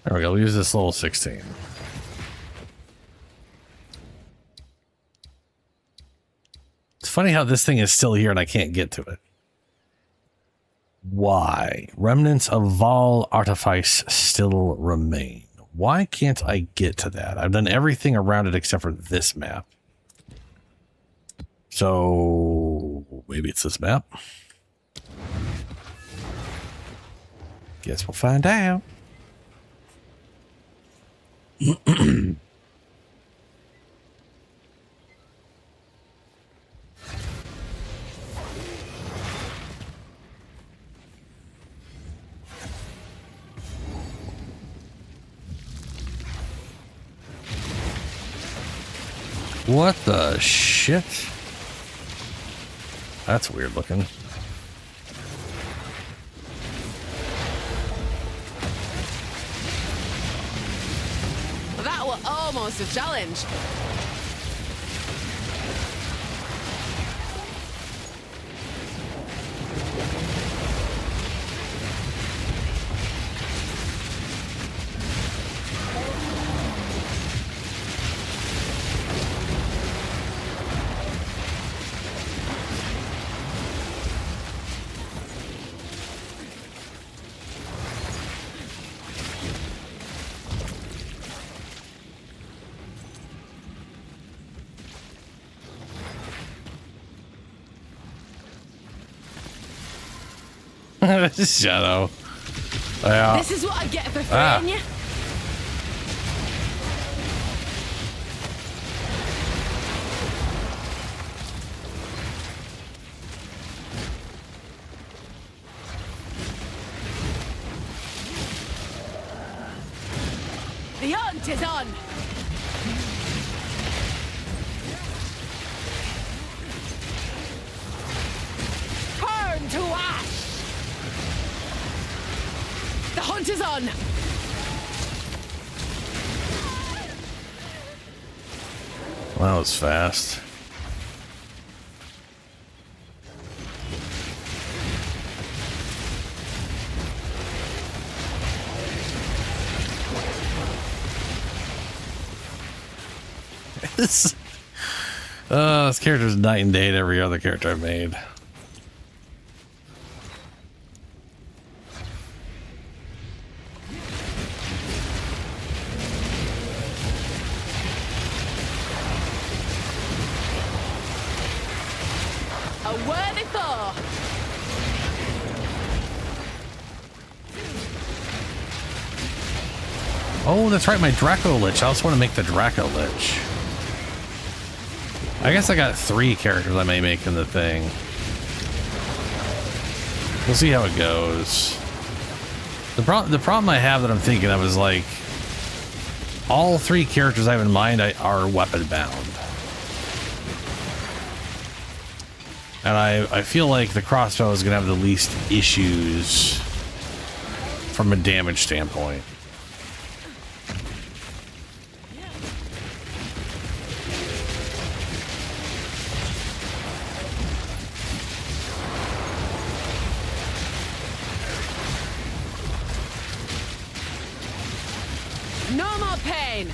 A: There we go. We'll use this level 16. It's funny how this thing is still here and I can't get to it. Why? Remnants of Val Artifice still remain. Why can't I get to that? I've done everything around it except for this map. So maybe it's this map. Guess we'll find out. What the shit? That's weird looking.
I: That was almost a challenge.
A: Shadow. Yeah.
I: This is what I get for freeing you. The hunt is on. Turn to ash. The hunt is on!
A: Well, that was fast. This character's night and day to every other character I've made. Oh, that's right, my Draco Lich. I also want to make the Draco Lich. I guess I got 3 characters I may make in the thing. We'll see how it goes. The problem I have that I'm thinking of is like all 3 characters I have in mind are weapon bound. And I feel like the crossbow is going to have the least issues from a damage standpoint.
I: No more pain!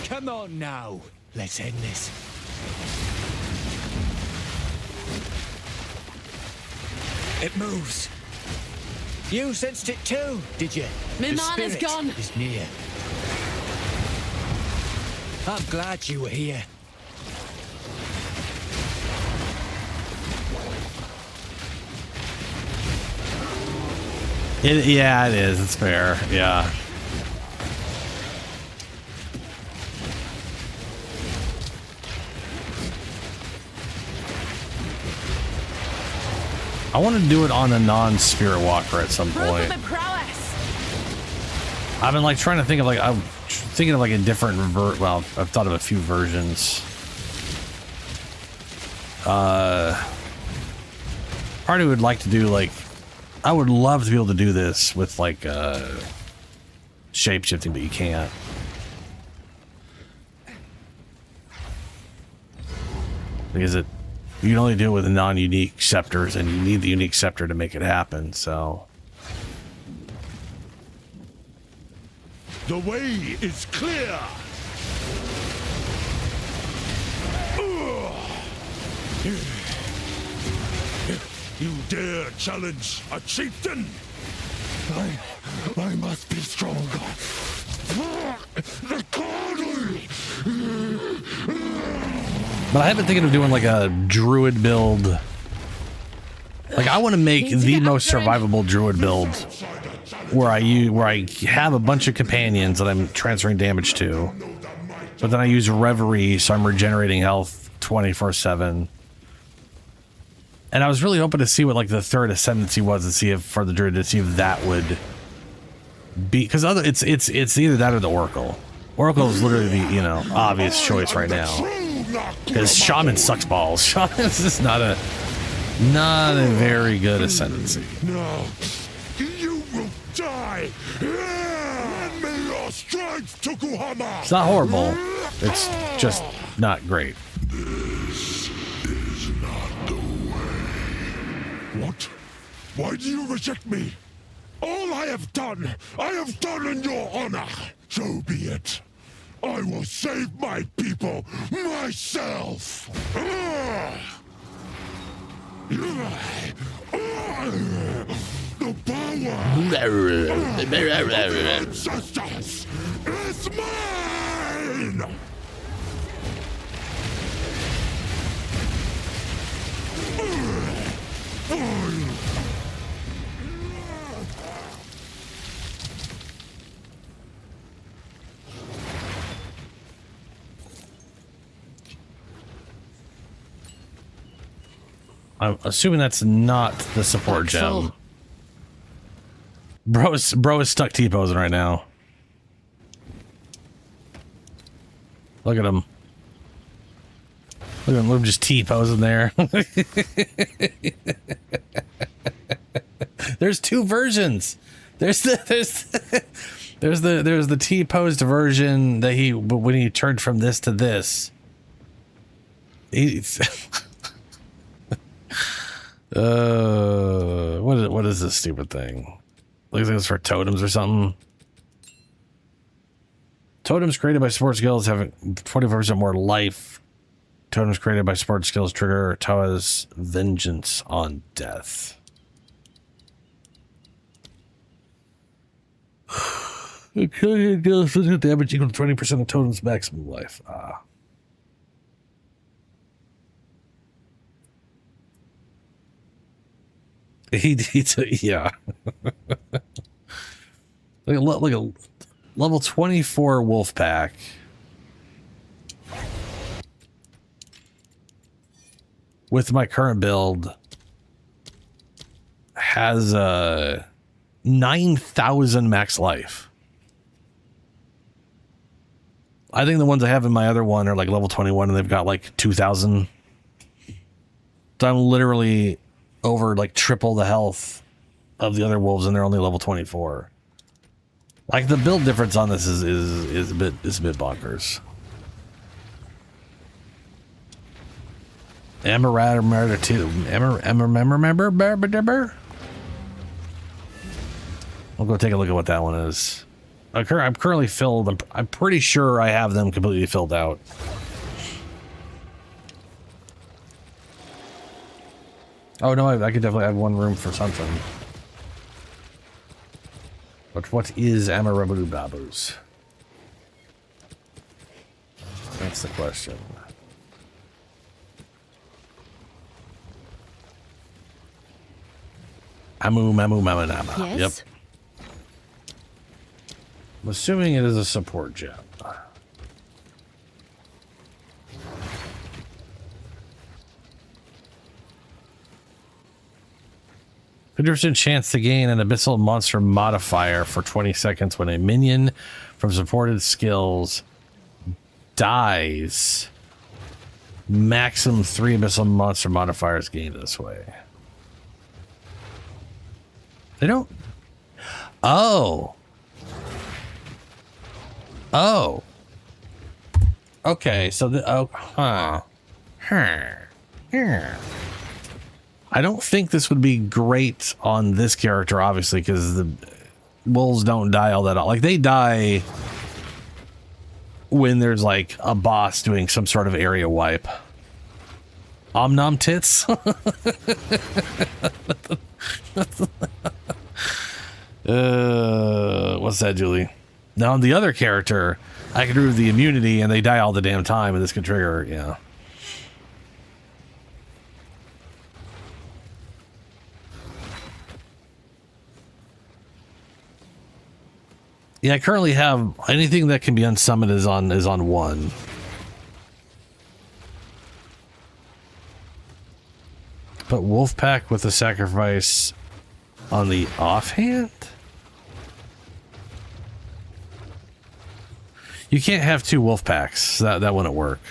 J: Come on now. Let's end this. It moves. You sensed it too, did you?
I: My
J: The
I: mana's
J: spirit
I: gone.
J: is near. I'm glad you were here.
A: Yeah, it is. It's fair. Yeah. I want to do it on a non-spirit walker at some point. I've been like trying to think of like I'm thinking of like a different well, I've thought of a few versions. Part of would like to do like I would love to be able to do this with like shape shifting, but you can't. Because you can only do it with non-unique scepters, and you need the unique scepter to make it happen, so.
E: The way is clear! You dare challenge a chieftain? I must be stronger. The Cardinal!
A: But I have been thinking of doing like a druid build. Like I want to make the most survivable druid build where I have a bunch of companions that I'm transferring damage to. But then I use Reverie, so I'm regenerating health 24/7. And I was really hoping to see what like the third ascendancy was to see if for the druid to see if that would be because it's either that or the Oracle. Oracle is literally the obvious choice right now. Because Shaman sucks balls. Shaman is just not a very good ascendancy.
E: No, you will die. Lend me your strength, Tokuhama.
A: It's not horrible. It's just not great.
E: This is not the way. What? Why do you reject me? All I have done in your honor. So be it. I will save my people myself. The power of the ancestors is mine.
A: I'm assuming that's not the support gem. Bro is stuck T-posing right now. Look at him. Look at him just T-posing there. There's 2 versions. There's the T-posed version that when he turned from this to this. He's what is this stupid thing? Looks like it's for totems or something. Totems created by support skills have 24% more life. Totems created by support skills trigger Tawa's vengeance on death. Killing deals physical damage equal to 20% of totem's maximum life. Ah. Yeah. like a level 24 wolf pack. With my current build has 9,000 max life. I think the ones I have in my other one are like level 21 and they've got like 2,000. So I'm literally over like triple the health of the other wolves and they're only level 24. Like the build difference on this is a bit bonkers. Murder 2. We'll go take a look at what that one is. I'm currently filled. I'm pretty sure I have them completely filled out. Oh no, I could definitely have one room for something. But what is Amarabu Babus? That's the question. Mamu.
N: Yes?
A: Yep. I'm assuming it is a support gem. 50% chance to gain an abyssal monster modifier for 20 seconds when a minion from supported skills dies. Maximum 3 abyssal monster modifiers gained this way. They don't. Oh. Okay, so I don't think this would be great on this character, obviously, because the wolves don't die all that. Like, they die when there's, like, a boss doing some sort of area wipe. Om-nom tits? What's that, Julie? Now, on the other character, I can remove the immunity, and they die all the damn time, and this can trigger, yeah. Yeah, I currently have anything that can be unsummoned is on 1. But Wolfpack with a sacrifice on the offhand? You can't have 2 Wolfpacks. That wouldn't work.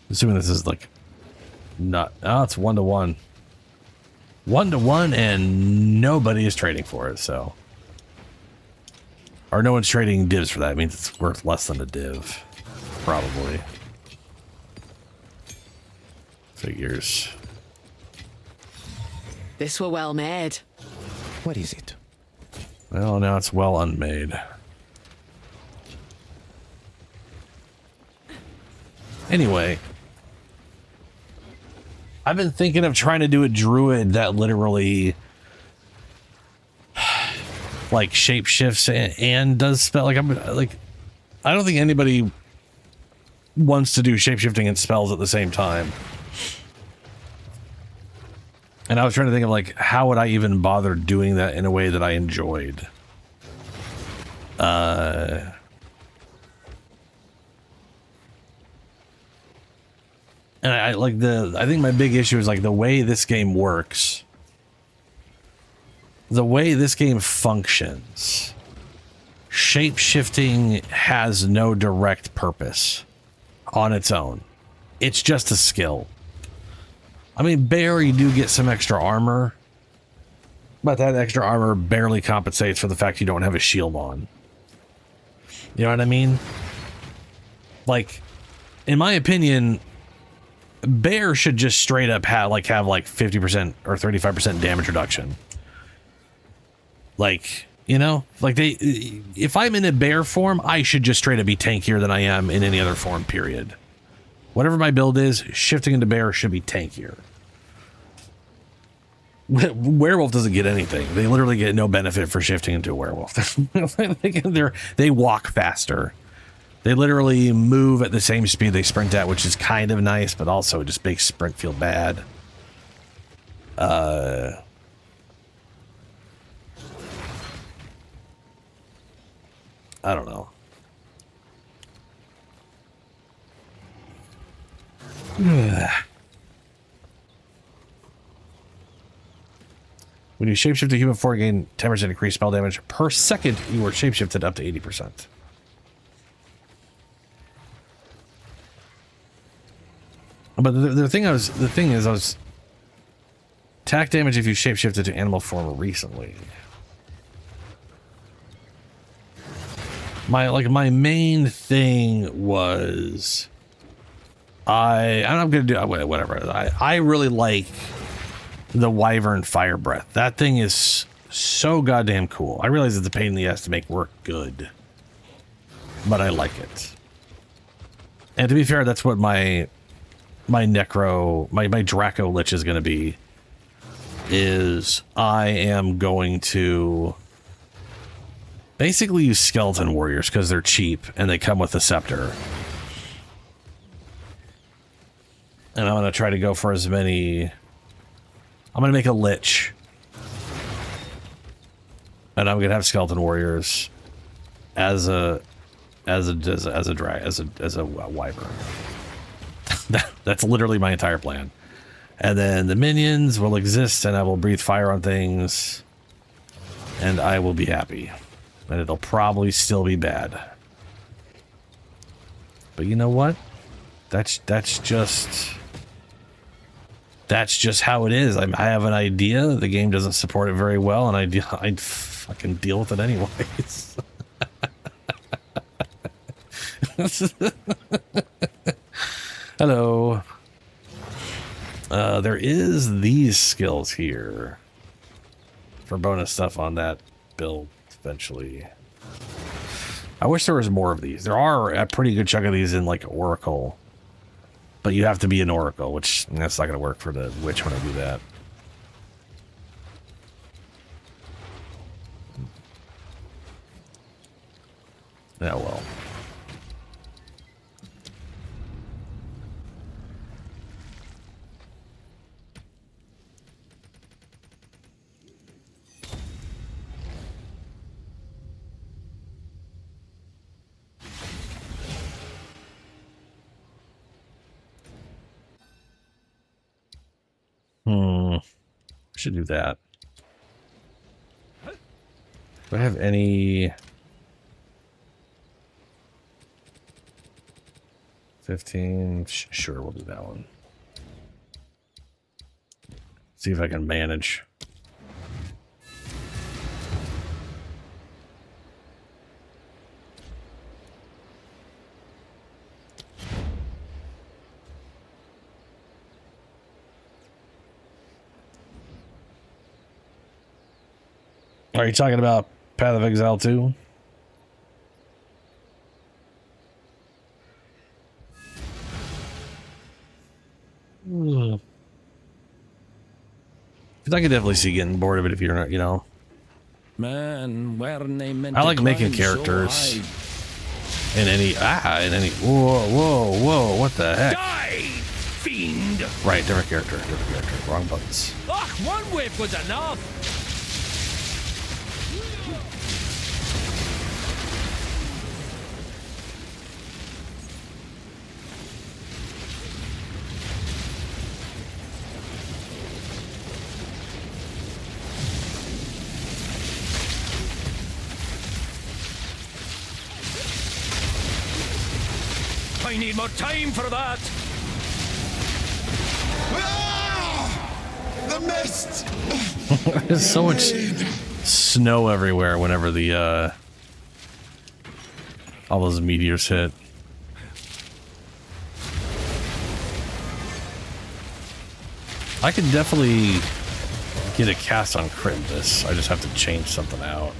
A: Assuming this is like not. Oh, it's 1-to-1. 1-to-1, and nobody is trading for it, so. Or no one's trading divs for that. It means it's worth less than a div. Probably. Figures.
L: This were well made.
M: What is it?
A: Well, now it's well unmade. Anyway. I've been thinking of trying to do a druid that literally like shapeshifts and does spell. Like, I don't think anybody wants to do shapeshifting and spells at the same time. And I was trying to think of like, how would I even bother doing that in a way that I enjoyed? And I think my big issue is like the way this game works. The way this game functions. Shape-shifting has no direct purpose on its own. It's just a skill. I mean, Bear, you do get some extra armor. But that extra armor barely compensates for the fact you don't have a shield on. You know what I mean? Like, in my opinion, Bear should just straight up have like 50% or 35% damage reduction. Like, you know, like if I'm in a bear form, I should just straight up be tankier than I am in any other form, period. Whatever my build is, shifting into bear should be tankier. Werewolf doesn't get anything. They literally get no benefit for shifting into a werewolf. They walk faster. They literally move at the same speed they sprint at, which is kind of nice, but also it just makes sprint feel bad. I don't know. When you shapeshift a human before you gain 10% increased spell damage per second, you are shapeshifted up to 80%. But the thing is attack damage if you shapeshifted to animal form recently. My main thing was I'm gonna do whatever. I really like the Wyvern Fire Breath. That thing is so goddamn cool. I realize it's a pain in the ass to make work good, but I like it. And to be fair, that's what my Necro, my Draco Lich is going to be. Is I am going to basically use Skeleton Warriors because they're cheap and they come with a scepter. And I'm going to try to go for as many. I'm going to make a Lich. And I'm going to have Skeleton Warriors as a Wyvern. That's literally my entire plan. And then the minions will exist and I will breathe fire on things and I will be happy. And it'll probably still be bad. But you know what? That's just how it is. I have an idea. The game doesn't support it very well, and I'd fucking deal with it anyways. Hello. There is these skills here for bonus stuff on that build eventually. I wish there was more of these. There are a pretty good chunk of these in like Oracle. But you have to be an Oracle, which that's not going to work for the Witch when I do that. Yeah, well. Should do that. Do I have any 15? Sure, we'll do that one. See if I can manage. Are you talking about Path of Exile 2? Because I could definitely see getting bored of it if you're not, you know.
J: Man, weren't they meant
A: I like
J: to
A: making
J: climb so
A: characters
J: high?
A: in any. Whoa! What the heck?
J: Die, fiend!
A: Right, different character. Wrong buttons.
J: Ugh, one whip was enough. I need more time for that.
E: The mist.
A: There's so much snow everywhere whenever the all those meteors hit. I could definitely get a cast on crit in this. I just have to change something out.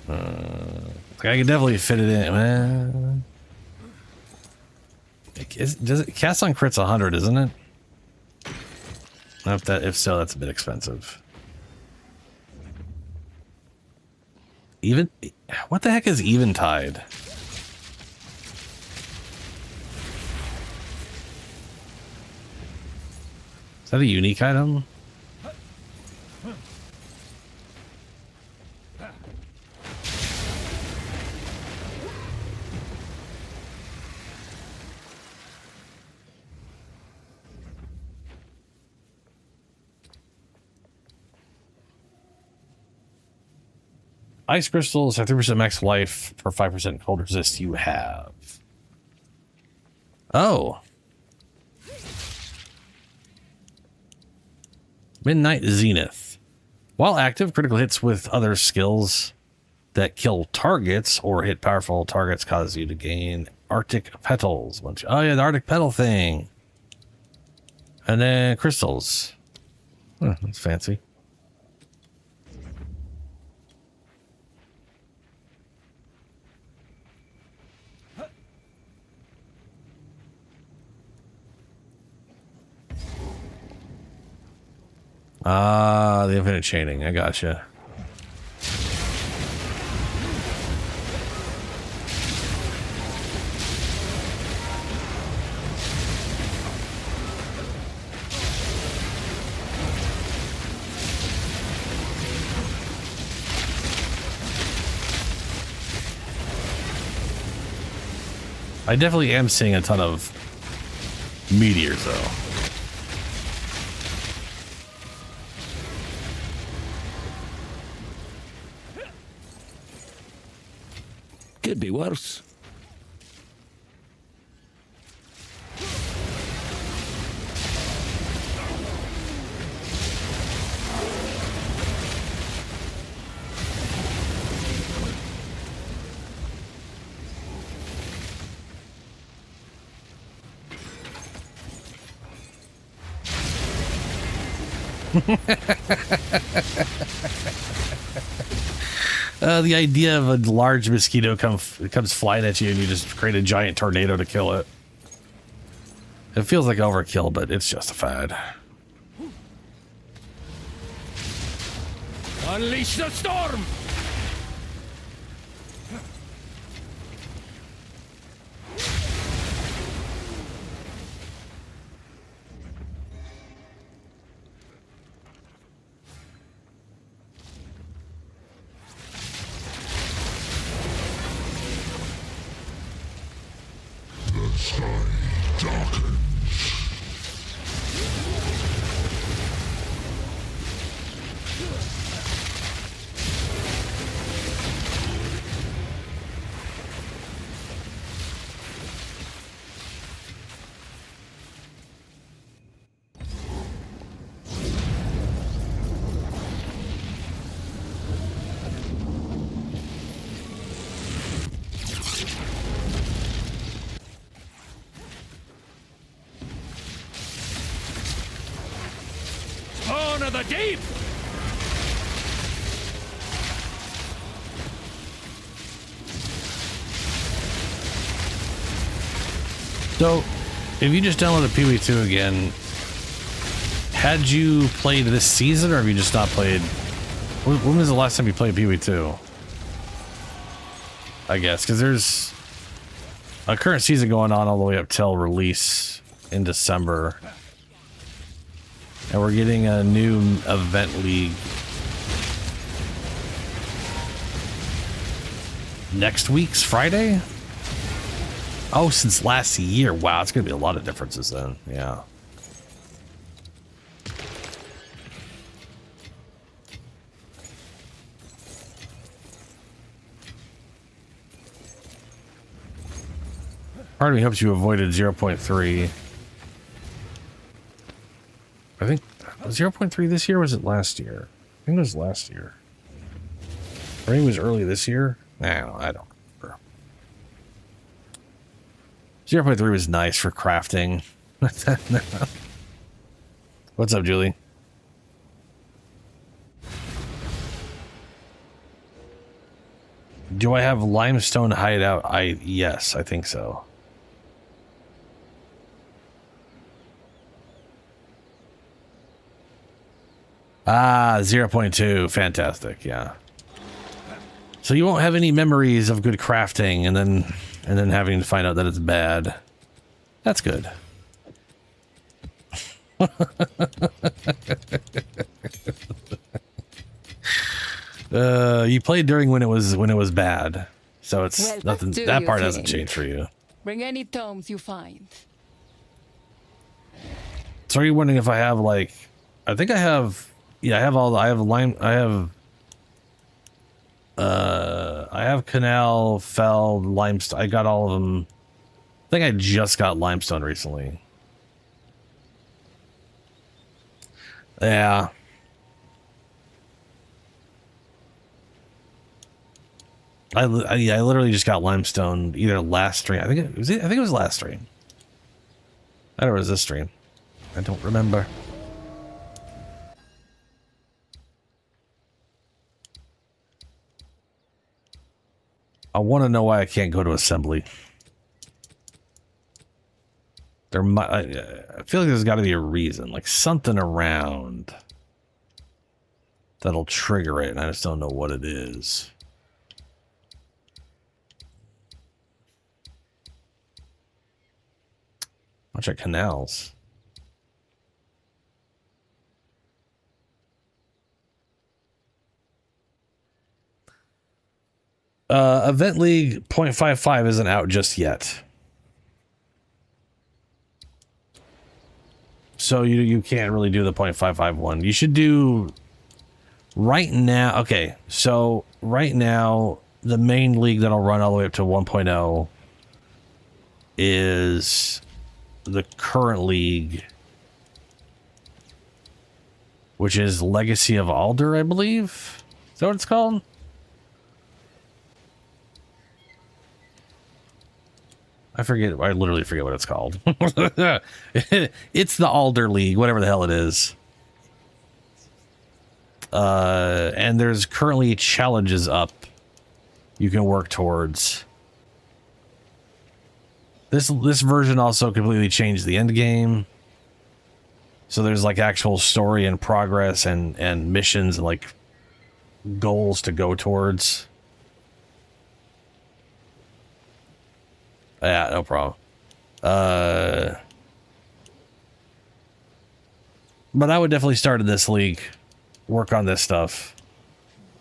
A: Like I could definitely fit it in. Does it cast on crits 100, isn't it? If so, that's a bit expensive. Even what the heck is Eventide? Is that a unique item? Ice crystals have 3% max life for 5% cold resist. You have. Oh. Midnight Zenith. While active, critical hits with other skills that kill targets or hit powerful targets cause you to gain Arctic Petals. Oh yeah, the Arctic Petal thing. And then crystals. That's fancy. Ah, the infinite chaining. I gotcha. I definitely am seeing a ton of meteors, though.
J: Could be worse.
A: The idea of a large mosquito comes flying at you and you just create a giant tornado to kill it. It feels like overkill, but it's justified.
J: Unleash the storm! Spawn of the deep!
A: So, if you just downloaded PoE2 again, had you played this season, or have you just not played? When was the last time you played PoE2? I guess, because there's a current season going on all the way up till release in December. And we're getting a new event league next week's Friday. Oh, since last year. Wow, it's going to be a lot of differences then. Yeah. Part of me hopes you avoided 0.3. I think 0.3 this year, or was it last year? I think it was last year. I think it was early this year. No, I don't remember. 0.3 was nice for crafting. What's up, Julie? Do I have limestone hideout? Yes, I think so. Ah, 0.2. Fantastic. Yeah. So you won't have any memories of good crafting and then having to find out that it's bad. That's good. You played during when it was bad. So it's
N: Well,
A: nothing,
N: do
A: that
N: you
A: part hasn't
N: think?
A: changed for you.
N: Bring any tomes you find.
A: So are you wondering if I have like, I think I have, yeah, I have canal, fell, limestone. I got all of them. I think I just got limestone recently. Yeah. I literally just got limestone either last stream. I think it was last stream. I don't know, it was this stream. I don't remember. I want to know why I can't go to assembly. There might, I feel like there's got to be a reason, like something around that'll trigger it, and I just don't know what it is. Bunch of canals. Event League 0.55 isn't out just yet. So you can't really do the 0.55 one. You should do right now. Okay, so right now the main league that'll run all the way up to 1.0 is the current league, which is Legacy of Adyr, I believe. Is that what it's called? I forget. I literally forget what it's called. It's the Adyr League, whatever the hell it is. And there's currently challenges up you can work towards. This version also completely changed the end game. So there's like actual story and progress and missions and like goals to go towards. Yeah, no problem. But I would definitely start in this league. Work on this stuff.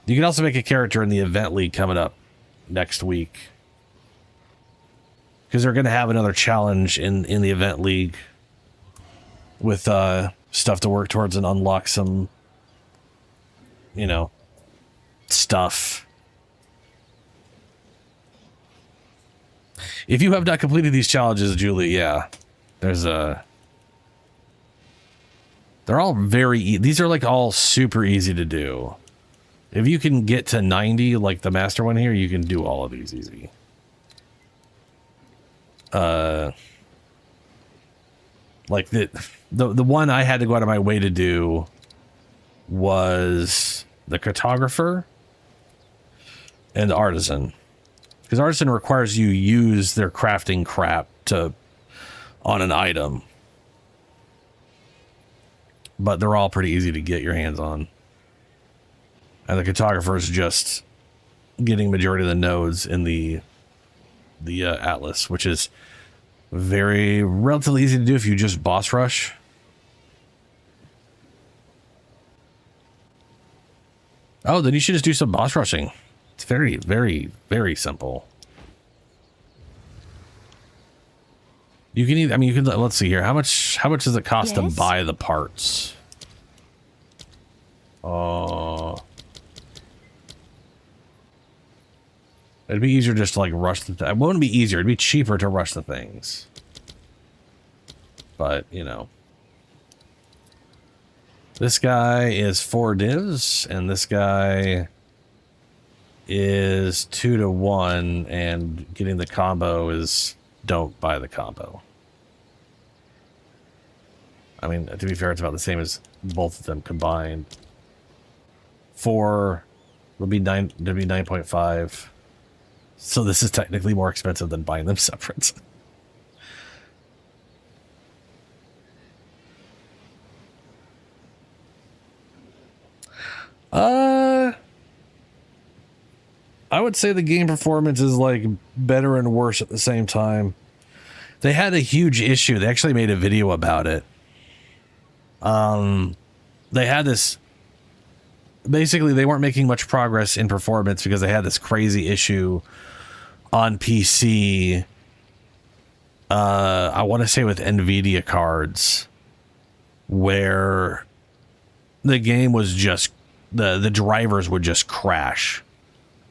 A: You can also make a character in the event league coming up next week. Because they're going to have another challenge in the event league. With stuff to work towards and unlock some, you know, stuff. If you have not completed these challenges, Julie, yeah, there's a. They're all these are like all super easy to do. If you can get to 90, like the master one here, you can do all of these easy. Like the one I had to go out of my way to do was the cartographer and the artisan. Because artisan requires you use their crafting crap on an item. But they're all pretty easy to get your hands on. And the cartographer is just getting majority of the nodes in the atlas, which is relatively easy to do if you just boss rush. Oh, then you should just do some boss rushing. It's very, very, very simple. You can either, I mean, you can, let's see here. How much does it cost to buy the parts? It'd be easier just to like rush the, it wouldn't be easier. It'd be cheaper to rush the things. But, you know. This guy is 4 divs, and this guy is 2 to 1, and getting the combo is don't buy the combo. I mean, to be fair, it's about the same as both of them combined. 4 will be 9, it'll be 9.5. So this is technically more expensive than buying them separate. I would say the game performance is like better and worse at the same time. They had a huge issue. They actually made a video about it. They had this, basically they weren't making much progress in performance because they had this crazy issue on PC. I want to say with NVIDIA cards where the game was just, the drivers would just crash.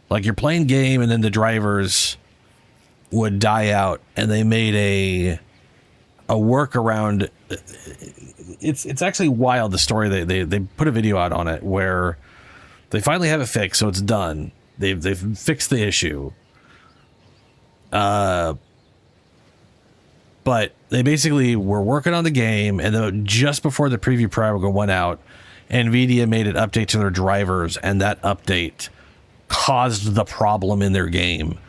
A: Like you're playing game and then the drivers would die out, and they made a workaround. It's actually wild, the story. They put a video out on it where they finally have it fixed, so it's done. They've fixed the issue. But they basically were working on the game, and then just before the preview program went out, NVIDIA made an update to their drivers, and that update caused the problem in their game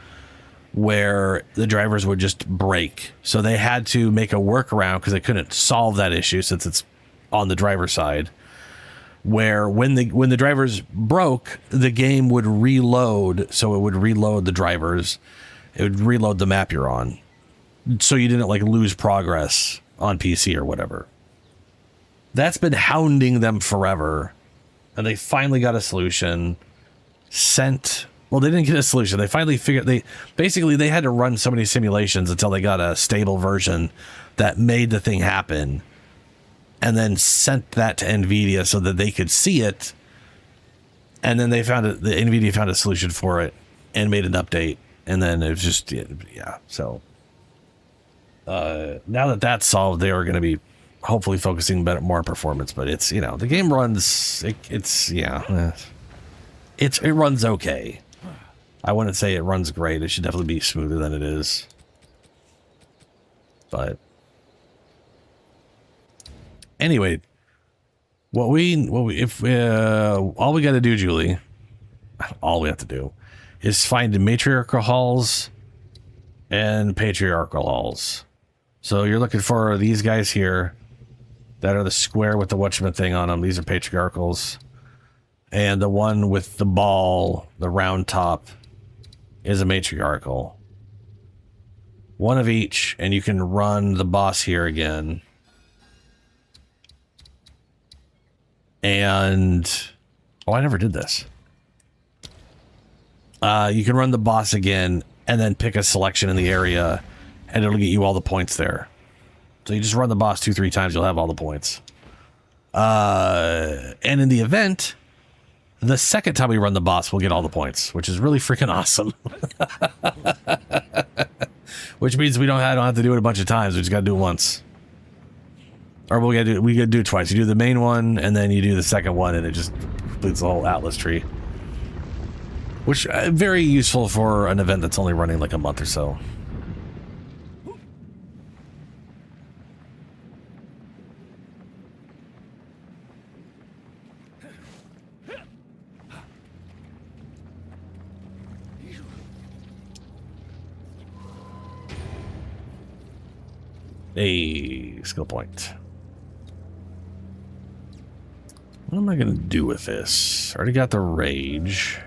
A: where the drivers would just break. So they had to make a workaround because they couldn't solve that issue since it's on the driver side, where when the drivers broke, the game would reload. So it would reload the drivers. It would reload the map you're on. So you didn't like lose progress on PC or whatever. That's been hounding them forever. And they finally got a solution. Well, they didn't get a solution. They finally figured, they had to run so many simulations until they got a stable version that made the thing happen, and then sent that to NVIDIA so that they could see it. And then the NVIDIA found a solution for it and made an update. And then it was just, yeah. So now that that's solved, they are going to be hopefully focusing more on performance, but it's, the game runs, it runs okay. I wouldn't say it runs great. It should definitely be smoother than it is. But anyway, all we got to do, Julie, all we have to do is find matriarchal halls and patriarchal halls. So you're looking for these guys here that are the square with the whatchamacallit thing on them. These are patriarchals. And the one with the ball, the round top, is a matriarchal. One of each, and you can run the boss here again. And I never did this. You can run the boss again and then pick a selection in the area, and it'll get you all the points there. So you just run the boss 2-3 times, you'll have all the points. And in the event, the second time we run the boss, we'll get all the points, which is really freaking awesome. Which means I don't have to do it a bunch of times. We just got to do it once. Or we got to do it twice. You do the main one, and then you do the second one, and it just completes the whole Atlas tree. Which very useful for an event that's only running like a month or so. A skill point. What am I going to do with this? Already got the rage.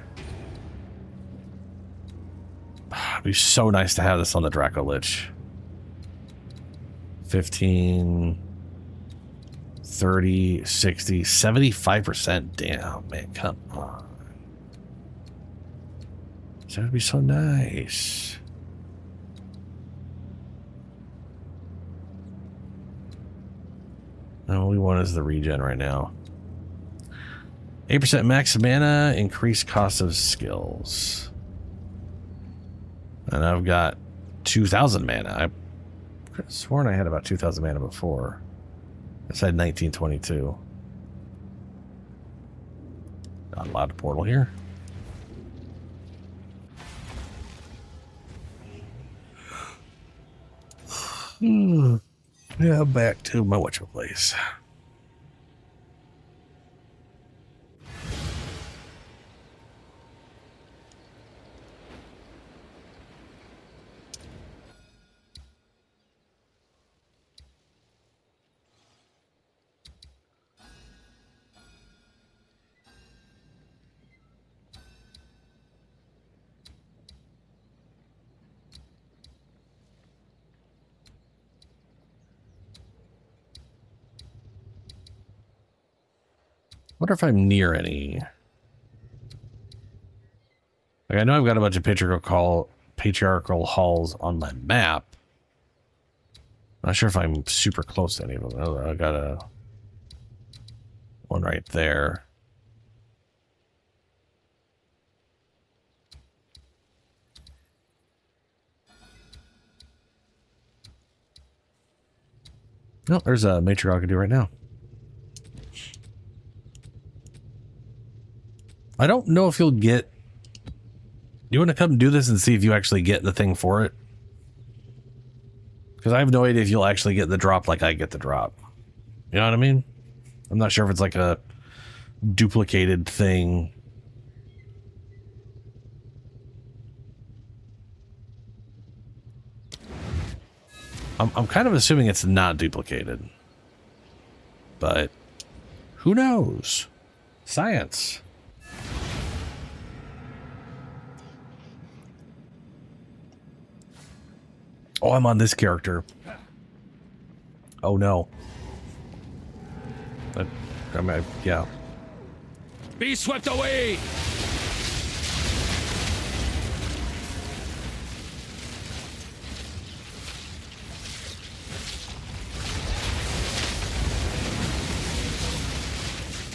A: It'd be so nice to have this on the Draco Lich. 15, 30, 60, 75%. Damn, man, come on. That would be so nice. All we want is the regen right now. 8% max mana, increased cost of skills. And I've got 2,000 mana. I could have sworn I had about 2,000 mana before. I said 1922. Not a lot of portal here. Yeah, back to my whatchamacallit. Wonder if I'm near any. Like, I know I've got a bunch of patriarchal halls on my map. Not sure if I'm super close to any of them. I got a one right there. Oh, there's a matriarch I can do right now. I don't know if you'll get... You want to come do this and see if you actually get the thing for it? Because I have no idea if you'll actually get the drop like I get the drop. You know what I mean? I'm not sure if it's like a duplicated thing. I'm kind of assuming it's not duplicated. But who knows? Science. Oh, I'm on this character. Oh no. Yeah.
J: Be swept away!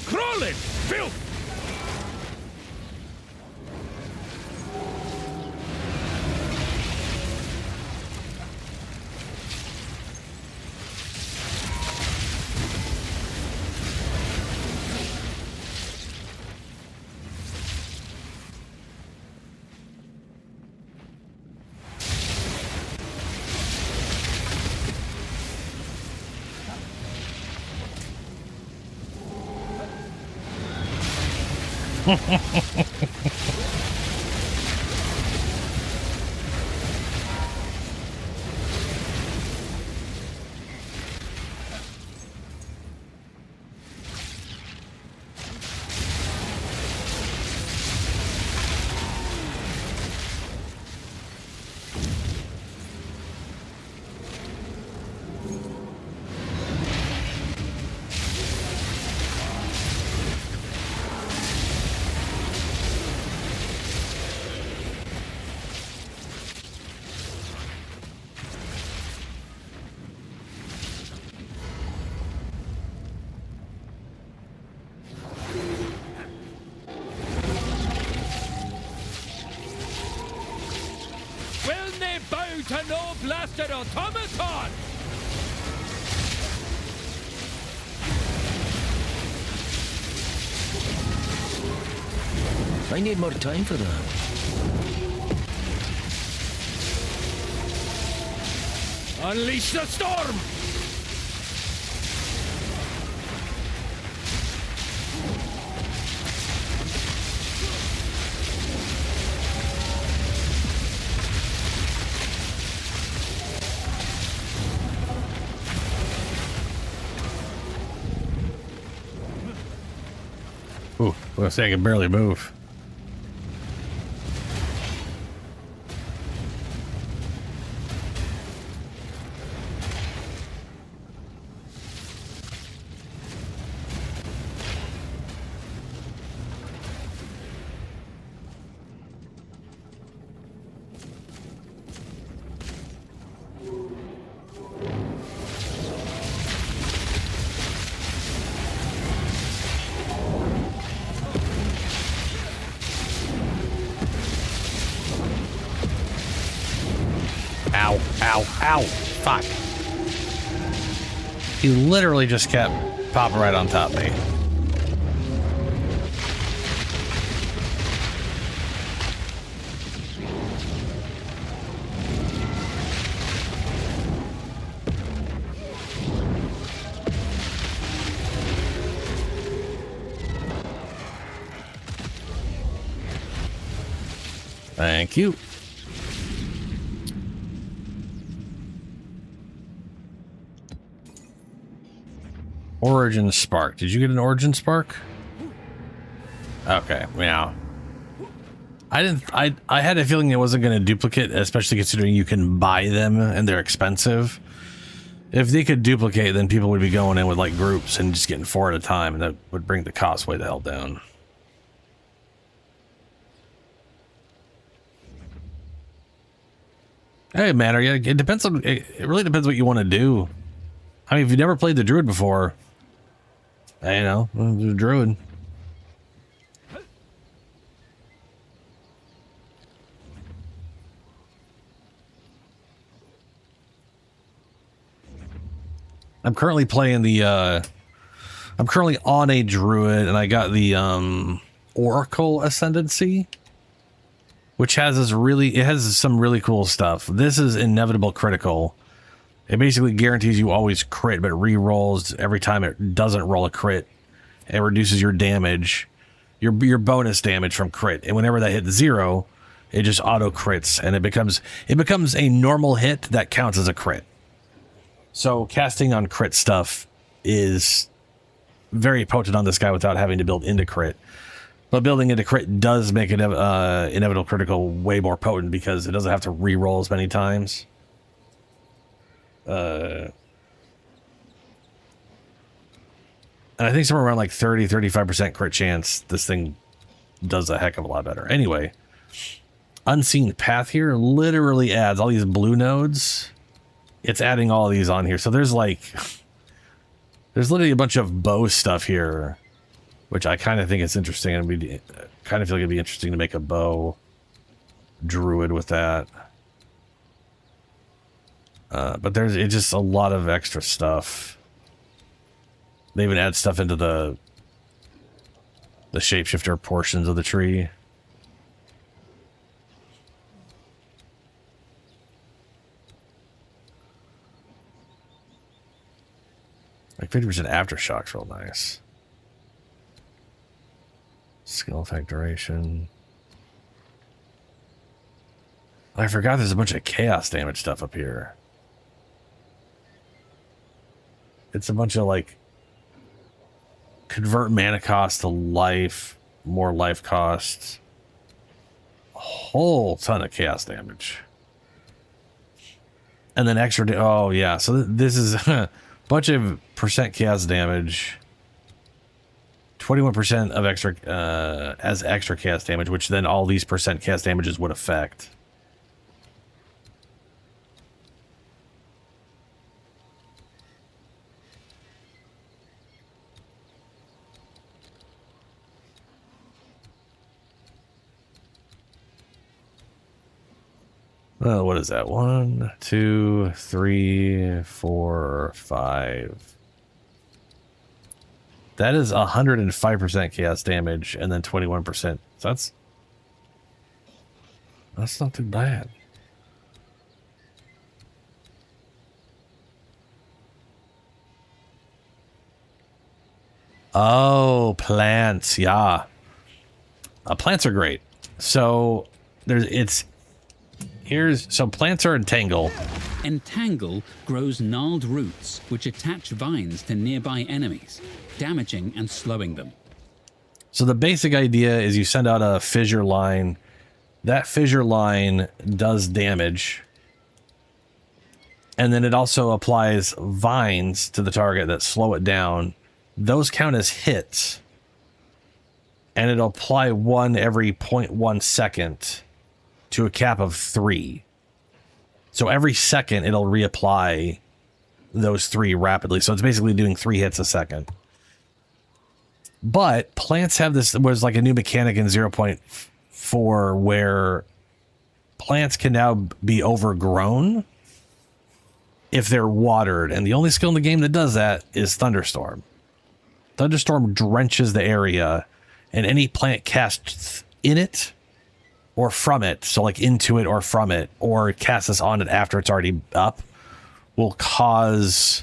J: Crawling! Filth! To no blasted automaton! I need more time for that. Unleash the storm!
A: Ooh, I say I can barely move. Ow, ow, ow. Fuck. He literally just kept popping right on top of me. Thank you. Origin spark. Did you get an origin spark? Okay, yeah. I had a feeling it wasn't going to duplicate, especially considering you can buy them and they're expensive. If they could duplicate, then people would be going in with like groups and just getting 4 at a time, and that would bring the cost way the hell down. Hey, man, it depends on. It really depends what you want to do. I mean, if you've never played the druid before, you know, the druid. I'm currently playing the. I'm currently on a druid, and I got the Oracle Ascendancy, which has this it has some really cool stuff. This is inevitable critical. It basically guarantees you always crit, but re-rolls every time it doesn't roll a crit. It reduces your damage, your bonus damage from crit, and whenever that hits 0, it just auto crits, and it becomes a normal hit that counts as a crit. So casting on crit stuff is very potent on this guy without having to build into crit. But building into crit does make it inevitable critical way more potent because it doesn't have to re-roll as many times. And I think somewhere around like 30-35% crit chance this thing does a heck of a lot better. Anyway, Unseen Path here literally adds all these blue nodes. It's adding all of these on here. So there's literally a bunch of bow stuff here, which I kind of think is interesting, and we kind of feel like it'd be interesting to make a bow druid with that. But it's just a lot of extra stuff. They even add stuff into the shapeshifter portions of the tree. Like 50% aftershocks, real nice. Skill effect duration. I forgot there's a bunch of chaos damage stuff up here. It's a bunch of like convert mana cost to life, more life costs. A whole ton of chaos damage. And then extra, oh yeah, so this is a bunch of percent chaos damage. 21% of extra as extra chaos damage, which then all these percent chaos damages would affect. What is that? 1, 2, 3, 4, 5. That is 105% chaos damage, and then 21%. So that's not too bad. Oh, plants, yeah. Plants are great. So so plants are entangle.
O: Entangle grows gnarled roots which attach vines to nearby enemies, damaging and slowing them.
A: So the basic idea is you send out a fissure line. That fissure line does damage. And then it also applies vines to the target that slow it down. Those count as hits. And it'll apply one every 0.1 second to a cap of 3. So every second it'll reapply those 3 rapidly. So it's basically doing 3 hits a second. But plants have this, was like a new mechanic in 0.4 where plants can now be overgrown if they're watered. And the only skill in the game that does that is Thunderstorm. Thunderstorm drenches the area, and any plant cast in it or from it, so like into it or from it, or cast this on it after it's already up, will cause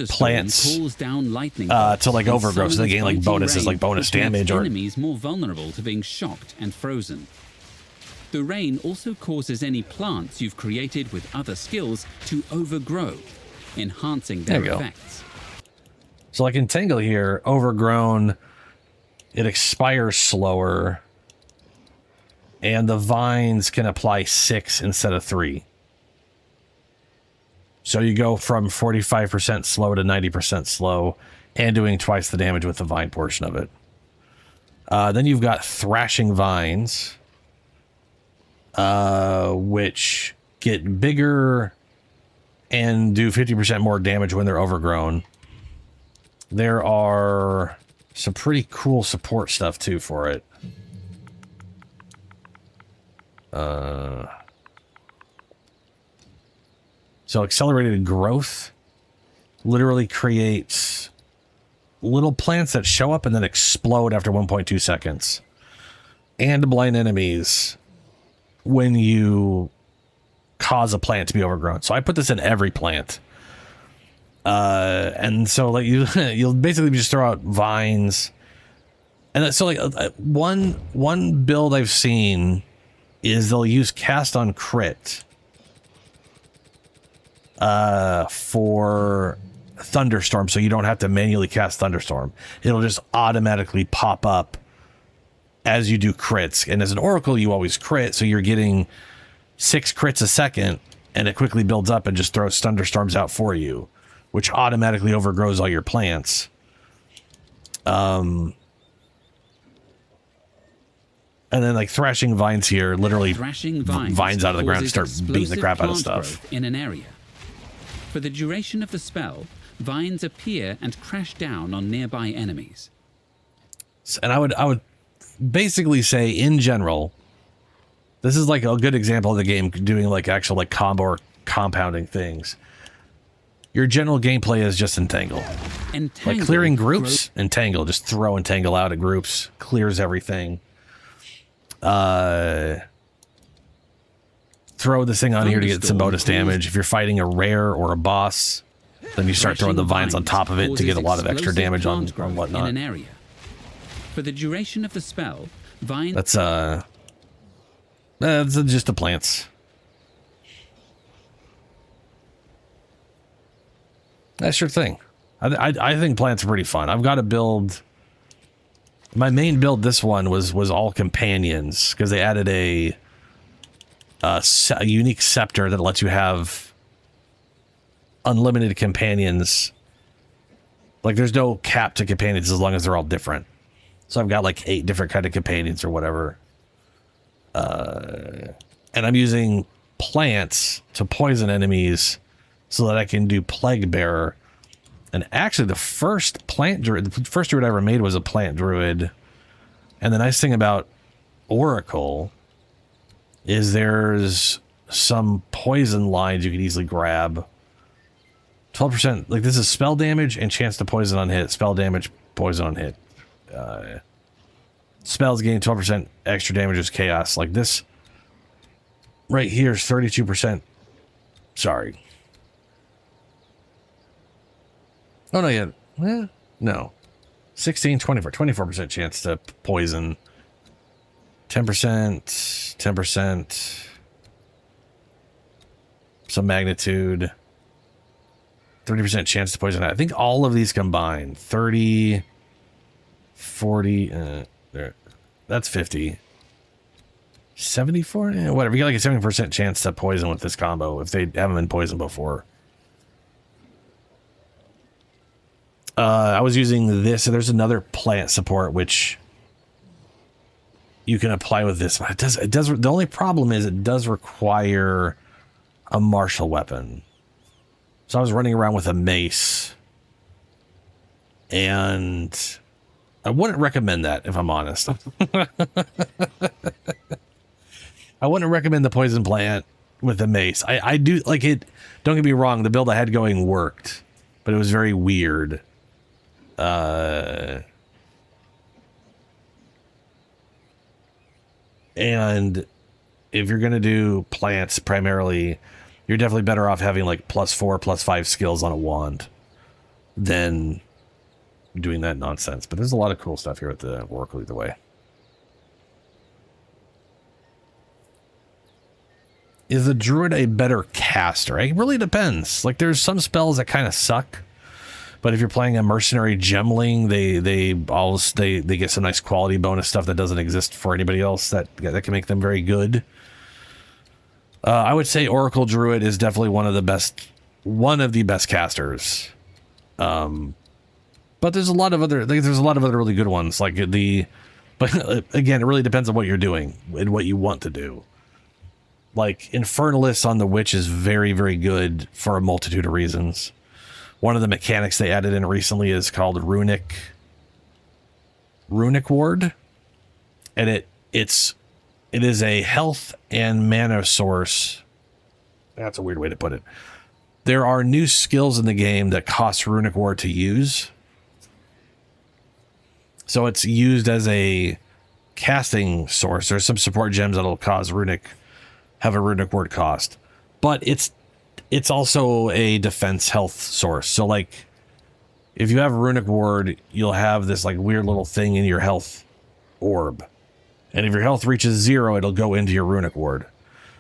A: plants
O: calls down lightning
A: to like overgrow, so they gain like bonuses, like bonus damage, or
O: enemies more vulnerable to being shocked and frozen. The rain also causes any plants you've created with other skills to overgrow, enhancing their effects.
A: So like Entangle here, overgrown, it expires slower, and the vines can apply 6 instead of 3. So you go from 45% slow to 90% slow and doing twice the damage with the vine portion of it. Then you've got thrashing vines, which get bigger and do 50% more damage when they're overgrown. There are some pretty cool support stuff too for it. So accelerated growth literally creates little plants that show up and then explode after 1.2 seconds. And blind enemies when you cause a plant to be overgrown. So I put this in every plant. And so like you'll basically just throw out vines. And so like one build I've seen is they'll use cast on crit for thunderstorm, so you don't have to manually cast thunderstorm. It'll just automatically pop up as you do crits. And as an oracle, you always crit, so you're getting 6 crits a second, and it quickly builds up and just throws thunderstorms out for you, which automatically overgrows all your plants. And then like thrashing vines here, literally vines out of the ground and start beating the crap out of stuff.
O: In an area. For the duration of the spell, vines appear and crash down on nearby enemies.
A: And I would basically say, in general, this is like a good example of the game doing like actual like combo or compounding things. Your general gameplay is just entangle. Like clearing groups, entangle. Just throw entangle out at groups, clears everything. Throw this thing on here to get some bonus damage. If you're fighting a rare or a boss, then you start throwing the vines on top of it to get a lot of extra damage on whatnot.
O: In an area. For the duration of the spell, vines...
A: That's just the plants. That's your thing. I think plants are pretty fun. I've got a build... My main build this one was all companions, because they added a unique scepter that lets you have unlimited companions. Like there's no cap to companions as long as they're all different. So I've got like 8 different kind of companions or whatever. And I'm using plants to poison enemies so that I can do Plague Bearer. And actually the first druid I ever made was a plant druid. And the nice thing about Oracle is there's some poison lines you can easily grab. 12%, like this is spell damage and chance to poison on hit. Spell damage, poison on hit. Spells gain 12% extra damage as chaos. Like this right here is 32%. Sorry. Oh, no, yeah. No. 16, 24. 24% chance to poison. 10%. 10%. Some magnitude. 30% chance to poison. I think all of these combined. 30, 40. That's 50. 74? Whatever. You got like a 70% chance to poison with this combo if they haven't been poisoned before. I was using this, and there's another plant support which you can apply with this. But it does. The only problem is it does require a martial weapon. So I was running around with a mace, and I wouldn't recommend that if I'm honest. I wouldn't recommend the poison plant with a mace. I do like it. Don't get me wrong. The build I had going worked, but it was very weird. And if you're going to do plants primarily, you're definitely better off having like +4, +5 skills on a wand than doing that nonsense. But there's a lot of cool stuff here at the Oracle either way. Is the druid a better caster? It really depends. Like there's some spells that kind of suck. But if you're playing a mercenary gemling, they get some nice quality bonus stuff that doesn't exist for anybody else that can make them very good. I would say Oracle Druid is definitely one of the best one of the best casters. But there's a lot of other really good ones but again, it really depends on what you're doing and what you want to do. Like Infernalist on the Witch is very, very good for a multitude of reasons. One of the mechanics they added in recently is called Runic Ward. And it is a health and mana source. That's a weird way to put it. There are new skills in the game that cost Runic Ward to use. So it's used as a casting source. There's some support gems that'll cause have a Runic Ward cost. But it's also a defense health source. So like if you have a Runic Ward, you'll have this like weird little thing in your health orb. And if your health reaches 0, it'll go into your Runic Ward.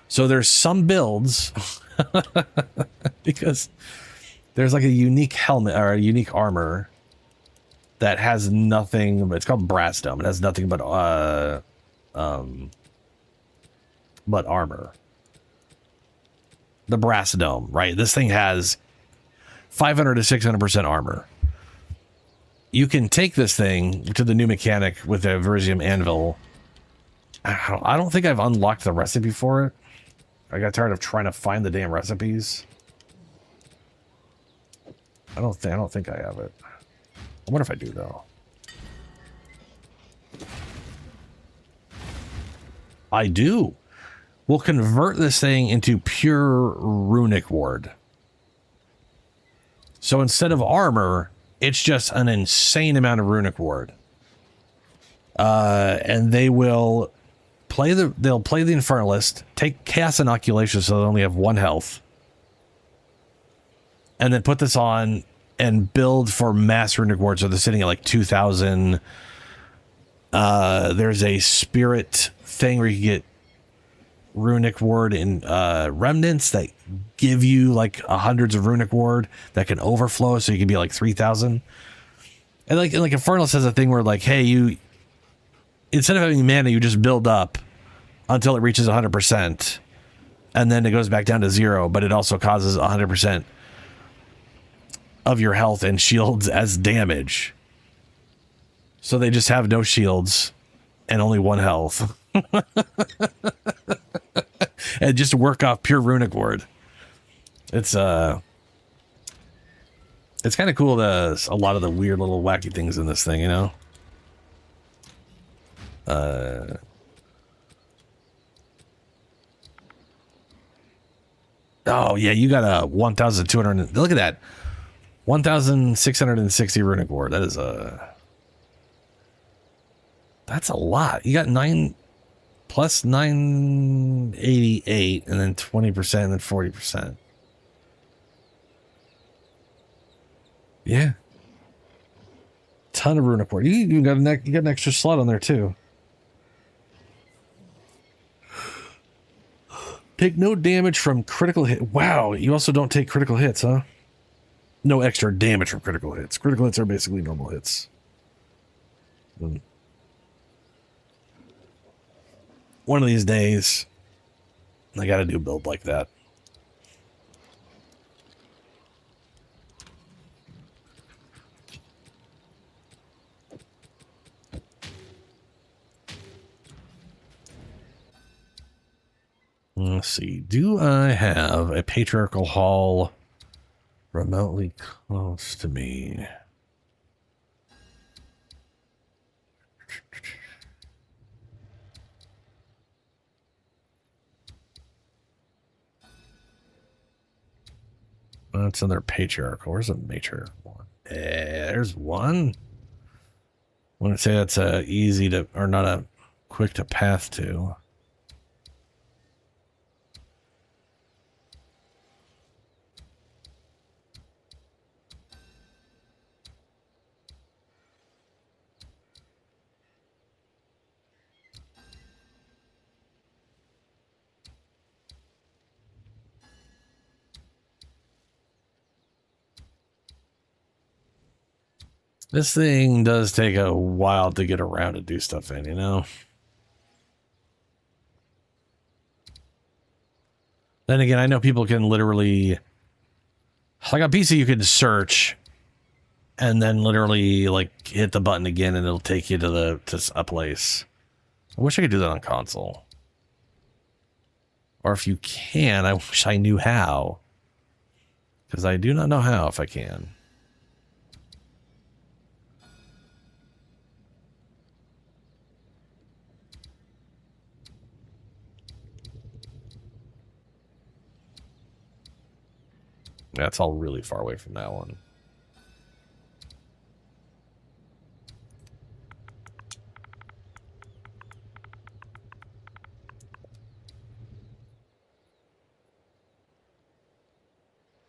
A: So there's some builds because there's like a unique helmet or a unique armor that has nothing. It's called Brass Dome. It has nothing but armor. The Brass Dome, right? This thing has 500 to 600% armor. You can take this thing to the new mechanic with a Verisium Anvil. I don't think I've unlocked the recipe for it. I got tired of trying to find the damn recipes. I don't think I have it. I wonder if I do though. I do. We'll convert this thing into pure Runic Ward. So instead of armor, it's just an insane amount of Runic Ward. And they will they'll play the Infernalist, take Chaos Inoculation so they only have 1 health, and then put this on and build for mass Runic Ward. So they're sitting at like 2,000. There's a spirit thing where you get Runic Ward in remnants that give you like hundreds of Runic Ward that can overflow, so you can be like 3,000. And like Infernalist has a thing where like, hey, you instead of having mana, you just build up until it reaches 100%, and then it goes back down to 0, but it also causes 100% of your health and shields as damage. So they just have no shields and only 1 health. And just work off pure Runic Ward. It's kind of cool, a lot of the weird little wacky things in this thing, you know? Oh yeah, you got a 1,200. Look at that, 1,660 Runic Ward. That is that's a lot. You got 9 plus 988, and then 20%, and then 40%. Yeah, ton of Runic Ward. You even got an extra slot on there too. Take no damage from critical hit. Wow, you also don't take critical hits, huh? No extra damage from critical hits. Critical hits are basically normal hits. One of these days, I gotta do a build like that. Let's see. Do I have a patriarchal hall remotely close to me? That's another patriarchal. Where's a matriarch one? There's one. I want to say that's easy to, or not a quick to path to. This thing does take a while to get around to do stuff in, you know? Then again, I know people can literally Like on PC, you could search and then literally like hit the button again, and it'll take you to a place. I wish I could do that on console. Or if you can, I wish I knew how, because I do not know how if I can. That's all really far away from that one.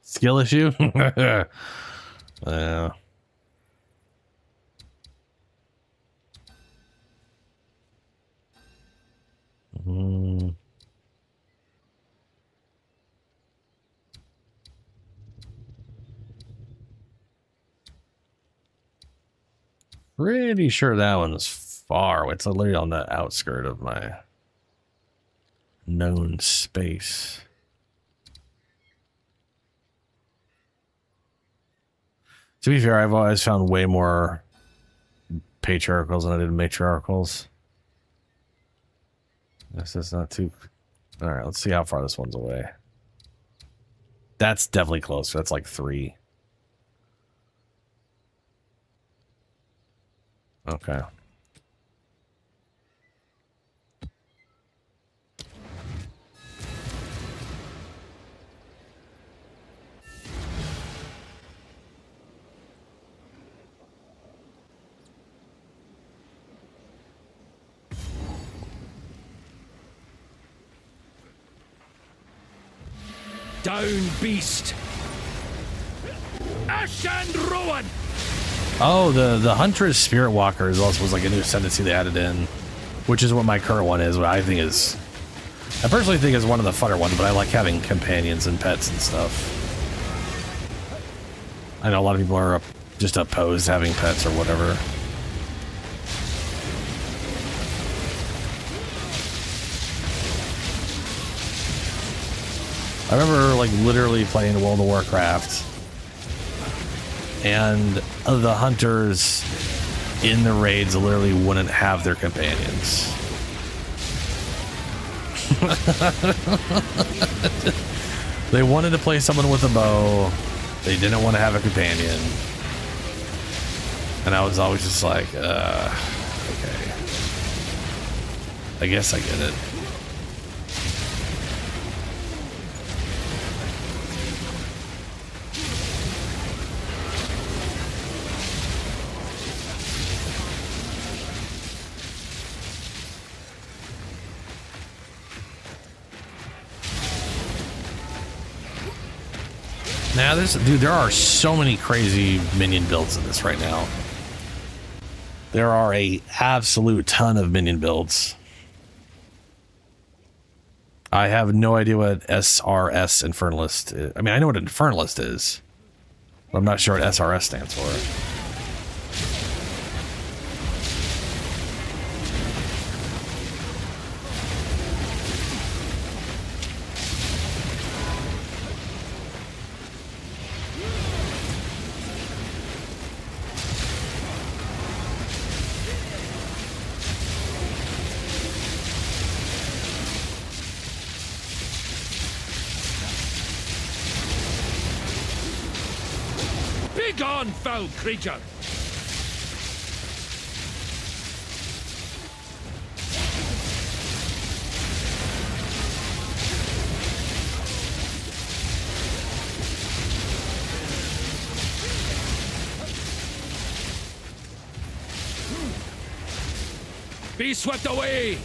A: Skill issue? Yeah. Pretty sure that one's far away. It's literally on the outskirt of my known space. To be fair, I've always found way more patriarchals than I did matriarchals. This is not too... Alright, let's see how far this one's away. That's definitely closer. That's like 3. Okay.
J: Down, beast! Ash and ruin!
A: Oh, the Huntress Spirit Walker is also was like a new ascendancy they added in, which is what my current one is. What I think is, I personally think is one of the funner ones, but I like having companions and pets and stuff. I know a lot of people are just opposed to having pets or whatever. I remember like literally playing World of Warcraft, and the hunters in the raids literally wouldn't have their companions. They wanted to play someone with a bow. They didn't want to have a companion. And I was always just like, okay. I guess I get it. Now dude, there are so many crazy minion builds in this right now. There are a absolute ton of minion builds. I have no idea what SRS Infernalist is. I mean, I know what an Infernalist is, but I'm not sure what SRS stands for.
J: Begone, foul creature! Be swept away!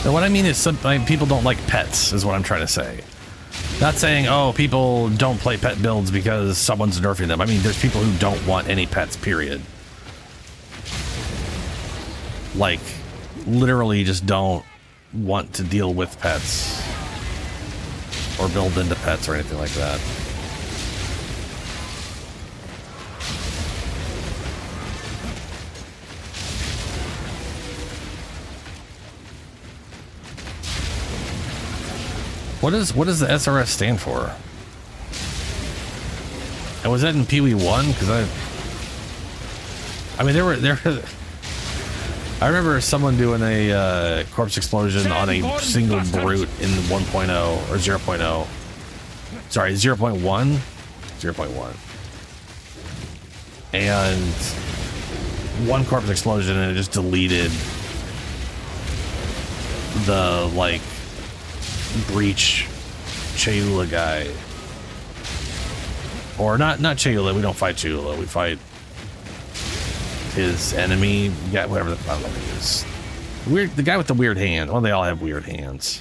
A: So what I mean is people don't like pets, is what I'm trying to say. Not saying, oh, people don't play pet builds because someone's nerfing them. I mean, there's people who don't want any pets, period. Like, literally just don't want to deal with pets. Or build into pets or anything like that. What does the SRS stand for? And was that in PoE1? Because I mean, I remember someone doing a corpse explosion on a single brute in 1.0 or 0.0. Sorry, 0.1. 0.1. And one corpse explosion, and it just deleted the like breach Chayula guy. Or not Chayula, we don't fight Chayula, we fight his enemy, yeah, whatever the, I don't know what it is. The guy with the weird hand. Well, they all have weird hands.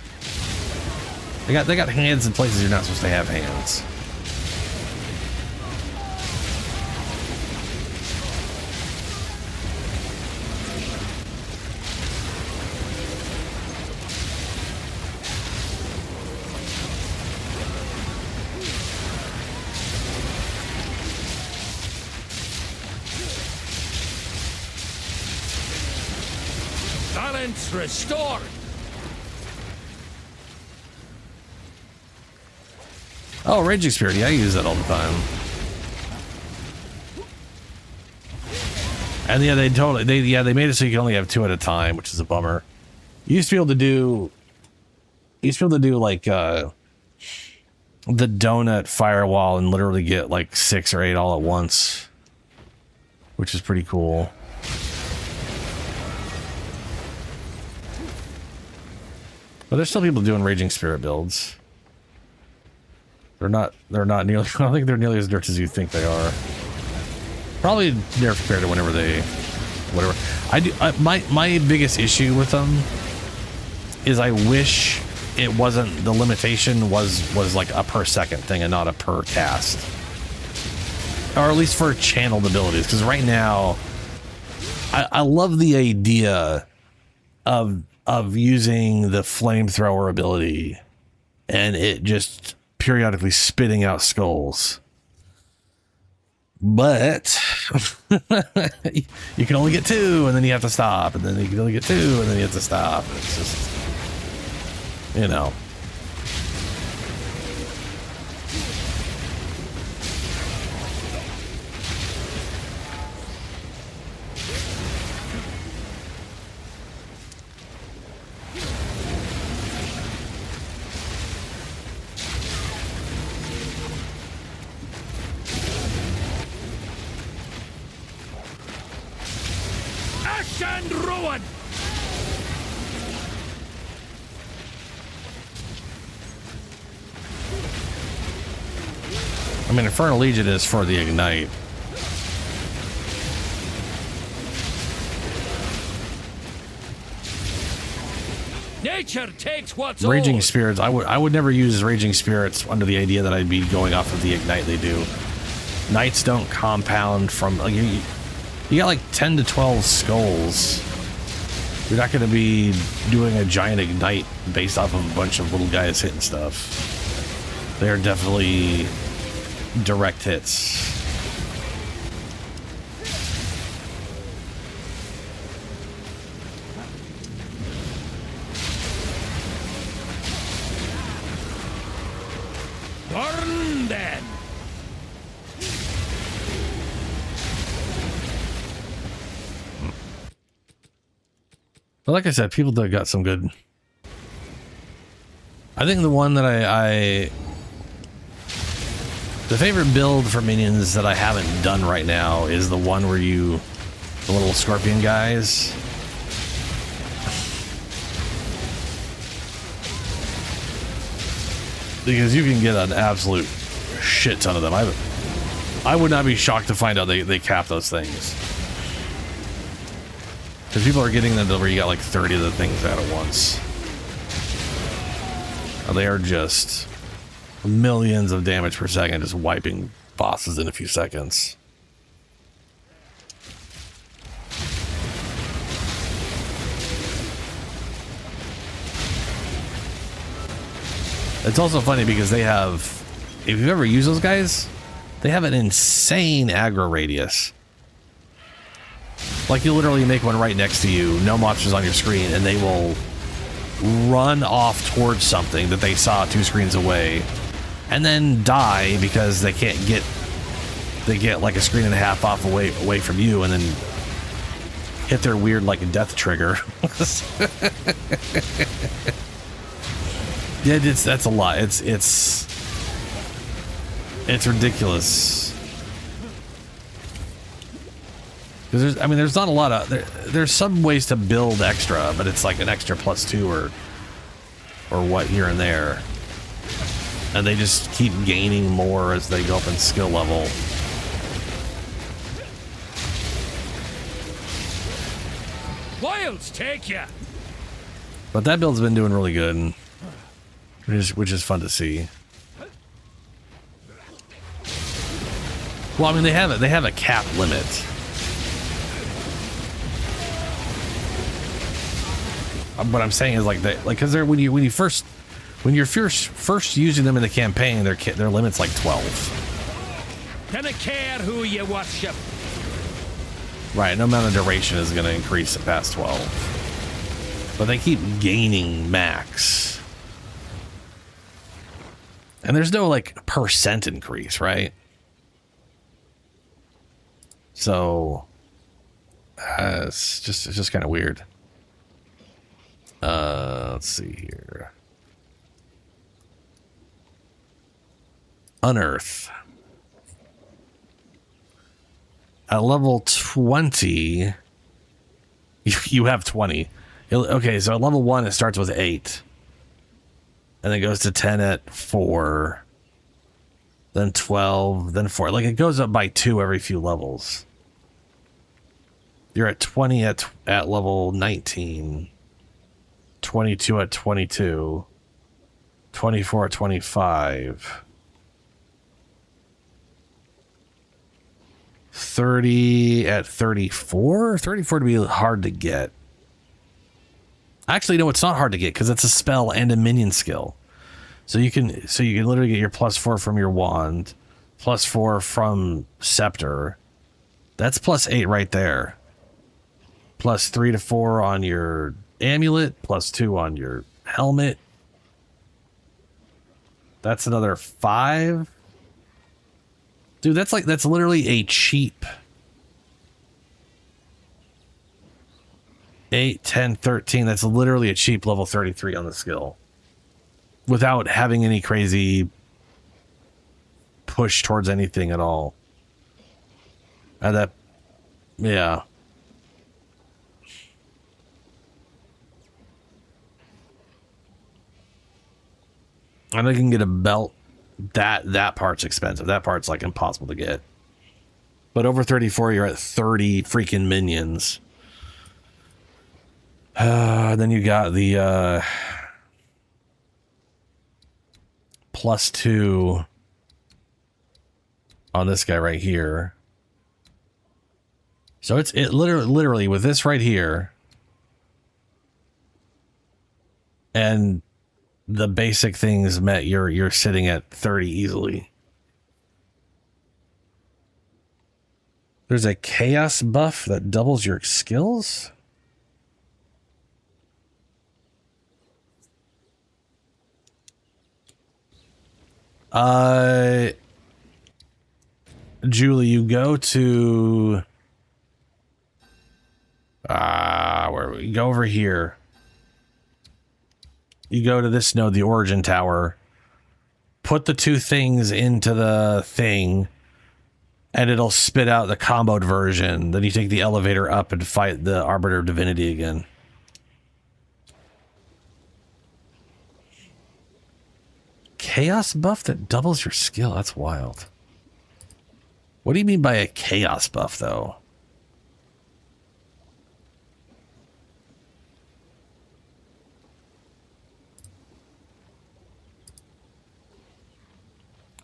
A: They got hands in places you're not supposed to have hands.
J: Balance restored.
A: Oh, Raging Spirit, yeah, I use that all the time. And yeah, they made it so you can only have 2 at a time, which is a bummer. You used to be able to do like the donut firewall and literally get like 6 or 8 all at once, which is pretty cool. But there's still people doing Raging Spirit builds. They're not nearly, I don't think they're nearly as nerfed as you think they are. Probably nerfed compared to whatever. My biggest issue with them is I wish it wasn't, the limitation was like a per second thing and not a per cast. Or at least for channeled abilities, because right now I love the idea of using the flamethrower ability and it just periodically spitting out skulls. But you can only get 2 and then you have to stop, and then you can only get 2 and then you have to stop. It's just, you know.
J: And ruin.
A: I mean, Infernal Legion is for the Ignite.
J: Nature takes what's
A: Raging
J: old.
A: Spirits, I would never use Raging Spirits under the idea that I'd be going off of the Ignite they do. Knights don't compound from, like, you got like 10 to 12 skulls. You're not going to be doing a giant Ignite based off of a bunch of little guys hitting stuff. They're definitely direct hits.
J: Burn then.
A: But like I said, people that got some good. I think the one that the favorite build for minions that I haven't done right now is the one where the little scorpion guys. Because you can get an absolute shit ton of them. I would not be shocked to find out they cap those things. Because people are getting them to where you got like 30 of the things out at once. They are just millions of damage per second, just wiping bosses in a few seconds. It's also funny because they have, if you've ever used those guys, they have an insane aggro radius. Like, you literally make one right next to you, no monsters on your screen, and they will run off towards something that they saw 2 screens away and then die because they can't get, they get like a screen and a half off away from you and then hit their weird like death trigger. Yeah, that's a lot. It's ridiculous. Because there's not a lot of there's some ways to build extra, but it's like an extra +2 or what here and there, and they just keep gaining more as they go up in skill level.
J: Wilds take ya.
A: But that build's been doing really good, which is fun to see. Well, I mean, they have a cap limit. What I'm saying is like because they're when you're first using them in the campaign, their limit's like 12.
J: Dinna care who you worship.
A: Right, no amount of duration is going to increase it past 12. But they keep gaining max. And there's no like percent increase, right? So it's just kind of weird. Let's see here. Unearth. At level 20, you have 20. Okay, so at level 1, it starts with 8. And then goes to 10 at 4. Then 12, then 4. Like, it goes up by 2 every few levels. You're at 20 at level 19. 22 at 22. 24 at 25. 30 at 34? 34 to be hard to get. Actually, no, it's not hard to get because it's a spell and a minion skill. So you can literally get your +4 from your wand, +4 from scepter. That's +8 right there. +3 to 4 on your amulet, +2 on your helmet. That's another 5. Dude, that's literally a cheap 8, 10, 13. That's literally a cheap level 33 on the skill. Without having any crazy push towards anything at all. And that, yeah. And I can get a belt. That part's expensive. That part's like impossible to get. But over 34, you're at 30 freaking minions. Then you got the +2 on this guy right here. So it literally with this right here and the basic things met, you're sitting at 30 easily. There's a chaos buff that doubles your skills. Julie, you go to where we go over here. You go to this node, the origin tower, put the 2 things into the thing, and it'll spit out the comboed version. Then you take the elevator up and fight the Arbiter of Divinity again. Chaos buff that doubles your skill. That's wild. What do you mean by a chaos buff, though?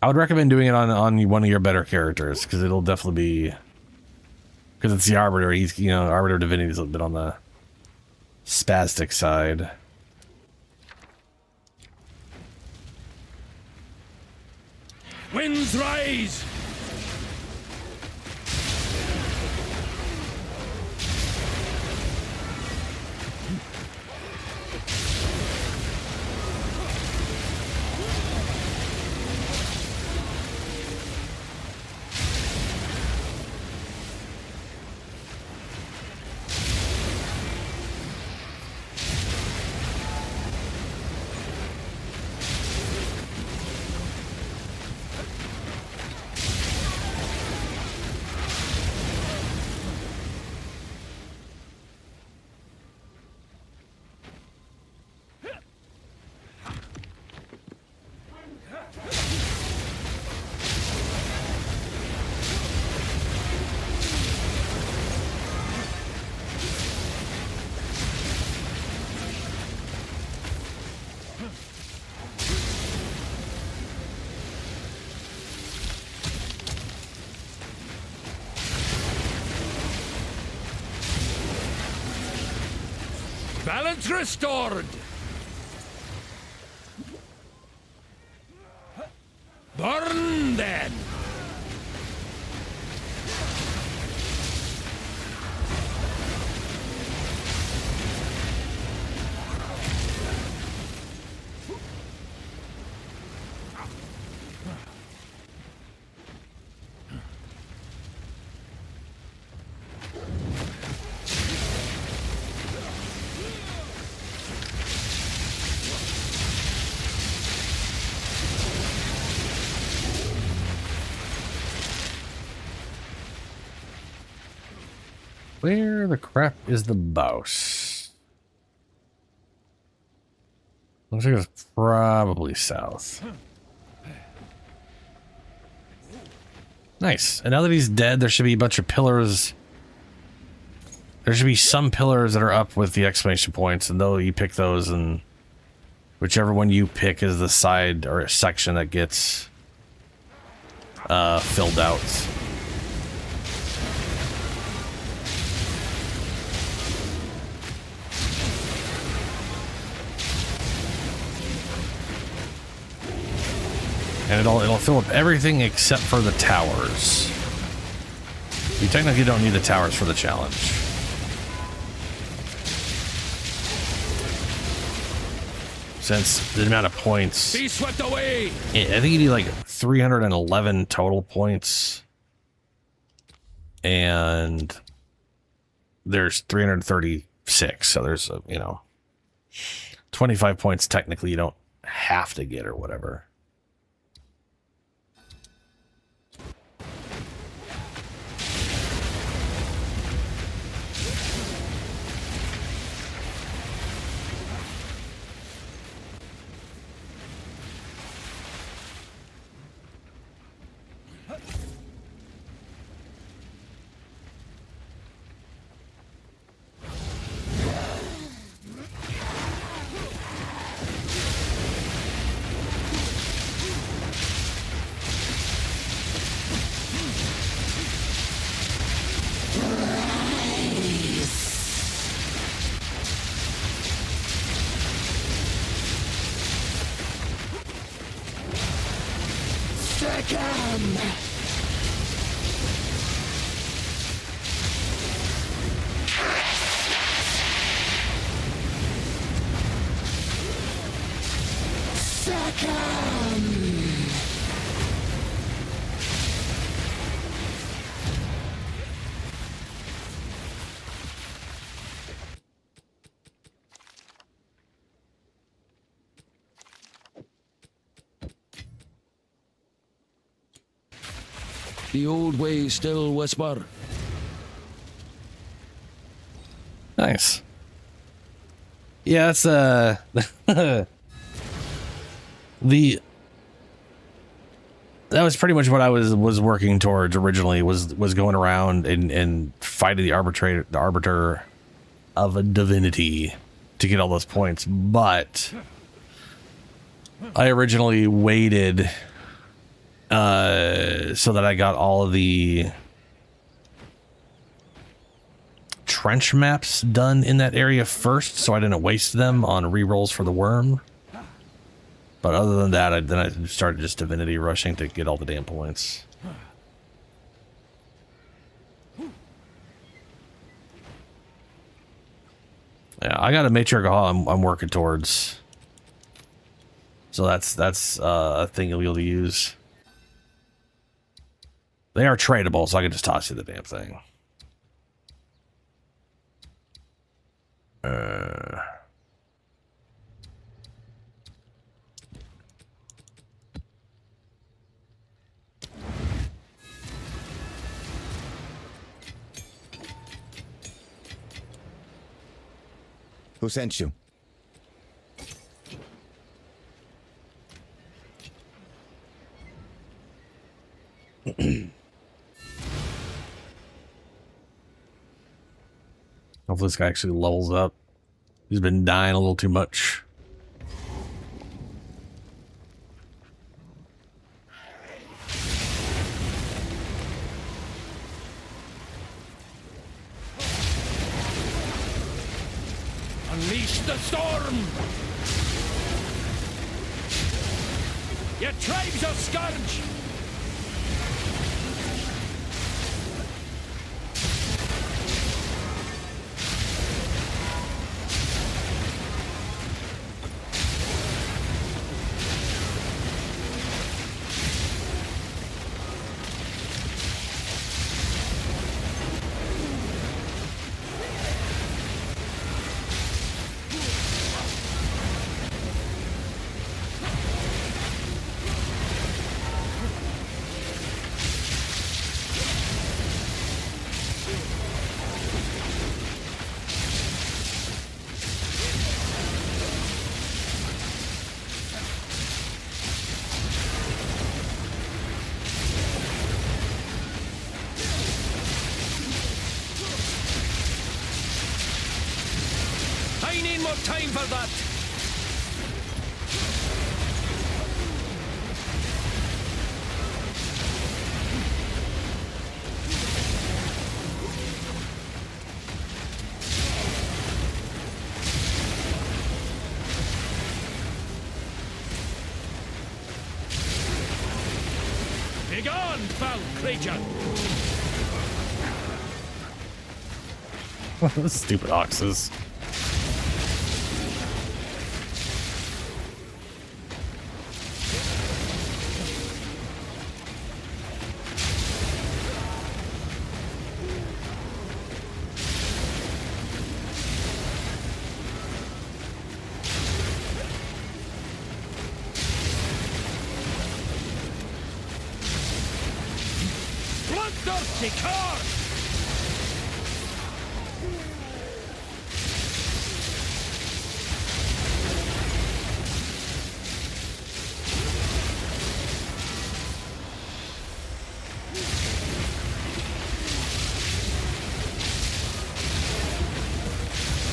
A: I would recommend doing it on one of your better characters because it'll definitely be, because it's the Arbiter. He's, Arbiter of Divinity is a bit on the spastic side.
J: Winds rise. Balance restored. Burn then.
A: Where the crap is the boss? Looks like it's probably south. Nice. And now that he's dead, there should be a bunch of pillars. There should be some pillars that are up with the exclamation points, and though you pick those, and whichever one you pick is the side or section that gets filled out. And it'll fill up everything except for the towers. You technically don't need the towers for the challenge. Since the amount of points...
J: Be swept away!
A: I think you need like 311 total points. And there's 336. So there's, 25 points technically you don't have to get or whatever.
J: The old way still, Whisper.
A: Nice. Yeah, that's that was pretty much what I was working towards originally, was going around and fighting the arbiter of a divinity to get all those points. But I originally waited so that I got all of the trench maps done in that area first, so I didn't waste them on rerolls for the worm. But other than that, I started just divinity rushing to get all the damn points. Yeah, I got a matriarch I'm working towards. So that's a thing you'll be able to use. They are tradable, so I can just toss you the damn thing.
M: Who sent you?
A: Hopefully this guy actually levels up. He's been dying a little too much.
J: Unleash Resist the storm! Your tribe's a scourge! I need more time for that! Begone, foul creature!
A: Those stupid oxes.
J: Bloodthirsty cur!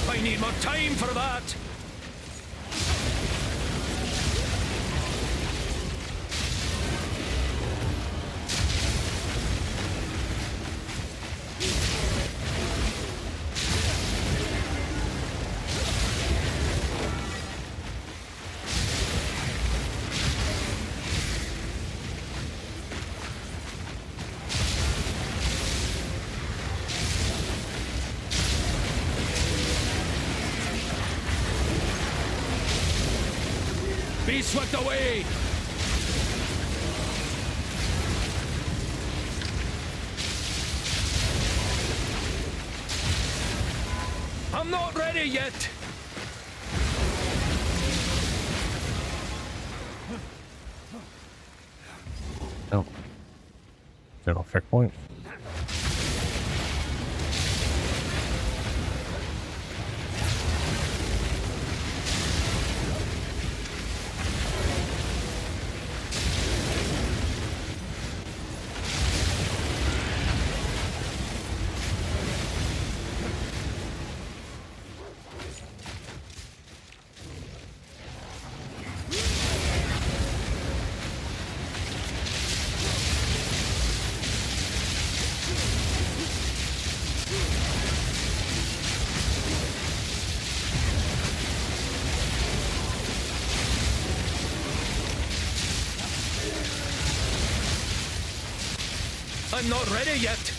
J: I need more time for that! Be swept away! I'm not ready yet!
A: No. General checkpoint.
J: I'm not ready yet!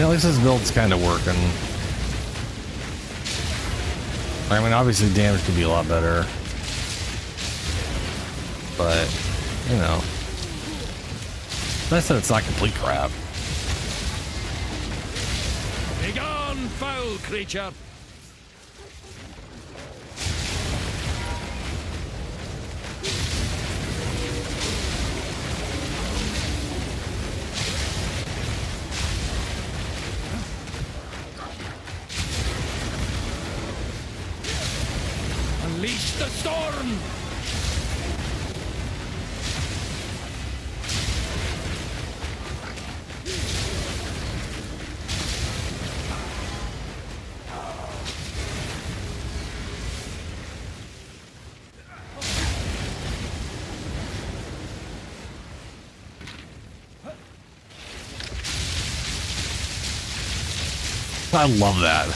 A: Yeah, at least this build's kind of working. I mean, obviously damage could be a lot better. But, you know. Nice that it's not complete crap.
J: Begone, foul creature! Unleash the storm!
A: I love that.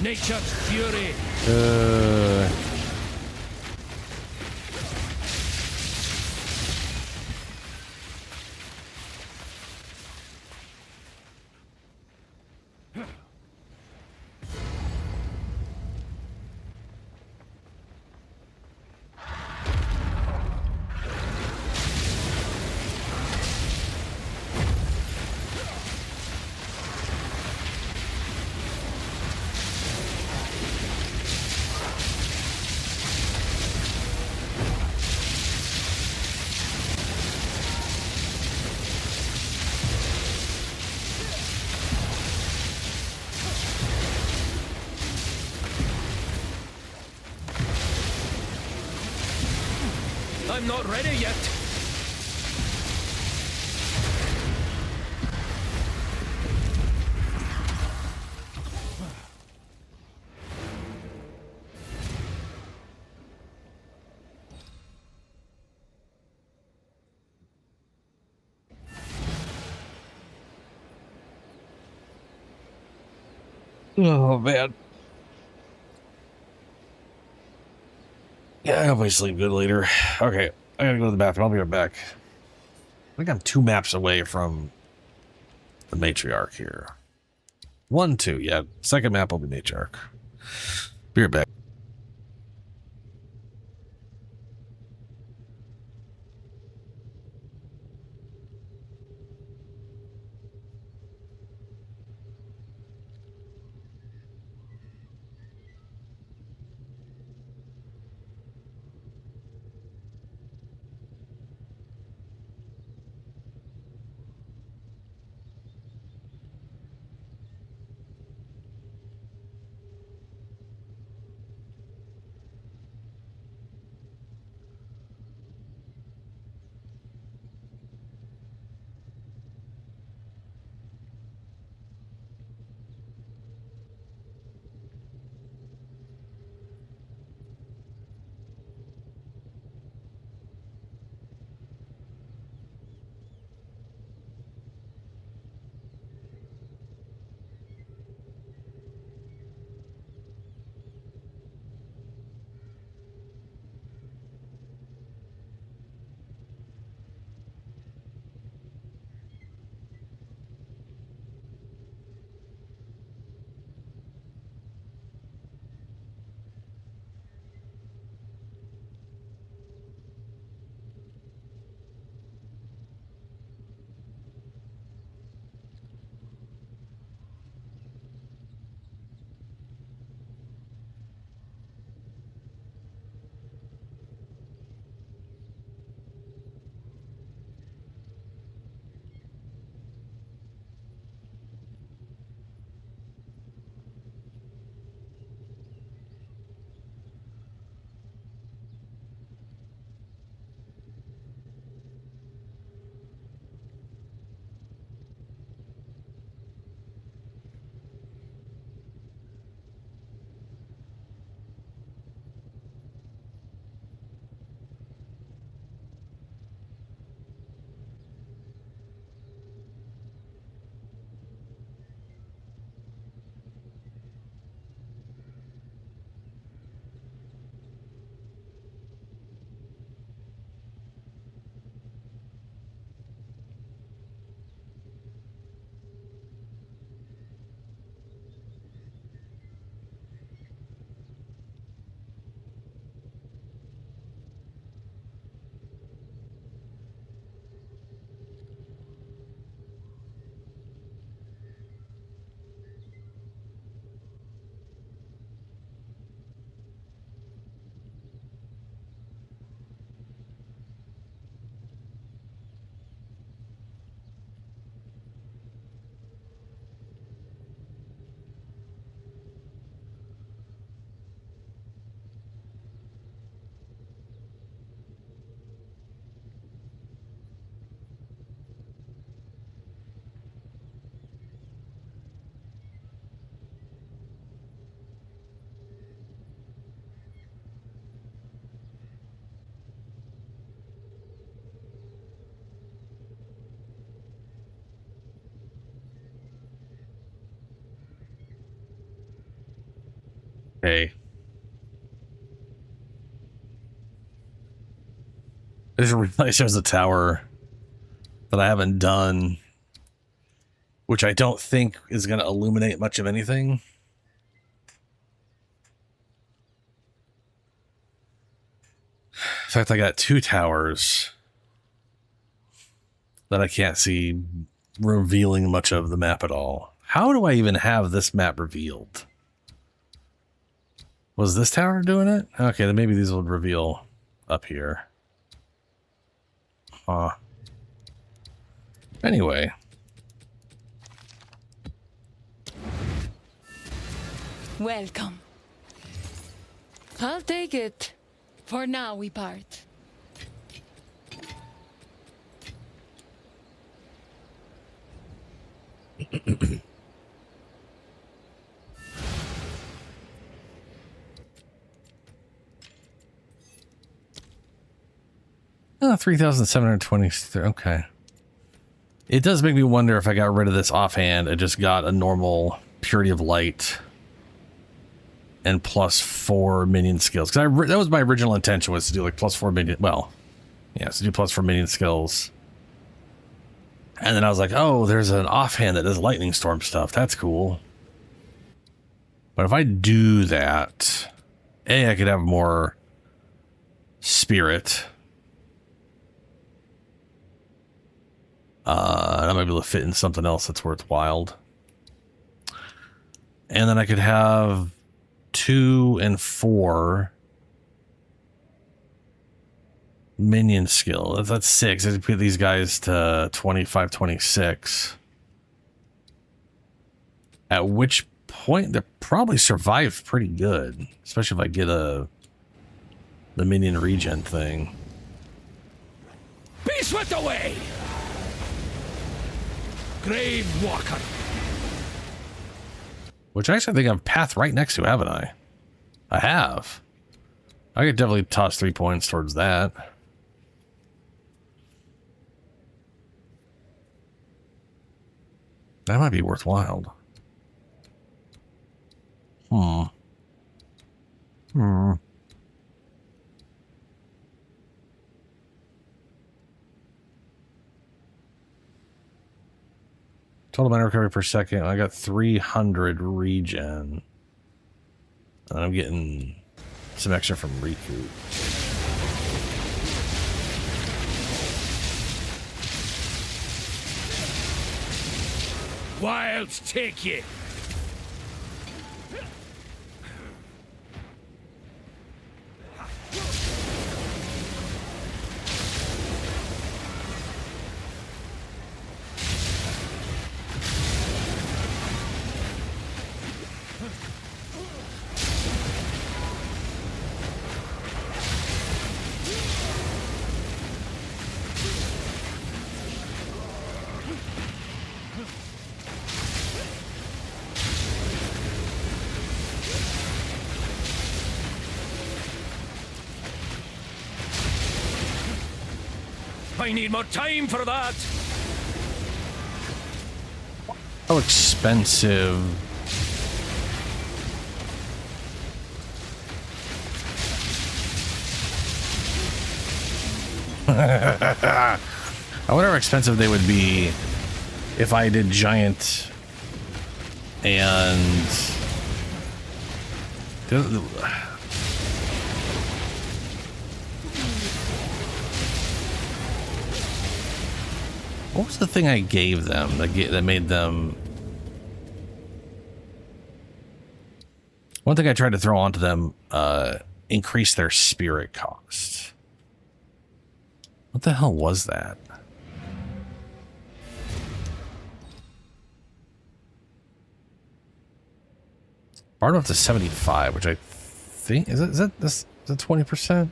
J: Nature's fury. I'm not ready yet.
A: Oh, man. Yeah, I'll probably sleep good later. Okay, I gotta go to the bathroom. I'll be right back. I think I'm 2 maps away from the matriarch here. 1, 2, yeah. Second map will be matriarch. Be right back. Okay. I just realized there's a tower that I haven't done, which I don't think is going to illuminate much of anything. In fact, I got 2 towers that I can't see revealing much of the map at all. How do I even have this map revealed? Was this tower doing it? Okay, then maybe these will reveal up here. Huh. Anyway.
N: Welcome. I'll take it. For now, we part.
A: Oh, 3,723. Okay. It does make me wonder if I got rid of this offhand and just got a normal purity of light and +4 minion skills. Because that was my original intention, was to do like +4 minion. Well, yeah, to do +4 minion skills. And then I was like, oh, there's an offhand that does lightning storm stuff. That's cool. But if I do that, I could have more spirit. I might be able to fit in something else that's worthwhile. And then I could have 2 and 4 minion skill. That's 6. I could put these guys to 25, 26. At which point they probably survive pretty good, especially if I get the minion regen thing.
J: Be swept away! Grave Walker.
A: Which actually I think I've path right next to, haven't I? I have. I could definitely toss 3 points towards that. That might be worthwhile. Total mana recovery per second. I got 300 regen. And I'm getting some extra from Recoup.
J: Wilds take ye. I need more time for that.
A: How expensive. I wonder how expensive they would be if I did giant and what was the thing I gave them that made them? One thing I tried to throw onto them increase their spirit cost. What the hell was that? Brought up to 75, which I think is that 20%?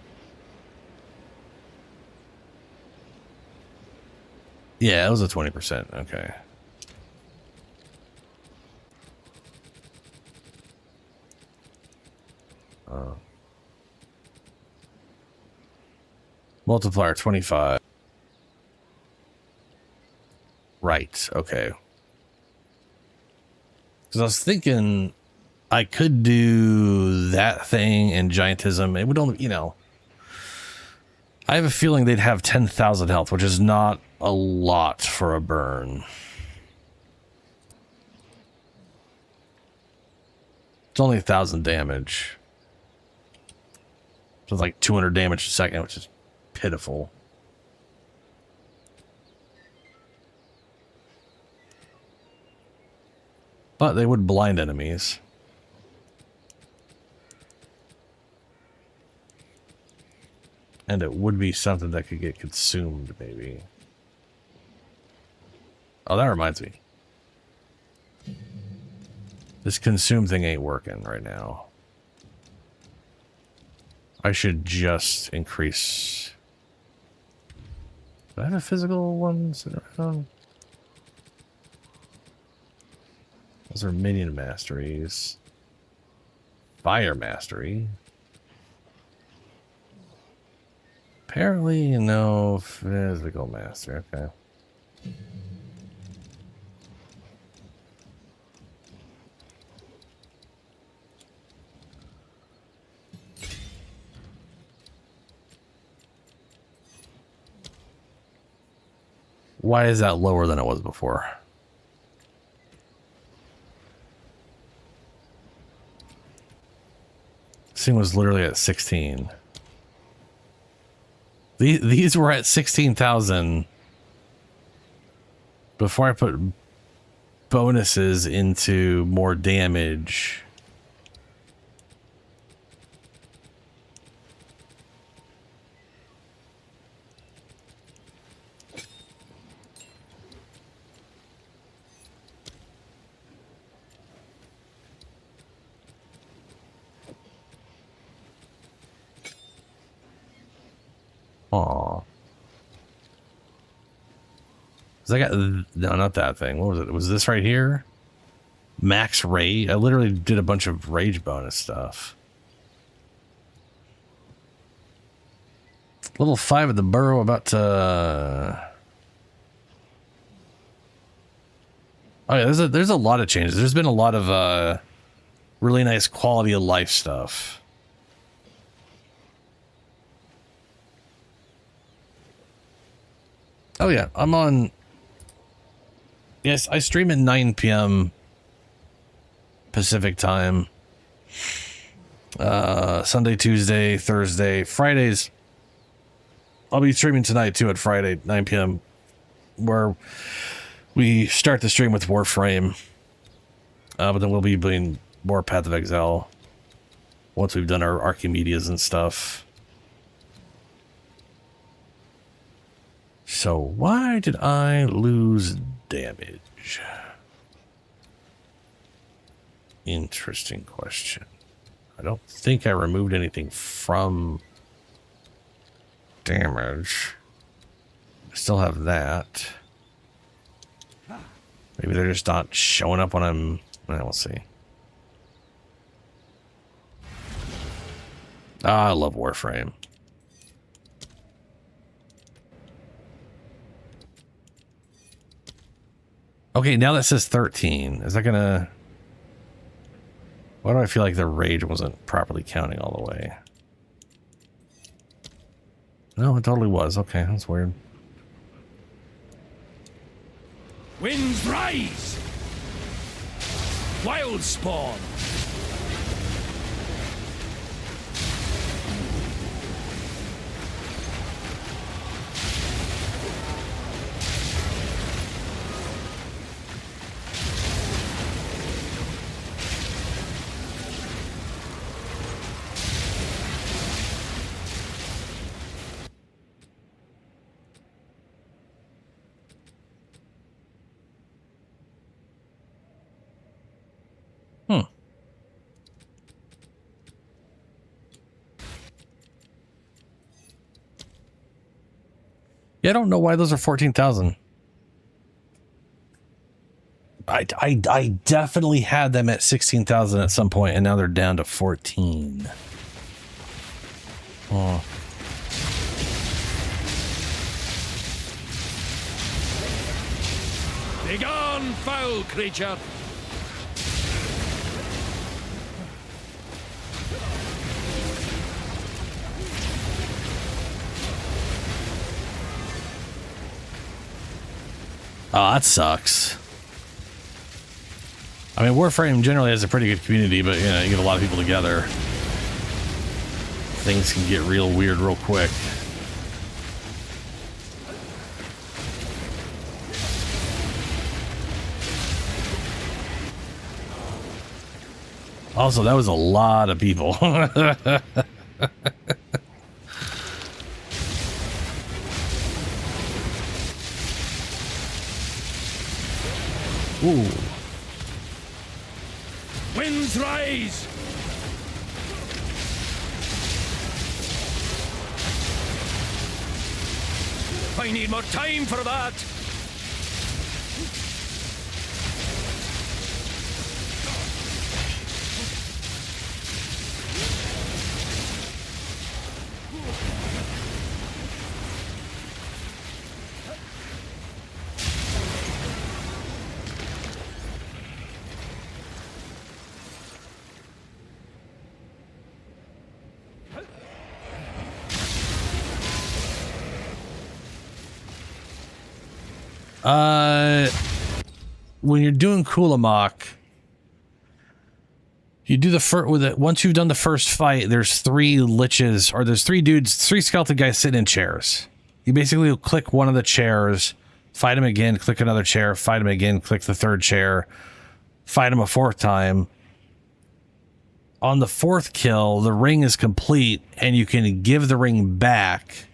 A: Yeah, it was a 20%. Okay. Multiplier 25. Right. Okay. Because I was thinking I could do that thing and giantism. It would only, you know, I have a feeling they'd have 10,000 health, which is not a lot for a burn. It's only 1,000 damage. So it's like 200 damage a second, which is pitiful. But they would blind enemies. And it would be something that could get consumed, maybe. Oh, that reminds me. This consume thing ain't working right now. I should just increase... Do I have a physical one sitting around? Those are minion masteries. Fire mastery. Apparently, no physical master. Okay. Why is that lower than it was before? This thing was literally at 16. These were at 16,000 before I put bonuses into more damage. Aw. I got no, not that thing. What was it? Was this right here? Max rage. I literally did a bunch of rage bonus stuff. Level 5 at the burrow. About to. Oh yeah, there's a lot of changes. There's been a lot of really nice quality of life stuff. Oh yeah, I'm on. Yes, I stream at 9 p.m. Pacific time. Sunday, Tuesday, Thursday, Fridays. I'll be streaming tonight too at Friday, 9 p.m. where we start the stream with Warframe. But then we'll be doing more Path of Exile once we've done our Archimedias and stuff. So why did I lose damage? Interesting question. I don't think I removed anything from damage. I still have that. Maybe they're just not showing up when I'm... We'll see. I love Warframe. Okay, now that says 13. Is that gonna... Why do I feel like the rage wasn't properly counting all the way? No, it totally was. Okay, that's weird.
J: Winds rise! Wild spawn!
A: Yeah, I don't know why those are 14,000. I definitely had them at 16,000 at some point, and now they're down to 14. Oh.
J: Begone, foul creature!
A: Oh, that sucks. I mean, Warframe generally has a pretty good community, but, you know, you get a lot of people together. Things can get real weird real quick. Also, that was a lot of people. Ooh.
J: Winds rise! I need more time for that!
A: When you're doing Kulamok, you do the first with it. Once you've done the first fight, there's 3 liches, or there's 3 dudes, 3 skeleton guys sitting in chairs. You basically will click one of the chairs, fight him again, click another chair, fight him again, click the 3rd chair, fight him a 4th time. On the 4th kill, the ring is complete, and you can give the ring back,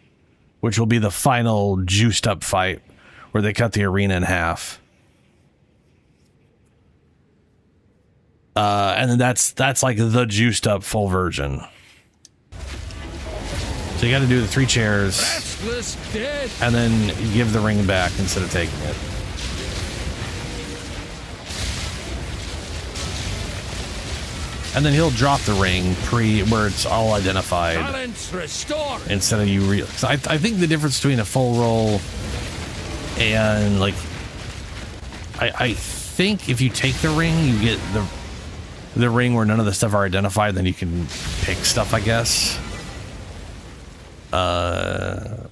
A: which will be the final juiced up fight where they cut the arena in half. And then that's like the juiced up full version. So you got to do the 3 chairs, and then you give the ring back instead of taking it. And then he'll drop the ring where it's all identified.
J: Balance restored.
A: Instead of you I think the difference between a full roll and like I think if you take the ring, you get the ring where none of the stuff are identified, then you can pick stuff, I guess. But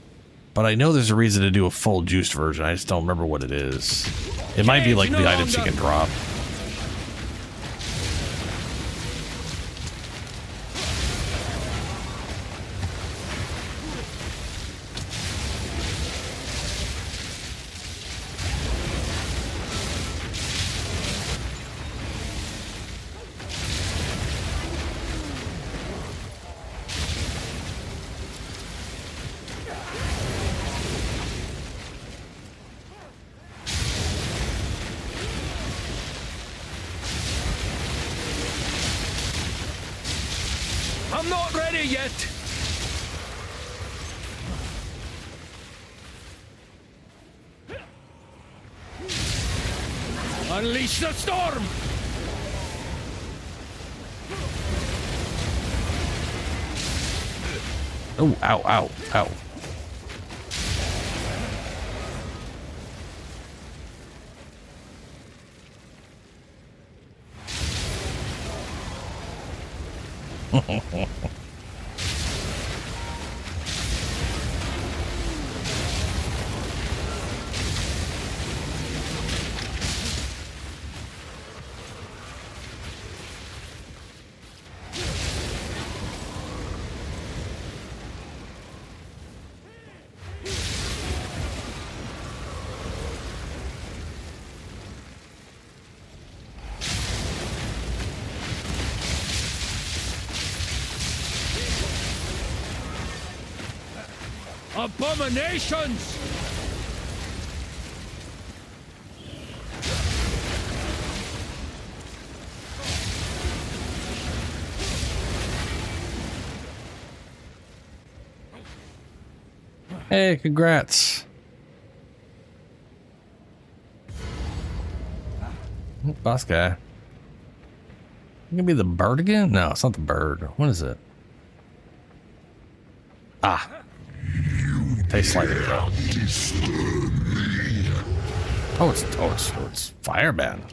A: I know there's a reason to do a full juiced version. I just don't remember what it is. It might be like the items you can drop.
J: I'm not ready yet! Unleash the storm!
A: Oh, ow, ow, ow.
J: Abominations!
A: Hey, congrats. Boss guy. Gonna be the bird again? No, it's not the bird. What is it? Ah. Tastes like it though. Oh, it's Fireman.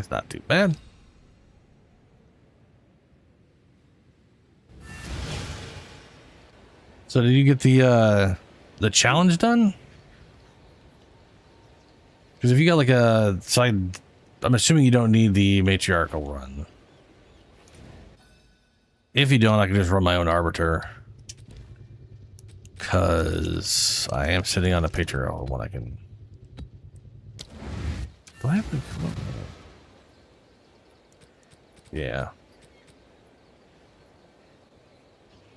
A: That's not too bad. So did you get the challenge done? Because if you got like a side, I'm assuming you don't need the matriarchal run. If you don't, I can just run my own arbiter. Because I am sitting on a patriarchal one. I can. Do I have to? Yeah.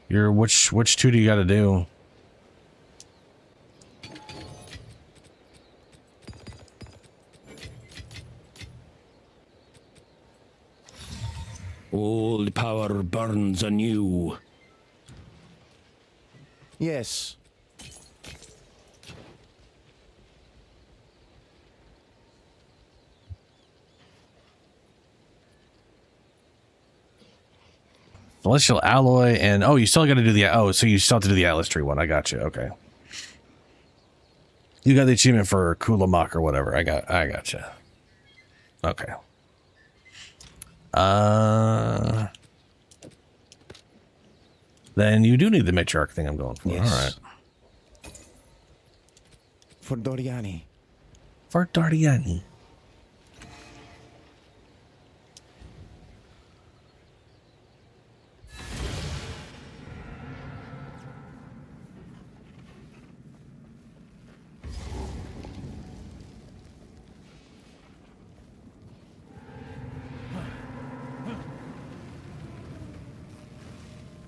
A: You're which two do you got to do?
J: Old power burns anew.
M: Yes.
A: Celestial alloy and oh, you still got to do the so you still have to do the Atlas tree one. I got you. Okay. You got the achievement for Kulamak or whatever. I got you. Okay. Then you do need the matriarch thing I'm going for.
M: Yes.
A: All right.
M: For Doriani.
A: For Doriani.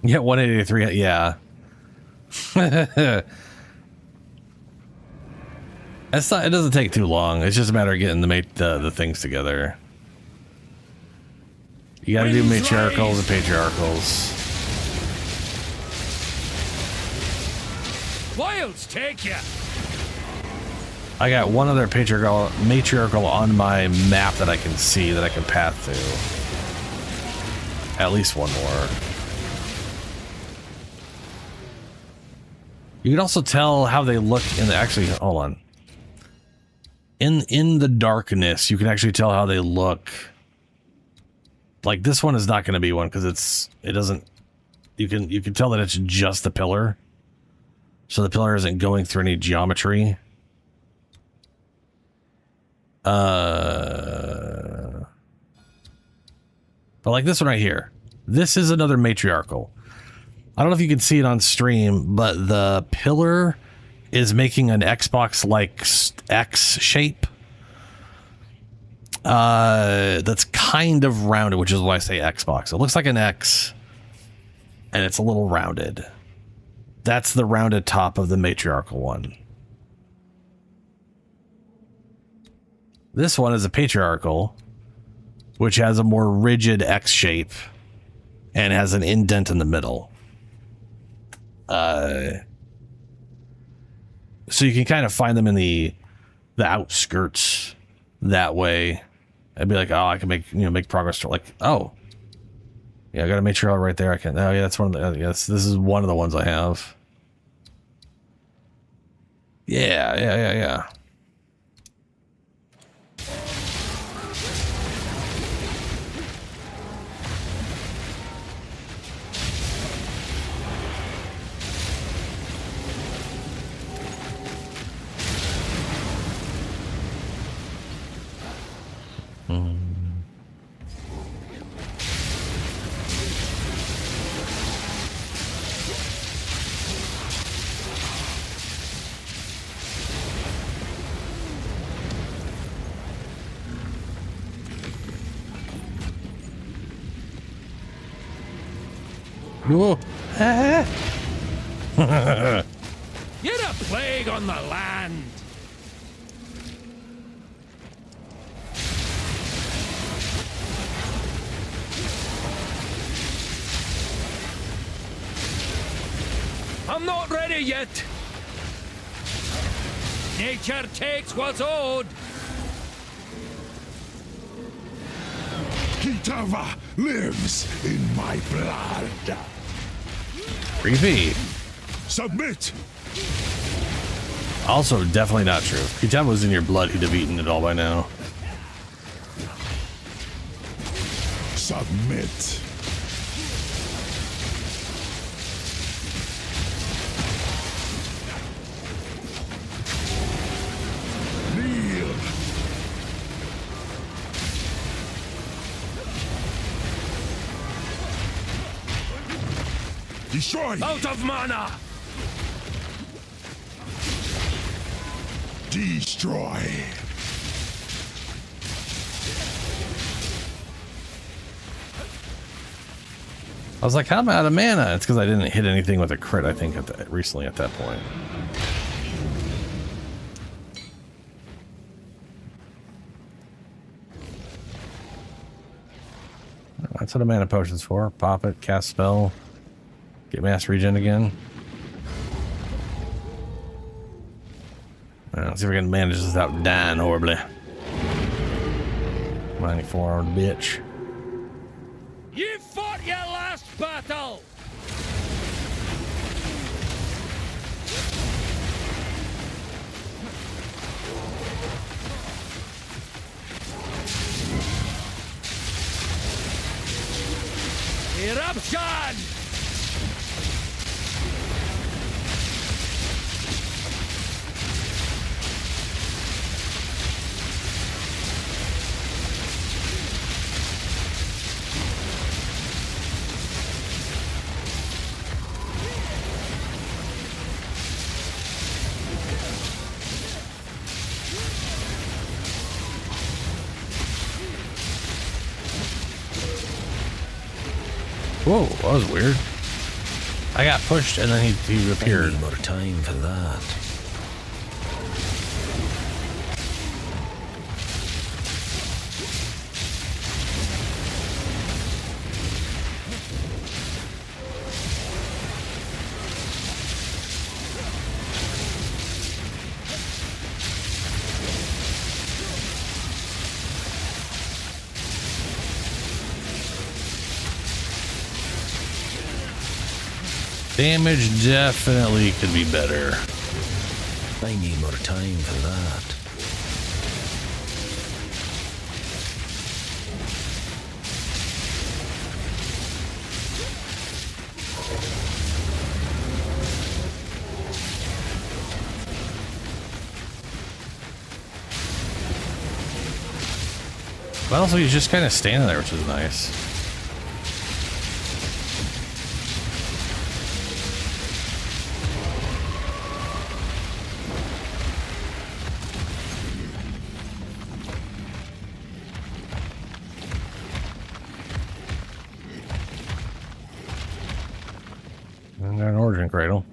A: Yeah, 183. Yeah. That's not. It doesn't take too long. It's just a matter of getting the things together. You got to do matriarchals and patriarchals.
J: Wilds take ya.
A: I got one other matriarchal on my map that I can see that I can path to. At least one more. You can also tell how they look in the actually hold on. In the darkness, you can actually tell how they look. Like this one is not going to be one because it doesn't. You can tell that it's just the pillar, so the pillar isn't going through any geometry. But like this one right here, this is another matriarchal. I don't know if you can see it on stream, but the pillar is making an Xbox-like X shape. That's kind of rounded, which is why I say Xbox. It looks like an X, and it's a little rounded. That's the rounded top of the matriarchal one. This one is a patriarchal, which has a more rigid X shape and has an indent in the middle. So you can kind of find them in the outskirts that way. I'd be like, oh, I can make progress to like, oh, yeah, I got to make sure right there. I can. Oh yeah, that's one of the. Yes, this is one of the ones I have. Yeah. Whoa.
J: You're a plague on the land. I'm not ready yet. Nature takes what's owed.
E: Kitava lives in my blood.
A: Creepy.
E: Submit.
A: Also, definitely not true. If Kitava was in your blood, he'd have eaten it all by now.
E: Submit. Kneel. Destroy.
J: Out of mana.
E: Destroy.
A: I was like, how am I out of mana? It's because I didn't hit anything with a crit, I think, recently at that point. That's what a mana potion's for. Pop it, cast spell, get mass regen again. Let's see if we can manage this without dying horribly. Mighty four-armed bitch.
J: You fought your last battle. Eruption!
A: Whoa, that was weird. I got pushed and then he appeared.
J: More time for that.
A: Damage definitely could be better.
J: I need more time for that.
A: But also he's just kind of standing there, which is nice. And an origin cradle.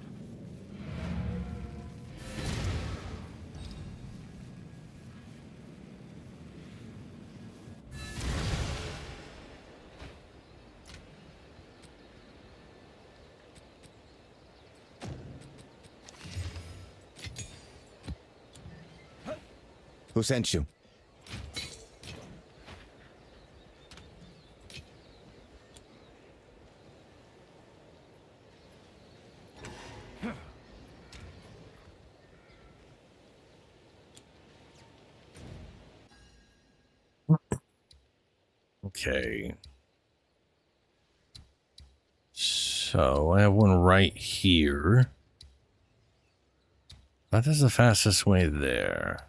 M: Who sent you?
A: Okay. So I have one right here. That is the fastest way there.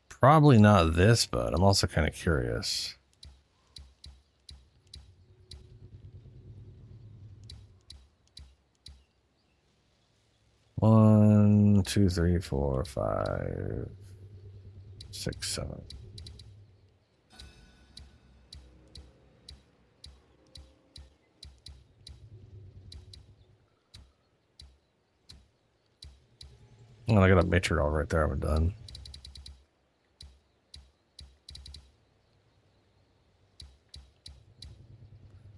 A: Probably not this, but I'm also kind of curious. One, two, three, four, 5, 6, 7. Oh, I got a matrix all right there. I'm done.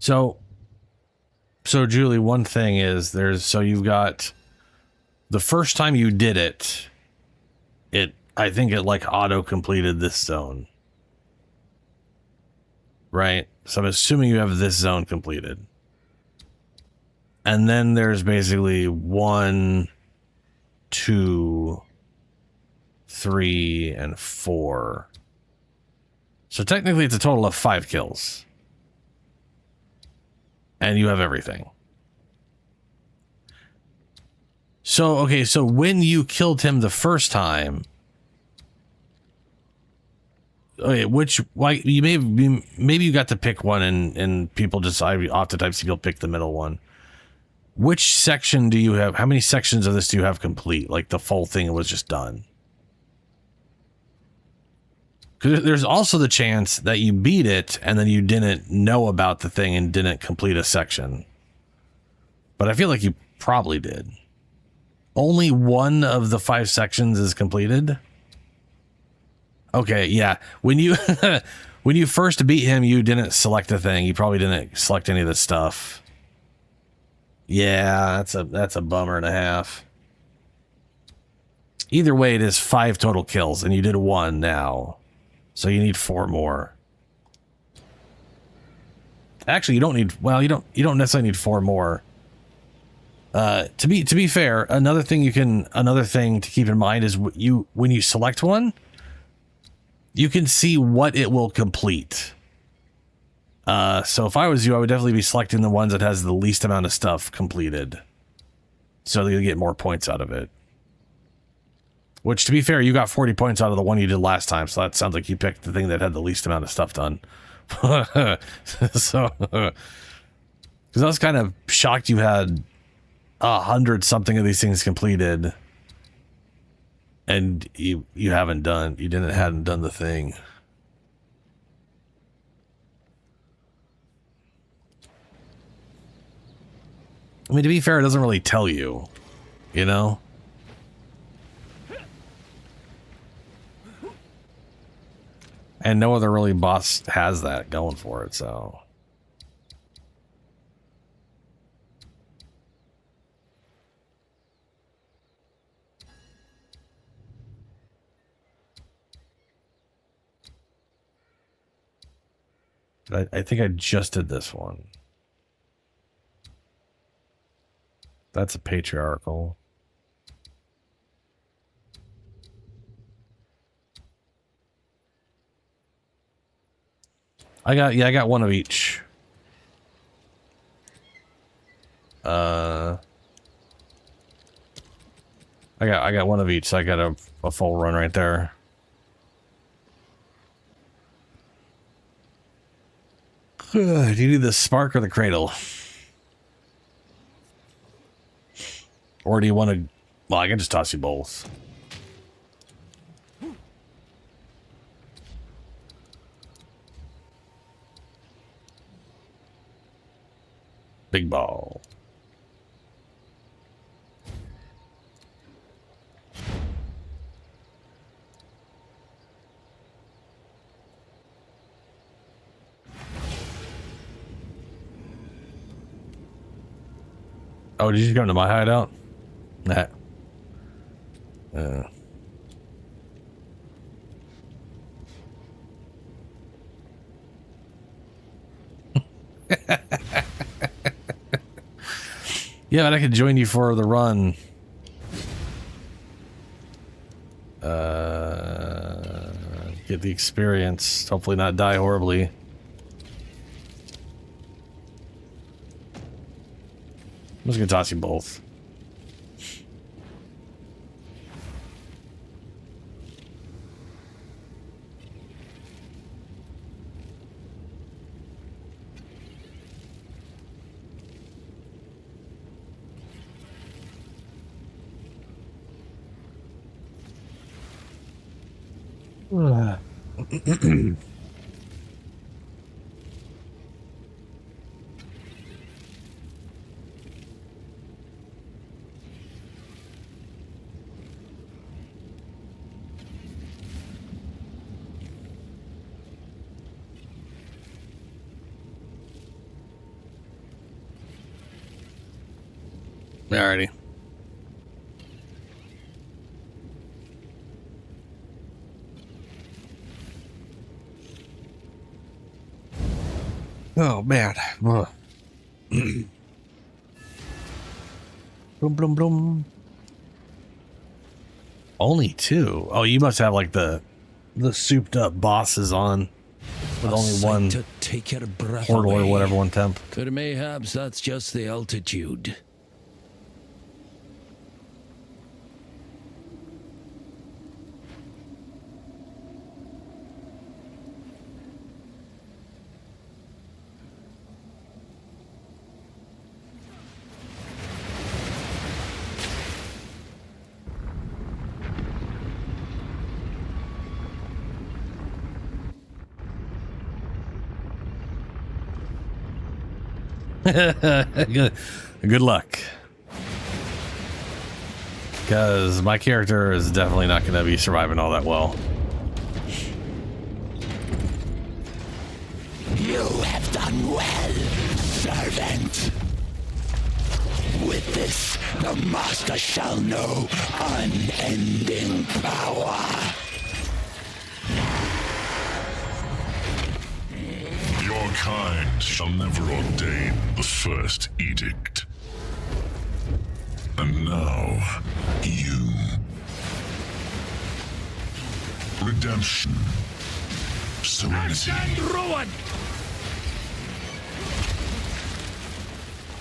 A: So Julie, one thing is so you've got the first time you did it, I think it like auto completed this zone. Right? So I'm assuming you have this zone completed. And then there's basically 1, 2, 3, and 4. So technically it's a total of 5 kills. And you have everything. So, okay, so when you killed him the first time... Okay, maybe you got to pick one and people decide, oftentimes people pick the middle one. Which section do you have? How many sections of this do you have complete? Like the full thing was just done? Because there's also the chance that you beat it and then you didn't know about the thing and didn't complete a section. But I feel like you probably did. Only one of the 5 sections is completed? Okay, yeah. When you when you first beat him, you didn't select a thing. You probably didn't select any of this stuff. Yeah, that's a bummer and a half. Either way, it is 5 total kills, and you did 1 now. So you need 4 more. Actually, you don't need, well, you don't necessarily need 4 more. To be fair, another thing to keep in mind is when you select one, you can see what it will complete. So if I was you, I would definitely be selecting the ones that has the least amount of stuff completed. So that you'll get more points out of it. Which, to be fair, you got 40 points out of the one you did last time, so that sounds like you picked the thing that had the least amount of stuff done. So, because I was kind of shocked you had 100 something of these things completed. And you hadn't done the thing. I mean, to be fair, it doesn't really tell you, you know? And no other really boss has that going for it, so... I think I just did this one. That's a patriarchal. I got one of each. I got one of each, so I got a full run right there. Do you need the spark or the cradle? Or do you want to... Well, I can just toss you both. Big ball. Oh, did you come to my hideout? Nah. Yeah, but I could join you for the run. Get the experience. Hopefully not die horribly. I'm just gonna toss you both. Alrighty. Oh man. Boom boom boom. Only 2. Oh, you must have like the souped up bosses on. with only one
J: to take your breath
A: portal or
J: away.
A: whatever, one temp.
J: But mayhaps that's just the altitude.
A: Good luck. Because my character is definitely not going to be surviving all that well.
E: You have done well, servant. With this, the Master shall know unending power.
P: Your kind shall never ordain the first edict. And now, you. Redemption. Serenity.
J: Ruin!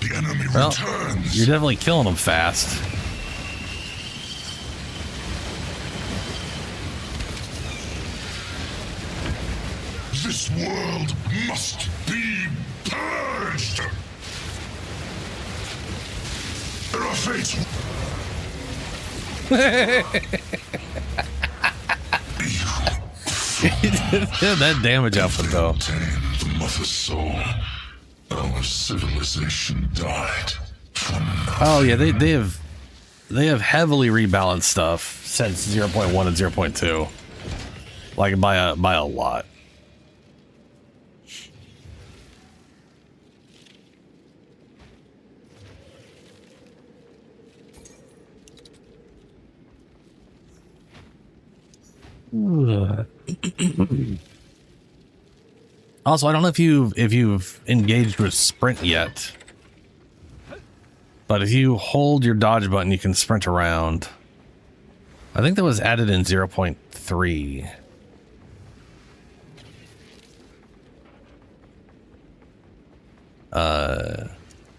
P: The enemy
A: Well,
P: returns.
A: you're definitely killing them fast.
P: This world must be purged. There are fates.
A: That damage output though.
P: The mother's soul. Our civilization died.
A: Oh yeah, they have heavily rebalanced stuff since 0.1 and 0.2. Like by a lot. Also, I don't know if you've engaged with sprint yet, but if you hold your dodge button, you can sprint around. I think that was added in 0.3.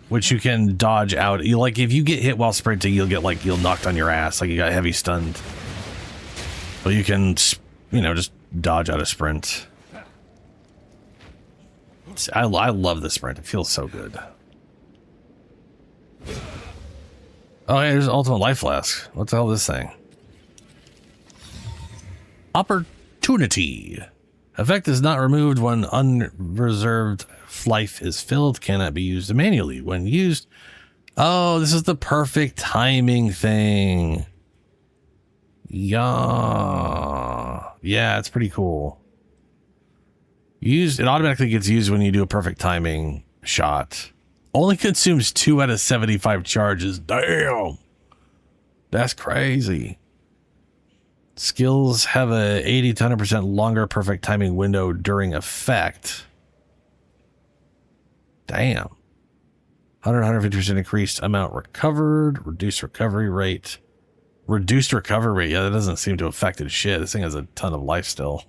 A: Which you can dodge out. You like if you get hit while sprinting, you'll knocked on your ass, like you got heavy stunned. But you can, just dodge out a sprint. I love the sprint. It feels so good. Oh, hey, there's ultimate life flask. What the hell is this thing? Opportunity. Effect is not removed when unreserved life is filled. Cannot be used manually. When used... Oh, this is the perfect timing thing. Yeah, it's pretty cool. It automatically gets used when you do a perfect timing shot. Only consumes 2 out of 75 charges. Damn, that's crazy. Skills have a 80 to 100% longer perfect timing window during effect. Damn. 150% increased amount recovered. Reduced recovery rate. Reduced recovery rate. Yeah, that doesn't seem to affect it shit. This thing has a ton of life still.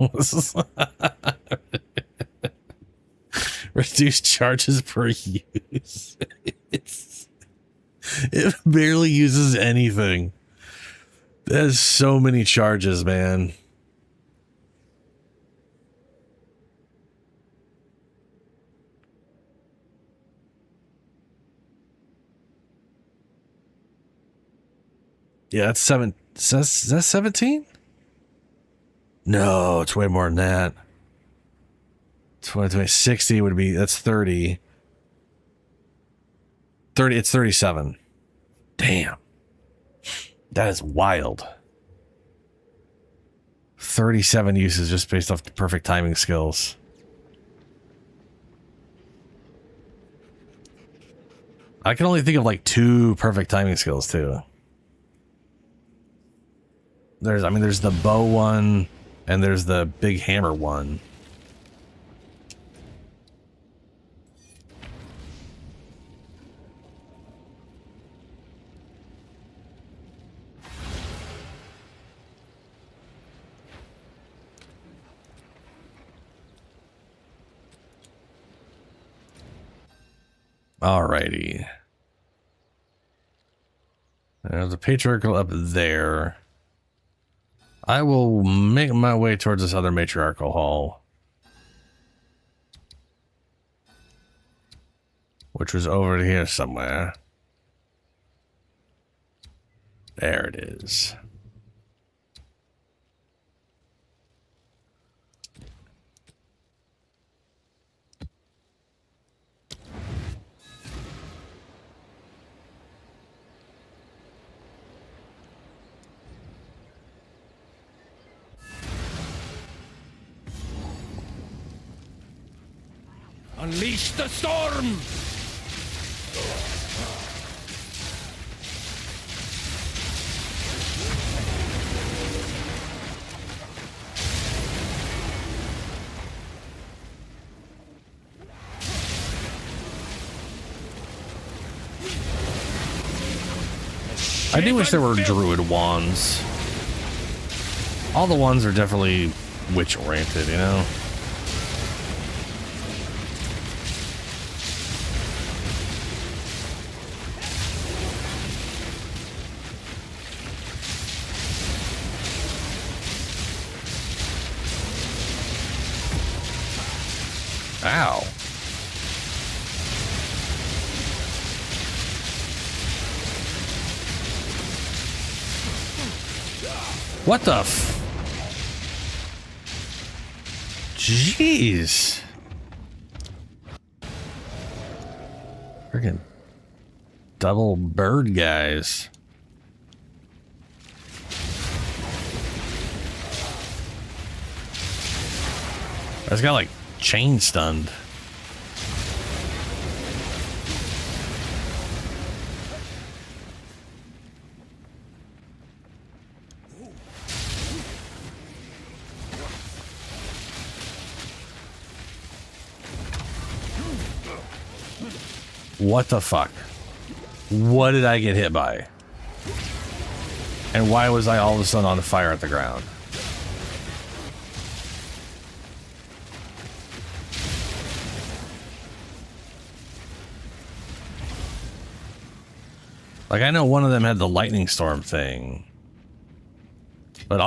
A: Reduced charges per use. It barely uses anything. There's so many charges, man. Yeah, that's 7. Is that 17? No, it's way more than that. 20, 60 would be, that's 30. 30, it's 37. Damn. That is wild. 37 uses just based off the perfect timing skills. I can only think of like 2 perfect timing skills too. There's the bow one and there's the big hammer one. Alrighty. There's a patriarchal up there. I will make my way towards this other matriarchal hall, which was over here somewhere. There it is.
J: Unleash the storm!
A: I do wish there were druid wands. All the wands are definitely witch oriented, you know? Ow. What the f... Jeez. Freaking double bird guys. I just got like chain stunned. What the fuck? What did I get hit by? And why was I all of a sudden on fire at the ground? Like, I know one of them had the lightning storm thing, but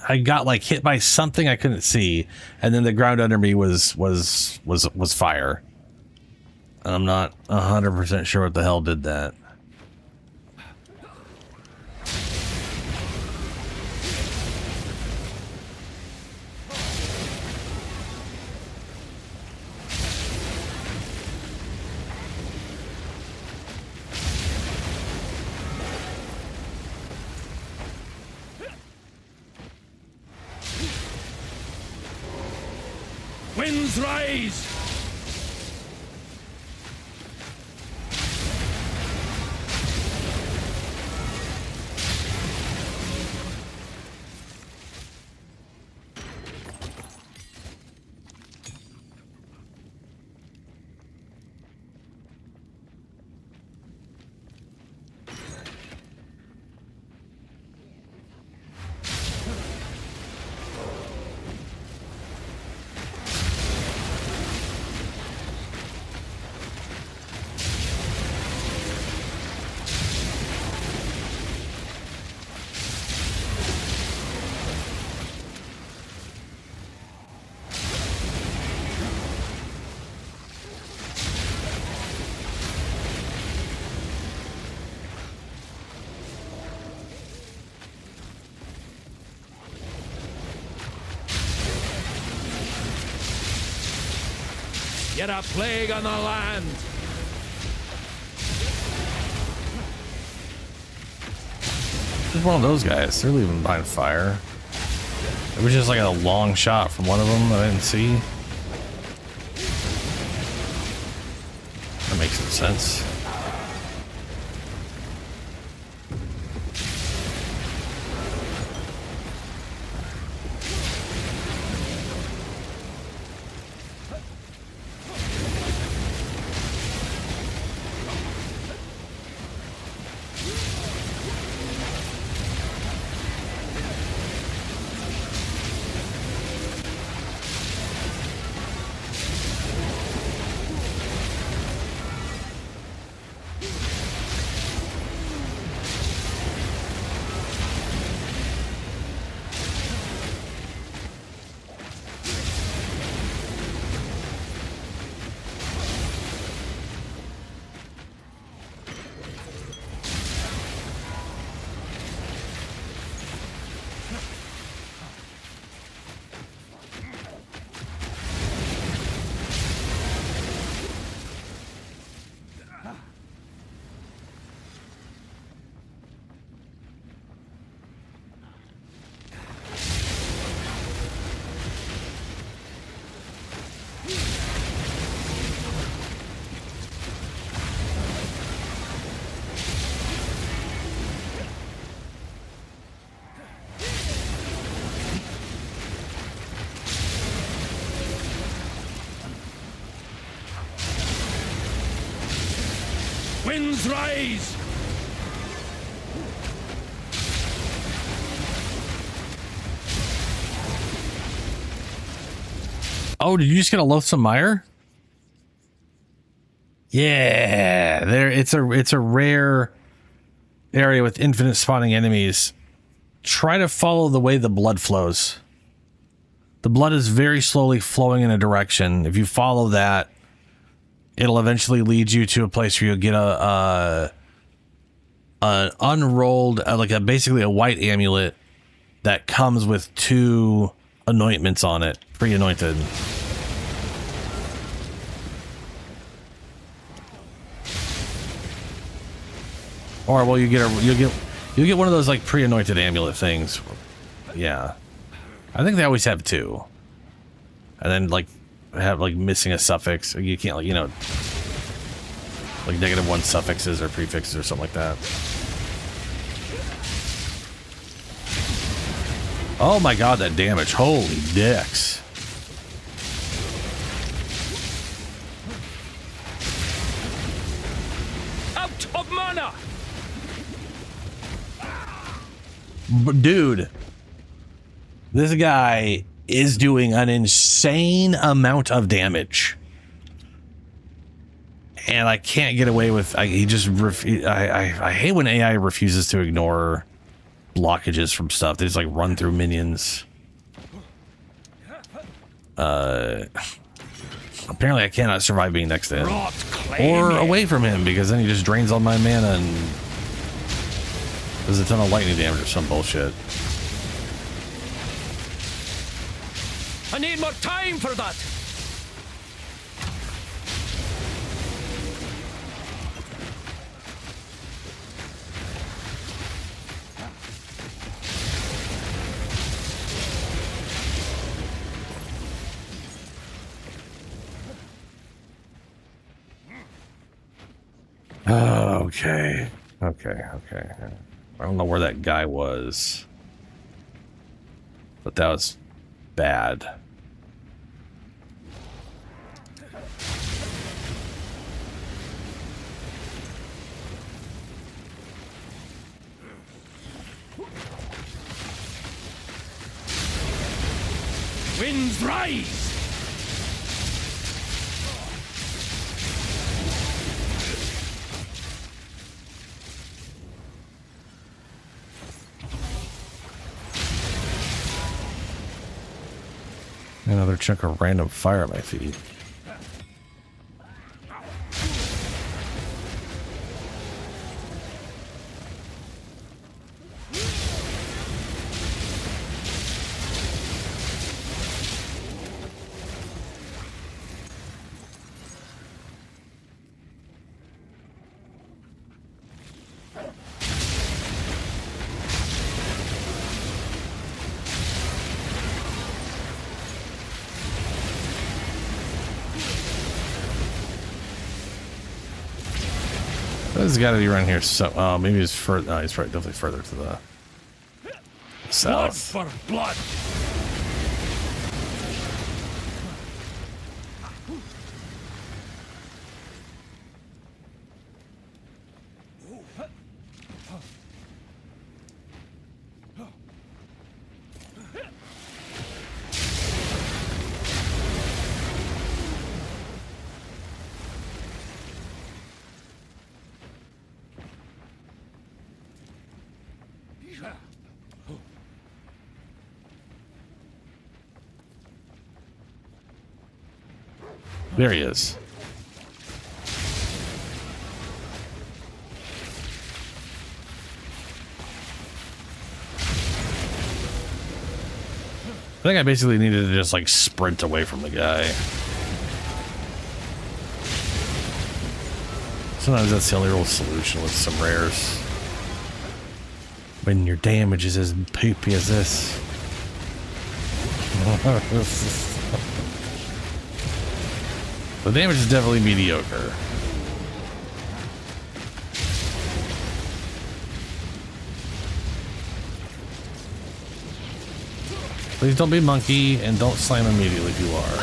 A: I got like hit by something I couldn't see, and then the ground under me was fire. And I'm not 100% sure what the hell did that.
J: Winds rise! Get a plague on the land!
A: Just one of those guys. They're leaving behind fire. It was just like a long shot from one of them that I didn't see. That makes some sense.
J: Winds rise!
A: Oh, did you just get a loathsome mire? Yeah, there. It's a rare area with infinite spawning enemies. Try to follow the way the blood flows. The blood is very slowly flowing in a direction. If you follow that, it'll eventually lead you to a place where you'll get a unrolled, basically a white amulet that comes with 2 anointments on it, pre-anointed. Or well, you'll get one of those like pre-anointed amulet things. Yeah, I think they always have 2, and then like have like missing a suffix. You can't like like -1 suffixes or prefixes or something like that. Oh my god, that damage! Holy dicks!
J: Out of mana!
A: Dude, this guy is doing an insane amount of damage, and I can't get away with. I hate when AI refuses to ignore blockages from stuff. They just like run through minions. Apparently, I cannot survive being next to him or away from him because then he just drains all my mana and does a ton of lightning damage or some bullshit.
J: I need more time for that!
A: Okay. I don't know where that guy was, but that was bad.
J: Winds rise!
A: Another chunk of random fire at my feet. This has got to be around here. So, maybe it's further. No, he's probably definitely further to the south.
J: Blood for blood!
A: There he is. I think I basically needed to just like sprint away from the guy. Sometimes that's the only real solution with some rares. When your damage is as poopy as this. The damage is definitely mediocre. Please don't be monkey and don't slam immediately if you are.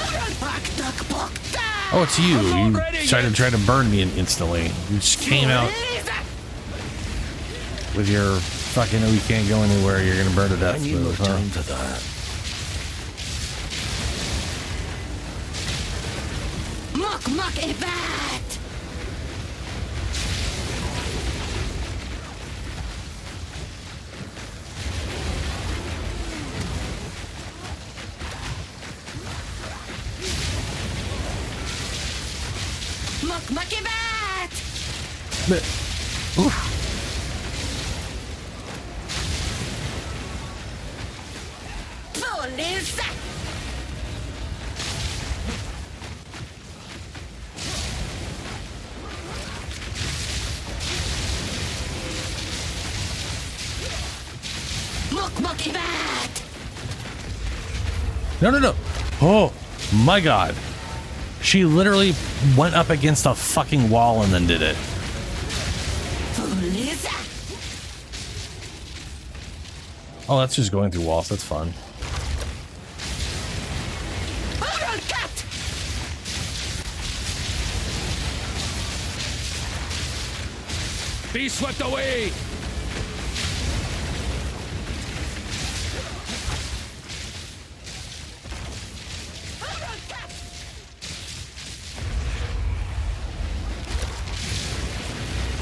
A: Oh, it's you. You tried to burn me instantly. You just came out with your fucking, oh, you can't go anywhere, you're gonna burn to death.
M: I need more time for that.
I: Muck ebat! Muck ebat!
A: Oof.
I: Police! Muck ebat!
A: No. Oh, my God. She literally went up against a fucking wall and then did it.
I: Police!
A: Oh, that's just going through walls. That's fun.
J: Be swept away!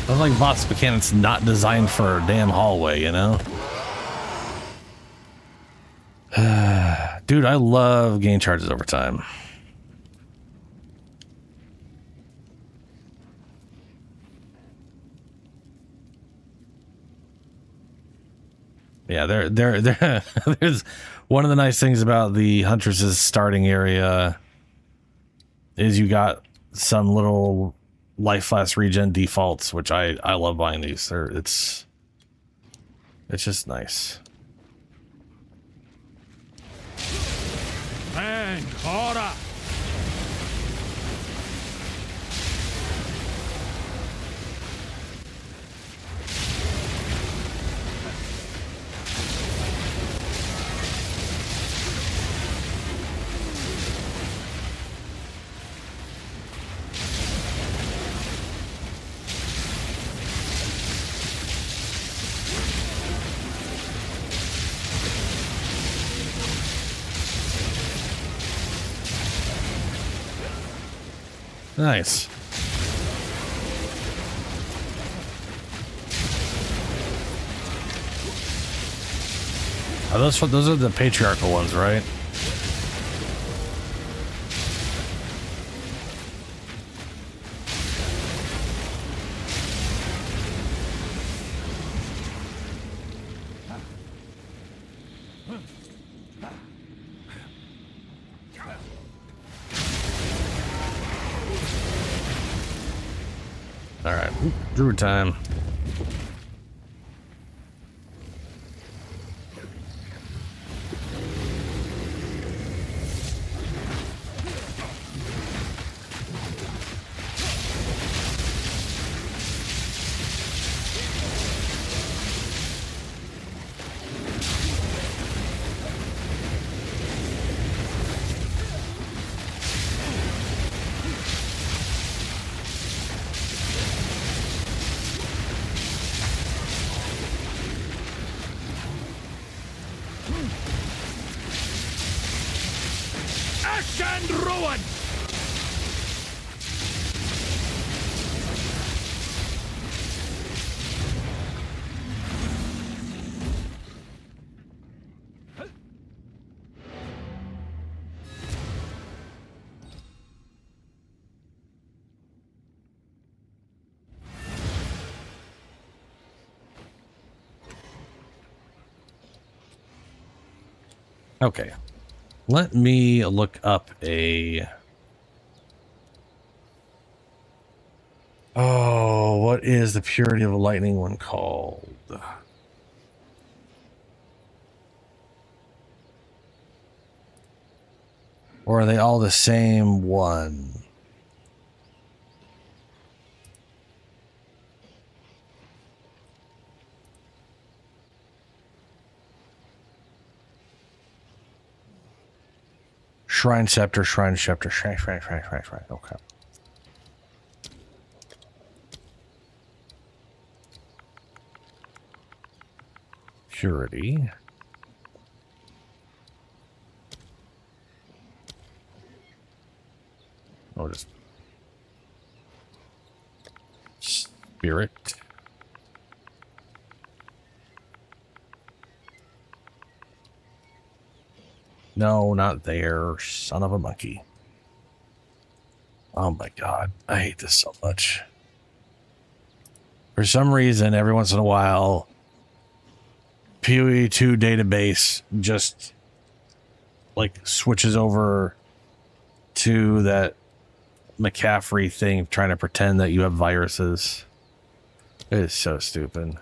A: I was like, boss mechanic's not designed for a damn hallway, you know? Dude, I love gain charges over time. Yeah, there's one of the nice things about the Huntress's starting area is you got some little life flask regen defaults, which I love buying these. It's just nice.
J: Man, order!
A: Nice. Those are the patriarchal ones, right? All right, Druid time.
J: Ash and ruin!
A: Okay. Let me look up a... Oh, what is the purity of a lightning one called? Or are they all the same one? Shrine Scepter, Shrine Scepter, Shrine. Okay. Purity. Oh, just Spirit. No, not there. Son of a monkey. Oh my god. I hate this so much. For some reason, every once in a while, PoE2 database just like switches over to that McCaffrey thing trying to pretend that you have viruses. It is so stupid.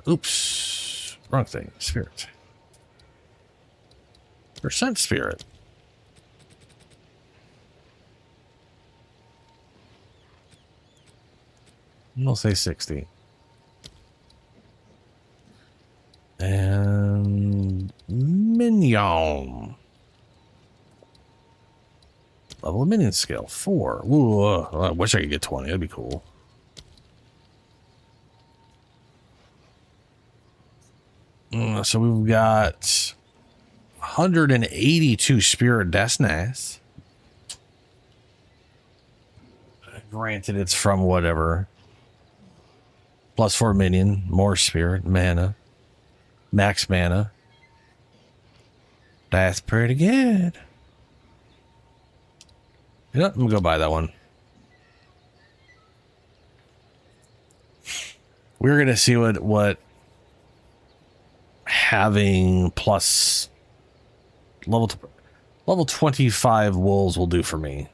A: Oops. Wrong thing. Spirit. Percent spirit. We'll say 60. And minion. Level of minion scale 4. Ooh, I wish I could get 20. That'd be cool. So we've got 182 spirit. That's nice. Granted, it's from whatever. Plus 4 minion, more spirit, mana, max mana. That's pretty good. You know, I'm gonna go buy that one. We're gonna see what having plus level 25 wolves will do for me.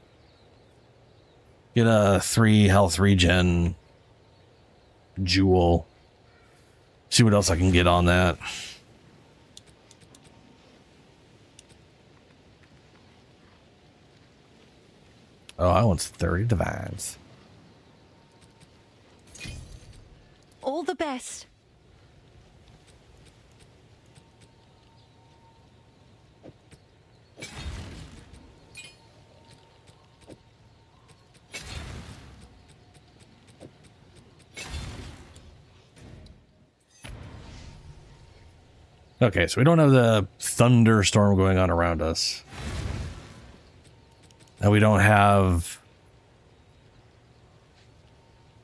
A: Get a 3 health regen jewel. See what else I can get on that. Oh, I want 30 divines.
Q: All the best.
A: Okay, so we don't have the thunderstorm going on around us. And we don't have...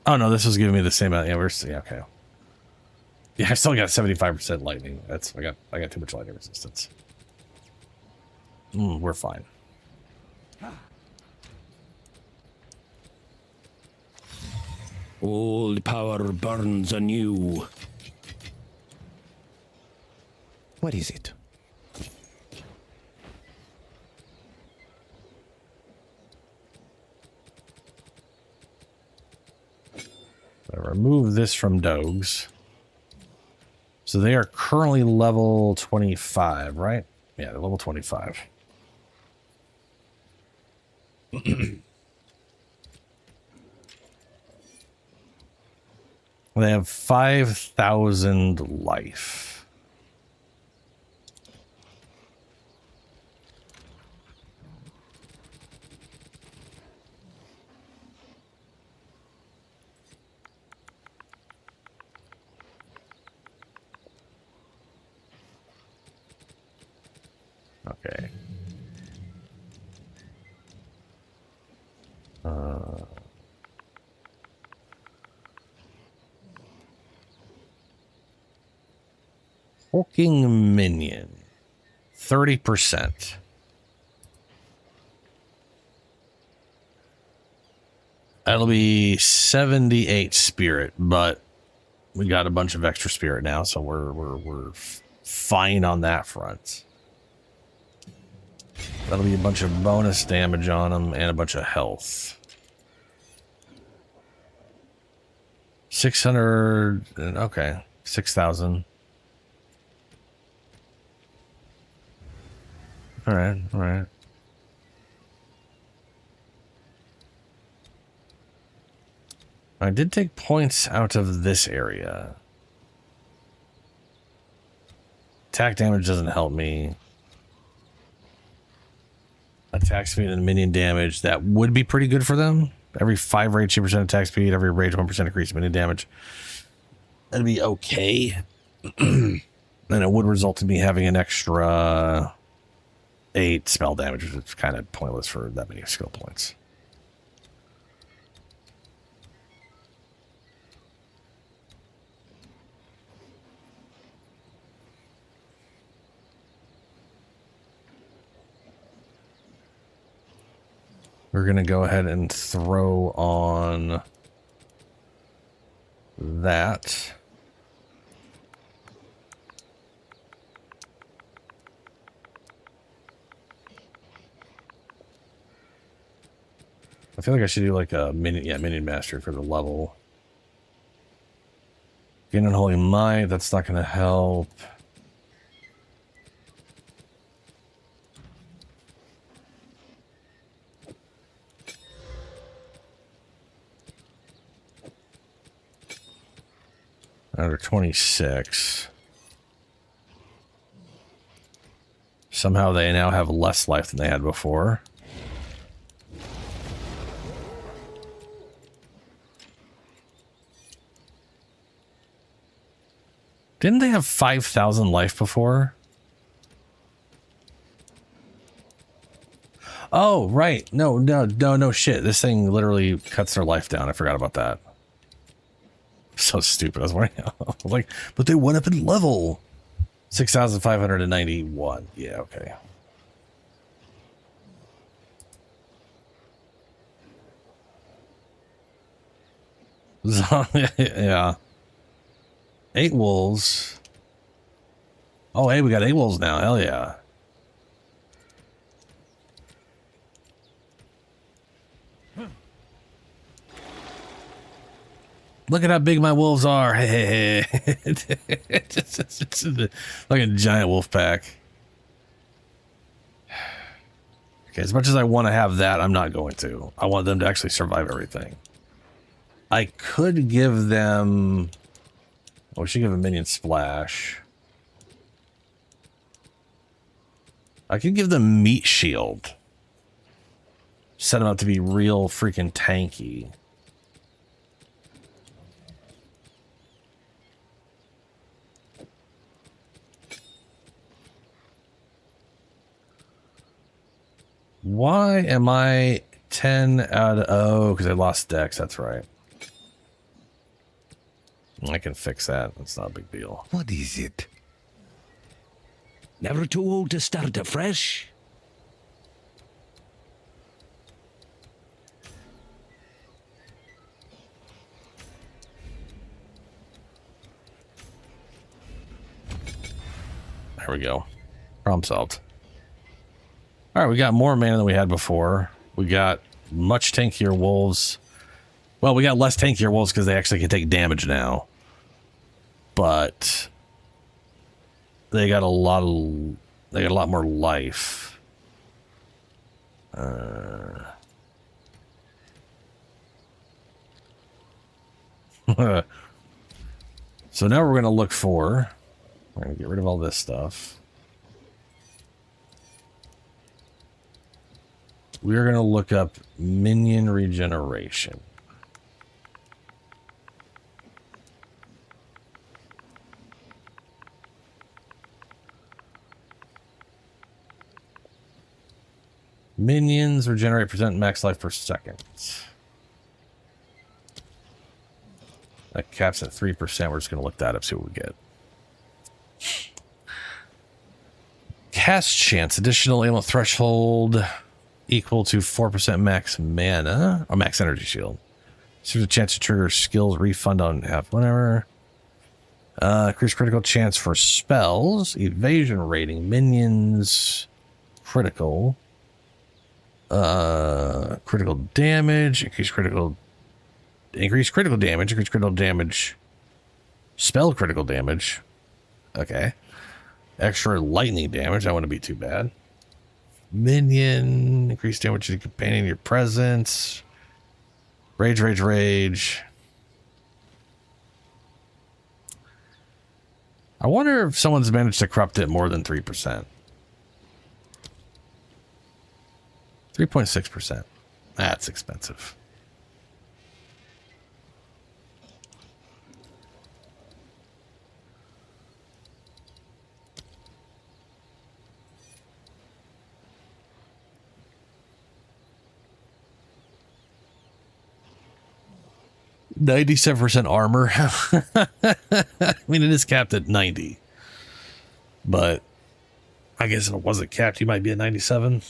A: Oh no, this was giving me the same amount. Yeah, okay. Yeah, I still got 75% lightning. I got too much lightning resistance. We're fine.
J: Old power burns anew.
M: What is it?
A: I remove this from Dogs. So they are currently level 25, right? Yeah, they're level 25. They have 5,000 life. Okay. Hulking minion. 30%. That'll be 78 spirit, but we got a bunch of extra spirit now, so we're fine on that front. That'll be a bunch of bonus damage on them and a bunch of health. 600, okay, 6,000. All right. I did take points out of this area. Attack damage doesn't help me. attack speed and minion damage. That would be pretty good for them. Every 5 rage, 2% attack speed, every rage, 1% increase minion damage. That'd be okay. And it would result in me having an extra 8 spell damage, which is kind of pointless for that many skill points. We're going to go ahead and throw on that. I feel like I should do like a minion mastery for the level. Gain Unholy Might, that's not going to help. Under 26. Somehow they now have less life than they had before. Didn't they have 5,000 life before? Oh, right. No shit. This thing literally cuts their life down. I forgot about that. So stupid. I was wondering. I was like, but they went up in level. 6,591. Yeah, okay. Yeah. 8 wolves. Oh, hey, we got 8 wolves now. Hell yeah. Look at how big my wolves are. Hey. It's like a giant wolf pack. Okay, as much as I want to have that, I'm not going to. I want them to actually survive everything. I could give them... Oh, we should give a minion splash. I could give them meat shield. Set them up to be real freaking tanky. Why am I 10 out of... Oh, because I lost Dex. That's right. I can fix that. It's not a big deal.
M: What is it?
J: Never too old to start afresh.
A: There we go. Problem solved. All right, we got more mana than we had before. We got much tankier wolves. Well, we got less tankier wolves because they actually can take damage now. But they got a lot more life. So now we're going to look for... We're going to get rid of all this stuff. We're going to look up minion regeneration. Minions regenerate % max life per second. That caps at 3%. We're just going to look that up, see what we get. Cast chance, additional ailment threshold equal to 4% max mana or max energy shield. So there's a chance to trigger skills refund on half whenever. Increase critical chance for spells, evasion rating, minions, critical. Critical damage, increase critical damage, spell critical damage. Okay. Extra lightning damage, that wouldn't be too bad. Minion, increase damage to the companion in your presence. Rage. I wonder if someone's managed to corrupt it more than 3%. 3.6%. That's expensive. %97 armor. I mean, it is capped at 90, but I guess if it wasn't capped, you might be at 97.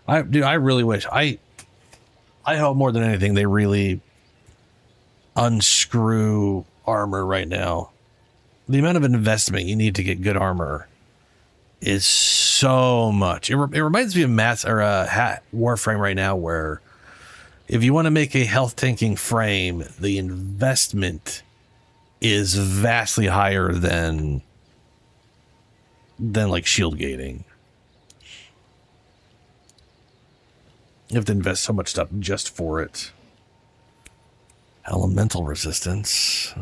A: I really wish. I hope more than anything they really unscrew armor right now. The amount of investment you need to get good armor is so much. It reminds me of Hat Warframe right now, where if you want to make a health tanking frame, the investment is vastly higher than like shield gating. You have to invest so much stuff just for it. Elemental resistance.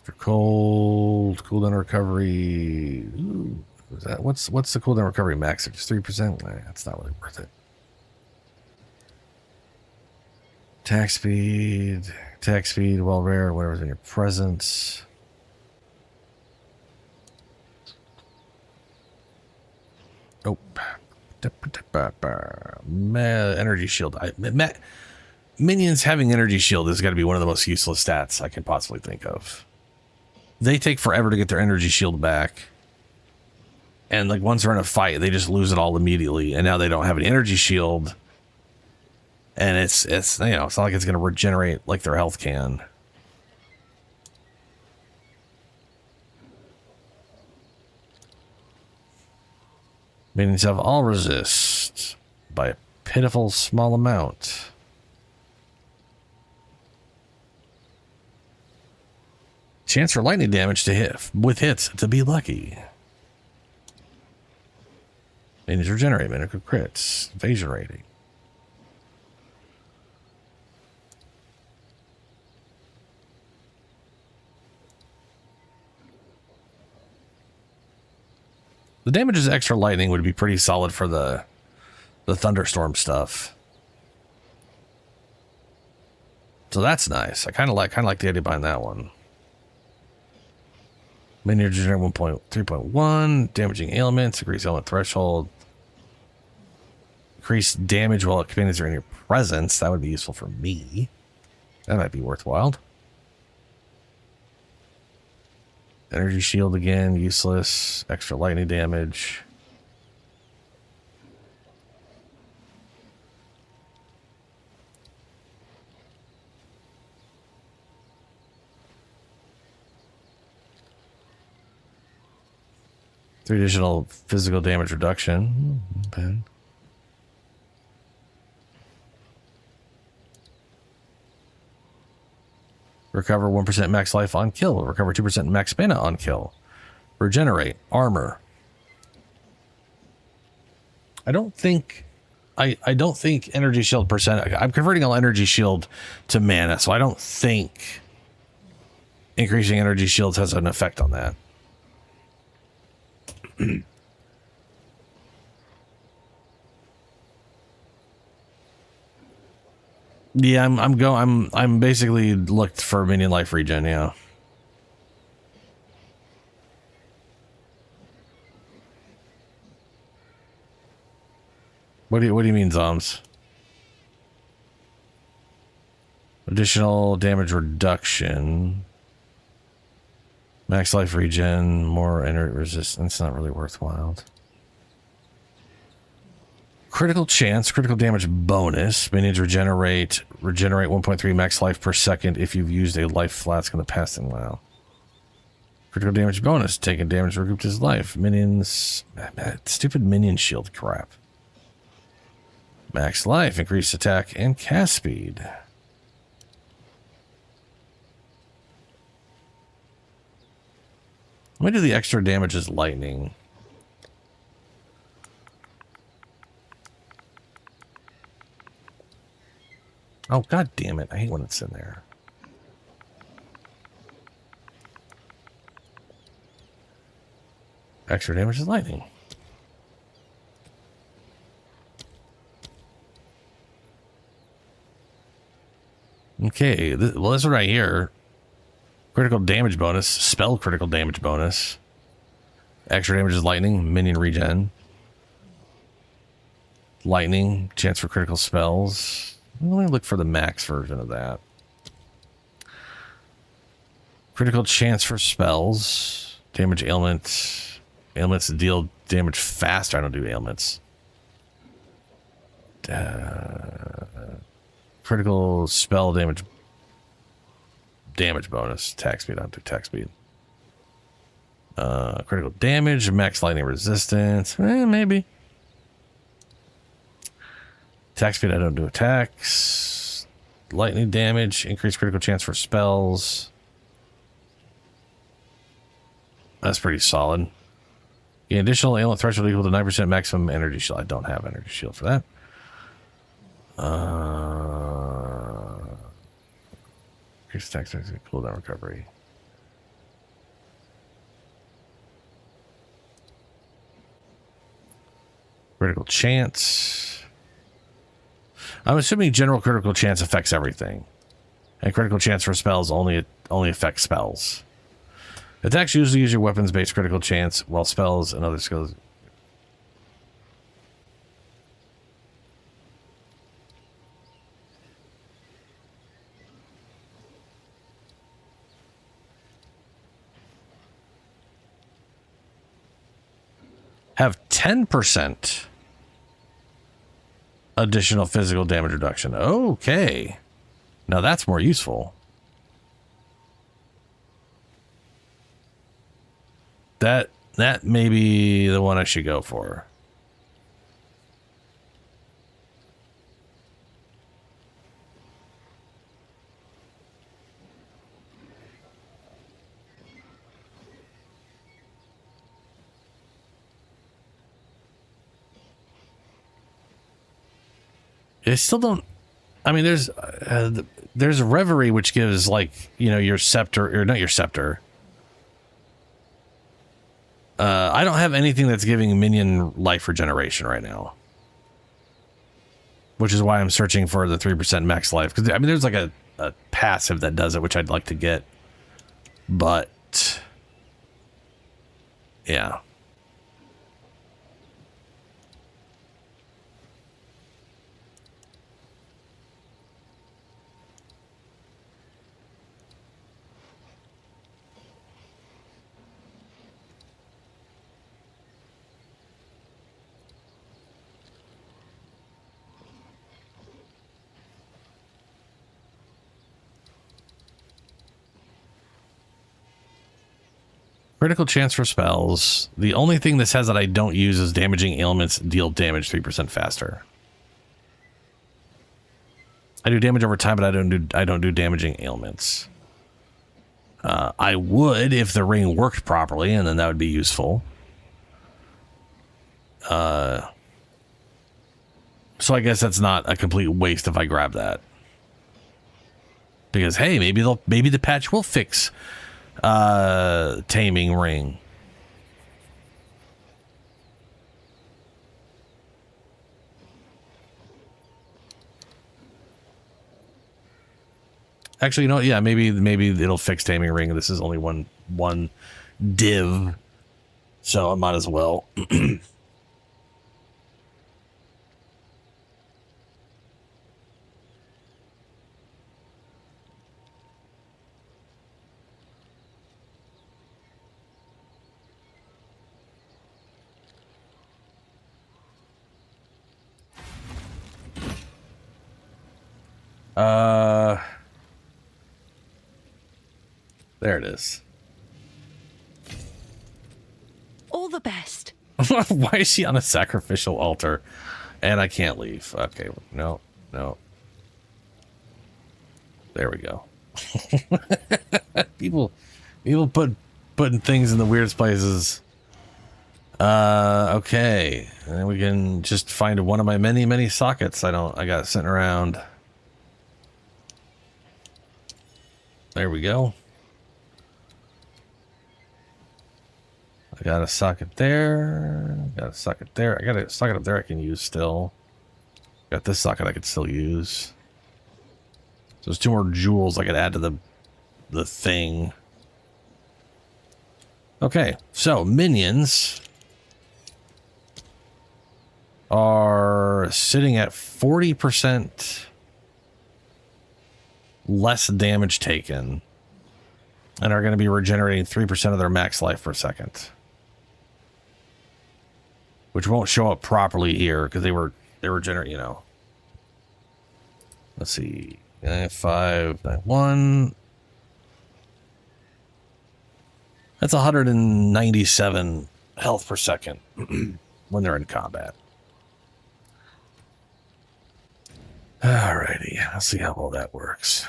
A: For cold, cooldown recovery. Ooh, is that what's the cooldown recovery max? Just 3%? That's not really worth it. Attack speed, well rare, whatever's in your presence. Oh, energy shield. Minions having energy shield has got to be one of the most useless stats I can possibly think of. They take forever to get their energy shield back, and like once they're in a fight, they just lose it all immediately. And now they don't have an energy shield, and it's it's not like it's going to regenerate like their health can. Minions have all resist by a pitiful small amount. Chance for lightning damage to hit with hits to be lucky. Minions regenerate, medical crits, evasion rating. The damage is extra lightning would be pretty solid for the thunderstorm stuff. So that's nice. I kind of like the idea behind that one. Minion generate 3.1, damaging ailments, increase ailment threshold, increase damage while companions are in your presence. That would be useful for me. That might be worthwhile. Energy shield again, useless. Extra lightning damage. Three additional physical damage reduction. Bad. Recover 1% max life on kill. Recover 2% max mana on kill. Regenerate armor. I don't think energy shield percent. I'm converting all energy shield to mana, so I don't think increasing energy shields has an effect on that. Yeah, I'm basically looked for minion life regen, yeah. What do you mean, Zoms? Additional damage reduction. Max life regen, more energy resistance, not really worthwhile. Critical chance, critical damage bonus. Minions regenerate 1.3 max life per second if you've used a life flask in the past and wow. Critical damage bonus, taking damage recouped his life. Minions, stupid minion shield crap. Max life, increased attack and cast speed. Let me do the extra damage as lightning. Oh, god damn it. I hate when it's in there. Extra damage is lightning. Okay, this one right here. Critical damage bonus, spell critical damage bonus. Extra damage is lightning, minion regen. Lightning, chance for critical spells. Let me look for the max version of that. Critical chance for spells. Damage ailments. Ailments deal damage faster. I don't do ailments. Critical spell damage bonus. Attack speed. I don't do attack speed. Critical damage. Max lightning resistance. Maybe. Attack speed. I don't do attacks. Lightning damage. Increased critical chance for spells. That's pretty solid. The additional ailment threshold equal to 9% maximum energy shield. I don't have energy shield for that. Increased attack speed, cooldown recovery. Critical chance. I'm assuming general critical chance affects everything. And critical chance for spells only affects spells. Attacks usually use your weapons-based critical chance, while spells and other skills... have 10% additional physical damage reduction. Okay. Now that's more useful. That may be the one I should go for. I still don't. I mean, there's Reverie, which gives, like, you know, your scepter, or not your scepter. I don't have anything that's giving minion life regeneration right now, which is why I'm searching for the 3% max life. Because I mean, there's like a passive that does it, which I'd like to get, but yeah. Critical chance for spells. The only thing this has that I don't use is damaging ailments deal damage 3% faster. I do damage over time, but I don't do damaging ailments. I would if the ring worked properly, and then that would be useful. So I guess that's not a complete waste if I grab that. Because hey, maybe the patch will fix taming ring. Actually, you know, yeah, maybe it'll fix taming ring. This is only one div, so I might as well. There it is.
Q: All the best.
A: Why is she on a sacrificial altar? And I can't leave. Okay, no. There we go. people putting things in the weirdest places. Okay. And then we can just find one of my many sockets I got sitting around. There we go. I got a socket there. Got a socket there. I got a socket up there I can use still. Got this socket I could still use. So there's 2 more jewels I could add to the thing. Okay, so minions are sitting at 40% less damage taken and are going to be regenerating 3% of their max life per second, which won't show up properly here because they regenerate, you know. Let's see, 591. That's 197 health per second when they're in combat. Alrighty, let's see how well that works.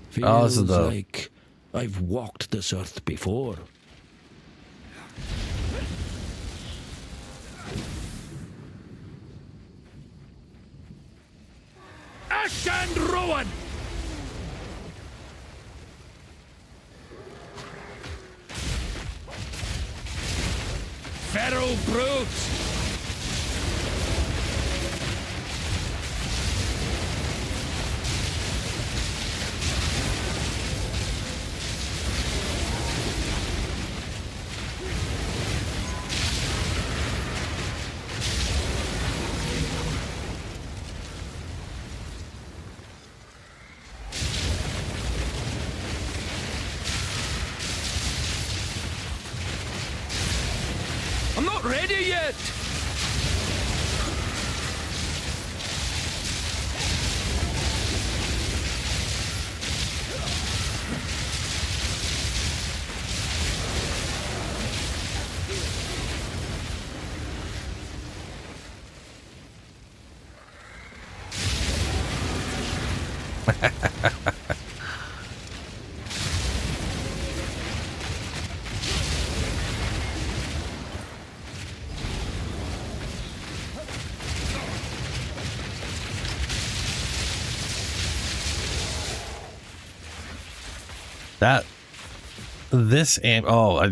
J: Feels
A: this is the...
J: like I've walked this earth before. Ash and ruin! Feral brutes! I'm not ready yet!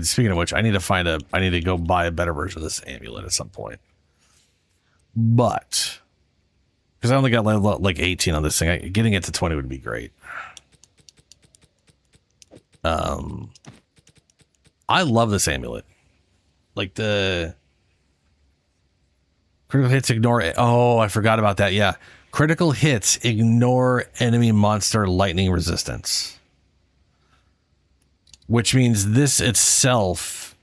A: Speaking of which, I need to go buy a better version of this amulet at some point. But because I only got like 18 on this thing, getting it to 20 would be great. I love this amulet. Like the critical hits ignore it. Oh, I forgot about that. Yeah. Critical hits ignore enemy monster lightning resistance. Which means this itself,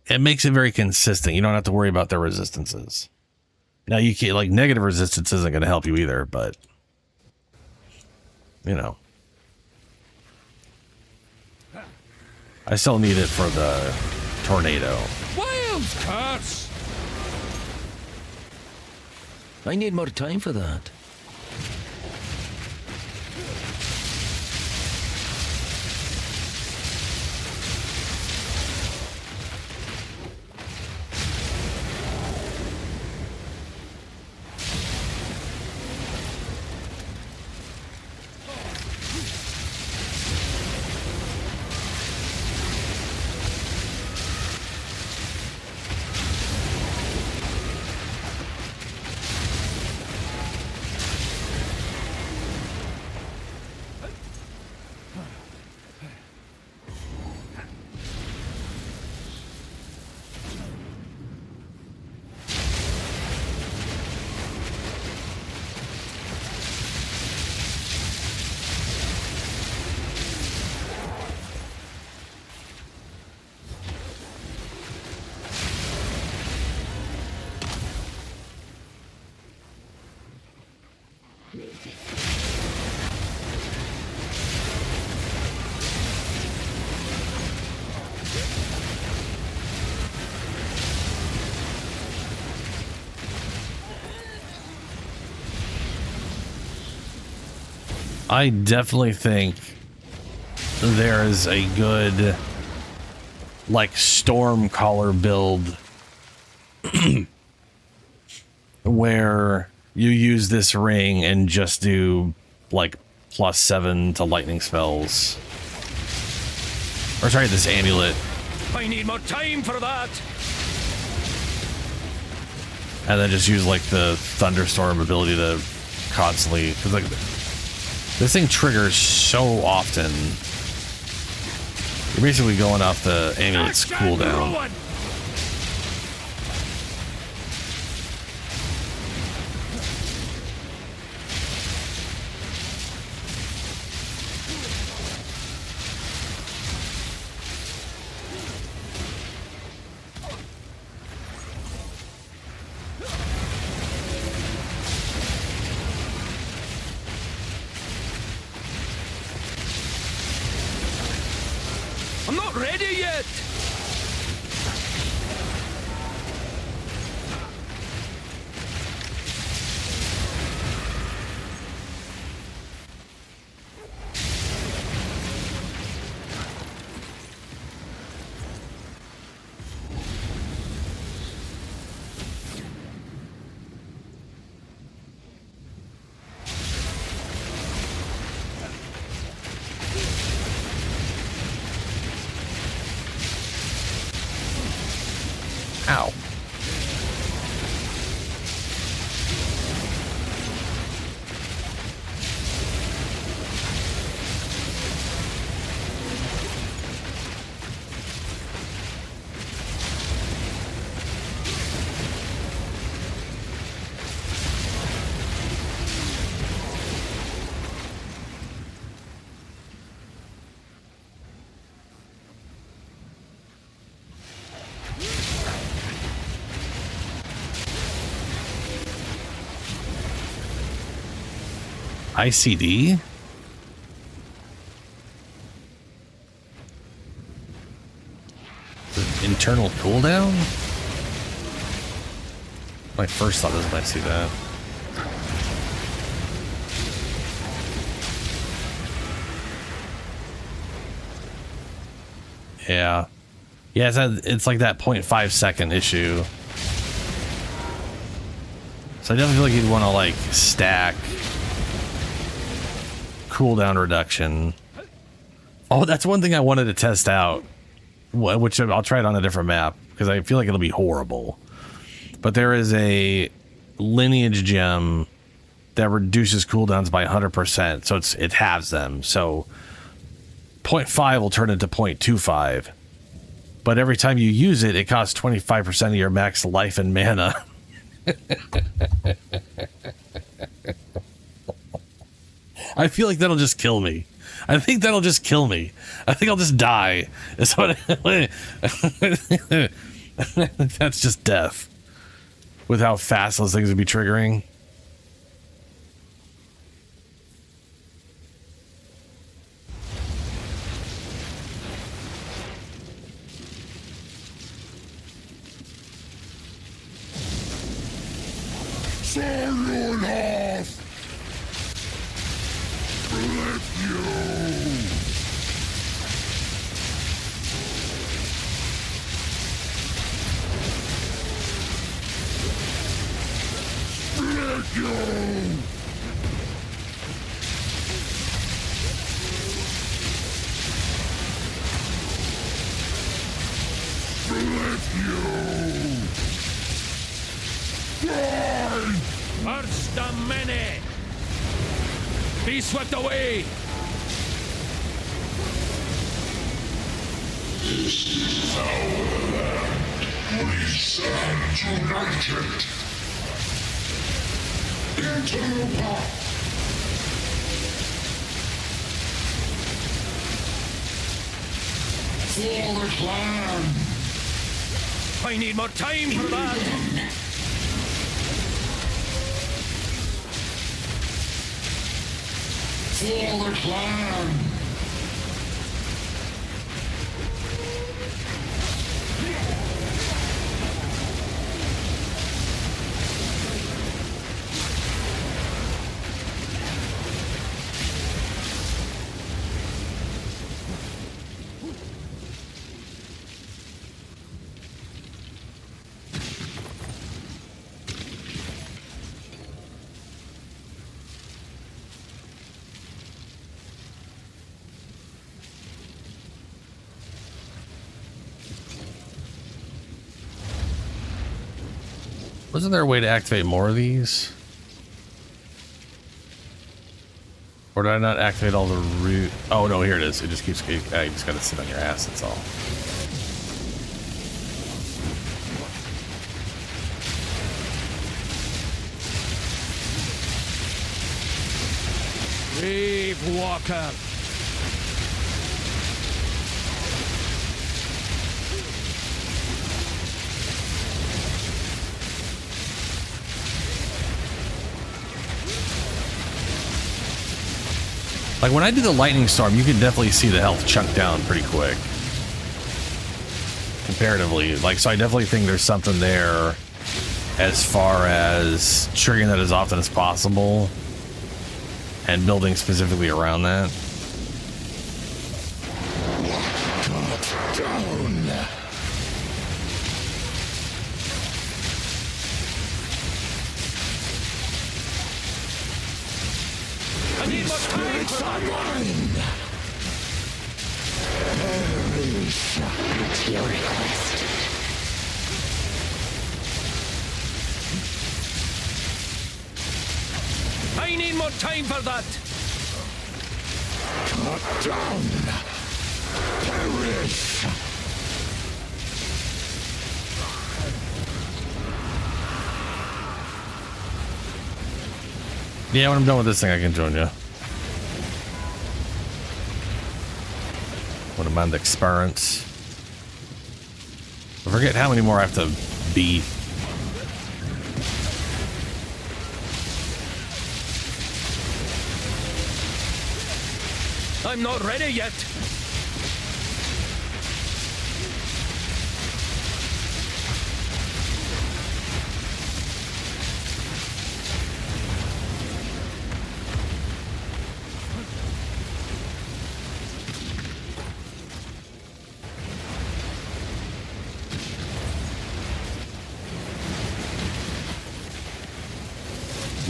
A: it makes it very consistent. You don't have to worry about their resistances. Now you can't, like, negative resistance isn't going to help you either, but you know, I still need it for the tornado.
J: Wild's curse! I need more time for that.
A: I definitely think there's a good like Stormcaller build where you use this ring and just do like +7 to lightning spells. Or sorry, this amulet.
J: I need more time for that.
A: And then just use like the thunderstorm ability to constantly, because like this thing triggers so often. You're basically going off the amulet's cooldown.
J: I'm not ready yet.
A: Ow. ICD? Internal cooldown? My first thought is when I see that. Yeah. Yeah, it's like that 0.5 second issue. So I definitely feel like you'd want to like stack cooldown reduction. Oh, that's one thing I wanted to test out, which I'll try it on a different map because I feel like it'll be horrible. But there is a lineage gem that reduces cooldowns by 100%, so it halves them. So 0.5 will turn into 0.25. But every time you use it, it costs 25% of your max life and mana. I feel like that'll just kill me. I think that'll just kill me. I think I'll just die. That's just death. With how fast those things would be triggering.
J: First the many. Be swept away.
E: This is our land. We stand united. Into the path. For the clan.
J: I need more time for that.
E: For the clan.
A: Wasn't there a way to activate more of these? Or did I not activate all the root? Oh no, here it is. It just keeps. You just gotta sit on your ass. That's all.
J: Brave walker.
A: Like when I do the lightning storm, you can definitely see the health chunk down pretty quick. Comparatively. Like, so I definitely think there's something there as far as triggering that as often as possible and building specifically around that.
J: I need more time for that.
I: At your request.
J: I need more time for that.
E: Cut down. Perish.
A: Yeah, when I'm done with this thing, I can join you. When I'm on the experience. I forget how many more I have to beat.
J: I'm not ready yet.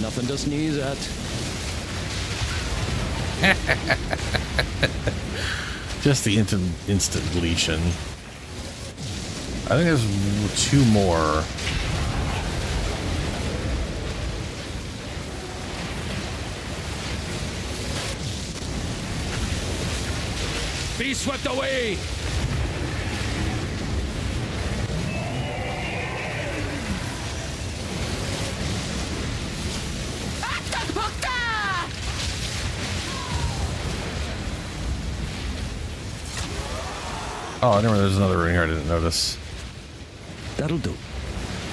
J: Nothing to sneeze at.
A: Just the instant deletion. I think there's two more.
J: Be swept away.
A: Oh, I remember there's another ring here I didn't notice.
J: That'll do.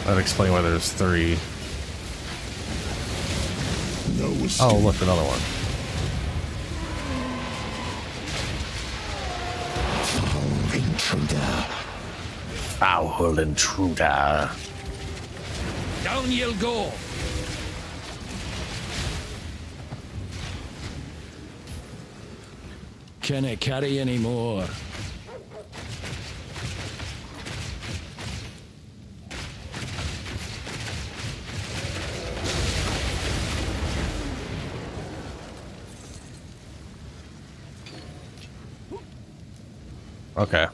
A: That'd explain why there's three.
E: No escape.
A: Oh, look, another one.
E: Foul intruder.
A: Foul intruder.
J: Down you'll go. Can I carry any more?
A: Okay.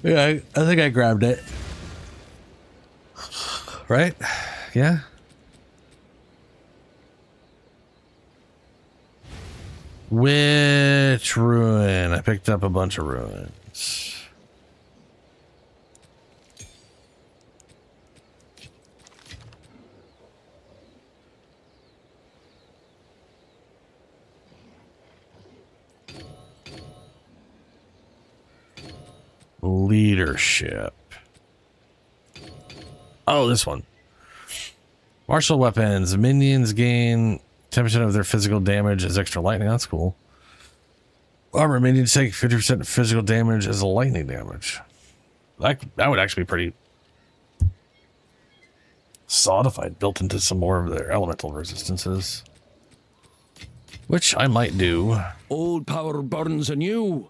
A: Yeah, I think I grabbed it. Right? Yeah. Which ruin? I picked up a bunch of ruins. Leadership. Oh, this one. Martial weapons. Minions gain 10% of their physical damage as extra lightning. That's cool. Armor minions take 50% physical damage as a lightning damage. That would actually be pretty solid if I'd built into some more of their elemental resistances. Which I might do.
J: Old power burns anew.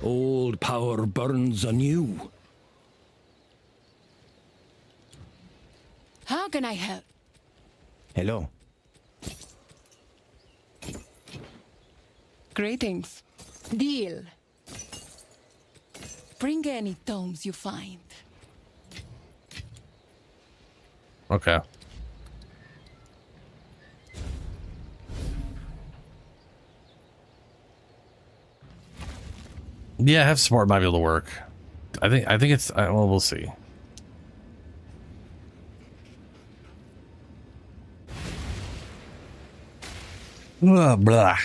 J: Old power burns anew.
N: How can I help?
M: Hello.
N: Greetings. Deal. Bring any tomes you find.
A: Okay. Yeah, have support might be able to work. I think it's well, we'll see. Blah.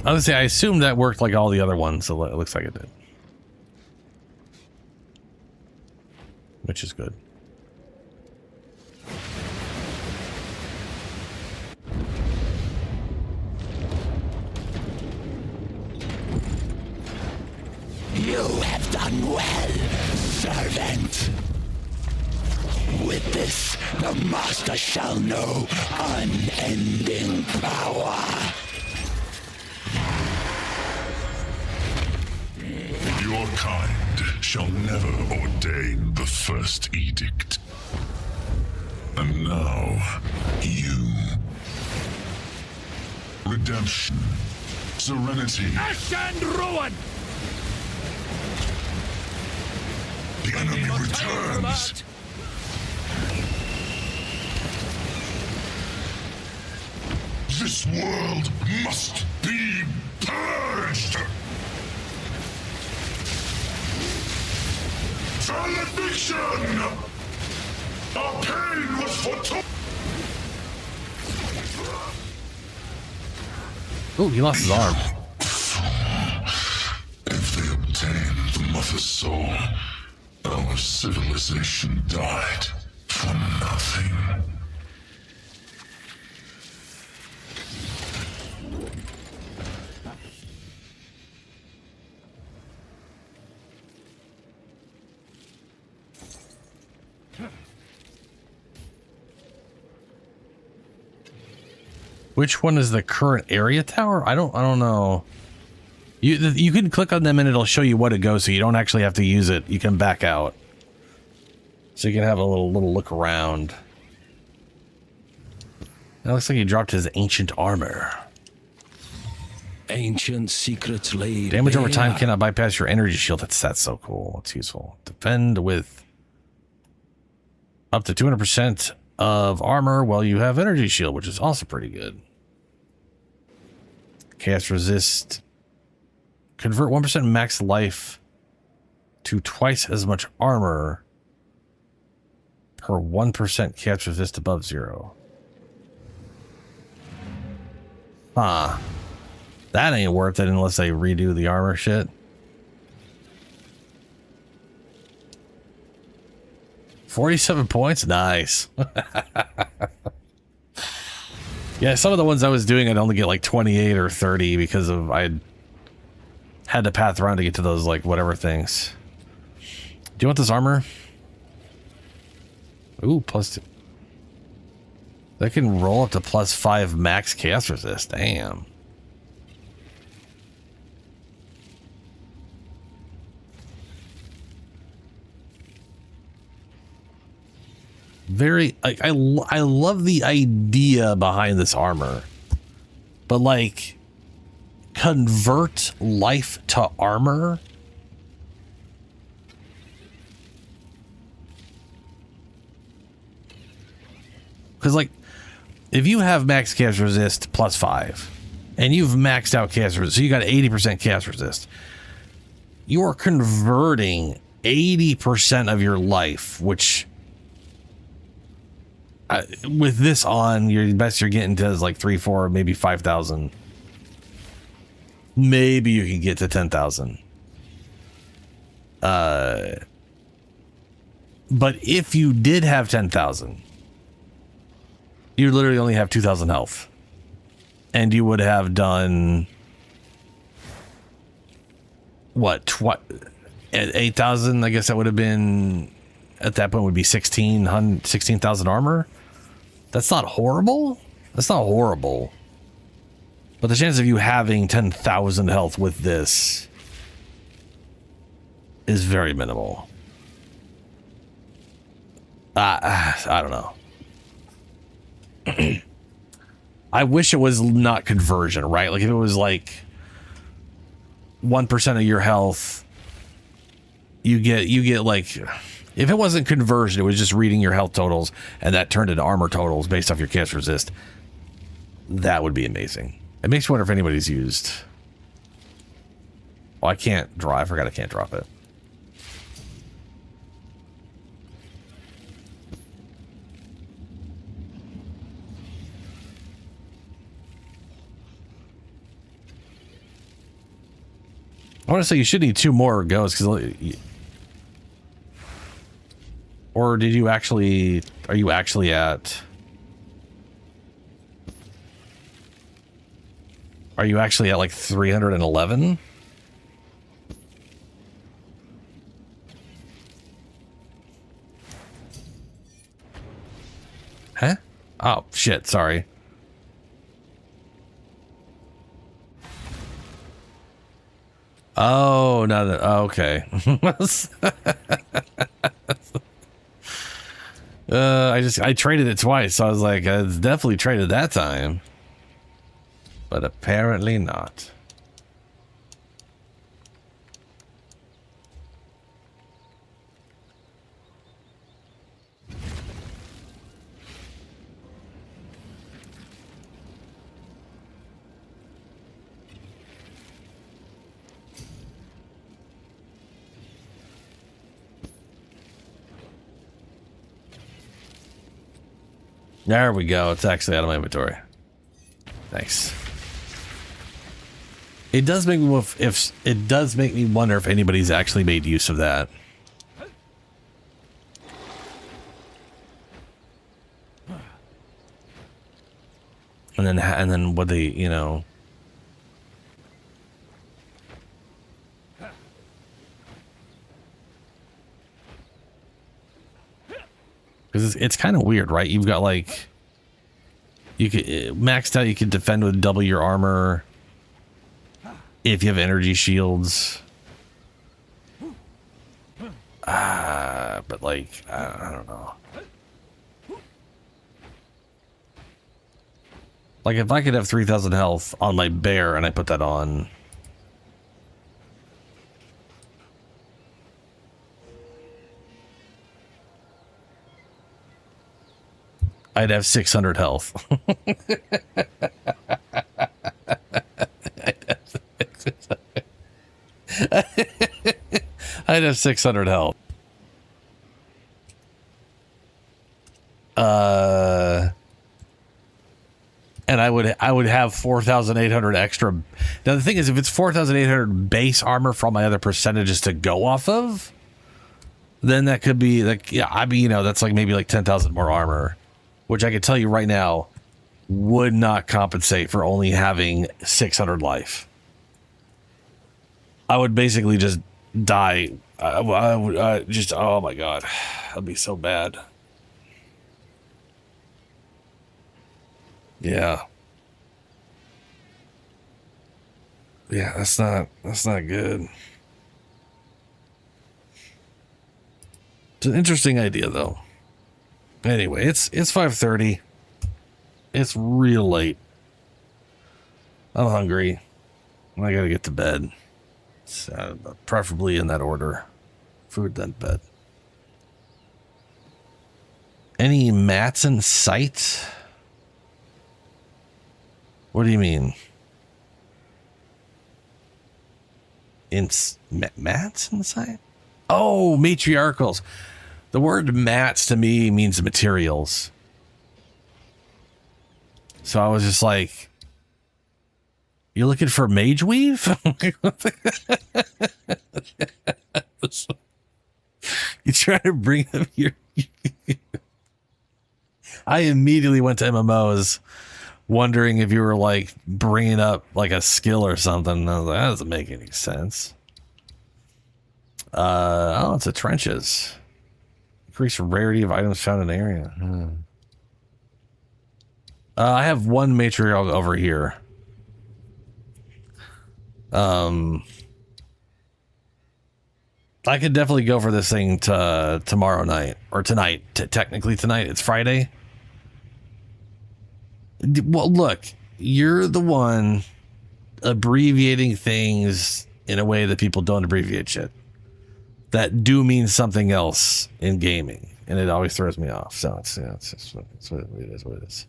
A: I would say I assumed that worked like all the other ones, so it looks like it did. Which is good.
E: You have done well, servant. With this, the master shall know unending power.
P: Your kind shall never ordain the first edict. And now, you. Redemption. Serenity.
E: Ash and ruin!
P: The enemy returns. This world must be purged. Valediction! Our pain was foretold.
A: Oh, he lost his arm.
P: If they obtain the mother's soul, our civilization died for nothing.
A: Which one is the current area tower? I don't know. You can click on them and it'll show you what it goes, so you don't actually have to use it. You can back out, so you can have a little look around. It looks like he dropped his ancient armor.
J: Ancient secrets laid.
A: Damage over time
J: bare.
A: cannot bypass your energy shield. That's so cool. It's useful. Defend with up to 200% of armor while you have energy shield, which is also pretty good. Chaos resist. Convert 1% max life to twice as much armor per 1% chaos resist above 0. Huh. That ain't worth it unless they redo the armor shit. $47 points? Nice. Yeah, some of the ones I was doing, I'd only get like 28 or 30 because of I had to path around to get to those like whatever things. Do you want this armor? Ooh, +2. That can roll up to +5 max chaos resist. Damn. Very, like, I love the idea behind this armor, but like, convert life to armor. Because like, if you have max chaos resist +5 and you've maxed out chaos resist, so you got 80% chaos resist, you are converting 80% of your life, which with this on, your best you're getting to is like 3, 4, maybe 5,000. Maybe you can get to 10,000. But if you did have 10,000, you literally only have 2,000 health, and you would have done what? At 8,000, I guess that would have been at that point would be 16,000 armor. That's not horrible. That's not horrible. But the chance of you having 10,000 health with this is very minimal. I don't know. I wish it was not conversion, right? Like if it was like 1% of your health, you get like, if it wasn't conversion, it was just reading your health totals and that turned into armor totals based off your cast resist. That would be amazing. It makes me wonder if anybody's used. Oh, I can't draw. I forgot I can't drop it. I want to say you should need 2 more goes because, or did you actually? Are you actually at? Are you actually at like 311? Huh? Oh shit! Sorry. Oh, no, okay. I traded it twice, so I was like, it's definitely traded that time. But apparently not. There we go. It's actually out of my inventory. Thanks. It does make me wonder if anybody's actually made use of that. And then what they, you know. Because it's kind of weird, right? You've got like, you could maxed out. You can defend with double your armor if you have energy shields. But like, I don't know. Like if I could have 3,000 health on my bear and I put that on. I'd have 600 health. I'd have 600 health. And I would have 4,800 extra. Now the thing is, if it's 4,800 base armor from my other percentages to go off of, then that could be like, yeah, I mean, you know, that's like maybe like 10,000 more armor. Which I can tell you right now would not compensate for only having 600 life. I would basically just die. I would just, oh my god, that'd be so bad. Yeah. Yeah, that's not good. It's an interesting idea though. Anyway, it's 5:30. It's real late. I'm hungry. I gotta get to bed. So, preferably in that order. Food, then bed. Any mats in sight? What do you mean? Mats in sight? Oh, matriarchals. The word mats to me means materials. So I was just like, you're looking for mage weave? You try to bring up your... I immediately went to MMOs wondering if you were like bringing up like a skill or something. I was like, that doesn't make any sense. Oh, it's a trenches. Increase rarity of items found in the area. I have one matriarch over here. I could definitely go for this thing tomorrow night or tonight. Technically tonight. It's Friday. Well, look, you're the one abbreviating things in a way that people don't abbreviate shit. That do mean something else in gaming, and it always throws me off. So it's what it is. What it is.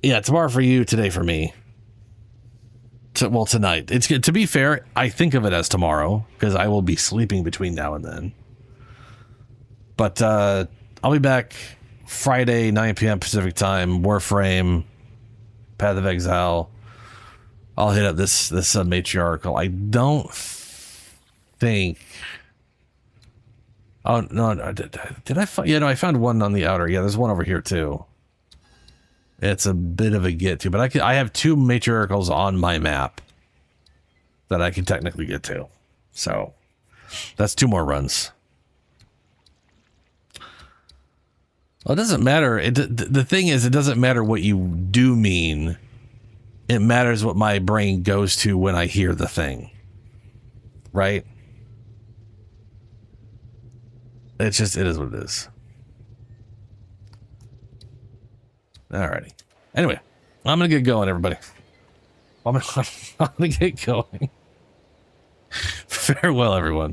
A: Yeah, tomorrow for you, today for me. Well, tonight. It's good. To be fair, I think of it as tomorrow because I will be sleeping between now and then. But I'll be back Friday, 9 p.m. Pacific time. Warframe, Path of Exile. I'll hit up this matriarchal. I don't think. Oh no! Did I find? Yeah, no, I found one on the outer. Yeah, there's one over here too. It's a bit of a get to, but I have 2 matriarchals on my map that I can technically get to. So that's 2 more runs. Well, it doesn't matter. The thing is, it doesn't matter what you do mean. It matters what my brain goes to when I hear the thing. Right? It is what it is. Alrighty. Anyway, I'm going to get going, everybody. I'm going to get going. Farewell, everyone.